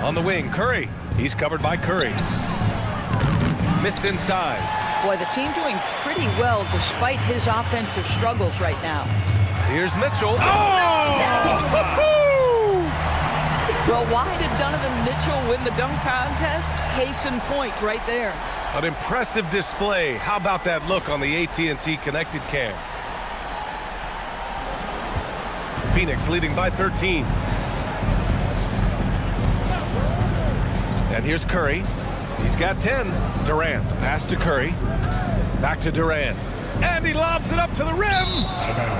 On the wing, Curry. He's covered by Curry. Missed inside. Boy, the team doing pretty well despite his offensive struggles right now. Here's Mitchell. Oh! Well, why did Donovan Mitchell win the dunk contest? Case in point right there. An impressive display. How about that look on the AT&T connected cam? Phoenix leading by 13. And here's Curry. He's got 10. Durant, pass to Curry. Back to Durant. And he lobs it up to the rim.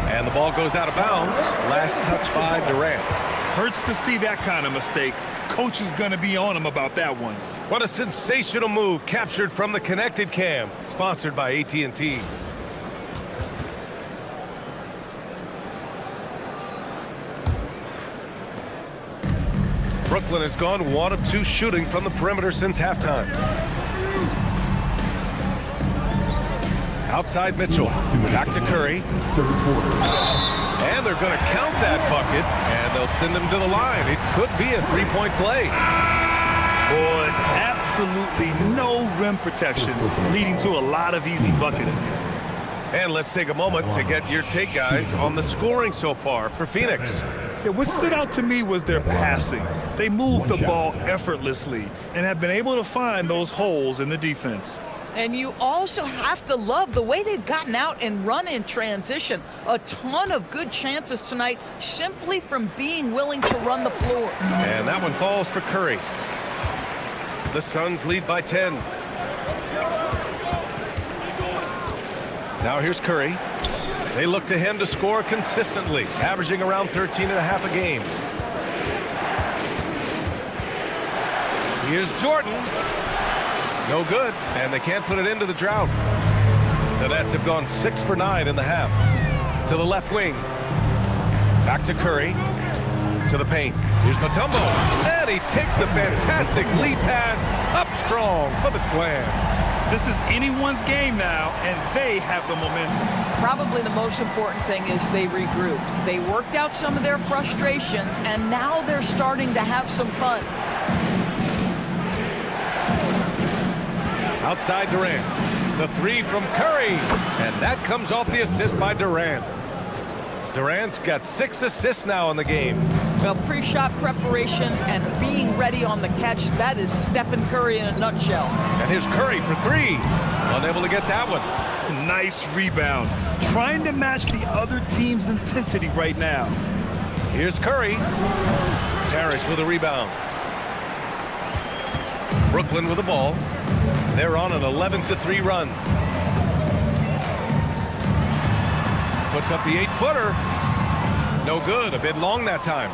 And the ball goes out of bounds. Last touch by Durant. Hurts to see that kind of mistake. Coach is going to be on him about that one. What a sensational move captured from the connected cam. Sponsored by AT&T. Brooklyn has gone 1 of 2 shooting from the perimeter since halftime. Outside Mitchell. Back to Curry. And they're going to count that bucket, and they'll send him to the line. It could be a 3-point play. Boy, absolutely no rim protection, leading to a lot of easy buckets. And let's take a moment to get your take, guys, on the scoring so far for Phoenix. Yeah, what stood out to me was their passing. They moved the ball effortlessly and have been able to find those holes in the defense. And you also have to love the way they've gotten out and run in transition. A ton of good chances tonight simply from being willing to run the floor. And that one falls for Curry. The Suns lead by 10. Now here's Curry. They look to him to score consistently, averaging around 13.5 a game. Here's Jordan. No good, and they can't put it into the drought. The Nets have gone 6 for 9 in the half. To the left wing. Back to Curry. To the paint. Here's Mutombo. And he takes the fantastic lead pass up strong for the slam. This is anyone's game now, and they have the momentum. Probably the most important thing is they regrouped. They worked out some of their frustrations, and now they're starting to have some fun. Outside Durant. The three from Curry. And that comes off the assist by Durant. Durant's got 6 assists now in the game. Well, pre-shot preparation and being ready on the catch, that is Stephen Curry in a nutshell. And here's Curry for 3. Unable to get that one. Nice rebound. Trying to match the other team's intensity right now. Here's Curry. Parrish with a rebound. Brooklyn with the ball. They're on an 11-3 run. Puts up the 8-footer. No good. A bit long that time.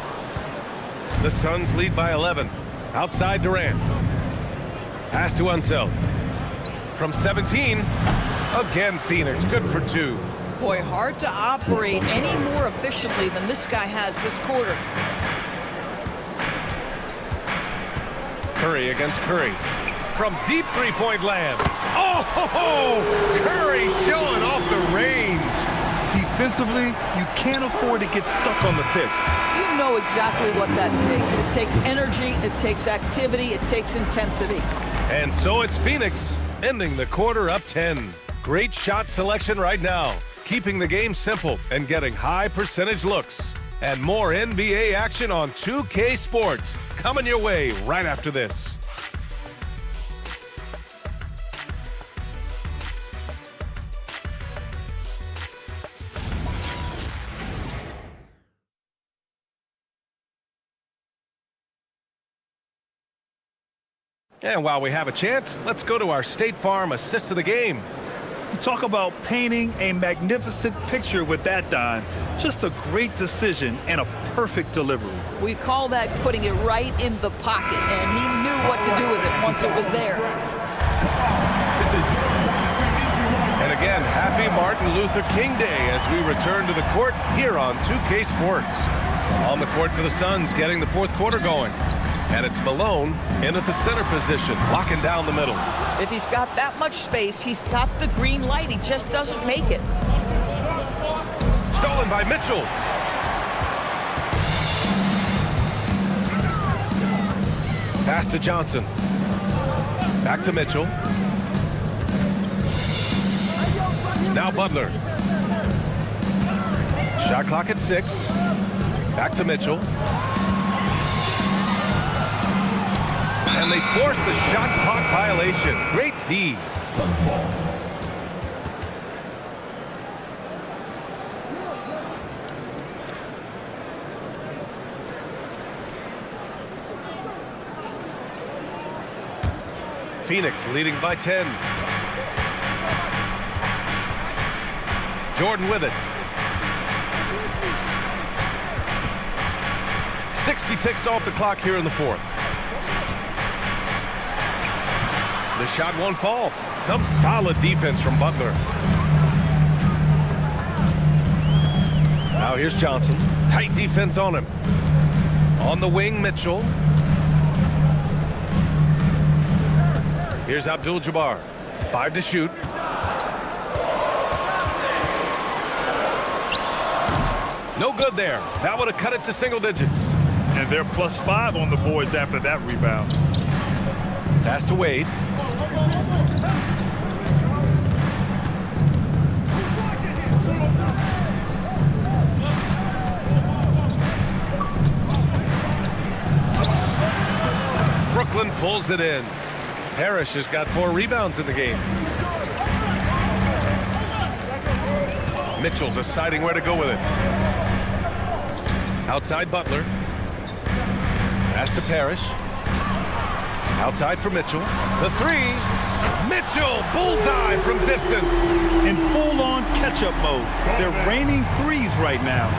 The Suns lead by 11. Outside Durant. Pass to Unseld. From 17. Again, Phoenix. Good for 2. Boy, hard to operate any more efficiently than this guy has this quarter. Curry against Curry. From deep three-point land. Oh, Curry showing off the range. Defensively, you can't afford to get stuck on the pick. You know exactly what that takes. It takes energy, it takes activity, it takes intensity. And so it's Phoenix ending the quarter up 10. Great shot selection right now, keeping the game simple and getting high percentage looks. And more NBA action on 2K Sports coming your way right after this. And while we have a chance, let's go to our State Farm assist of the game. You talk about painting a magnificent picture with that dime. Just a great decision and a perfect delivery. We call that putting it right in the pocket, and he knew what to do with it once it was there. And again, happy Martin Luther King Day as we return to the court here on 2K Sports. On the court for the Suns, getting the fourth quarter going. And it's Malone in at the center position, locking down the middle. If he's got that much space, he's got the green light. He just doesn't make it. Stolen by Mitchell. Pass to Johnson. Back to Mitchell. Now Butler. Shot clock at 6. Back to Mitchell. And they force the shot clock violation. Great D. Phoenix leading by 10. Jordan with it. 60 ticks off the clock here in the fourth. The shot won't fall. Some solid defense from Butler. Now here's Johnson. Tight defense on him. On the wing, Mitchell. Here's Abdul-Jabbar. 5 to shoot. No good there. That would have cut it to single digits. And they're +5 on the boards after that rebound. Pass to Wade. Brooklyn pulls it in. Parrish has got 4 rebounds in the game. Mitchell deciding where to go with it. Outside Butler. Pass to Parrish. Outside for Mitchell. The 3. Mitchell, bullseye from distance. In full-on catch-up mode. They're raining threes right now.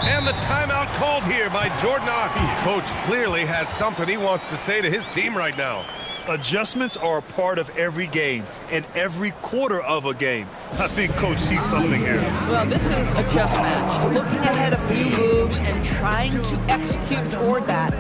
And the timeout called here by Jordan Aki. Coach clearly has something he wants to say to his team right now. Adjustments are a part of every game and every quarter of a game. I think Coach sees something here. Well, this is a chess match. Looking ahead a few moves and trying to execute toward that.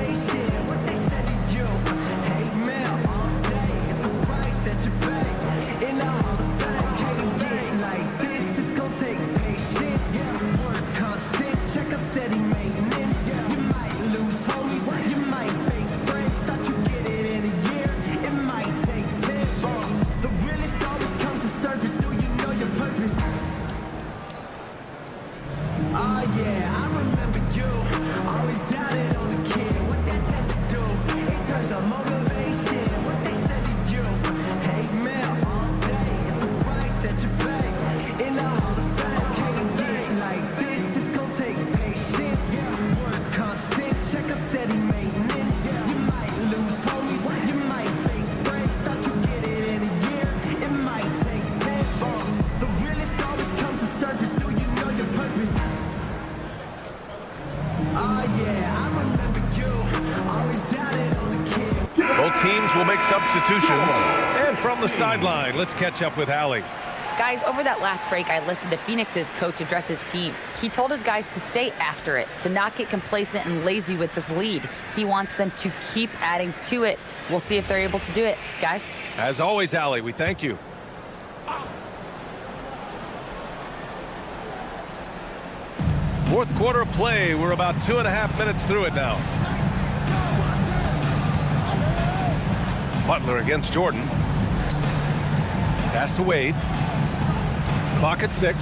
Teams will make substitutions. And from the sideline, let's catch up with Allie. Guys, over that last break, I listened to Phoenix's coach address his team. He told his guys to stay after it, to not get complacent and lazy with this lead. He wants them to keep adding to it. We'll see if they're able to do it. Guys? As always, Allie, we thank you. Fourth quarter of play. We're about 2.5 minutes through it now. Butler against Jordan. Pass to Wade. Clock at 6.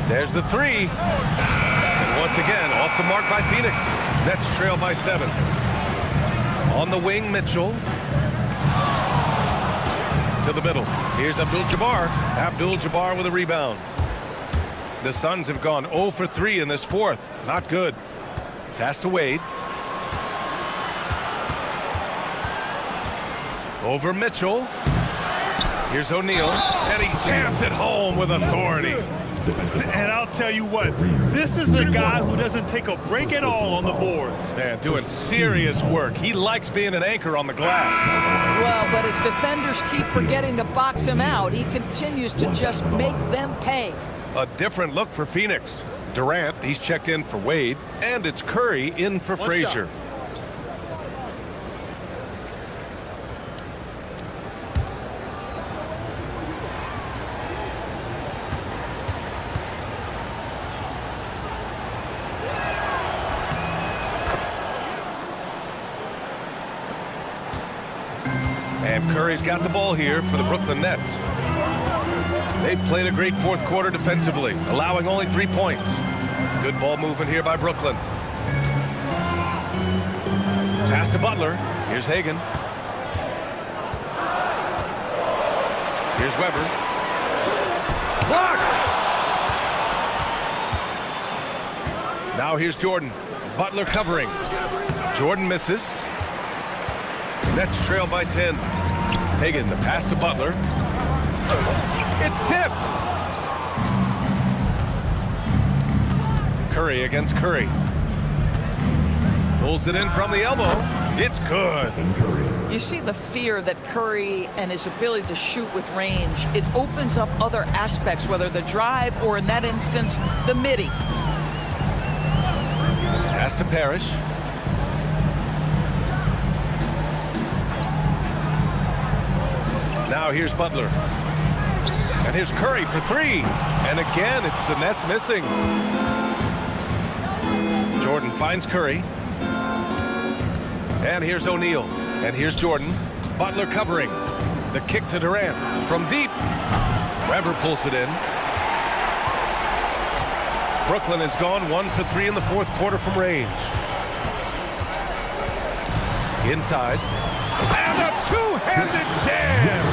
There's the 3. And once again, off the mark by Phoenix. Nets trail by 7. On the wing, Mitchell. To the middle. Here's Abdul-Jabbar. Abdul-Jabbar with a rebound. The Suns have gone 0 for 3 in this fourth. Not good. Pass to Wade. Over Mitchell. Here's O'Neal, and he jams it home with authority. And I'll tell you what, this is a guy who doesn't take a break at all on the boards. Man, doing serious work. He likes being an anchor on the glass. Well, but his defenders keep forgetting to box him out. He continues to just make them pay. A different look for Phoenix. Durant, he's checked in for Wade, and it's Curry in for Frazier. And Curry's got the ball here for the Brooklyn Nets. They played a great fourth quarter defensively, allowing only 3 points. Good ball movement here by Brooklyn. Pass to Butler. Here's Hagan. Here's Weber. Blocked! Now here's Jordan. Butler covering. Jordan misses. Nets trail by 10. Hagan, the pass to Butler. It's tipped. Curry against Curry. Pulls it in from the elbow. It's good. You see the fear that Curry and his ability to shoot with range, it opens up other aspects, whether the drive or, in that instance, the midi. Pass to Parrish. Now here's Butler. And here's Curry for 3. And again, it's the Nets missing. Jordan finds Curry. And here's O'Neal. And here's Jordan. Butler covering. The kick to Durant from deep. Weber pulls it in. Brooklyn has gone 1 for 3 in the fourth quarter from range. Inside. And a two-handed jam!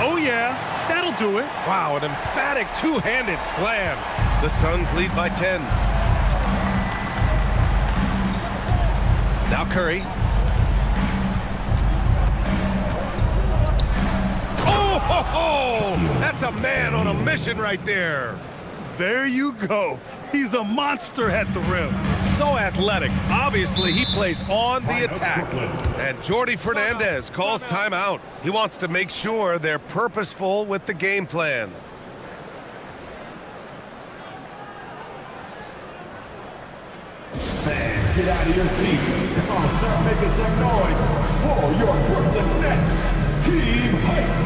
Oh, yeah, that'll do it. Wow, an emphatic two-handed slam. The Suns lead by 10. Now Curry. Oh, ho, ho! That's a man on a mission right there. There you go. He's a monster at the rim. So athletic. Obviously, he plays on the attack. And Jordi Fernandez calls timeout. He wants to make sure they're purposeful with the game plan. Fans, get out of your seat. Come on, start making some noise for your Brooklyn Nets. Team Hype.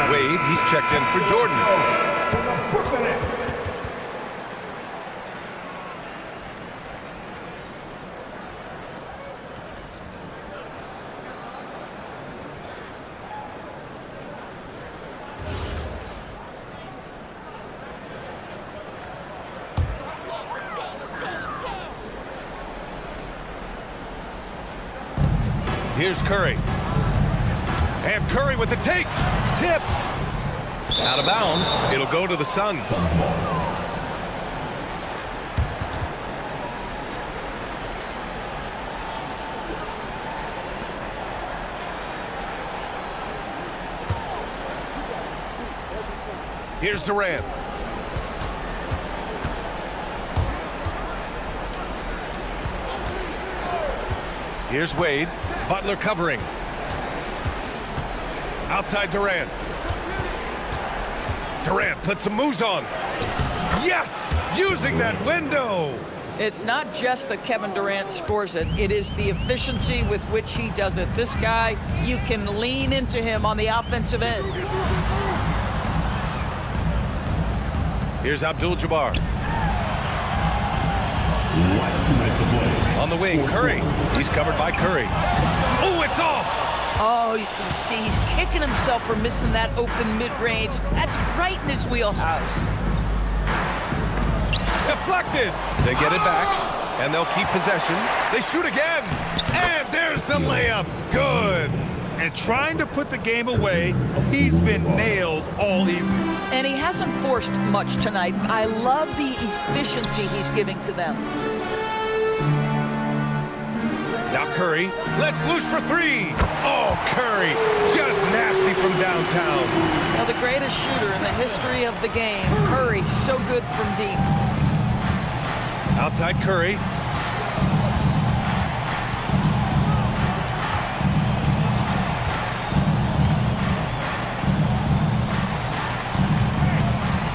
Wade, he's checked in for Jordan. Here's Curry. And Curry with the take. Tipped. Out of bounds. It'll go to the Suns. Here's Durant. Here's Wade. Butler covering. Outside Durant. Durant puts some moves on. Yes! Using that window! It's not just that Kevin Durant scores it. It is the efficiency with which he does it. This guy, you can lean into him on the offensive end. Here's Abdul-Jabbar. On the wing, Curry. He's covered by Curry. Oh, it's off! Oh, you can see he's kicking himself for missing that open mid-range. That's right in his wheelhouse. Deflected. They get it back, and they'll keep possession. They shoot again, and there's the layup. Good. And trying to put the game away, he's been nails all evening. And he hasn't forced much tonight. I love the efficiency he's giving to them. Now Curry, let's loose for three. Oh, Curry, just nasty from downtown. Now the greatest shooter in the history of the game, Curry, so good from deep. Outside Curry.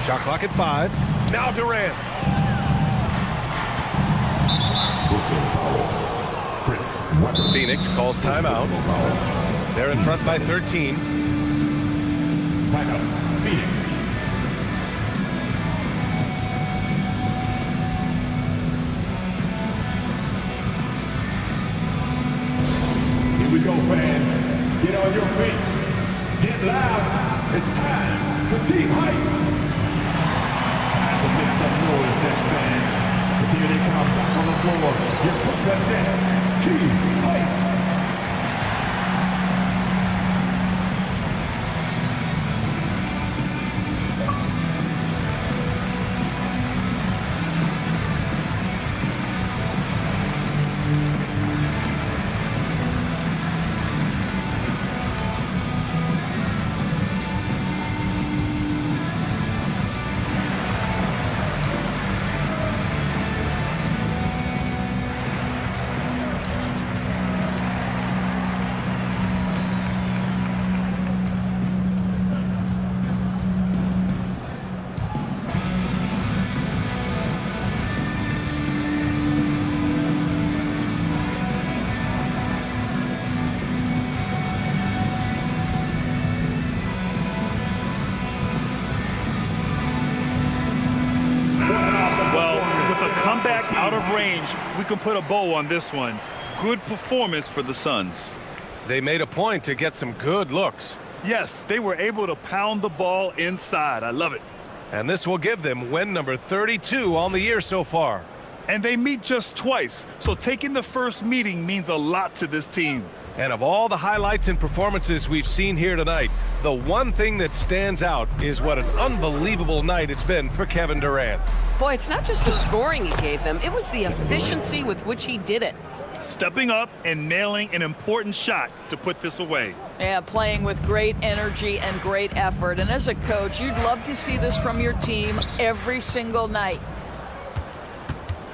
Shot clock at 5. Now Durant. Phoenix calls timeout. They're in front by 13. Timeout, Phoenix. Here we go, fans. Get on your feet. Get loud. It's time for Team Hype. Time to make some noise, Nets fans. Because here they come back on the floor. Your Brooklyn Nets. Team Hype. out of range, we can put a bow on this one. Good performance for the Suns. They made a point to get some good looks. Yes, they were able to pound the ball inside. I love it. And this will give them win number 32 on the year so far. And they meet just twice, so taking the first meeting means a lot to this team. And of all the highlights and performances we've seen here tonight, the one thing that stands out is what an unbelievable night it's been for Kevin Durant. Boy, it's not just the scoring he gave them, it was the efficiency with which he did it. Stepping up and nailing an important shot to put this away. Yeah, playing with great energy and great effort. And as a coach, you'd love to see this from your team every single night.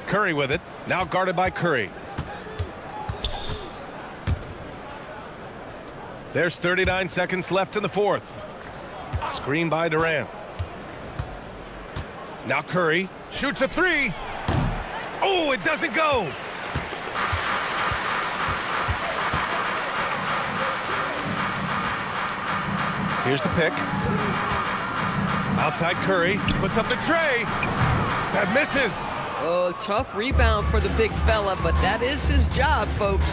Curry with it, now guarded by Curry. There's 39 seconds left in the fourth. Screen by Durant. Now Curry shoots a three. Oh, it doesn't go. Here's the pick. Outside Curry, puts up the tray. That misses. Oh, tough rebound for the big fella, but that is his job, folks.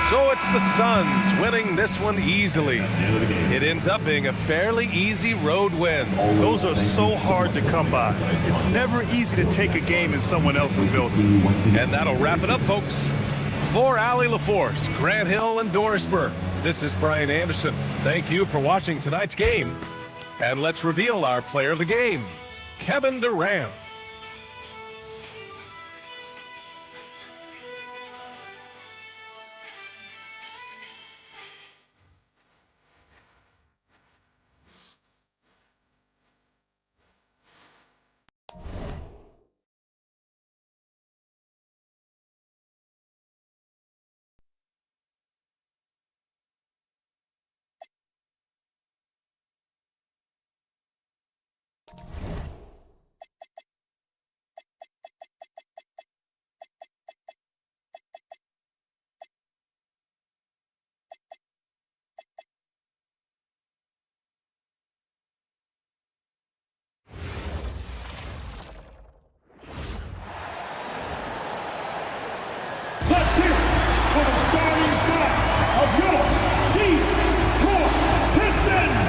So it's the Suns winning this one easily. It ends up being a fairly easy road win. Those are so hard to come by. It's never easy to take a game in someone else's building. And that'll wrap it up, folks. For Allie LaForce, Grant Hill, and Doris Burke, this is Brian Anderson. Thank you for watching tonight's game. And let's reveal our player of the game, Kevin Durant. Let's hear it for the starting five of your Detroit Pistons.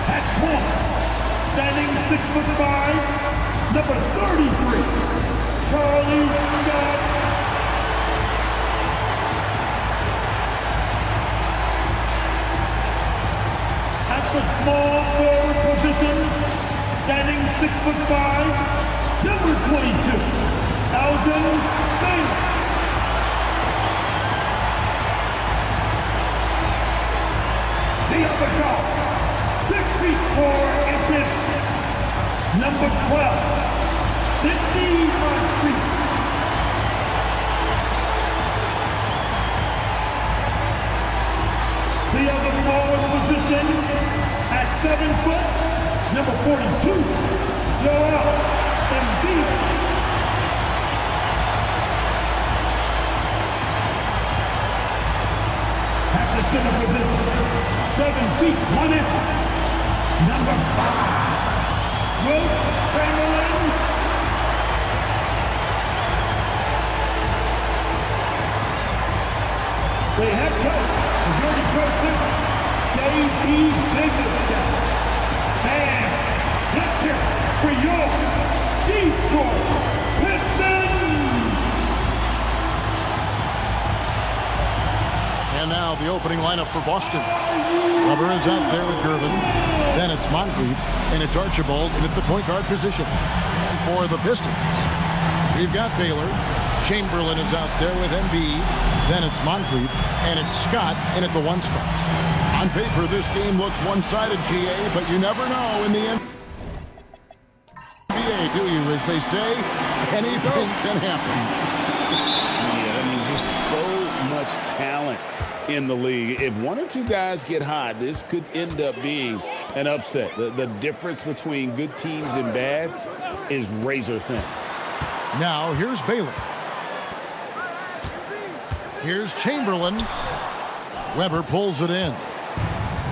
At point, standing 6'5", number 33, Charlie Scott. At the small forward position, standing 6'5", number 22, Alvin Baylor. The other guard, 6 feet 4 inches, number 12, Sidney Moncrief. The other forward position, at 7 foot, number 42, Joel Embiid. At the center position, 7 feet 1 inch, number 5, Will Chamberlain. The head coach of your Detroit Pistons, J.B. Biggerstaff. And let's hear it for your Detroit Pistons. And now the opening lineup for Boston. Weber is out there with Gervin. Then it's Moncrief, and it's Archibald in at the point guard position. And for the Pistons, we've got Baylor. Chamberlain is out there with Embiid. Then it's Moncrief, and it's Scott in at the 1 spot. On paper, this game looks one-sided, GA, but you never know in the NBA, do you? As they say, anything can happen. Yeah, I mean, just so much talent in the league. If one or two guys get hot, this could end up being an upset. The difference between good teams and bad is razor thin. Now, here's Baylor. Here's Chamberlain. Weber pulls it in.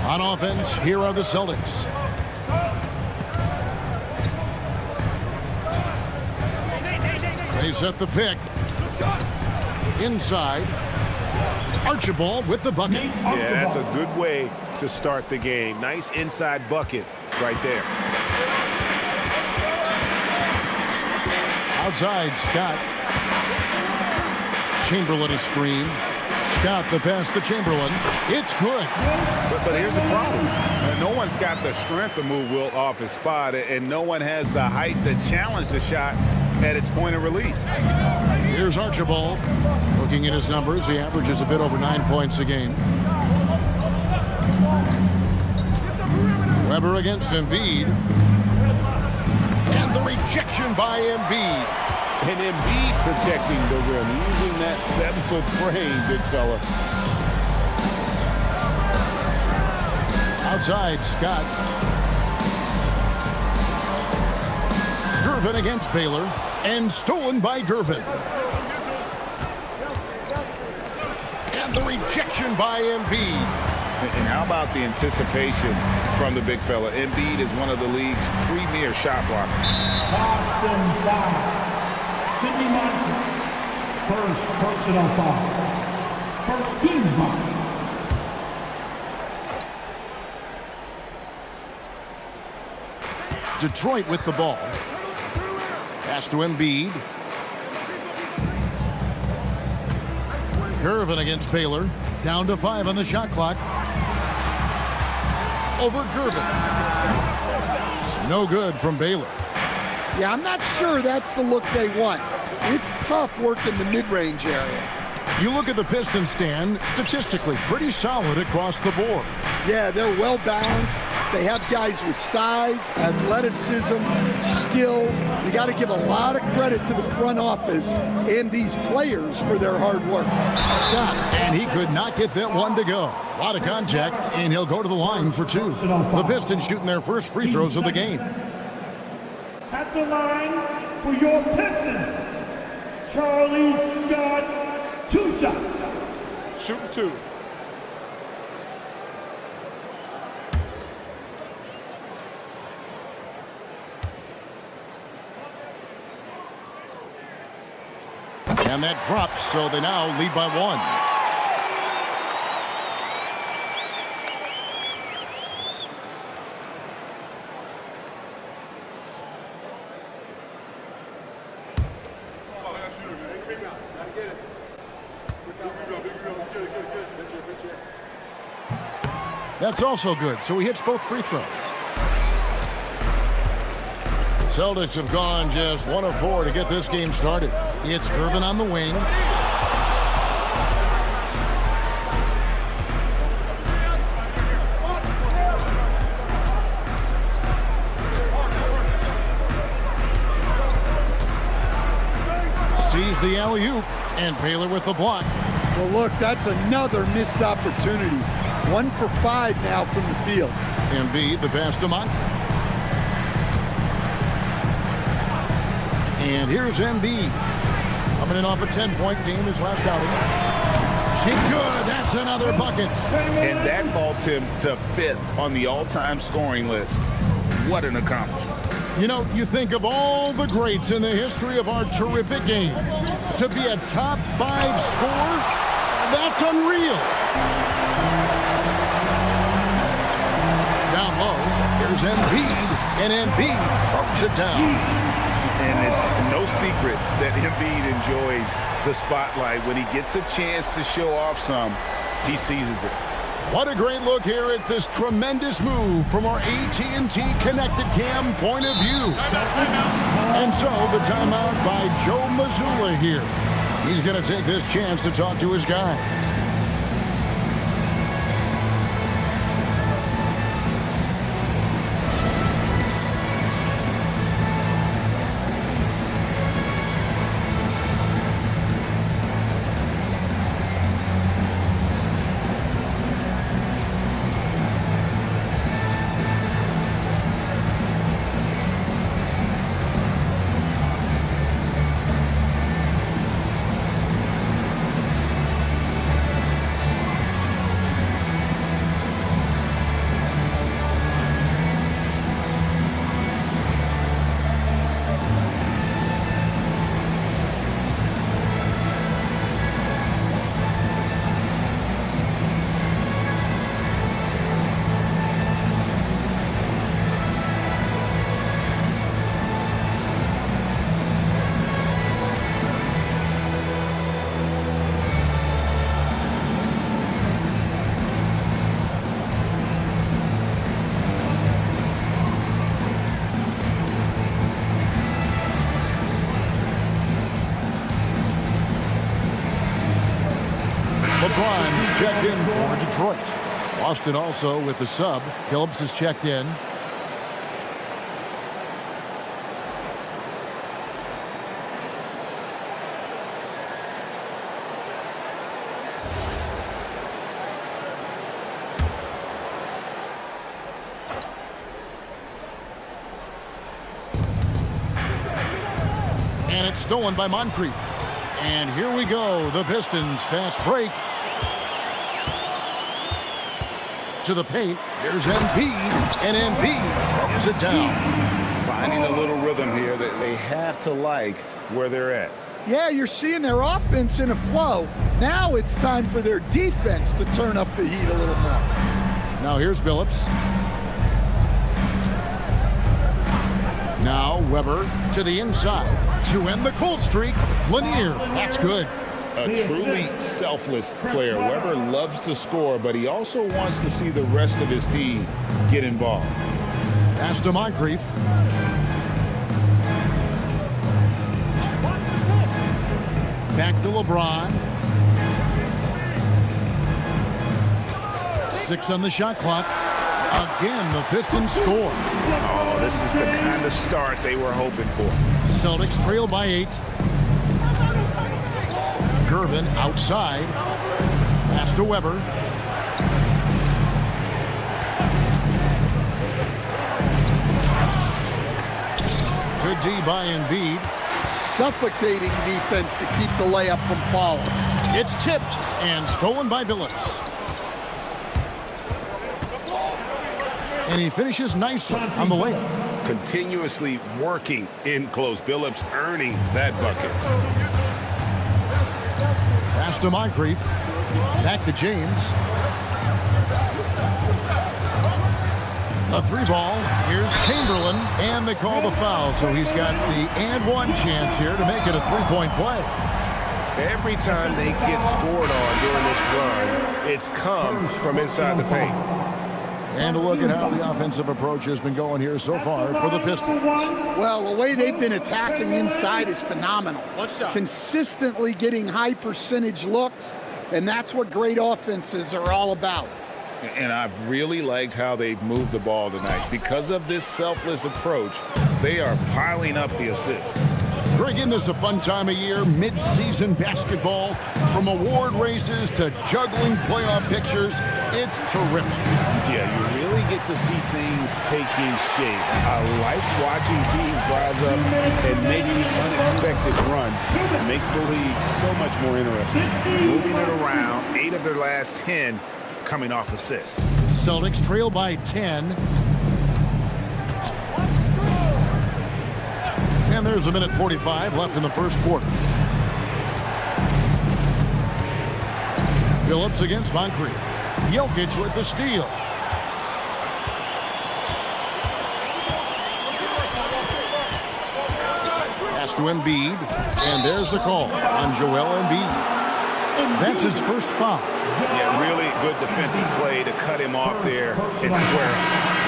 On offense, here are the Celtics. They set the pick. Inside. Archibald with the bucket. Yeah, that's a good way to start the game. Nice inside bucket right there. Outside, Scott. Chamberlain a screen. Scott the pass to Chamberlain. It's good. But here's the problem. No one's got the strength to move Wilt off his spot, and no one has the height to challenge the shot at its point of release. Here's Archibald. Looking at his numbers, he averages a bit over 9 points a game. Weber against Embiid. And the rejection by Embiid. And Embiid protecting the rim, using that 7-foot frame, big fella. Outside, Scott. Gervin against Baylor. And stolen by Gervin. And the rejection by Embiid. And how about the anticipation from the big fella? Embiid is one of the league's premier shot blockers. Boston foul. Sidney Moncrief, first personal foul. First team foul. Detroit with the ball. Pass to Embiid. Gervin against Baylor. Down to 5 on the shot clock. Over Gervin. No good from Baylor. Yeah, I'm not sure that's the look they want. It's tough working the mid-range area. You look at the Pistons stand, statistically pretty solid across the board. Yeah, they're well balanced. They have guys with size, athleticism, skill. You got to give a lot of credit to the front office and these players for their hard work. Scott, and he could not get that one to go. A lot of contact, and he'll go to the line for 2. The Pistons shooting their first free throws of the game. At the line for your Pistons, Charlie Scott, 2 shots. Shooting 2. And that drops, so they now lead by 1. That's also good, so he hits both free throws. Celtics have gone just 1 of 4 to get this game started. It's Gervin on the wing. Sees the alley-oop, and Baylor with the block. Well, look, that's another missed opportunity. 1 for 5 now from the field. Embiid, the pass to Moncrief. And here's Embiid. Coming in off a 10-point game his last outing. Good, that's another bucket. And that vaults him to 5th on the all-time scoring list. What an accomplishment. You know, you think of all the greats in the history of our terrific game. To be a top 5 scorer, that's unreal. Down low, here's Embiid, and Embiid throws it down. And it's no secret that Embiid enjoys the spotlight. When he gets a chance to show off some, he seizes it. What a great look here at this tremendous move from our AT&T Connected Cam point of view. And so the timeout by Joe Mazzulla here. He's going to take this chance to talk to his guys. LeBron checked in for Detroit. Boston also with the sub. Phillips is checked in. And it's stolen by Moncrief. And here we go. The Pistons fast break. To the paint. Here's Embiid. And Embiid throws it down. Finding a little rhythm here that they have to like where they're at. Yeah, you're seeing their offense in a flow. Now it's time for their defense to turn up the heat a little more. Now here's Billups. Now Weber to the inside to end the cold streak. Lanier, that's good. A truly selfless player. Weber loves to score, but he also wants to see the rest of his team get involved. Pass to Moncrief. Back to LeBron. 6 on the shot clock. Again, the Pistons score. Oh, this is the kind of start they were hoping for. Celtics trail by 8. Gervin outside. Pass to Weber. Good D by Embiid. Suffocating defense to keep the layup from falling. It's tipped and stolen by Billups. And he finishes nicely on the layup. Continuously working in close. Billups earning that bucket. Pass to Moncrief. Back to James. A 3-ball. Here's Chamberlain. And they call the foul. So he's got the and one chance here to make it a 3-point play. Every time they get scored on during this run, it's come from inside the paint. And a look at how the offensive approach has been going here so far for the Pistons. Well, the way they've been attacking inside is phenomenal. Consistently getting high percentage looks, and that's what great offenses are all about. And I've really liked how they've moved the ball tonight. Because of this selfless approach, they are piling up the assists. Greg, isn't this a fun time of year? Mid-season basketball, from award races to juggling playoff pictures. It's terrific. Yeah, you really get to see things taking shape. I like watching teams rise up and make the unexpected run. It makes the league so much more interesting. Moving it around, 8 of their last 10 coming off assists. Celtics trail by 10. And there's a minute 45 left in the first quarter. Billups against Moncrief. Jokic with the steal. Pass to Embiid. And there's the call on Joel Embiid. That's his first foul. Yeah, really good defensive play to cut him off there and square.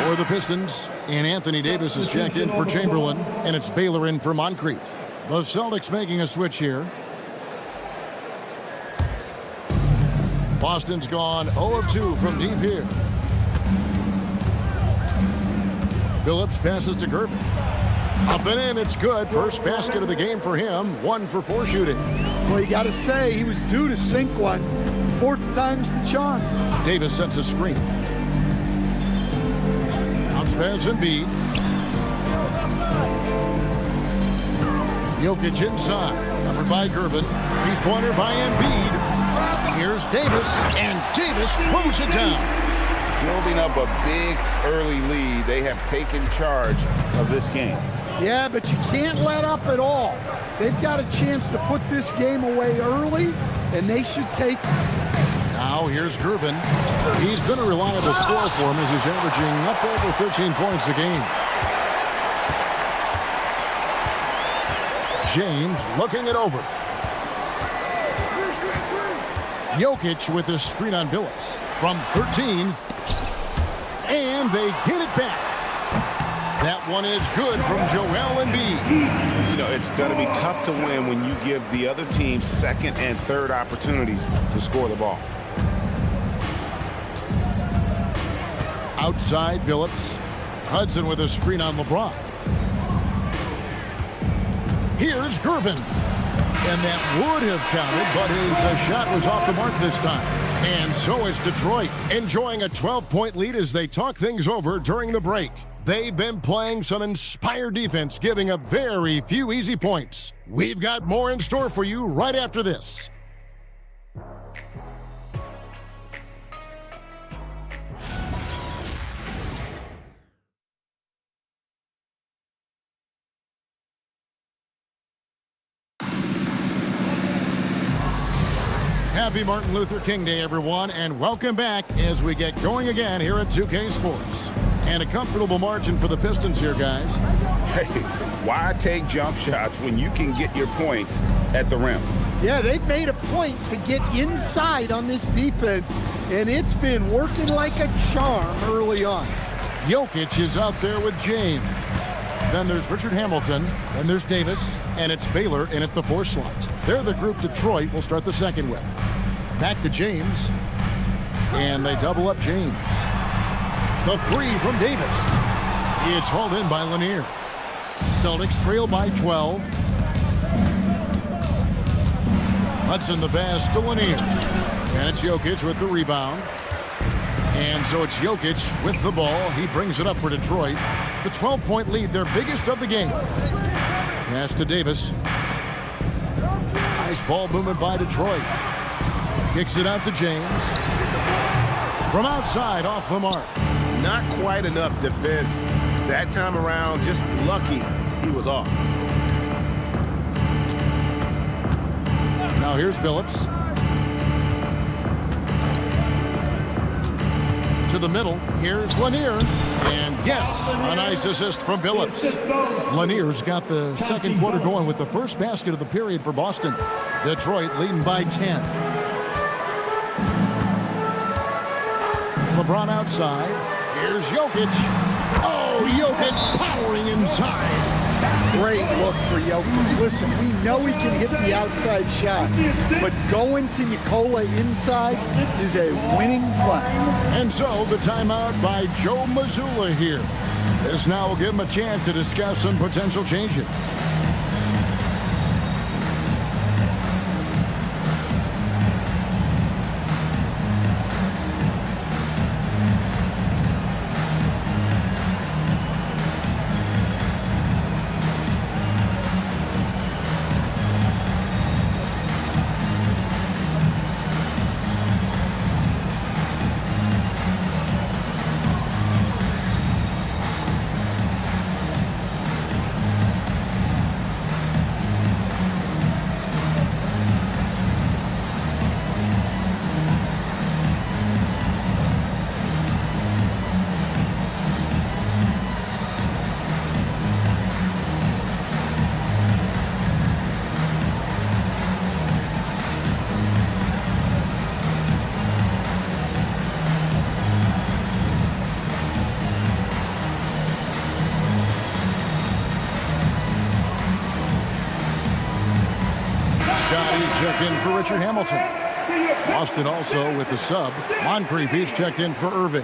For the Pistons, and Anthony Davis is checked in for Chamberlain, and it's Baylor in for Moncrief. The Celtics making a switch here. Boston's gone 0 of 2 from deep here. Billups passes to Gervin. Up and in, it's good. First basket of the game for him. 1 for 4 shooting. Well, you got to say, he was due to sink one. 4th time's the charm. Davis sets a screen. Bounce pass Embiid. Jokic inside. Covered by Gervin. Three-pointer by Embiid. Here's Davis, and Davis throws it down. Building up a big early lead. They have taken charge of this game. Yeah, but you can't let up at all. They've got a chance to put this game away early, and they should take it. Now here's Gervin. He's been a reliable scorer for him as he's averaging up over 13 points a game. James looking it over. Jokic with his screen on Billups from 13. And they get it back. That one is good from Joel Embiid. know, it's going to be tough to win when you give the other team second and third opportunities to score the ball. Outside, Billups. Hudson with a screen on LeBron. Here's Gervin. And that would have counted, but his shot was off the mark this time. And so is Detroit, enjoying a 12-point lead as they talk things over during the break. They've been playing some inspired defense, giving up very few easy points. We've got more in store for you right after this. Happy Martin Luther King Day, everyone, and welcome back as we get going again here at 2K Sports. And a comfortable margin for the Pistons here, guys. Hey, why take jump shots when you can get your points at the rim? Yeah, they've made a point to get inside on this defense, and it's been working like a charm early on. Jokic is out there with James. Then there's Richard Hamilton, then there's Davis, and it's Baylor in at the 4 slot. They're the group Detroit will start the second with. Back to James, and they double up James. The 3 from Davis. It's hauled in by Lanier. Celtics trail by 12. Hudson the pass to Lanier. And it's Jokic with the rebound. And so it's Jokic with the ball. He brings it up for Detroit. The 12-point lead, their biggest of the game. Pass to Davis. Nice ball movement by Detroit. Kicks it out to James. From outside, off the mark. Not quite enough defense that time around. Just lucky he was off. Now here's Billups. To the middle, here's Lanier. And yes, a nice assist from Billups. Lanier's got the second quarter going with the first basket of the period for Boston. Detroit leading by 10. LeBron outside. Here's Jokic. Oh, Jokic powering inside. Great look for Jokic. Listen, we know he can hit the outside shot, but going to Nikola inside is a winning play. And so the timeout by Joe Mazzulla here. This now will give him a chance to discuss some potential changes. Checked in for Richard Hamilton. Boston also with the sub. Moncrief, he's checked in for Irving.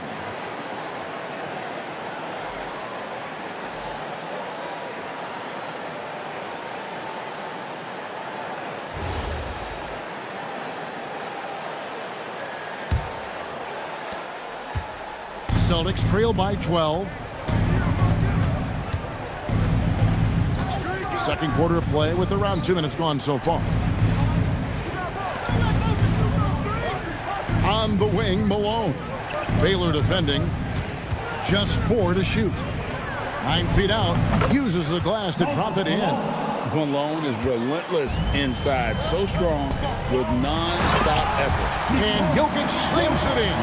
Celtics trail by 12. Second quarter of play with around 2 minutes gone so far. On the wing, Malone. Baylor defending. Just 4 to shoot. 9 feet out. Uses the glass to drop it in. Malone is relentless inside. So strong with non-stop effort. And Jokic slams it in.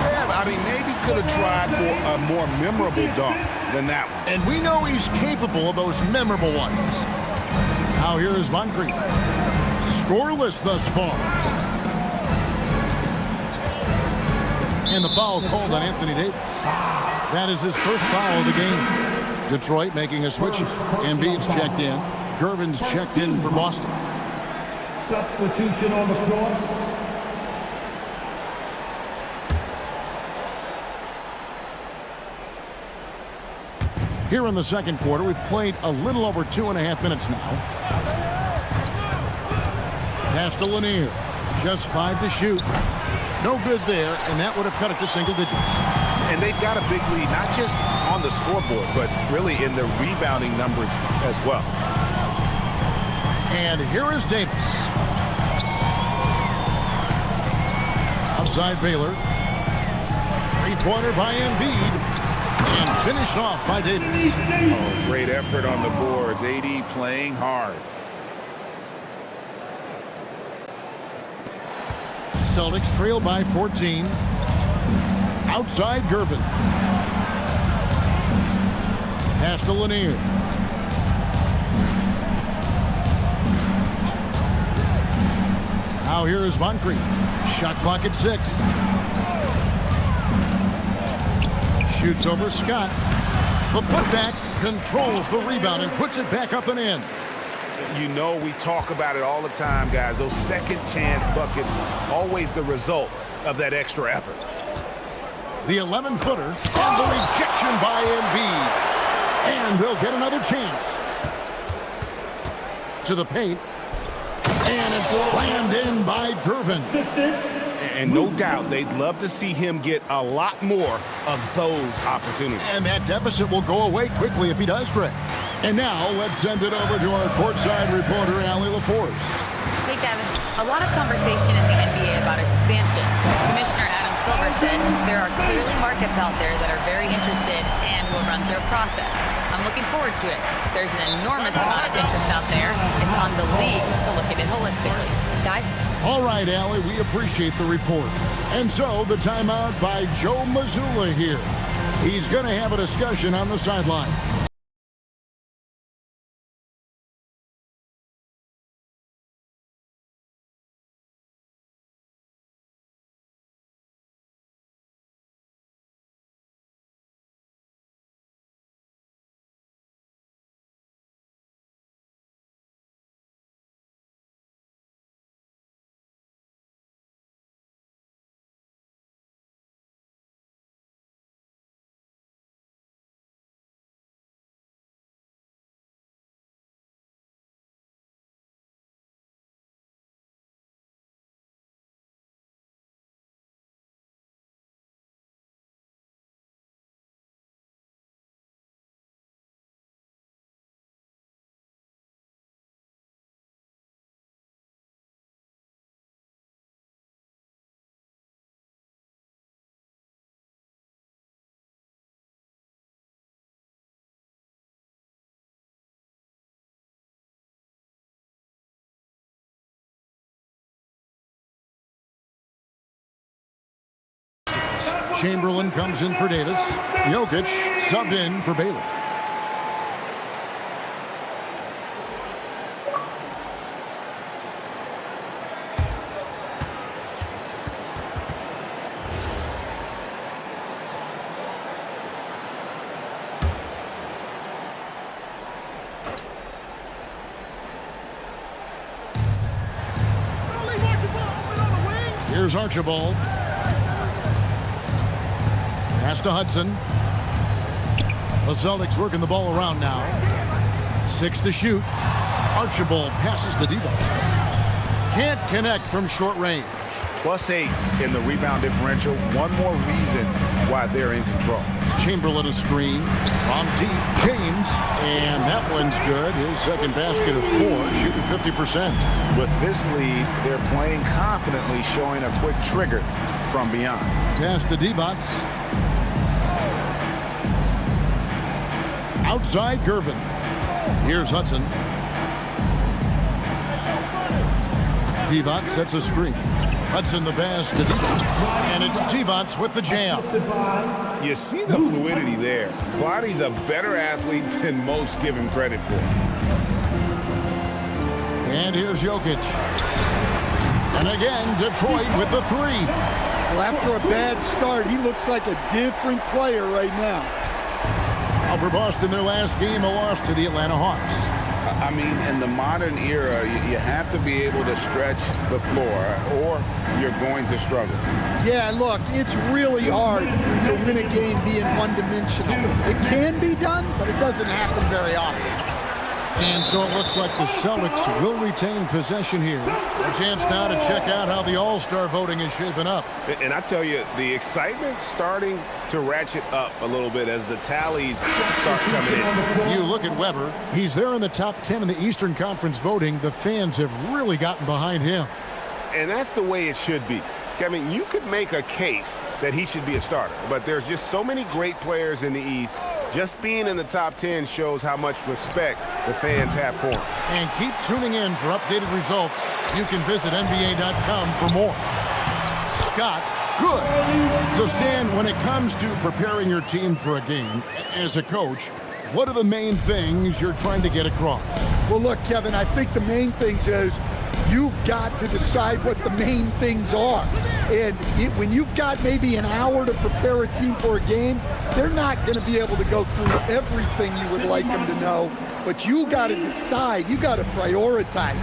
Yeah, I mean, maybe could have tried for a more memorable dunk than that one. And we know he's capable of those memorable ones. Now here is Moncrief. Scoreless thus far. And the foul called on Anthony Davis. That is his first foul of the game. Detroit making a switch. Embiid's checked in. Gervin's checked in for Boston. Substitution on the floor. Here in the second quarter, we've played a little over 2.5 minutes now. Pass to Lanier. Just 5 to shoot. No good there, and that would have cut it to single digits. And they've got a big lead, not just on the scoreboard, but really in the rebounding numbers as well. And here is Davis. Outside Baylor. Three-pointer by Embiid. And finished off by Davis. Oh, great effort on the boards. AD playing hard. Celtics trail by 14. Outside Gervin. Pass to Lanier. Now here is Moncrief. Shot clock at 6. Shoots over Scott. The putback controls the rebound and puts it back up and in. You know, we talk about it all the time, guys. Those second chance buckets, always the result of that extra effort. The 11-footer and the rejection by Embiid. And they'll get another chance. To the paint. And it's slammed in by Gervin. And no doubt they'd love to see him get a lot more of those opportunities. And that deficit will go away quickly if he does, Greg. And now let's send it over to our courtside reporter, Allie LaForce. Hey, Kevin. A lot of conversation in the NBA about expansion. Commissioner Adam Silver said there are clearly markets out there that are very interested and will run through a process. I'm looking forward to it. There's an enormous amount of interest out there. It's on the league to look at it holistically. Guys? All right, Allie, we appreciate the report. And so the timeout by Joe Mazzulla here. He's going to have a discussion on the sideline. Chamberlain comes in for Davis. Jokic subbed in for Baylor. Here's Archibald. Pass to Hudson. The Celtics working the ball around now. 6 to shoot. Archibald passes to Divac. Can't connect from short range. +8 in the rebound differential. One more reason why they're in control. Chamberlain a screen from deep. James, and that one's good. His second basket of 4, shooting 50%. With this lead, they're playing confidently, showing a quick trigger from beyond. Pass to Divac. Outside Gervin. Here's Hudson. Divac sets a screen. Hudson the pass to Divac. And it's Divac with the jam. You see the fluidity there. Vardy's a better athlete than most give him credit for. And here's Jokic. And again, Detroit with the 3. Well, after a bad start, he looks like a different player right now. Now for Boston, their last game, a loss to the Atlanta Hawks. I mean, in the modern era, you have to be able to stretch the floor or you're going to struggle. Yeah, look, it's really hard to win a game being one-dimensional. It can be done, but it doesn't happen very often. And so it looks like the Celtics will retain possession here. A chance now to check out how the All-Star voting is shaping up. And I tell you, the excitement's starting to ratchet up a little bit as the tallies start coming in. You look at Weber. He's there in the top 10 in the Eastern Conference voting. The fans have really gotten behind him. And that's the way it should be. Kevin, you could make a case that he should be a starter, but there's just so many great players in the East. Just being in the top 10 shows how much respect the fans have for him. And keep tuning in for updated results. You can visit NBA.com for more. Scott, good. So, Stan, when it comes to preparing your team for a game, as a coach, what are the main things you're trying to get across? Well, look, Kevin, I think the main things is you've got to decide what the main things are. And when you've got maybe an hour to prepare a team for a game, they're not going to be able to go through everything you would like them to know. But you got to decide. You got to prioritize.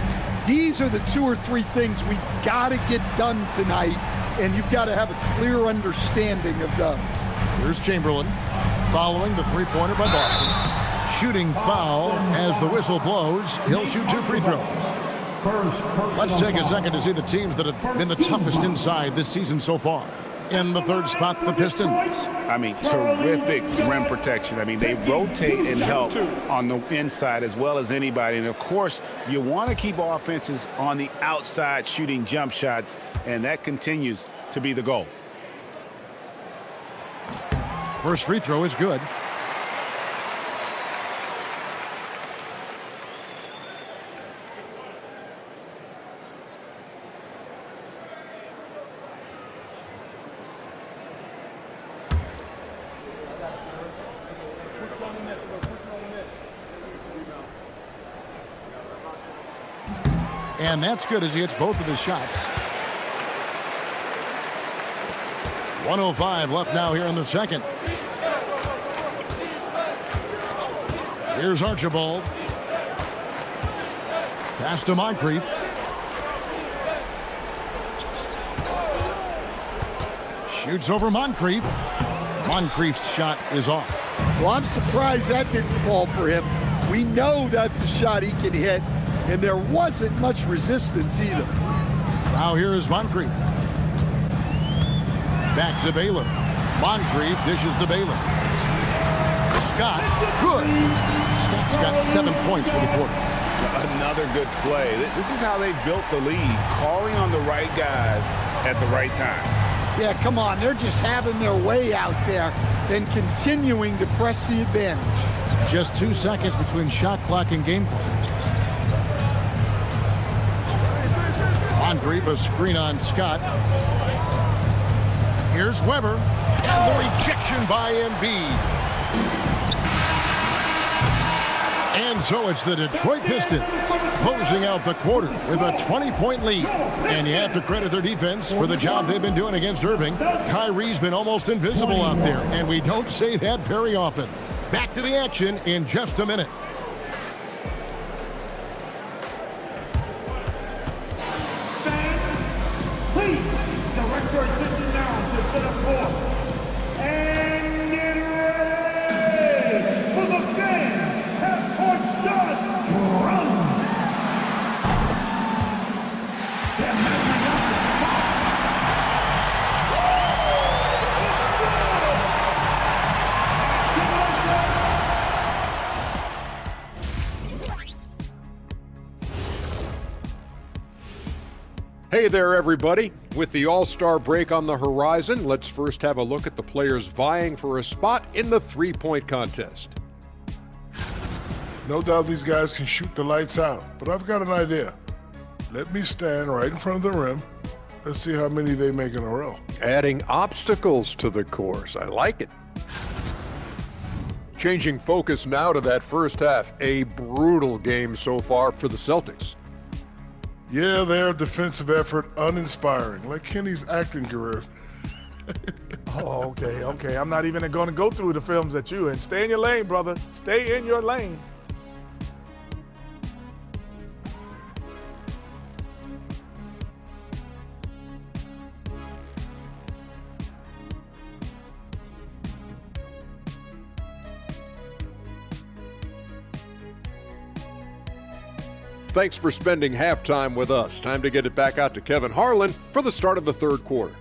These are the 2 or 3 things we've got to get done tonight, and you've got to have a clear understanding of those. Here's Chamberlain following the three-pointer by Boston. Shooting foul as the whistle blows. He'll shoot 2 free throws. Let's take a second to see the teams that have been the toughest inside this season so far. In the third spot, the Pistons. I mean, terrific rim protection. I mean, they rotate and help on the inside as well as anybody. And, of course, you want to keep offenses on the outside shooting jump shots, and that continues to be the goal. First free throw is good. And that's good as he hits both of his shots. 1:05 left now here in the second. Here's Archibald. Pass to Moncrief. Shoots over Moncrief. Moncrief's shot is off. Well, I'm surprised that didn't fall for him. We know that's a shot he can hit, and there wasn't much resistance either. Now here is Moncrief. Back to Baylor. Moncrief dishes to Baylor. Scott, good. Scott's got 7 points for the quarter. Another good play. This is how they built the lead, calling on the right guys at the right time. Yeah, come on. They're just having their way out there and continuing to press the advantage. Just 2 seconds between shot clock and game clock. Moncrief, a screen on Scott. Here's Weber. And the rejection by Embiid. And so it's the Detroit Pistons closing out the quarter with a 20-point lead. And you have to credit their defense for the job they've been doing against Irving. Kyrie's been almost invisible out there, and we don't say that very often. Back to the action in just a minute. Please direct your attention now to set up court and get ready for the fan half-court shot run. Hey there, everybody. With the All-Star break on the horizon, let's first have a look at the players vying for a spot in the three-point contest. No doubt these guys can shoot the lights out, but I've got an idea. Let me stand right in front of the rim. Let's see how many they make in a row. Adding obstacles to the course. I like it. Changing focus now to that first half. A brutal game so far for the Celtics. Yeah, their defensive effort uninspiring, like Kenny's acting career. Oh, okay. I'm not even going to go through the films that you in. Stay in your lane, brother. Stay in your lane. Thanks for spending halftime with us. Time to get it back out to Kevin Harlan for the start of the third quarter.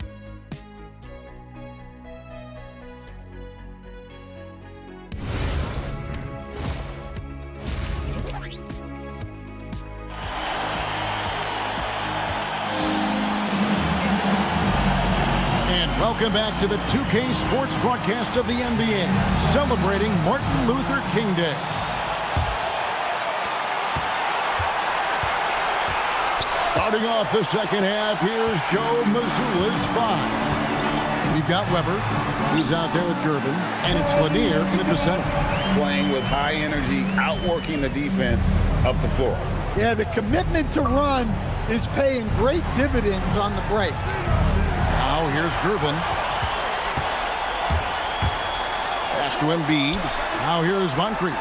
Welcome back to the 2K Sports broadcast of the NBA, celebrating Martin Luther King Day. Starting off the second half, here's Joe Mazzulla's 5. We've got Weber. He's out there with Gervin, and it's Lanier in the center. Playing with high energy, outworking the defense up the floor. Yeah, the commitment to run is paying great dividends on the break. Now here's Gervin. Pass to Embiid. Now here's Moncrief.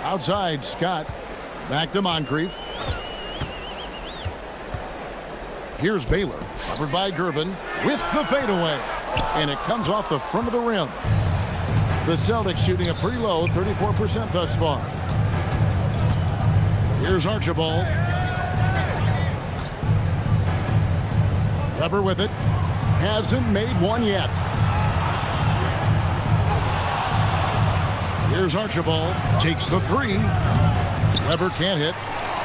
Outside, Scott. Back to Moncrief. Here's Baylor. Covered by Gervin with the fadeaway. And it comes off the front of the rim. The Celtics shooting a pretty low 34% thus far. Here's Archibald. Weber with it. Hasn't made one yet. Here's Archibald. Takes the 3. Weber can't hit.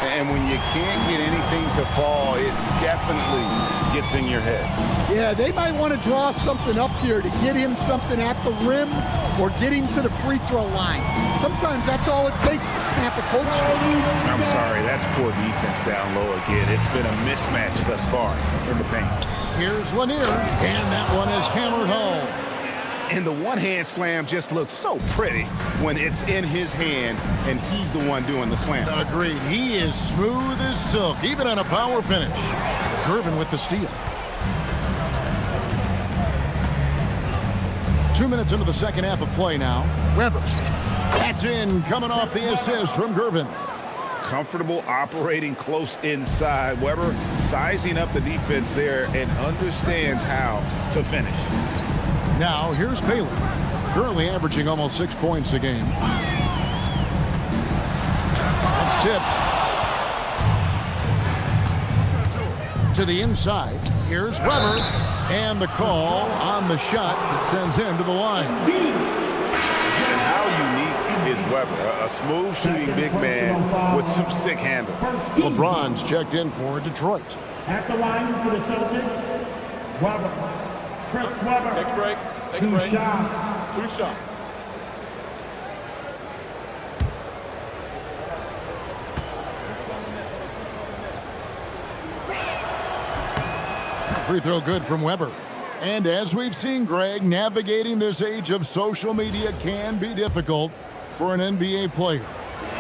And when you can't get anything to fall, it definitely gets in your head. Yeah, they might want to draw something up here to get him something at the rim or get him to the free throw line. Sometimes that's all it takes to snap a coach. I'm sorry, that's poor defense down low again. It's been a mismatch thus far in the paint. Here's Lanier, and that one is hammered home. And the one-hand slam just looks so pretty when it's in his hand and he's the one doing the slam. Agreed. He is smooth as silk, even on a power finish. Gervin with the steal. 2 minutes into the second half of play now. Weber. That's in, coming off the assist from Gervin. Comfortable operating close inside. Weber sizing up the defense there and understands how to finish. Now, here's Baylor. Currently averaging almost 6 points a game. That's tipped. To the inside. Here's Weber. And the call on the shot that sends him to the line. And how unique is Weber? A smooth shooting big man with some sick handles. LeBron's checked in for Detroit. At the line for the Celtics, Weber. Chris Weber. Take a break. Take a break. 2 shots. Free throw good from Weber. And as we've seen, Greg, navigating this age of social media can be difficult for an NBA player.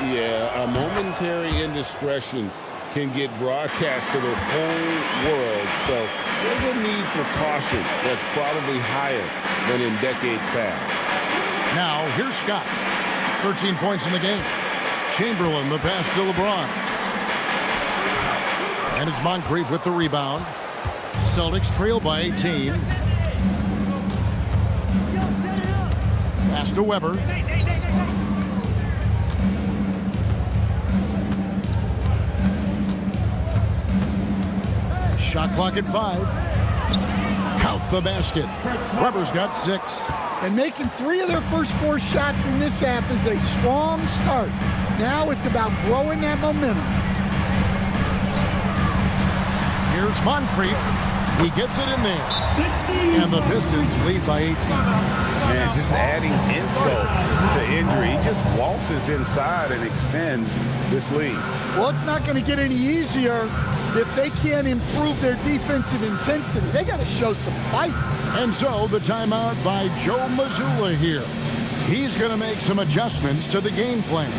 Yeah, a momentary indiscretion can get broadcast to the whole world. So there's a need for caution that's probably higher than in decades past. Now, here's Scott. 13 points in the game. Chamberlain, the pass to LeBron. And it's Moncrief with the rebound. Celtics trail by 18. Pass to Weber. Shot clock at 5. Count the basket. Weber's got 6. And making 3 of their first 4 shots in this half is a strong start. Now it's about growing that momentum. Here's Moncrief. He gets it in there. And the Pistons lead by 18. Man, just adding insult to injury. He just waltzes inside and extends this lead. Well, it's not going to get any easier if they can't improve their defensive intensity. They got to show some fight. And so the timeout by Joe Mazzulla here. He's going to make some adjustments to the game plan.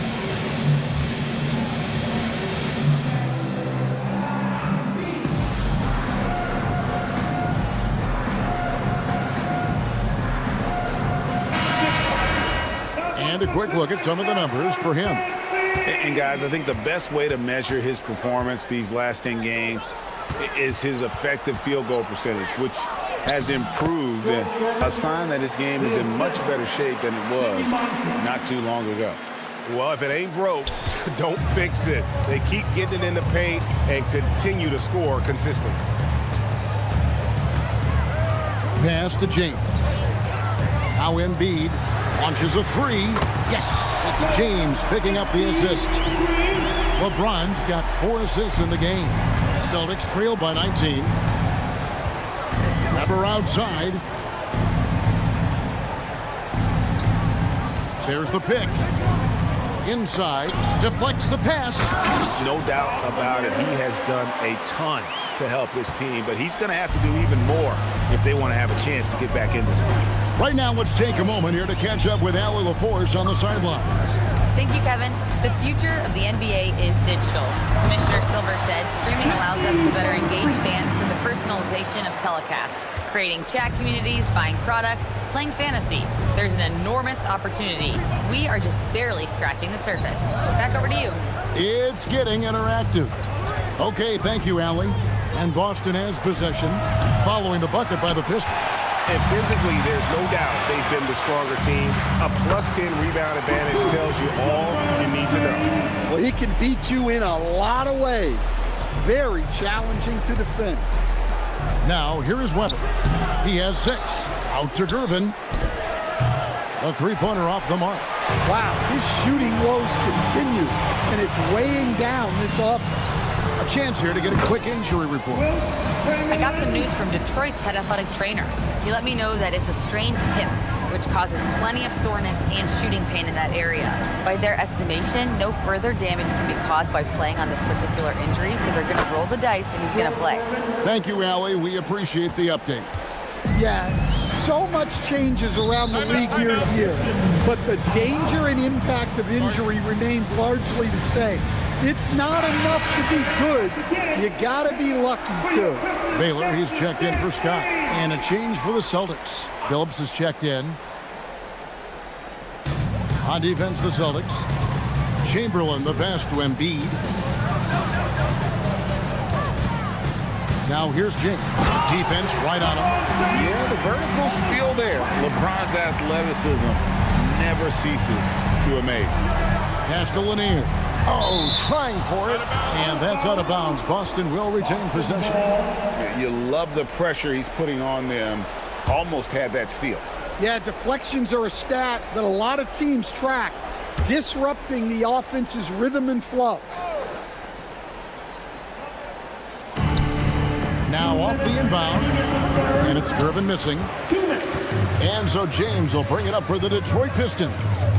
And a quick look at some of the numbers for him. And guys, I think the best way to measure his performance these last 10 games is his effective field goal percentage, which has improved, a sign that his game is in much better shape than it was not too long ago. Well, if it ain't broke, don't fix it. They keep getting it in the paint and continue to score consistently. Pass to James. Now Embiid launches a three. Yes, it's James picking up the assist. LeBron's got 4 assists in the game. Celtics trail by 19. Weber outside. There's the pick. Inside, deflects the pass. No doubt about it. He has done a ton to help his team, but he's going to have to do even more if they want to have a chance to get back in this one. Right now, let's take a moment here to catch up with Allie LaForce on the sideline. Thank you, Kevin. The future of the NBA is digital. Commissioner Silver said streaming allows us to better engage fans through the personalization of telecasts, creating chat communities, buying products, playing fantasy. There's an enormous opportunity. We are just barely scratching the surface. Back over to you. It's getting interactive. Okay, thank you, Allie. And Boston has possession, following the bucket by the Pistons. And physically, there's no doubt they've been the stronger team. A +10 rebound advantage tells you all you need to know. Well, he can beat you in a lot of ways. Very challenging to defend. Now, here is Weber. He has 6. Out to Gervin. A three-pointer off the mark. Wow, his shooting woes continue, and it's weighing down this offense. A chance here to get a quick injury report. I got some news from Detroit's head athletic trainer. He let me know that it's a strained hip, which causes plenty of soreness and shooting pain in that area. By their estimation, no further damage can be caused by playing on this particular injury, so they're going to roll the dice and he's going to play. Thank you, Allie. We appreciate the update. Yeah, so much changes around the league year to year, but the danger and impact of injury remains largely the same. It's not enough to be good. You got to be lucky, too. Baylor, he's checked in for Scott. And a change for the Celtics. Phillips is checked in. On defense, the Celtics. Chamberlain, the pass to Embiid. Now here's James. Defense right on him. Yeah, the vertical's still there. LeBron's athleticism never ceases to amaze. Pass to Lanier. Oh, trying for it. And that's out of bounds. Boston will retain possession. You love the pressure he's putting on them. Almost had that steal. Yeah, deflections are a stat that a lot of teams track, disrupting the offense's rhythm and flow. Now off the inbound, and it's Gervin missing. And so James will bring it up for the Detroit Pistons.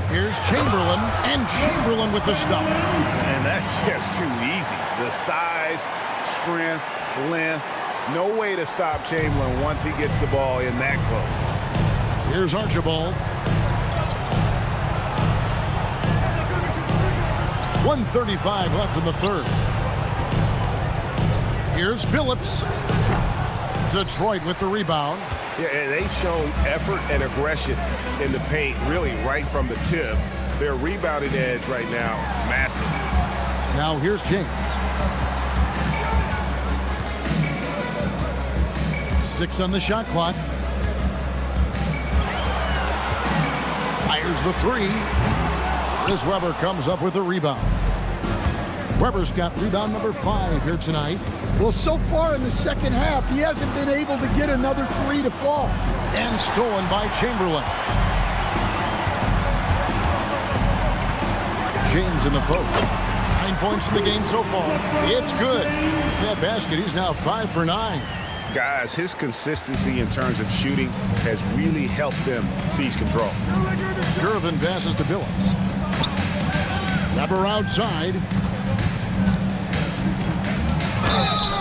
Here's Chamberlain, and Chamberlain with the stuff. And that's just too easy. The size, strength, length, no way to stop Chamberlain once he gets the ball in that close. Here's Archibald. 1:35 left in the third. Here's Phillips. Detroit with the rebound. Yeah, and they've shown effort and aggression in the paint, really right from the tip. Their rebounding edge right now, massive. Now here's James. 6 on the shot clock. Fires the 3. Chris Weber comes up with a rebound. Weber's got rebound number 5 here tonight. Well, so far in the second half, he hasn't been able to get another 3 to fall. And stolen by Chamberlain. James in the post. 9 points in the game so far. It's good. That basket, he's now 5 for 9. Guys, his consistency in terms of shooting has really helped them seize control. Gervin passes to Phillips. Weber outside.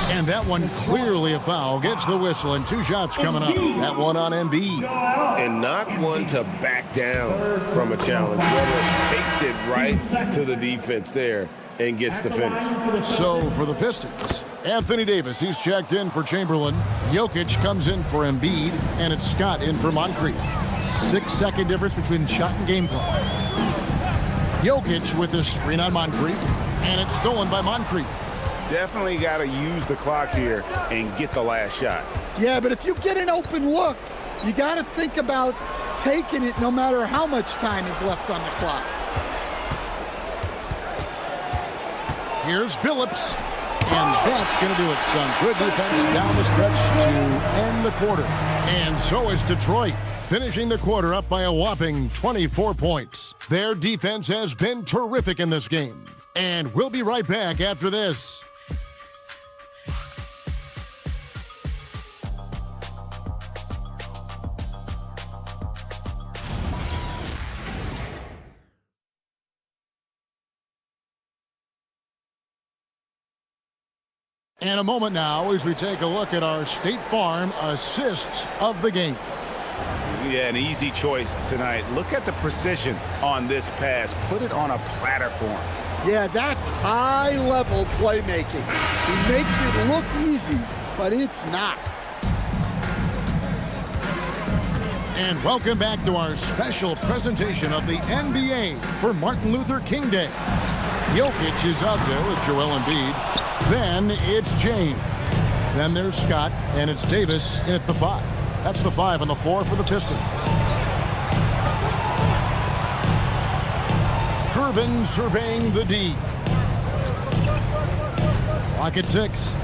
And that one clearly a foul. Gets the whistle, and 2 shots coming up. That one on Embiid. And not one to back down from a challenge. Weber takes it right to the defense there and gets the finish. So for the Pistons, Anthony Davis, he's checked in for Chamberlain. Jokic comes in for Embiid, and it's Scott in for Moncrief. 6-second difference between the shot and game clock. Jokic with the screen on Moncrief, and it's stolen by Moncrief. Definitely got to use the clock here and get the last shot. Yeah, but if you get an open look, you got to think about taking it no matter how much time is left on the clock. Here's Billups. And that's going to do it, son. Good defense down the stretch to end the quarter. And so is Detroit, finishing the quarter up by a whopping 24 points. Their defense has been terrific in this game. And we'll be right back after this. And a moment now as we take a look at our State Farm assists of the game. Yeah, an easy choice tonight. Look at the precision on this pass. Put it on a platter form. Yeah, that's high-level playmaking. He makes it look easy, but it's not. And welcome back to our special presentation of the NBA for Martin Luther King Day. Jokic is out there with Joel Embiid. Then it's James. Then there's Scott, and it's Davis in at the 5. That's the 5 and the 4 for the Pistons. Gervin surveying the D. Clock at 6.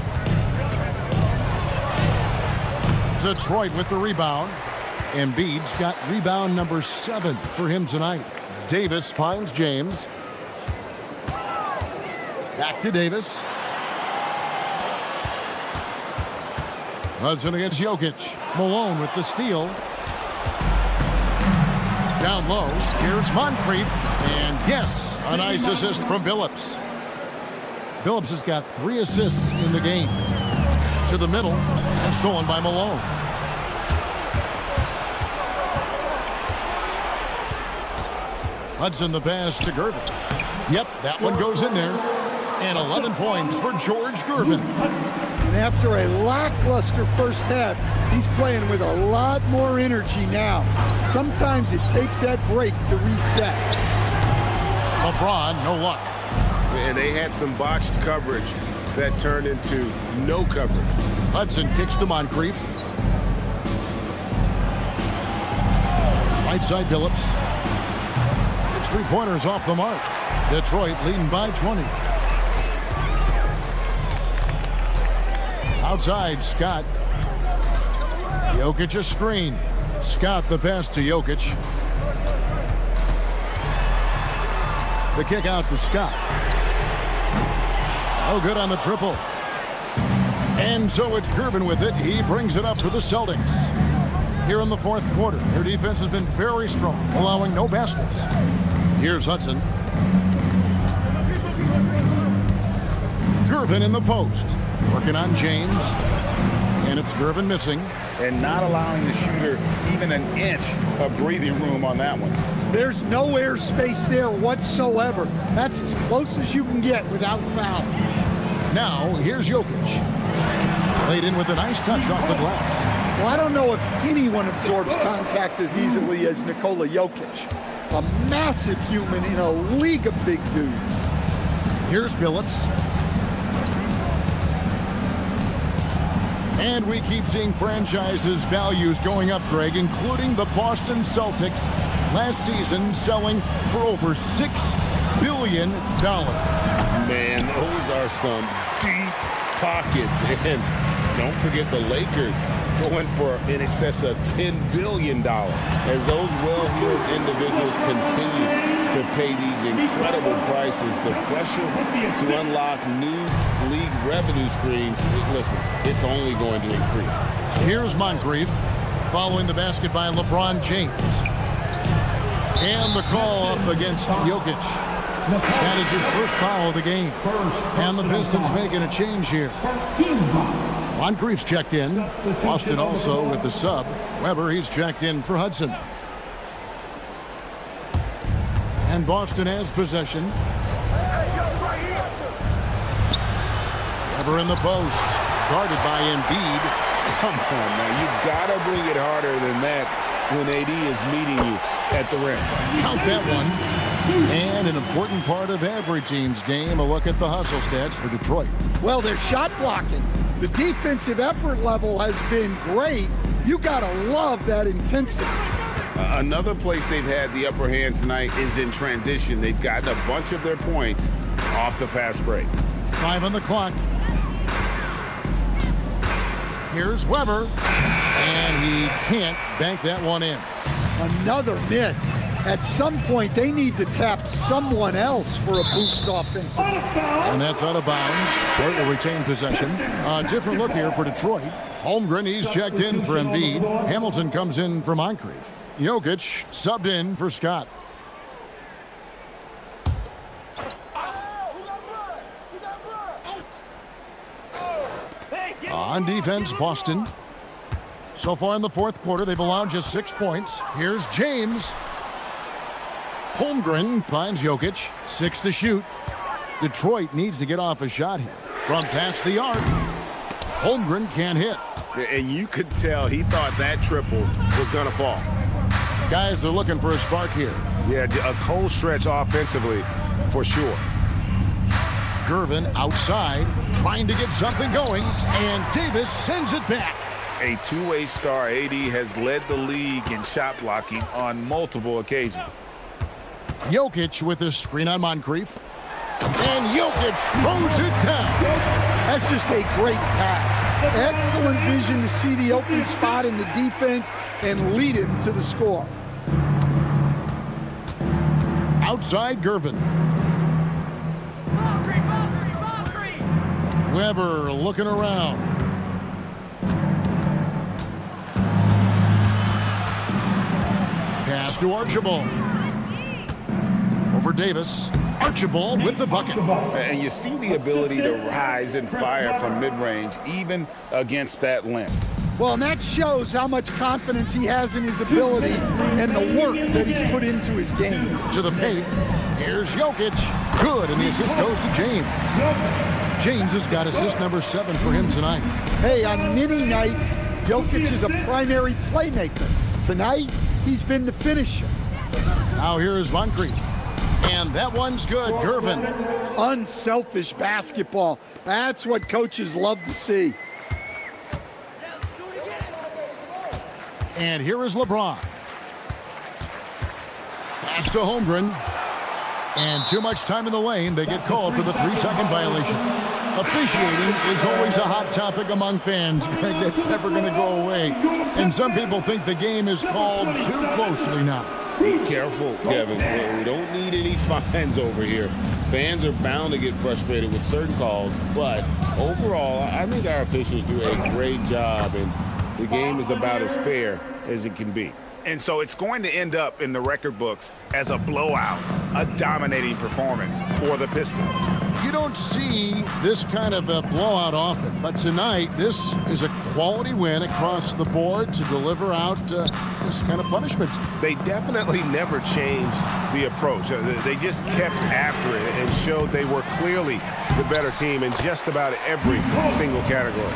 Detroit with the rebound. Embiid's got rebound number 7 for him tonight. Davis finds James. Back to Davis. Hudson against Jokic. Malone with the steal. Down low. Here's Moncrief. And yes, a nice assist from Billups. Billups has got 3 assists in the game. To the middle and stolen by Malone. Hudson the pass to Gervin. Yep, that one goes in there. And 11 points for George Gervin. And after a lackluster first half, he's playing with a lot more energy now. Sometimes it takes that break to reset. LeBron, no luck. And they had some botched coverage that turned into no coverage. Hudson kicks to Moncrief. Right side Billups. It's 3-pointers off the mark. Detroit leading by 20. Outside, Scott. Jokic a screen. Scott the pass to Jokic. The kick out to Scott. Oh, good on the triple. And so it's Gervin with it. He brings it up for the Celtics. Here in the fourth quarter, their defense has been very strong, allowing no baskets. Here's Hudson. Gervin in the post. Working on James. And it's Gervin missing. And not allowing the shooter even an inch of breathing room on that one. There's no air space there whatsoever. That's as close as you can get without foul. Now, here's Jokic. Played in with a nice touch off the glass. Well, I don't know if anyone absorbs contact as easily as Nikola Jokic. A massive human in a league of big dudes. Here's Billups. And we keep seeing franchises' values going up, Greg, including the Boston Celtics last season selling for over $6 billion. Man, those are some deep pockets. And don't forget the Lakers going for in excess of $10 billion as those well-heeled individuals continue to pay these incredible prices. The pressure to unlock new league revenue streams, listen, it's only going to increase. Here's Moncrief following the basket by LeBron James. And the call up against Jokic. That is his first foul of the game. And the Pistons making a change here. Moncrief's checked in. Boston also with the sub. Weber, he's checked in for Hudson. And Boston has possession. Weber in the post. Guarded by Embiid. Come on now, you gotta bring it harder than that when AD is meeting you at the rim. Count that one. And an important part of every team's game, a look at the hustle stats for Detroit. Well, they're shot blocking. The defensive effort level has been great. You gotta love that intensity. Another place they've had the upper hand tonight is in transition. They've gotten a bunch of their points off the fast break. 5 on the clock. Here's Weber, and he can't bank that one in. Another miss. At some point, they need to tap someone else for a boost offensively. And that's out of bounds. Detroit will retain possession. A different look here for Detroit. Holmgren, he's checked in for Embiid. Hamilton comes in for Moncrief. Jokic subbed in for Scott. On defense, Boston. So far in the fourth quarter, they've allowed just 6 points. Here's James. Holmgren finds Jokic. 6 to shoot. Detroit needs to get off a shot here. From past the arc. Holmgren can't hit. And you could tell he thought that triple was going to fall. Guys are looking for a spark here. Yeah, a cold stretch offensively for sure. Gervin outside, trying to get something going, and Davis sends it back. A two-way star, AD has led the league in shot blocking on multiple occasions. Jokic with his screen on Moncrief. And Jokic throws it down. That's just a great pass. Excellent vision to see the open spot in the defense and lead him to the score. Outside Gervin. Weber looking around. Pass to Archibald. Over Davis. Archibald with the bucket. And you see the ability to rise and fire from mid-range, even against that length. Well, and that shows how much confidence he has in his ability and the work that he's put into his game. To the paint. Here's Jokic. Good, and the assist goes to James. James has got assist number 7 for him tonight. Hey, on many nights, Jokic is a primary playmaker. Tonight, he's been the finisher. Now here is Moncrief. And that one's good. Gervin. Unselfish basketball. That's what coaches love to see. And here is LeBron. Pass to Holmgren. And too much time in the lane. They get called for the 3-second violation. Officiating is always a hot topic among fans. Greg, that's never going to go away. And some people think the game is called too closely now. Be careful, Kevin. We don't need any fines over here. Fans are bound to get frustrated with certain calls, but overall, I think our officials do a great job, and the game is about as fair as it can be. And so it's going to end up in the record books as a blowout, a dominating performance for the Pistons. You don't see this kind of a blowout often, but tonight this is a quality win across the board to deliver out this kind of punishment. They definitely never changed the approach. They just kept after it and showed they were clearly the better team in just about every single category.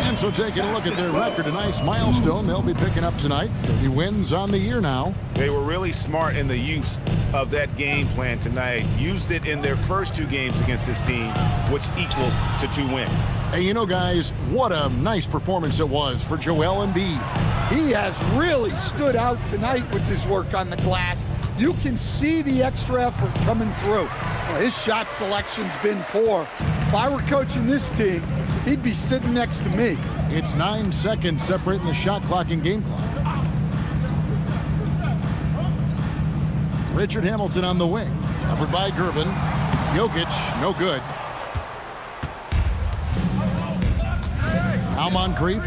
And so taking a look at their record, a nice milestone they'll be picking up tonight. 30 wins on the year now. They were really smart in the use of that game plan tonight. Used it in their first 2 games against this team, which equaled to 2 wins. Hey, you know, guys, what a nice performance it was for Joel Embiid. He has really stood out tonight with his work on the glass. You can see the extra effort coming through. Well, his shot selection's been poor. If I were coaching this team, he'd be sitting next to me. It's 9 seconds separating the shot clock and game clock. Richard Hamilton on the wing. Covered by Gervin. Jokic, no good. Now Moncrief.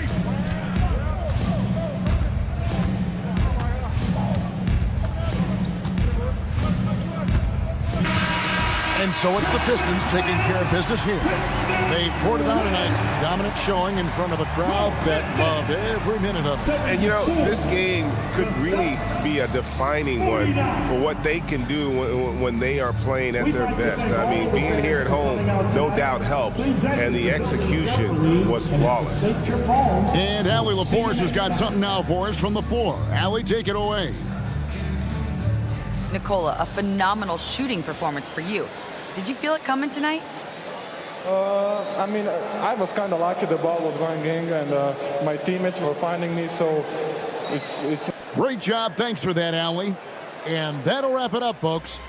And so it's the Pistons taking care of business here. They poured it out tonight. Dominant showing in front of a crowd that loved every minute of it. And, you know, this game could really be a defining one for what they can do when they are playing at their best. I mean, being here at home no doubt helps, and the execution was flawless. And Allie LaForce has got something now for us from the floor. Allie, take it away. Nicola, a phenomenal shooting performance for you. Did you feel it coming tonight? I mean, I was kind of lucky the ball was going in, and my teammates were finding me, so it's... Great job. Thanks for that, Allie. And that'll wrap it up, folks.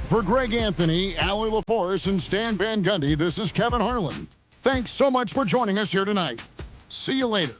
For Greg Anthony, Allie LaForce, and Stan Van Gundy, this is Kevin Harlan. Thanks so much for joining us here tonight. See you later.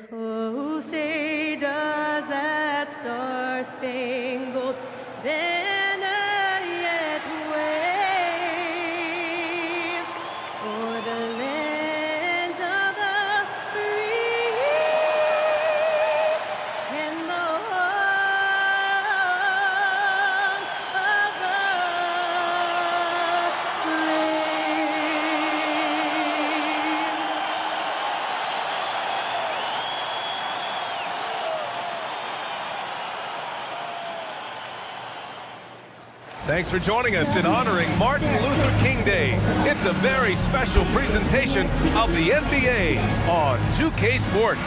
Oh, say does that star-spangled banner yet wave o'er the lands of the free and the home of the Thanks for joining us in honoring Martin Luther King Day. It's a very special presentation of the NBA on 2K Sports.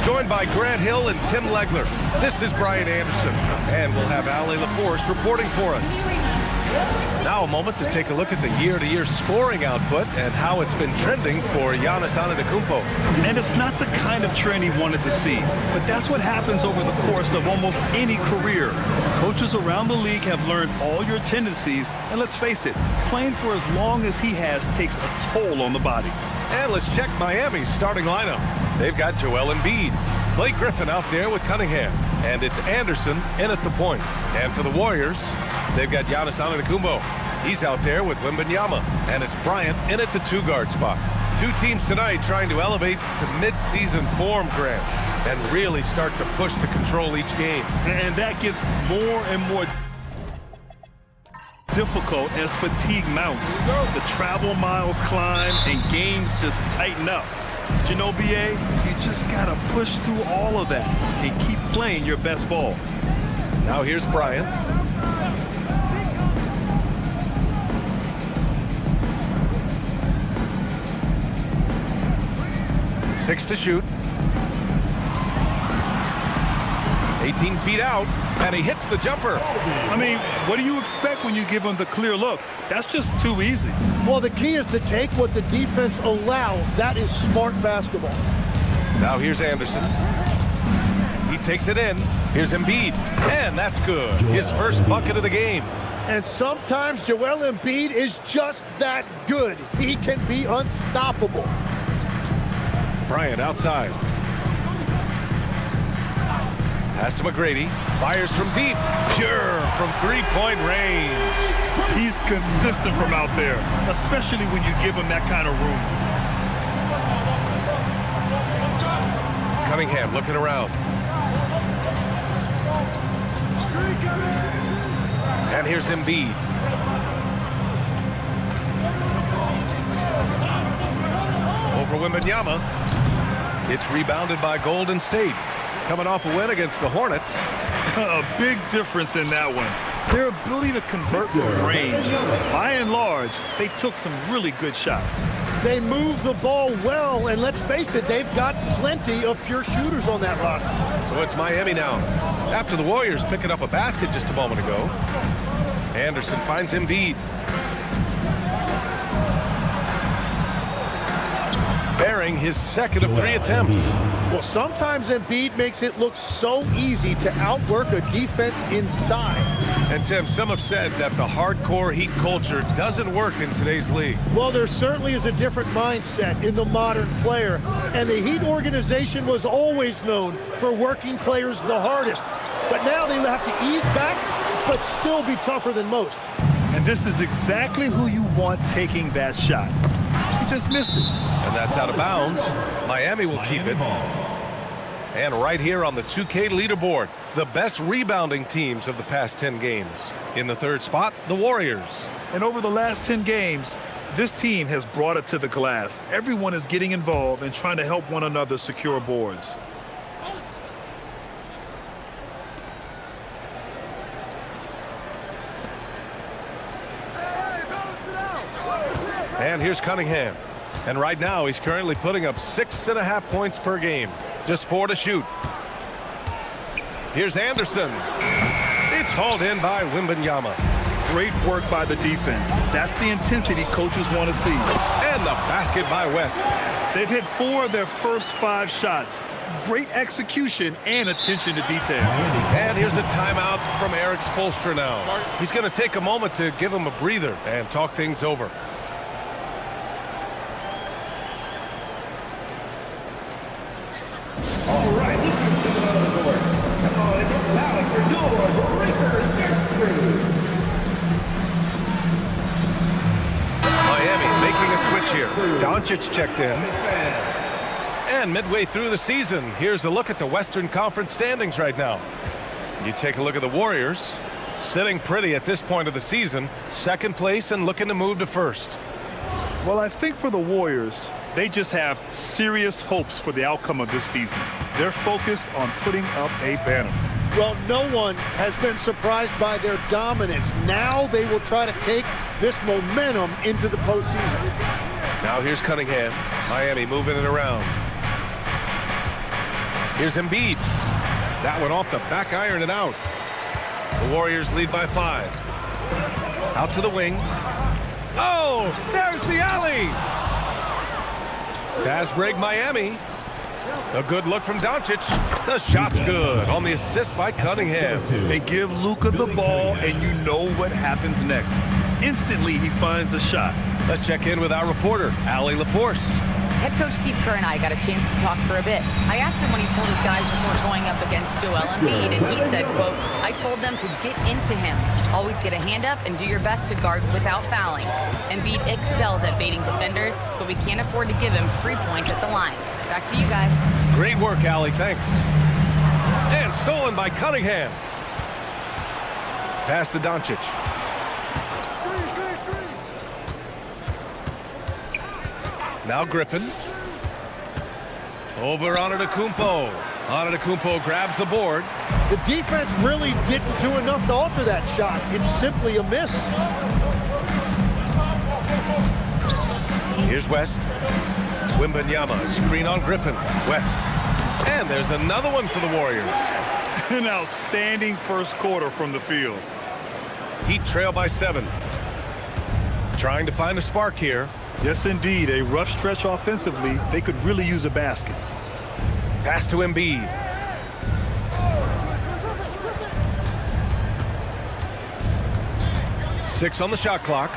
Joined by Grant Hill and Tim Legler. This is Brian Anderson, and we'll have Allie LaForce reporting for us. Now a moment to take a look at the year-to-year scoring output and how it's been trending for Giannis Antetokounmpo. And it's not the kind of trend he wanted to see, but that's what happens over the course of almost any career. Coaches around the league have learned all your tendencies, and let's face it, playing for as long as he has takes a toll on the body. And let's check Miami's starting lineup. They've got Joel Embiid, Blake Griffin out there with Cunningham, and it's Anderson in at the point. And for the Warriors, they've got Giannis Antetokounmpo. He's out there with Wembanyama, and it's Bryant in at the two-guard spot. Two teams tonight trying to elevate to mid-season form, Grant, and really start to push to control each game. And that gets more and more difficult as fatigue mounts. The travel miles climb and games just tighten up. But you know, BA, you just got to push through all of that and keep playing your best ball. Now here's Bryant. Six to shoot. 18 feet out, and he hits the jumper. I mean, what do you expect when you give him the clear look? That's just too easy. Well, the key is to take what the defense allows. That is smart basketball. Now here's Anderson. He takes it in. Here's Embiid, and that's good. His first bucket of the game. And sometimes Joel Embiid is just that good. He can be unstoppable. Bryant outside. Pass to McGrady. Fires from deep. Pure from three-point range. He's consistent from out there, especially when you give him that kind of room. Cunningham looking around. And here's Embiid. Over Wembanyama. It's rebounded by Golden State. Coming off a win against the Hornets. A big difference in that one. Their ability to convert from range. By and large, they took some really good shots. They move the ball well, and let's face it, they've got plenty of pure shooters on that roster. So it's Miami now. After the Warriors picking up a basket just a moment ago. Anderson finds Embiid. Bearing his second of three attempts. Well, sometimes Embiid makes it look so easy to outwork a defense inside. And Tim, some have said that the hardcore Heat culture doesn't work in today's league. Well, there certainly is a different mindset in the modern player. And the Heat organization was always known for working players the hardest. But now they have to ease back, but still be tougher than most. And This is exactly who you want taking that shot. He just missed it. And that's out of bounds. Miami will keep it. And right here on the 2K leaderboard, the best rebounding teams of the past 10 games. In the third spot, the Warriors. And over the last 10 games, this team has brought it to the glass. Everyone is getting involved and trying to help one another secure boards. And here's Cunningham. And right now, he's currently putting up 6.5 points per game. Just 4 to shoot. Here's Anderson. It's hauled in by Wembanyama. Great work by the defense. That's the intensity coaches want to see. And the basket by West. They've hit 4 of their first 5 shots. Great execution and attention to detail. And here's a timeout from Eric Spoelstra now. He's going to take a moment to give him a breather and talk things over. All right, let's get to the court. Come on, it's loud for your Lakers next crew. Miami making a switch here. Doncic checked in. And midway through the season, here's a look at the Western Conference standings right now. You take a look at the Warriors, sitting pretty at this point of the season, second place and looking to move to first. Well, I think for the Warriors, they just have serious hopes for the outcome of this season. They're focused on putting up a banner. Well, no one has been surprised by their dominance. Now they will try to take this momentum into the postseason. Now here's Cunningham. Miami moving it around. Here's Embiid. That one off the back iron and out. The Warriors lead by 5. Out to the wing. Oh, there's the alley. Fast break Miami. A good look from Doncic. The shot's good on the assist by Cunningham. They give Luka the ball, and you know what happens next. Instantly, he finds the shot. Let's check in with our reporter, Allie LaForce. Head coach Steve Kerr and I got a chance to talk for a bit. I asked him when he told his guys before going up against Joel Embiid, and he said, quote, I told them to get into him. Always get a hand up and do your best to guard without fouling. Embiid excels at baiting defenders, but we can't afford to give him free points at the line. Back to you guys. Great work, Allie. Thanks. And stolen by Cunningham. Pass to Doncic. Now Griffin. Over Antetokounmpo. Antetokounmpo grabs the board. The defense really didn't do enough to alter that shot. It's simply a miss. Here's West. Wembanyama, screen on Griffin. West. And there's another one for the Warriors. An outstanding first quarter from the field. Heat trail by 7. Trying to find a spark here. Yes, indeed. A rough stretch offensively. They could really use a basket. Pass to Embiid. Six on the shot clock.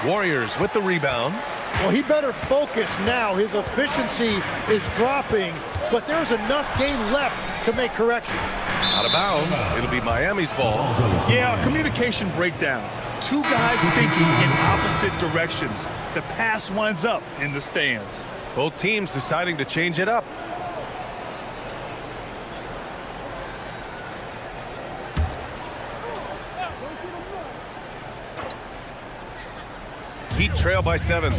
Warriors with the rebound. Well, he better focus now. His efficiency is dropping, but there's enough game left to make corrections. Out of bounds. It'll be Miami's ball. Yeah, communication breakdown. 2 guys thinking in opposite directions. The pass winds up in the stands. Both teams deciding to change it up. Heat trail by 7.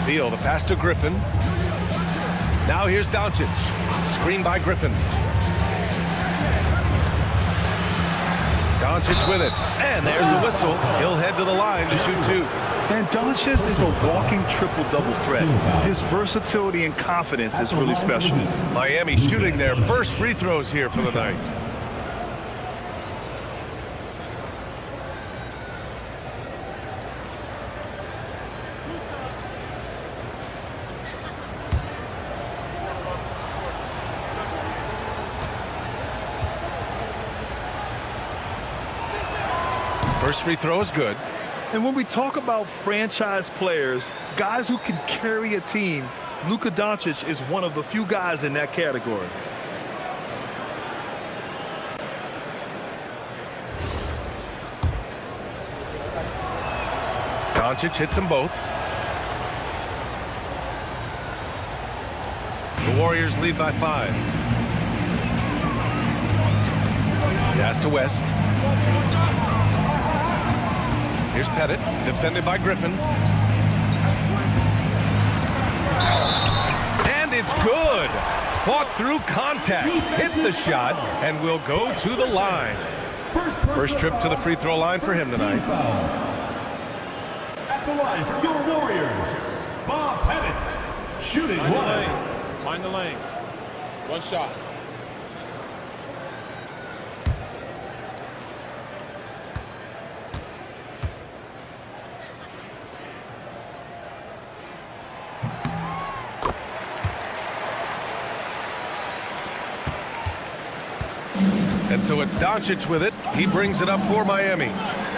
Beal, the pass to Griffin. Now here's Doncic. Screen by Griffin. Doncic with it. And there's a whistle. He'll head to the line to shoot 2. And Doncic is a walking triple-double threat. His versatility and confidence is really special. Miami shooting their first free throws here for the night. First free throw is good. And when we talk about franchise players, guys who can carry a team, Luka Doncic is one of the few guys in that category. Doncic hits them both. The Warriors lead by 5. Pass to West. Here's Pettit, defended by Griffin. And it's good. Fought through contact, hit the shot, and will go to the line. First trip to the free throw line for him tonight. At the line for your Warriors, Bob Pettit, shooting one. Mind the lanes. One shot. And so it's Doncic with it. He brings it up for Miami.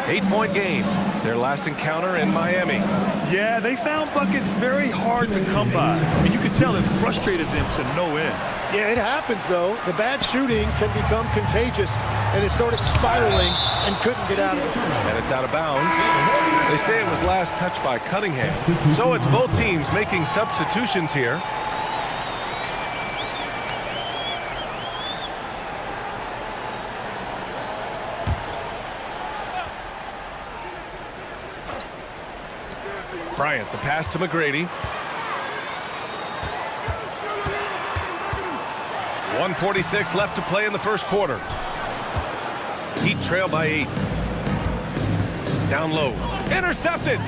8-point game. Their last encounter in Miami. Yeah, they found buckets very hard to come by. I mean, you could tell it frustrated them to no end. Yeah, it happens, though. The bad shooting can become contagious, and it started spiraling and couldn't get out of it. And it's out of bounds. They say it was last touched by Cunningham. So it's both teams making substitutions here. Bryant, the pass to McGrady. 1:46 left to play in the first quarter. Heat trail by 8. Down low. Intercepted.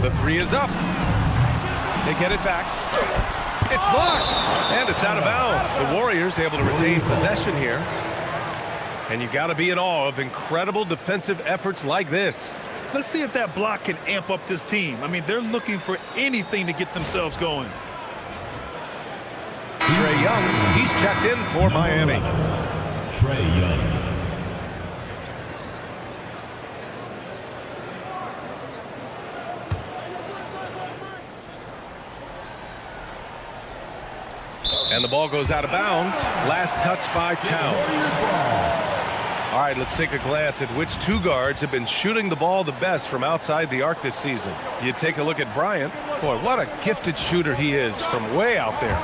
The 3 is up. They get it back. It's blocked, and it's out of bounds. The Warriors able to retain possession here. And you got to be in awe of incredible defensive efforts like this. Let's see if that block can amp up this team. I mean, they're looking for anything to get themselves going. Trae Young, he's checked in for Miami. Trae Young. And the ball goes out of bounds. Last touch by Town. All right, let's take a glance at which two guards have been shooting the ball the best from outside the arc this season. You take a look at Bryant. Boy, what a gifted shooter he is from way out there.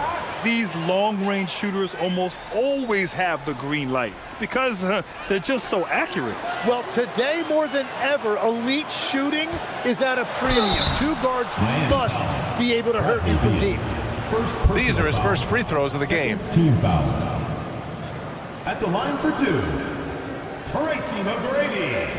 These long-range shooters almost always have the green light because they're just so accurate. Well, today more than ever, elite shooting is at a premium. Two guards must be able to hurt you from deep. These are his first free throws of the game. Team foul. At the line for 2, Tracy McGrady.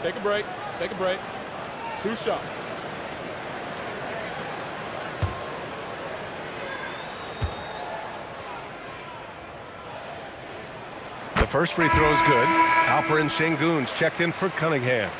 Take a break. Take a break. 2 shots. The first free throw is good. Alper and Şengün's checked in for Cunningham.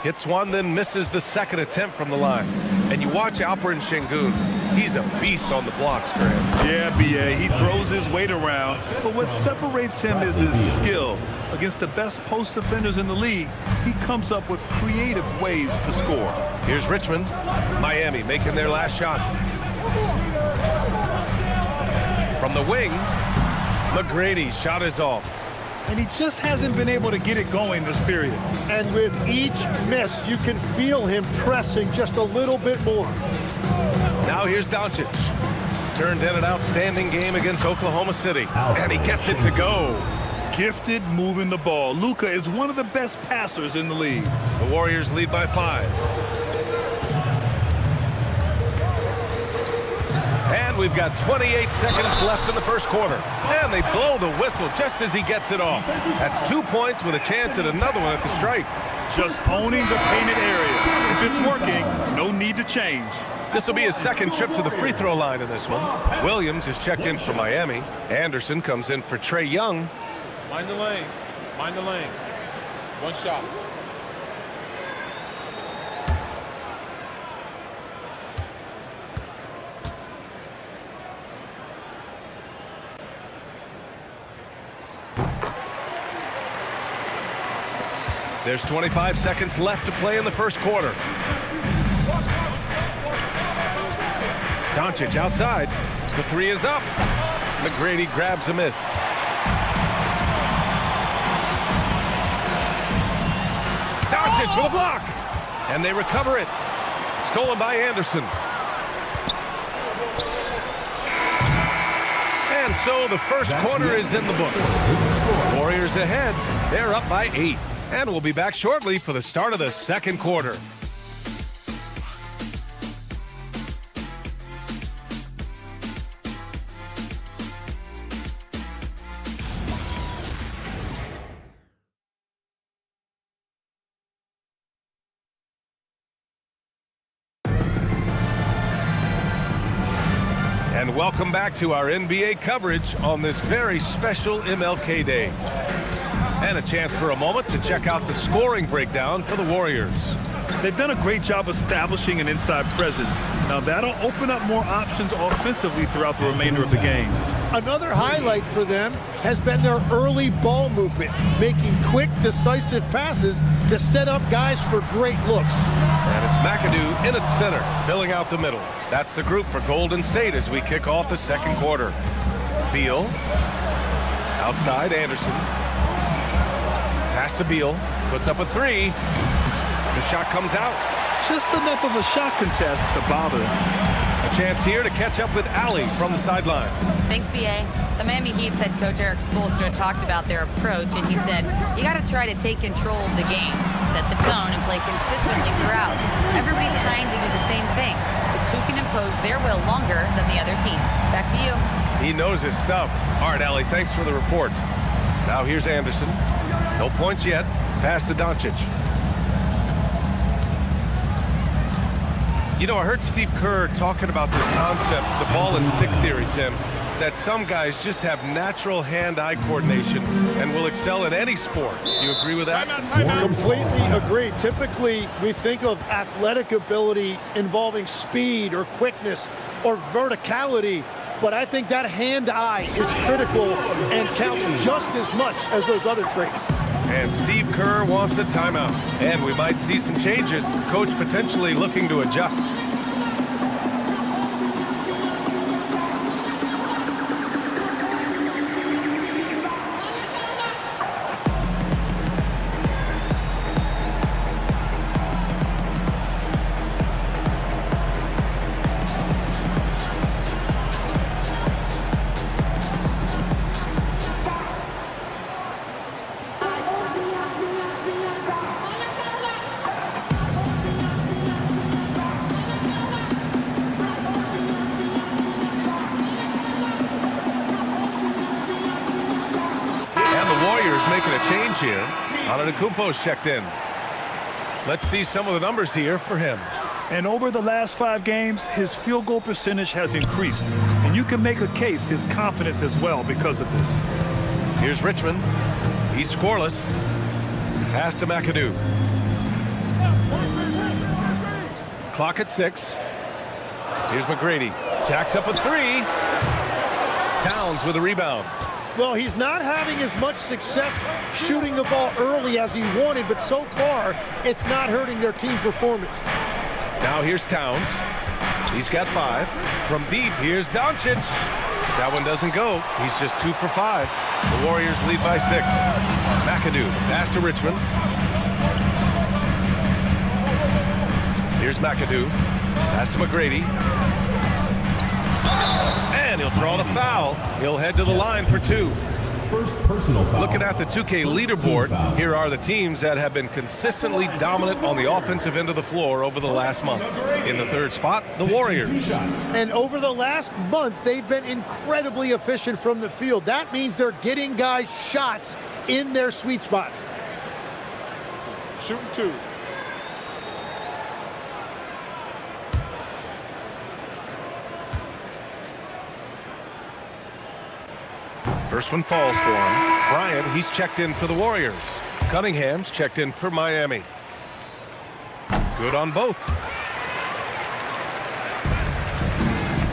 Hits one, then misses the second attempt from the line. And you watch Alper and Şengün. He's a beast on the blocks, Graham. Yeah, B.A., he throws his weight around, but what separates him is his skill. Against the best post defenders in the league, he comes up with creative ways to score. Here's Richmond. Miami making their last shot. From the wing, McGrady's shot is off. And he just hasn't been able to get it going this period. And with each miss, you can feel him pressing just a little bit more. Now here's Doncic. Turned in an outstanding game against Oklahoma City. And he gets it to go. Gifted moving the ball. Luka is one of the best passers in the league. The Warriors lead by 5. And we've got 28 seconds left in the first quarter. And they blow the whistle just as he gets it off. That's 2 points with a chance at another one at the stripe. Just owning the painted area. If it's working, no need to change. This will be his second trip to the free throw line in this one. Williams is checked in for Miami. Anderson comes in for Trae Young. Mind the lanes. Mind the lanes. One shot. There's 25 seconds left to play in the first quarter. Doncic outside. The three is up. McGrady grabs a miss. Doncic with a block. And they recover it. Stolen by Anderson. And so the first quarter is in the books. Warriors ahead. They're up by 8. And we'll be back shortly for the start of the second quarter. And welcome back to our NBA coverage on this very special MLK Day. And a chance for a moment to check out the scoring breakdown for the Warriors. They've done a great job establishing an inside presence. Now that'll open up more options offensively throughout the remainder of the games. Another highlight for them has been their early ball movement, making quick, decisive passes to set up guys for great looks. And it's McAdoo in at center, filling out the middle. That's the group for Golden State as we kick off the second quarter. Beal, outside Anderson. Pass to Beal, puts up a three. The shot comes out. Just enough of a shot contest to bother. A chance here to catch up with Allie from the sideline. Thanks, B.A. The Miami Heat's head coach Eric Spoelstra talked about their approach, and he said, you got to try to take control of the game, set the tone, and play consistently throughout. Everybody's trying to do the same thing. It's who can impose their will longer than the other team. Back to you. He knows his stuff. All right, Allie, thanks for the report. Now here's Anderson. No points yet. Pass to Doncic. You know, I heard Steve Kerr talking about this concept, the ball and stick theory, Tim, that some guys just have natural hand-eye coordination and will excel in any sport. Do you agree with that? Completely agree. Typically, we think of athletic ability involving speed or quickness or verticality, but I think that hand-eye is critical and counts just as much as those other traits. And Steve Kerr wants a timeout. And we might see some changes. Coach potentially looking to adjust. Making a change here. Antetokounmpo's checked in. Let's see some of the numbers here for him. And over the last 5 games, his field goal percentage has increased. And you can make a case his confidence as well because of this. Here's Richmond. He's scoreless. Pass to McAdoo. Clock at 6. Here's McGrady. Jacks up a 3. Towns with a rebound. Well, he's not having as much success shooting the ball early as he wanted, but so far, it's not hurting their team performance. Now here's Towns. He's got 5. From deep, here's Doncic. That one doesn't go. He's just 2 for 5. The Warriors lead by 6. McAdoo, pass to Richmond. Here's McAdoo. Pass to McGrady. And he'll draw the foul. He'll head to the line for 2. First personal foul. Looking at the 2K leaderboard, here are the teams that have been consistently dominant on the offensive end of the floor over the last month. In the 3rd spot, the Warriors. And over the last month, they've been incredibly efficient from the field. That means they're getting guys shots in their sweet spots. Shooting 2. First one falls for him. Bryant, he's checked in for the Warriors. Cunningham's checked in for Miami. Good on both.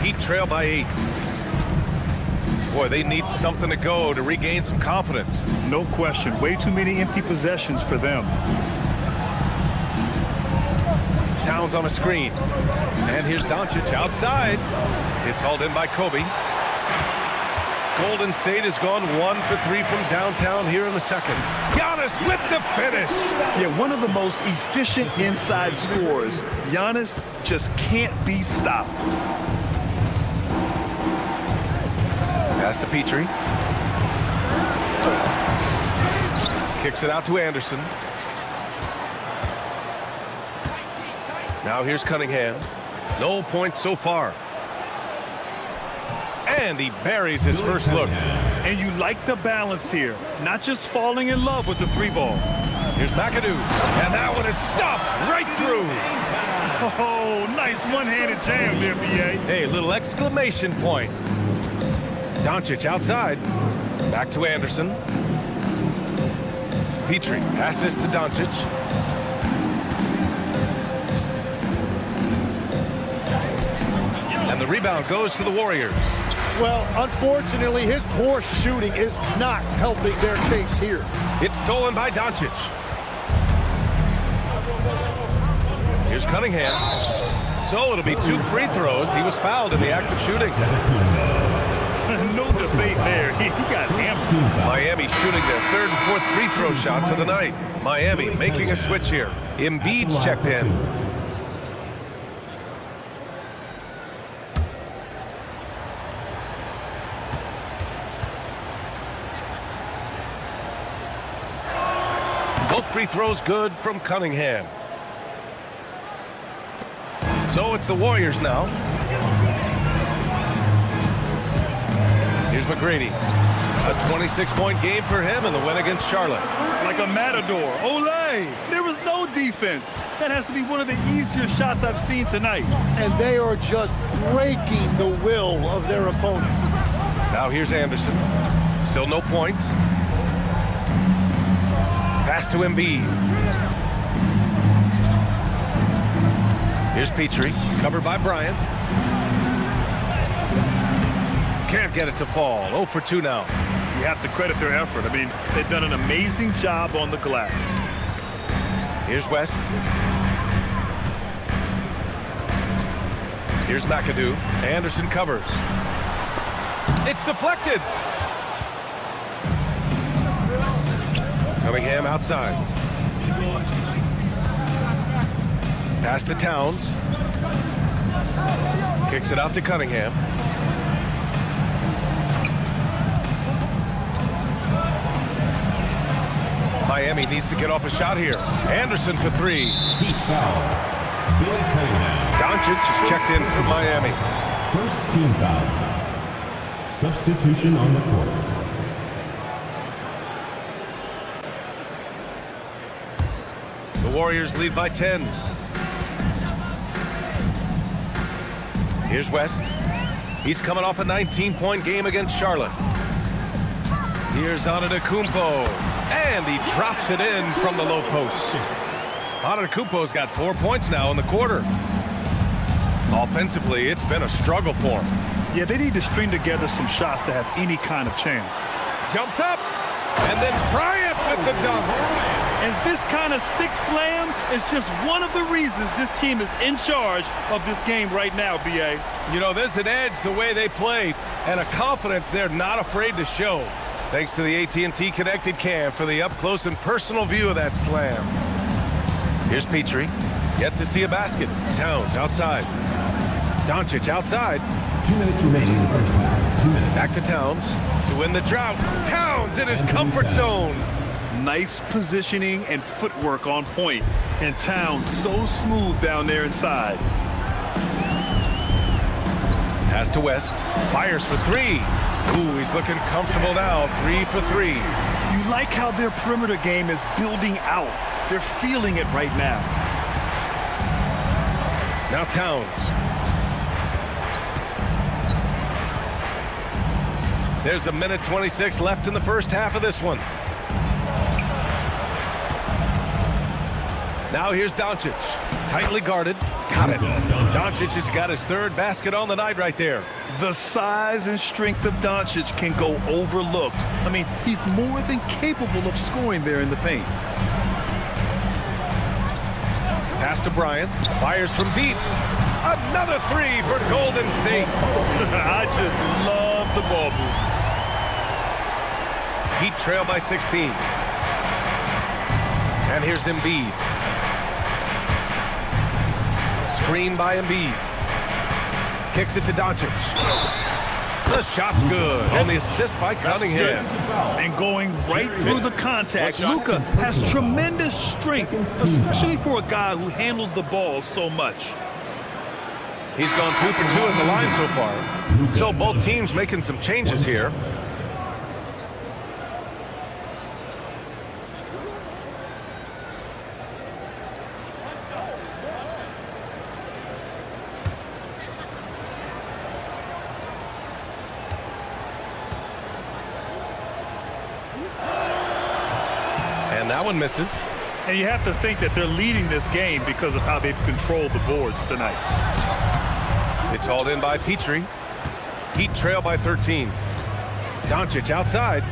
Heat trail by 8. Boy, they need something to go to regain some confidence. No question. Way too many empty possessions for them. Towns on a screen. And here's Doncic outside. It's hauled in by Kobe. Golden State has gone 1 for 3 from downtown here in the second. Giannis with the finish. Yeah, one of the most efficient inside scorers. Giannis just can't be stopped. Pass to Petrie. Kicks it out to Anderson. Now here's Cunningham. No points so far. And he buries his first look. And you like the balance here. Not just falling in love with the 3-ball. Here's McAdoo. And that one is stuffed right through. Oh, nice one-handed jam there, B.A. Hey, little exclamation point. Doncic outside. Back to Anderson. Petrie passes to Doncic. And the rebound goes to the Warriors. Well, unfortunately, his poor shooting is not helping their case here. It's stolen by Doncic. Here's Cunningham. So it'll be 2 free throws. He was fouled in the act of shooting. No debate there. He got hammered. Miami shooting their 3rd and 4th free throw shots of the night. Miami making a switch here. Embiid's checked in. Both free throws good from Cunningham. So it's the Warriors now. Here's McGrady. A 26-point game for him in the win against Charlotte. Like a matador. Olay! There was no defense. That has to be one of the easier shots I've seen tonight. And they are just breaking the will of their opponent. Now here's Anderson. Still no points. Pass to Embiid. Here's Petrie, covered by Bryant. Can't get it to fall. 0 for 2 now. You have to credit their effort. I mean, they've done an amazing job on the glass. Here's West. Here's McAdoo. Anderson covers. It's deflected. Cunningham outside. Pass to Towns. Kicks it out to Cunningham. Miami needs to get off a shot here. Anderson for 3. Doncic is checked in for Miami. First team foul. Substitution on the court. The Warriors lead by 10. Here's West. He's coming off a 19-point game against Charlotte. Here's Antetokounmpo. And he drops it in from the low post. Antetokounmpo's got 4 points now in the quarter. Offensively, it's been a struggle for him. Yeah, they need to string together some shots to have any kind of chance. Jumps up. And then Bryant with the dunk. And this kind of sick slam is just one of the reasons this team is in charge of this game right now, B.A. You know, there's an edge the way they play and a confidence they're not afraid to show. Thanks to the AT&T Connected Cam for the up-close and personal view of that slam. Here's Petrie. Yet to see a basket. Towns outside. Doncic outside. 2 minutes remaining in the first half. 2 minutes. Back to Towns to win the drought. Towns in his comfort zone. Nice positioning and footwork on point. And Towns so smooth down there inside. Pass to West. Fires for 3. Ooh, he's looking comfortable now. 3 for 3. You like how their perimeter game is building out. They're feeling it right now. Now Towns. There's a minute 26 left in the first half of this one. Now here's Doncic. Tightly guarded. Got it. Doncic has got his third basket on the night right there. The size and strength of Doncic can go overlooked. I mean, he's more than capable of scoring there in the paint. Pass to Bryant. Fires from deep. Another three for Golden State. I just love the ball move. Heat trail by 16. And here's Embiid. Screen by Embiid. Kicks it to Doncic. The shot's good. And the assist by Cunningham. And going right through the contact, Luka has tremendous strength, especially for a guy who handles the ball so much. He's gone 2 for 2 at the line so far. So both teams making some changes here. And that one misses. And you have to think that they're leading this game because of how they've controlled the boards tonight. It's hauled in by Petrie. Heat trail by 13. Doncic outside.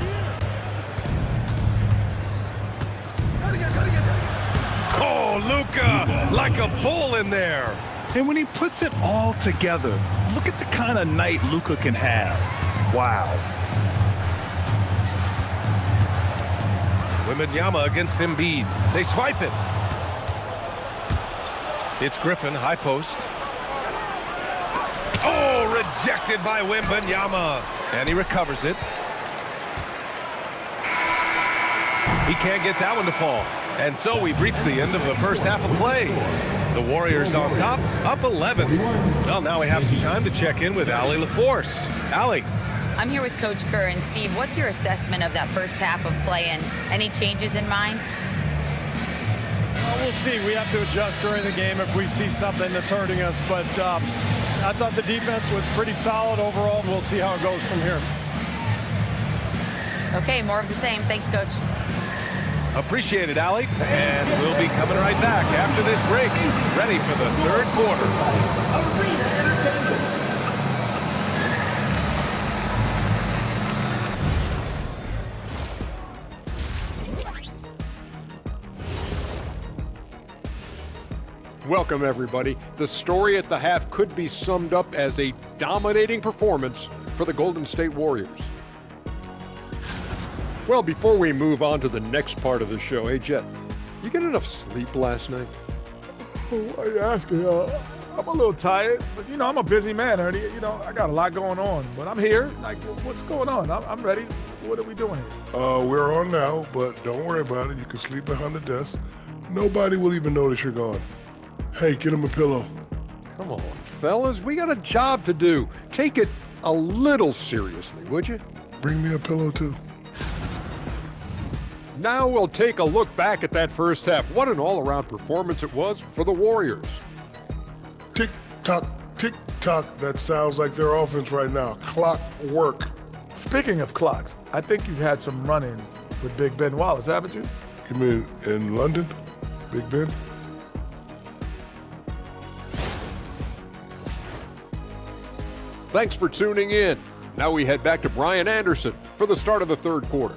Oh, Luka, like a bull in there. And when he puts it all together, look at the kind of night Luka can have. Wow. Wembanyama against Embiid. They swipe it. It's Griffin, high post. Oh, rejected by Wembanyama. And he recovers it. He can't get that one to fall. And so we've reached the end of the first half of play. The Warriors on top, up 11. Well, now we have some time to check in with Allie LaForce. Allie. I'm here with Coach Kerr. And Steve, what's your assessment of that first half of play and any changes in mind? Well, we'll see. We have to adjust during the game if we see something that's hurting us. But I thought the defense was pretty solid overall. We'll see how it goes from here. Okay, more of the same. Thanks, Coach. Appreciate it, Allie. And we'll be coming right back after this break, ready for the third quarter. Welcome, everybody. The story at the half could be summed up as a dominating performance for the Golden State Warriors. Well, before we move on to the next part of the show, hey, Jet, you get enough sleep last night? Why are you asking? I'm a little tired, but, you know, I'm a busy man, Ernie. You know, I got a lot going on, but I'm here. Like, what's going on? I'm ready. What are we doing here? We're on now, but don't worry about it. You can sleep behind the desk. Nobody will even notice you're gone. Hey, get him a pillow. Come on, fellas. We got a job to do. Take it a little seriously, would you? Bring me a pillow, too. Now we'll take a look back at that first half. What an all-around performance it was for the Warriors. Tick-tock, tick-tock. That sounds like their offense right now. Clock work. Speaking of clocks, I think you've had some run-ins with Big Ben Wallace, haven't you? You mean in London? Big Ben? Thanks for tuning in. Now we head back to Brian Anderson for the start of the third quarter.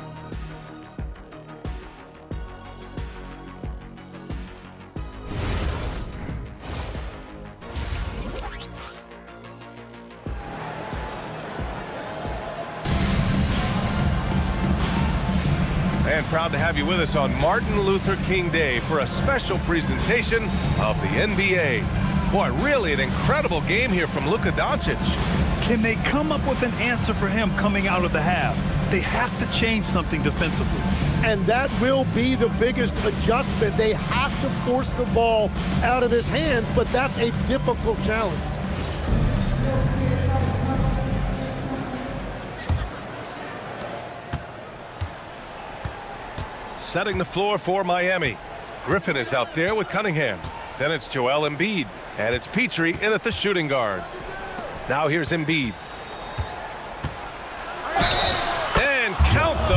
And proud to have you with us on Martin Luther King Day for a special presentation of the NBA. Boy, really an incredible game here from Luka Doncic. Can they come up with an answer for him coming out of the half? They have to change something defensively. And that will be the biggest adjustment. They have to force the ball out of his hands, but that's a difficult challenge. Setting the floor for Miami. Griffin is out there with Cunningham. Then it's Joel Embiid. And it's Petrie in at the shooting guard. Now here's Embiid.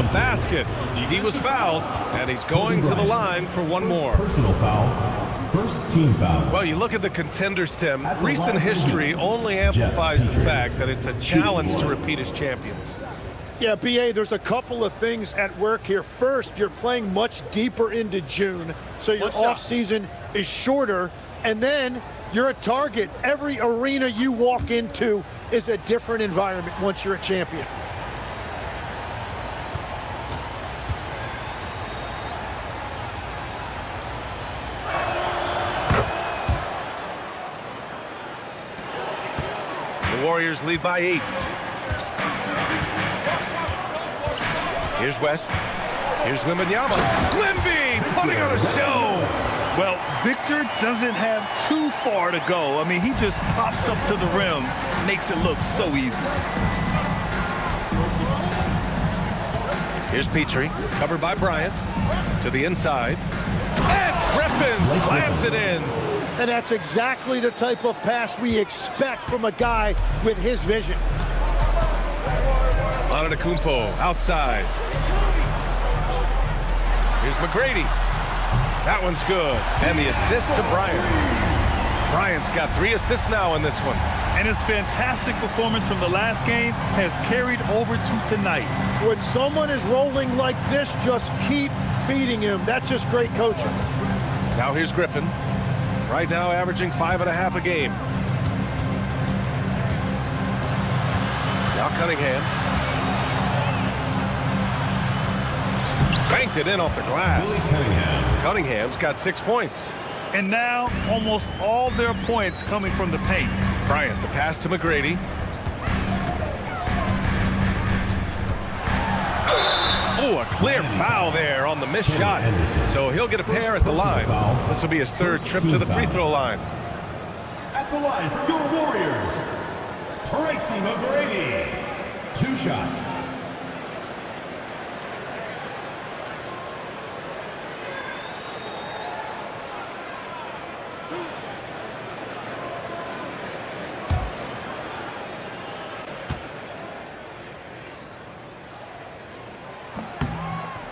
the basket. He was fouled, and he's going to the line for one more. Personal foul. First team foul. Well, you look at the contenders, Tim. Recent history only amplifies the fact that it's a challenge to repeat as champions. Yeah, BA, there's a couple of things at work here. First, you're playing much deeper into June, so your offseason is shorter. And then you're a target. Every arena you walk into is a different environment once you're a champion. The Warriors lead by 8. Here's West. Here's Wembanyama. Wemby putting on a show. Well, Victor doesn't have too far to go. I mean, he just pops up to the rim, makes it look so easy. Here's Petrie, covered by Bryant, to the inside. And Griffin slams it in. And that's exactly the type of pass we expect from a guy with his vision. Antetokounmpo outside. Here's McGrady. That one's good. And the assist to Bryant. Bryant's got 3 assists now in this one. And his fantastic performance from the last game has carried over to tonight. When someone is rolling like this, just keep feeding him. That's just great coaching. Now here's Griffin. Right now averaging 5.5 a game. Now Cunningham. Banked it in off the glass. Cunningham's got 6 points. And now almost all their points coming from the paint. Bryant, the pass to McGrady. Oh, a clear foul there on the missed shot. So he'll get a pair at the line. This will be his 3rd trip to the free throw line. At the line for your Warriors, Tracy McGrady. 2 shots.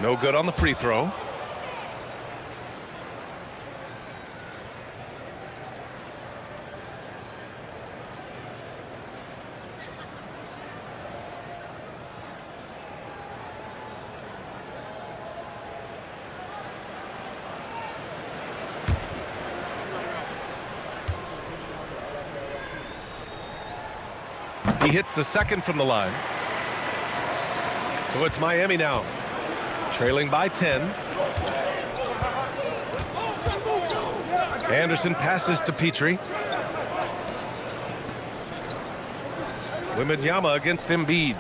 No good on the free throw. He hits the 2nd from the line. So it's Miami now. Trailing by 10. Anderson passes to Petrie. Wembanyama against Embiid.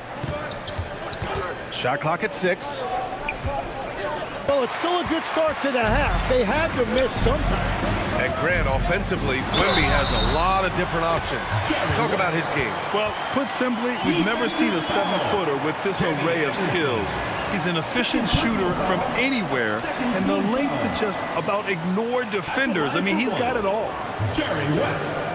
Shot clock at 6. Well, it's still a good start to the half. They had to miss sometime. And Grant, offensively, Wemby has a lot of different options. Talk about his game. Well, put simply, we've never seen a 7-footer with this array of skills. He's an efficient shooter from anywhere, and the length to just about ignore defenders. I mean, he's got it all. Jerry West.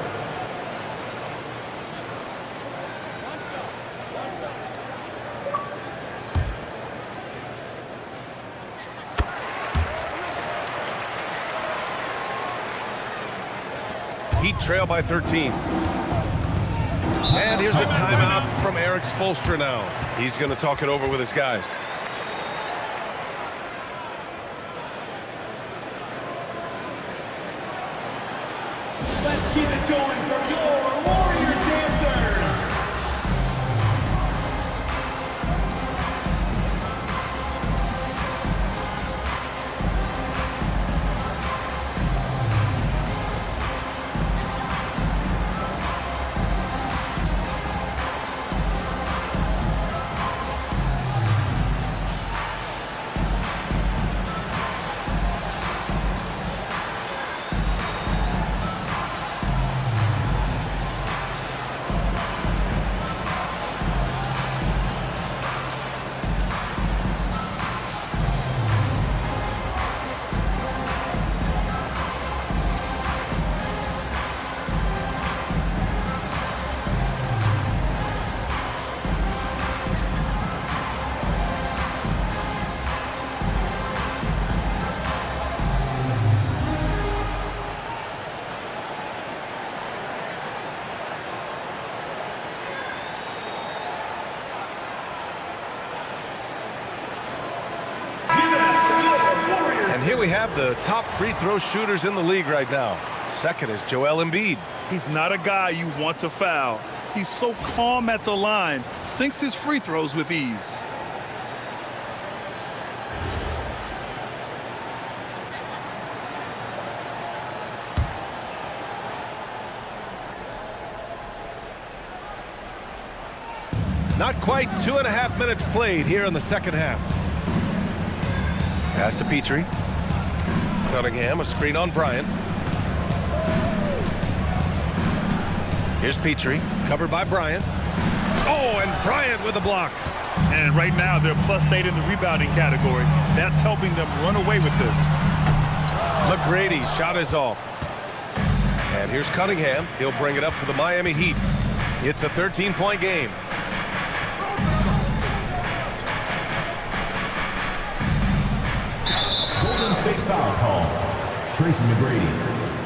Heat trail by 13. And here's a timeout from Eric Spoelstra now. He's going to talk it over with his guys. Let's keep it going for your Warriors dancers. here we have the top free throw shooters in the league right now. Second is Joel Embiid. He's not a guy you want to foul. He's so calm at the line, sinks his free throws with ease. Not quite 2.5 minutes played here in the second half. Pass to Petrie. Cunningham, a screen on Bryant. Here's Petrie, covered by Bryant. Oh, and Bryant with a block. And right now, they're +8 in the rebounding category. That's helping them run away with this. McGrady's shot is off. And here's Cunningham. He'll bring it up for the Miami Heat. It's a 13-point game. Golden State foul call. Tracy McGrady.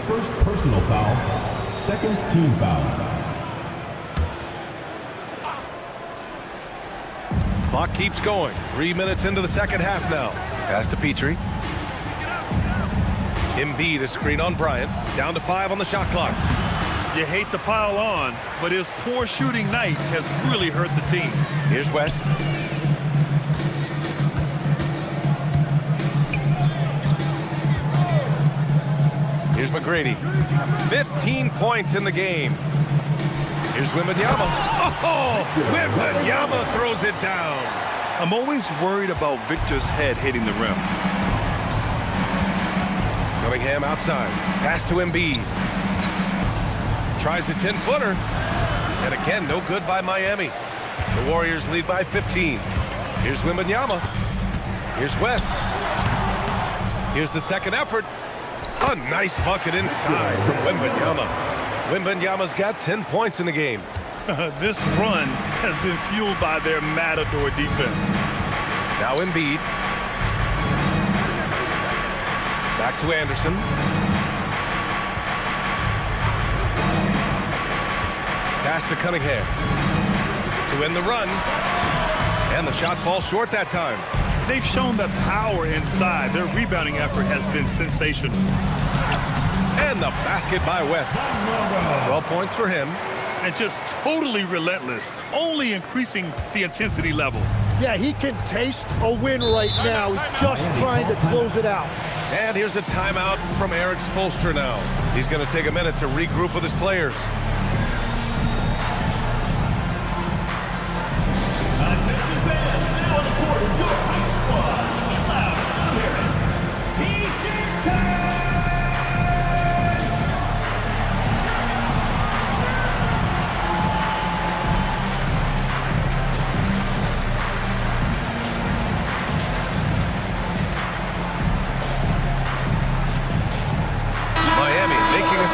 First personal foul. Second team foul. Clock keeps going. 3 minutes into the second half now. Pass to Petrie. Embiid, a screen on Bryant. Down to 5 on the shot clock. You hate to pile on, but his poor shooting night has really hurt the team. Here's West. Here's McGrady. 15 points in the game. Here's Wembanyama. Oh, Wembanyama throws it down. I'm always worried about Victor's head hitting the rim. Cunningham outside. Pass to Embiid. Tries a 10-footer. And again, no good by Miami. The Warriors lead by 15. Here's Wembanyama. Here's West. Here's the second effort. A nice bucket inside from Wembanyama. Wembanyama's got 10 points in the game. This run has been fueled by their matador defense. Now Embiid. Back to Anderson. Pass to Cunningham. To end the run. And the shot falls short that time. They've shown that power inside. Their rebounding effort has been sensational. And the basket by West. 12 points for him. And just totally relentless, only increasing the intensity level. Yeah, he can taste a win right now. He's just trying to close it out. And here's a timeout from Eric Spoelstra now. He's going to take a minute to regroup with his players.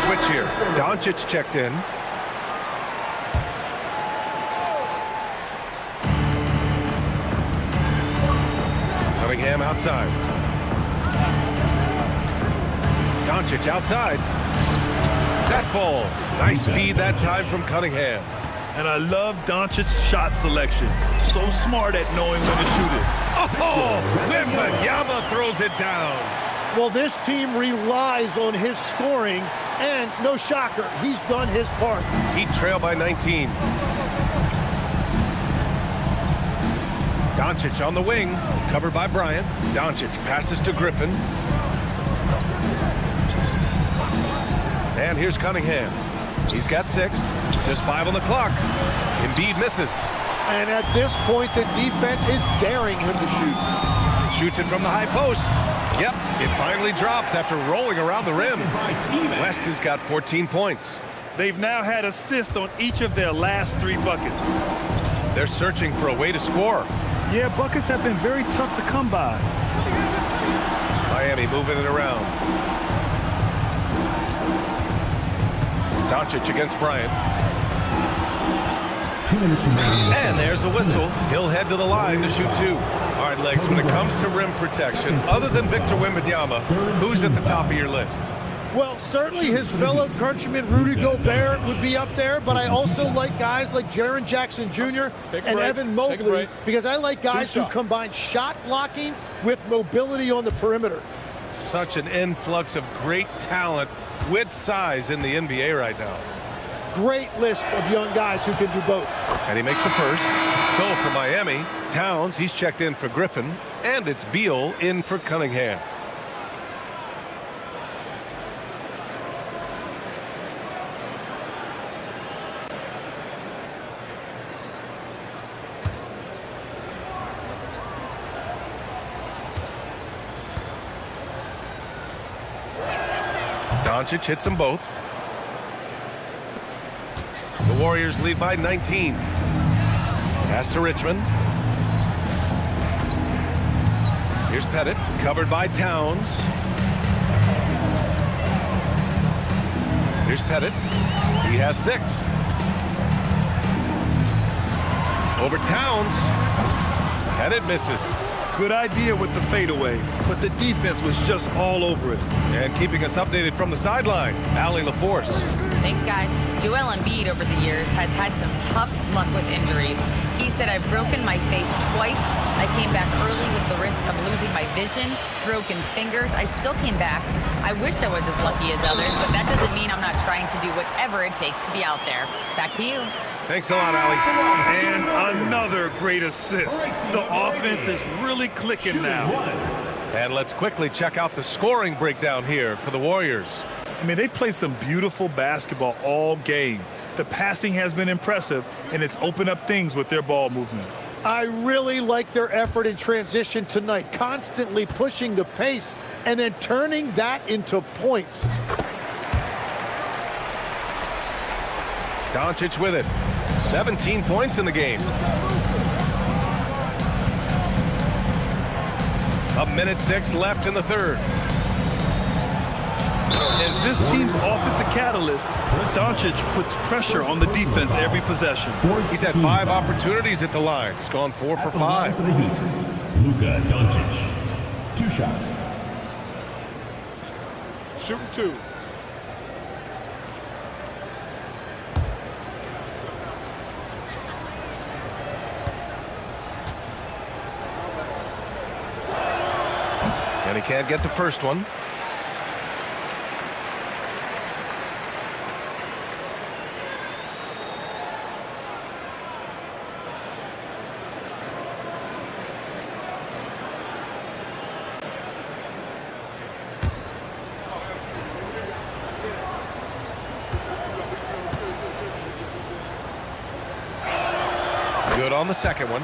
Switch here. Doncic checked in. Cunningham outside. Doncic outside. That falls. Nice feed that time from Cunningham. And I love Doncic's shot selection. So smart at knowing when to shoot it. Oh, Wembanyama throws it down. Well, this team relies on his scoring, and no shocker, he's done his part. Heat trail by 19. Doncic on the wing, covered by Bryant. Doncic passes to Griffin. And here's Cunningham. He's got 6, just 5 on the clock. Embiid misses. And at this point, the defense is daring him to shoot. Shoots it from the high post. Yep, it finally drops after rolling around the rim. West has got 14 points. They've now had assists on each of their last 3 buckets. They're searching for a way to score. Yeah, buckets have been very tough to come by. Miami moving it around. Doncic against Bryant. 2 minutes remaining. And there's a whistle. He'll head to the line to shoot 2. All right, Legs, when it comes to rim protection, other than Victor Wembanyama, who's at the top of your list? Well, certainly his fellow countryman Rudy Gobert would be up there, but I also like guys like Jaren Jackson Jr. and Evan Mobley because I like guys who combine shot blocking with mobility on the perimeter. Such an influx of great talent with size in the NBA right now. Great list of young guys who can do both. And he makes the first. So for Miami, Towns, he's checked in for Griffin, and it's Beal in for Cunningham. Doncic hits them both. The Warriors lead by 19. Pass to Richmond. Here's Pettit, covered by Towns. Here's Pettit. He has 6. Over Towns. Pettit misses. Good idea with the fadeaway, but the defense was just all over it. And keeping us updated from the sideline, Allie LaForce. Thanks, guys. Joel Embiid over the years has had some tough luck with injuries. He said, I've broken my face twice. I came back early with the risk of losing my vision, broken fingers. I still came back. I wish I was as lucky as others, but that doesn't mean I'm not trying to do whatever it takes to be out there. Back to you. Thanks a lot, Allie. And another great assist. The offense is really clicking now. And let's quickly check out the scoring breakdown here for the Warriors. I mean, they've played some beautiful basketball all game. The passing has been impressive, and it's opened up things with their ball movement. I really like their effort in transition tonight, constantly pushing the pace and then turning that into points. Doncic with it. 17 points in the game. A minute 6 left in the third. And this team's offensive catalyst, Doncic puts pressure on the defense every possession. He's had 5 opportunities at the line. He's gone 4 for 5. For the Heat, Luka Doncic. 2 shots. Shooting 2. And he can't get the first one. Good on the second one.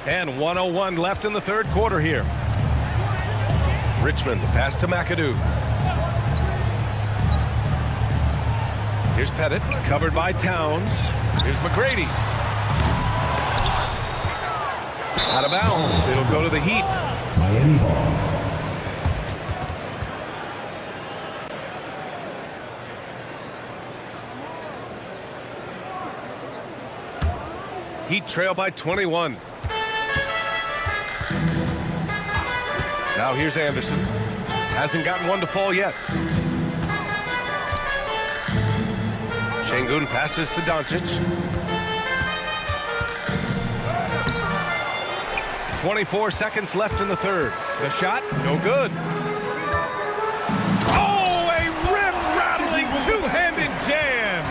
And 1:01 left in the third quarter here. Richmond, the pass to McAdoo. Here's Pettit, covered by Towns. Here's McGrady. Out of bounds. It'll go to the Heat. Miami ball. Heat trail by 21. Now here's Anderson. Hasn't gotten one to fall yet. Şengün passes to Doncic. 24 seconds left in the third. The shot, no good. Oh, a rim-rattling two-handed jam.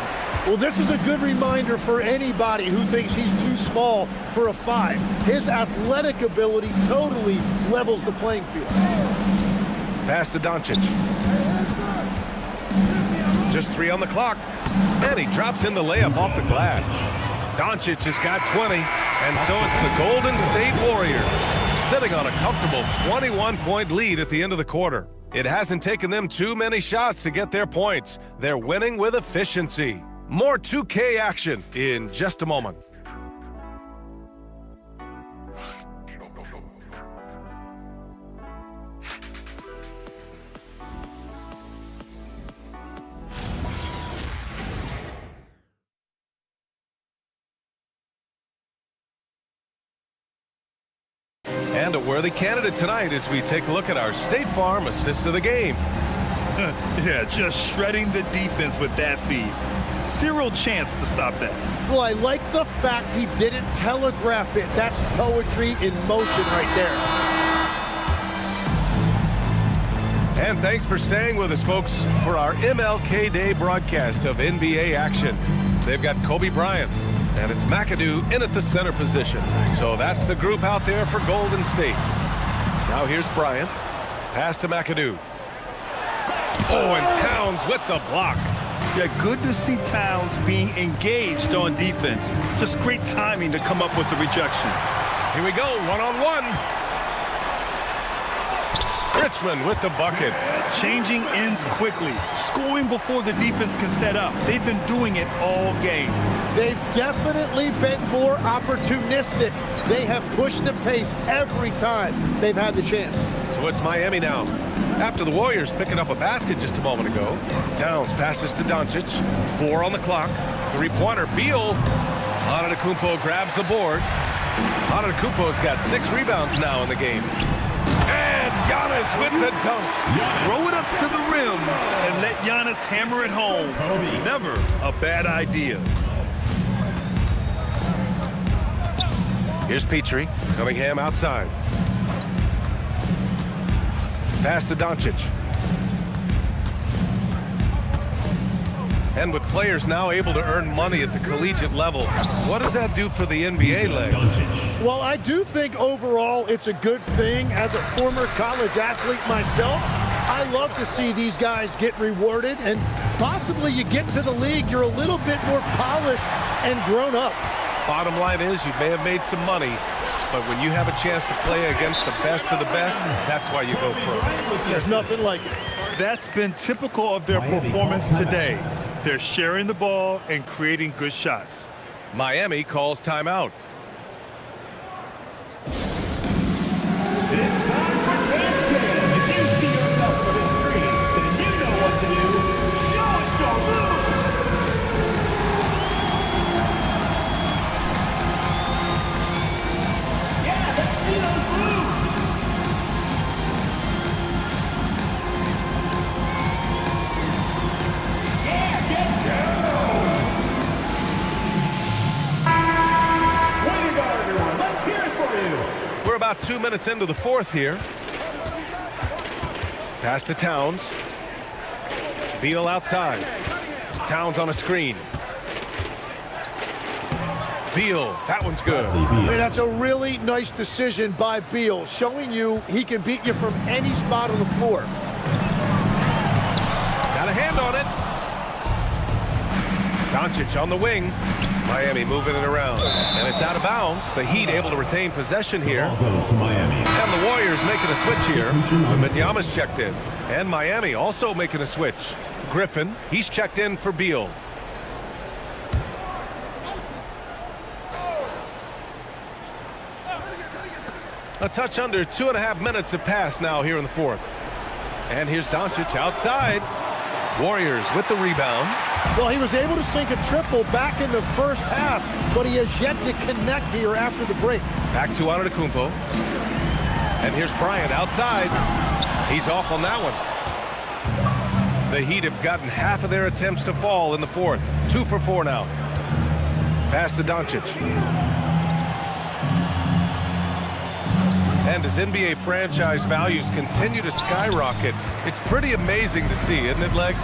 Well, this is a good reminder for anybody who thinks he's too small for a 5. His athletic ability totally levels the playing field. Pass to Doncic. Just 3 on the clock. And he drops in the layup off the glass. Doncic has got 20. And so it's the Golden State Warriors sitting on a comfortable 21-point lead at the end of the quarter. It hasn't taken them too many shots to get their points. They're winning with efficiency. More 2K action in just a moment. And a worthy candidate tonight as we take a look at our State Farm assist of the game. Yeah, just shredding the defense with that feed. Zero chance to stop that. Well, I like the fact he didn't telegraph it. That's poetry in motion right there. And thanks for staying with us, folks, for our MLK Day broadcast of NBA action. They've got Kobe Bryant, and it's McAdoo in at the center position. So that's the group out there for Golden State. Now here's Bryant. Pass to McAdoo. Oh, and Towns with the block. Yeah, good to see Towns being engaged on defense. Just great timing to come up with the rejection. Here we go, one-on-one. Richmond with the bucket. Changing ends quickly, scoring before the defense can set up. They've been doing it all game. They've definitely been more opportunistic. They have pushed the pace every time they've had the chance. So it's Miami now. After the Warriors picking up a basket just a moment ago, Towns passes to Doncic. 4 on the clock. Three-pointer. Beal. Antetokounmpo grabs the board. Antetokounmpo's got 6 rebounds now in the game. And Giannis with the dunk. Throw it up to the rim and let Giannis hammer it home. Never a bad idea. Here's Petrie. Cunningham outside. Pass to Doncic. And with players now able to earn money at the collegiate level, what does that do for the NBA legs? Well, I do think overall it's a good thing. As a former college athlete myself, I love to see these guys get rewarded, and possibly you get to the league, you're a little bit more polished and grown up. Bottom line is you may have made some money, but when you have a chance to play against the best of the best, that's why you go pro. There's nothing like it. That's been typical of their performance today. They're sharing the ball and creating good shots. Miami calls timeout. It's time for dance time. If you see yourself within 3, then you know what to do. Show us your moves. Yeah, let's see those moves. Yeah, get down. Way to go, everyone. Let's hear it for you. We're about 2 minutes into the fourth here. Pass to Towns. Beal outside. Towns on a screen. Beal, that one's good. Hey, that's a really nice decision by Beal, showing you he can beat you from any spot on the floor. Got a hand on it. Doncic on the wing. Miami moving it around. And it's out of bounds. The Heat able to retain possession here. Goes to Miami. And the Warriors making a switch here. Wembanyama's checked in. And Miami also making a switch. Griffin, he's checked in for Beal. A touch under 2.5 minutes have passed now here in the fourth. And here's Doncic outside. Warriors with the rebound. Well, he was able to sink a triple back in the first half, but he has yet to connect here after the break. Back to Antetokounmpo. And here's Bryant outside. He's off on that one. The Heat have gotten half of their attempts to fall in the fourth. 2 for 4 now. Pass to Doncic. And as NBA franchise values continue to skyrocket, it's pretty amazing to see, isn't it, Legs?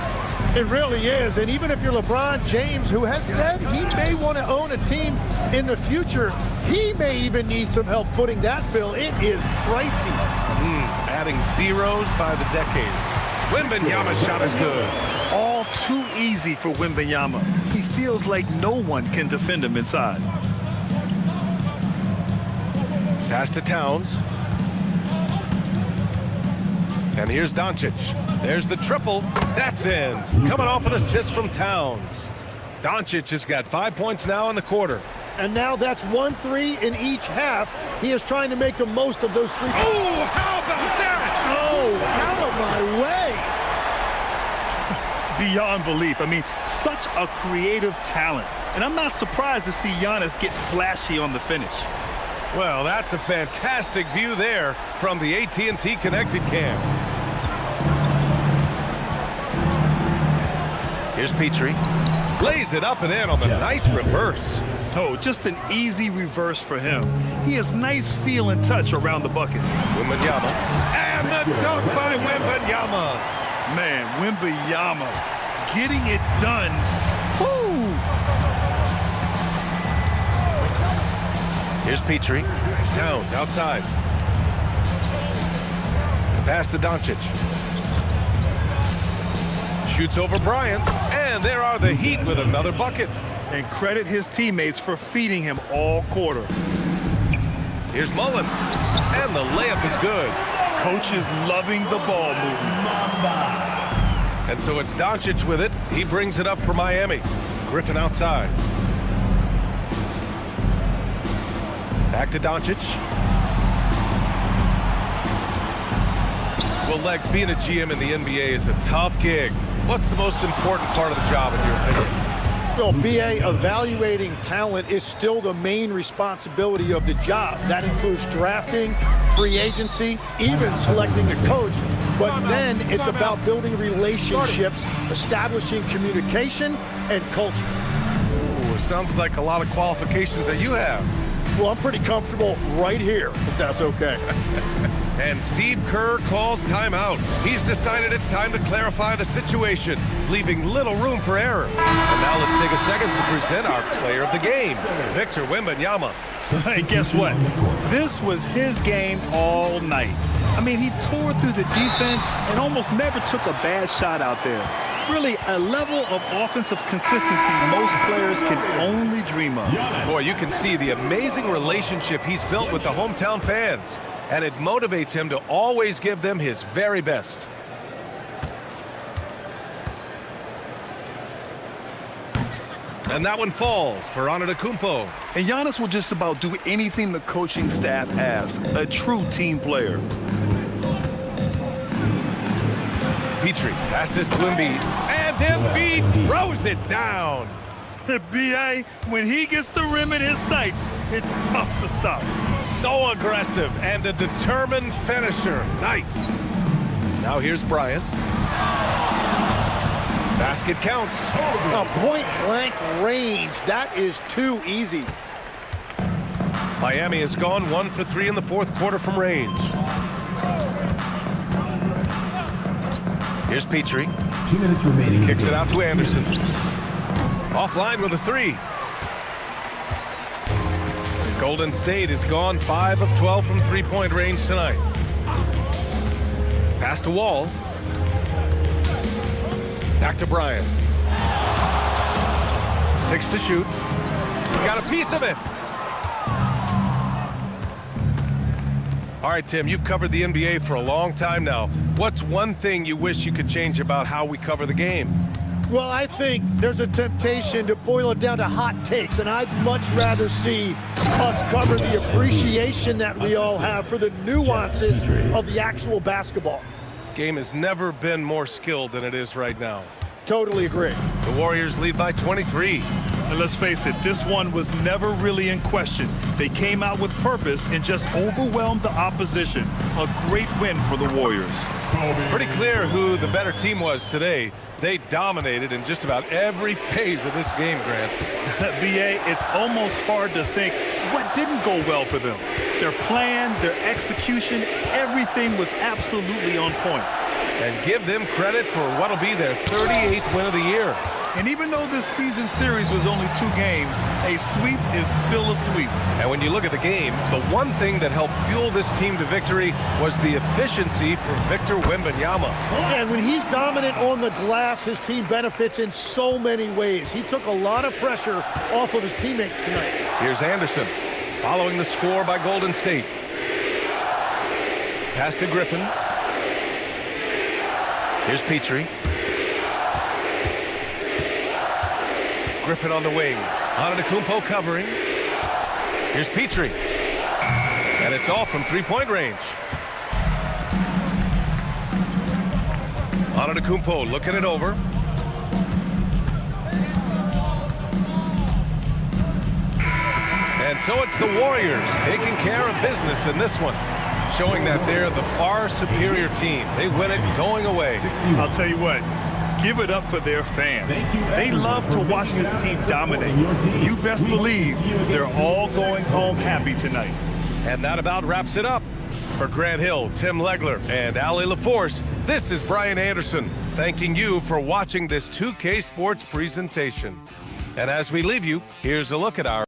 It really is, and even if you're LeBron James, who has said he may want to own a team in the future, he may even need some help footing that bill. It is pricey. Adding zeros by the decades. Wembanyama's shot is good. All too easy for Wembanyama. He feels like no one can defend him inside. Pass to Towns. And here's Doncic. There's the triple. That's in. Coming off an assist from Towns. Doncic has got 5 points now in the quarter. And now that's 1-3 in each half. He is trying to make the most of those 3 points. Oh, how about that? Oh, out of my way. Beyond belief. I mean, such a creative talent. And I'm not surprised to see Giannis get flashy on the finish. Well, that's a fantastic view there from the AT&T Connected Cam. Here's Petrie. Lays it up and in on the nice reverse. Oh, just an easy reverse for him. He has nice feel and touch around the bucket. Wembanyama. And the dunk by Wembanyama. Man, Wembanyama getting it done. Woo! Here's Petrie. Towns outside. Pass to Doncic. Shoots over Bryant. And there are the Heat with another bucket. And credit his teammates for feeding him all quarter. Here's Mullen. And the layup is good. Coach is loving the ball movement. And so it's Doncic with it. He brings it up for Miami. Griffin outside. Back to Doncic. Well, Legs, being a GM in the NBA is a tough gig. What's the most important part of the job, in your opinion? Well, BA, evaluating talent is still the main responsibility of the job. That includes drafting, free agency, even selecting a coach. But then it's about building relationships, establishing communication, and culture. Ooh, it sounds like a lot of qualifications that you have. Well, I'm pretty comfortable right here, if that's okay. And Steve Kerr calls timeout. He's decided it's time to clarify the situation, leaving little room for error. And now let's take a second to present our player of the game, Victor Wembanyama. Hey, guess what? This was his game all night. I mean, he tore through the defense and almost never took a bad shot out there. Really, a level of offensive consistency most players can only dream of. Boy, you can see the amazing relationship he's built with the hometown fans. And it motivates him to always give them his very best. And that one falls for Antetokounmpo. And Giannis will just about do anything the coaching staff asks. A true team player. Petrie passes to Embiid. And Embiid throws it down. B.A., when he gets the rim in his sights, it's tough to stop. So aggressive and a determined finisher. Nice. Now here's Bryant. Basket counts. A point-blank range. That is too easy. Miami has gone 1 for 3 in the fourth quarter from range. Here's Petrie. 2 minutes remaining. Kicks it out to Anderson. Offline with a 3. Golden State has gone 5 of 12 from three-point range tonight. Pass to Wall. Back to Bryant. 6 to shoot. He got a piece of it. All right, Tim, you've covered the NBA for a long time now. What's one thing you wish you could change about how we cover the game? Well, I think there's a temptation to boil it down to hot takes, and I'd much rather see us cover the appreciation that we all have for the nuances of the actual basketball. Game has never been more skilled than it is right now. Totally agree. The Warriors lead by 23. And let's face it, this one was never really in question. They came out with purpose and just overwhelmed the opposition. A great win for the Warriors. Pretty clear who the better team was today. They dominated in just about every phase of this game, Grant. B.A., it's almost hard to think what didn't go well for them. Their plan, their execution, everything was absolutely on point. And give them credit for what'll be their 38th win of the year. And even though this season series was only 2 games, a sweep is still a sweep. And when you look at the game, the one thing that helped fuel this team to victory was the efficiency for Victor Wembanyama. And when he's dominant on the glass, his team benefits in so many ways. He took a lot of pressure off of his teammates tonight. Here's Anderson, following the score by Golden State. Pass to Griffin. Here's Petrie. Griffin on the wing. Antetokounmpo covering. Here's Petrie. And it's off from three-point range. Antetokounmpo looking it over. And so it's the Warriors taking care of business in this one, showing that they're the far superior team. They win it going away. I'll tell you what, give it up for their fans. They love to watch this team dominate. You best believe they're all going home happy tonight. And that about wraps it up. For Grant Hill, Tim Legler, and Allie LaForce, this is Brian Anderson, thanking you for watching this 2K Sports presentation. And as we leave you, here's a look at our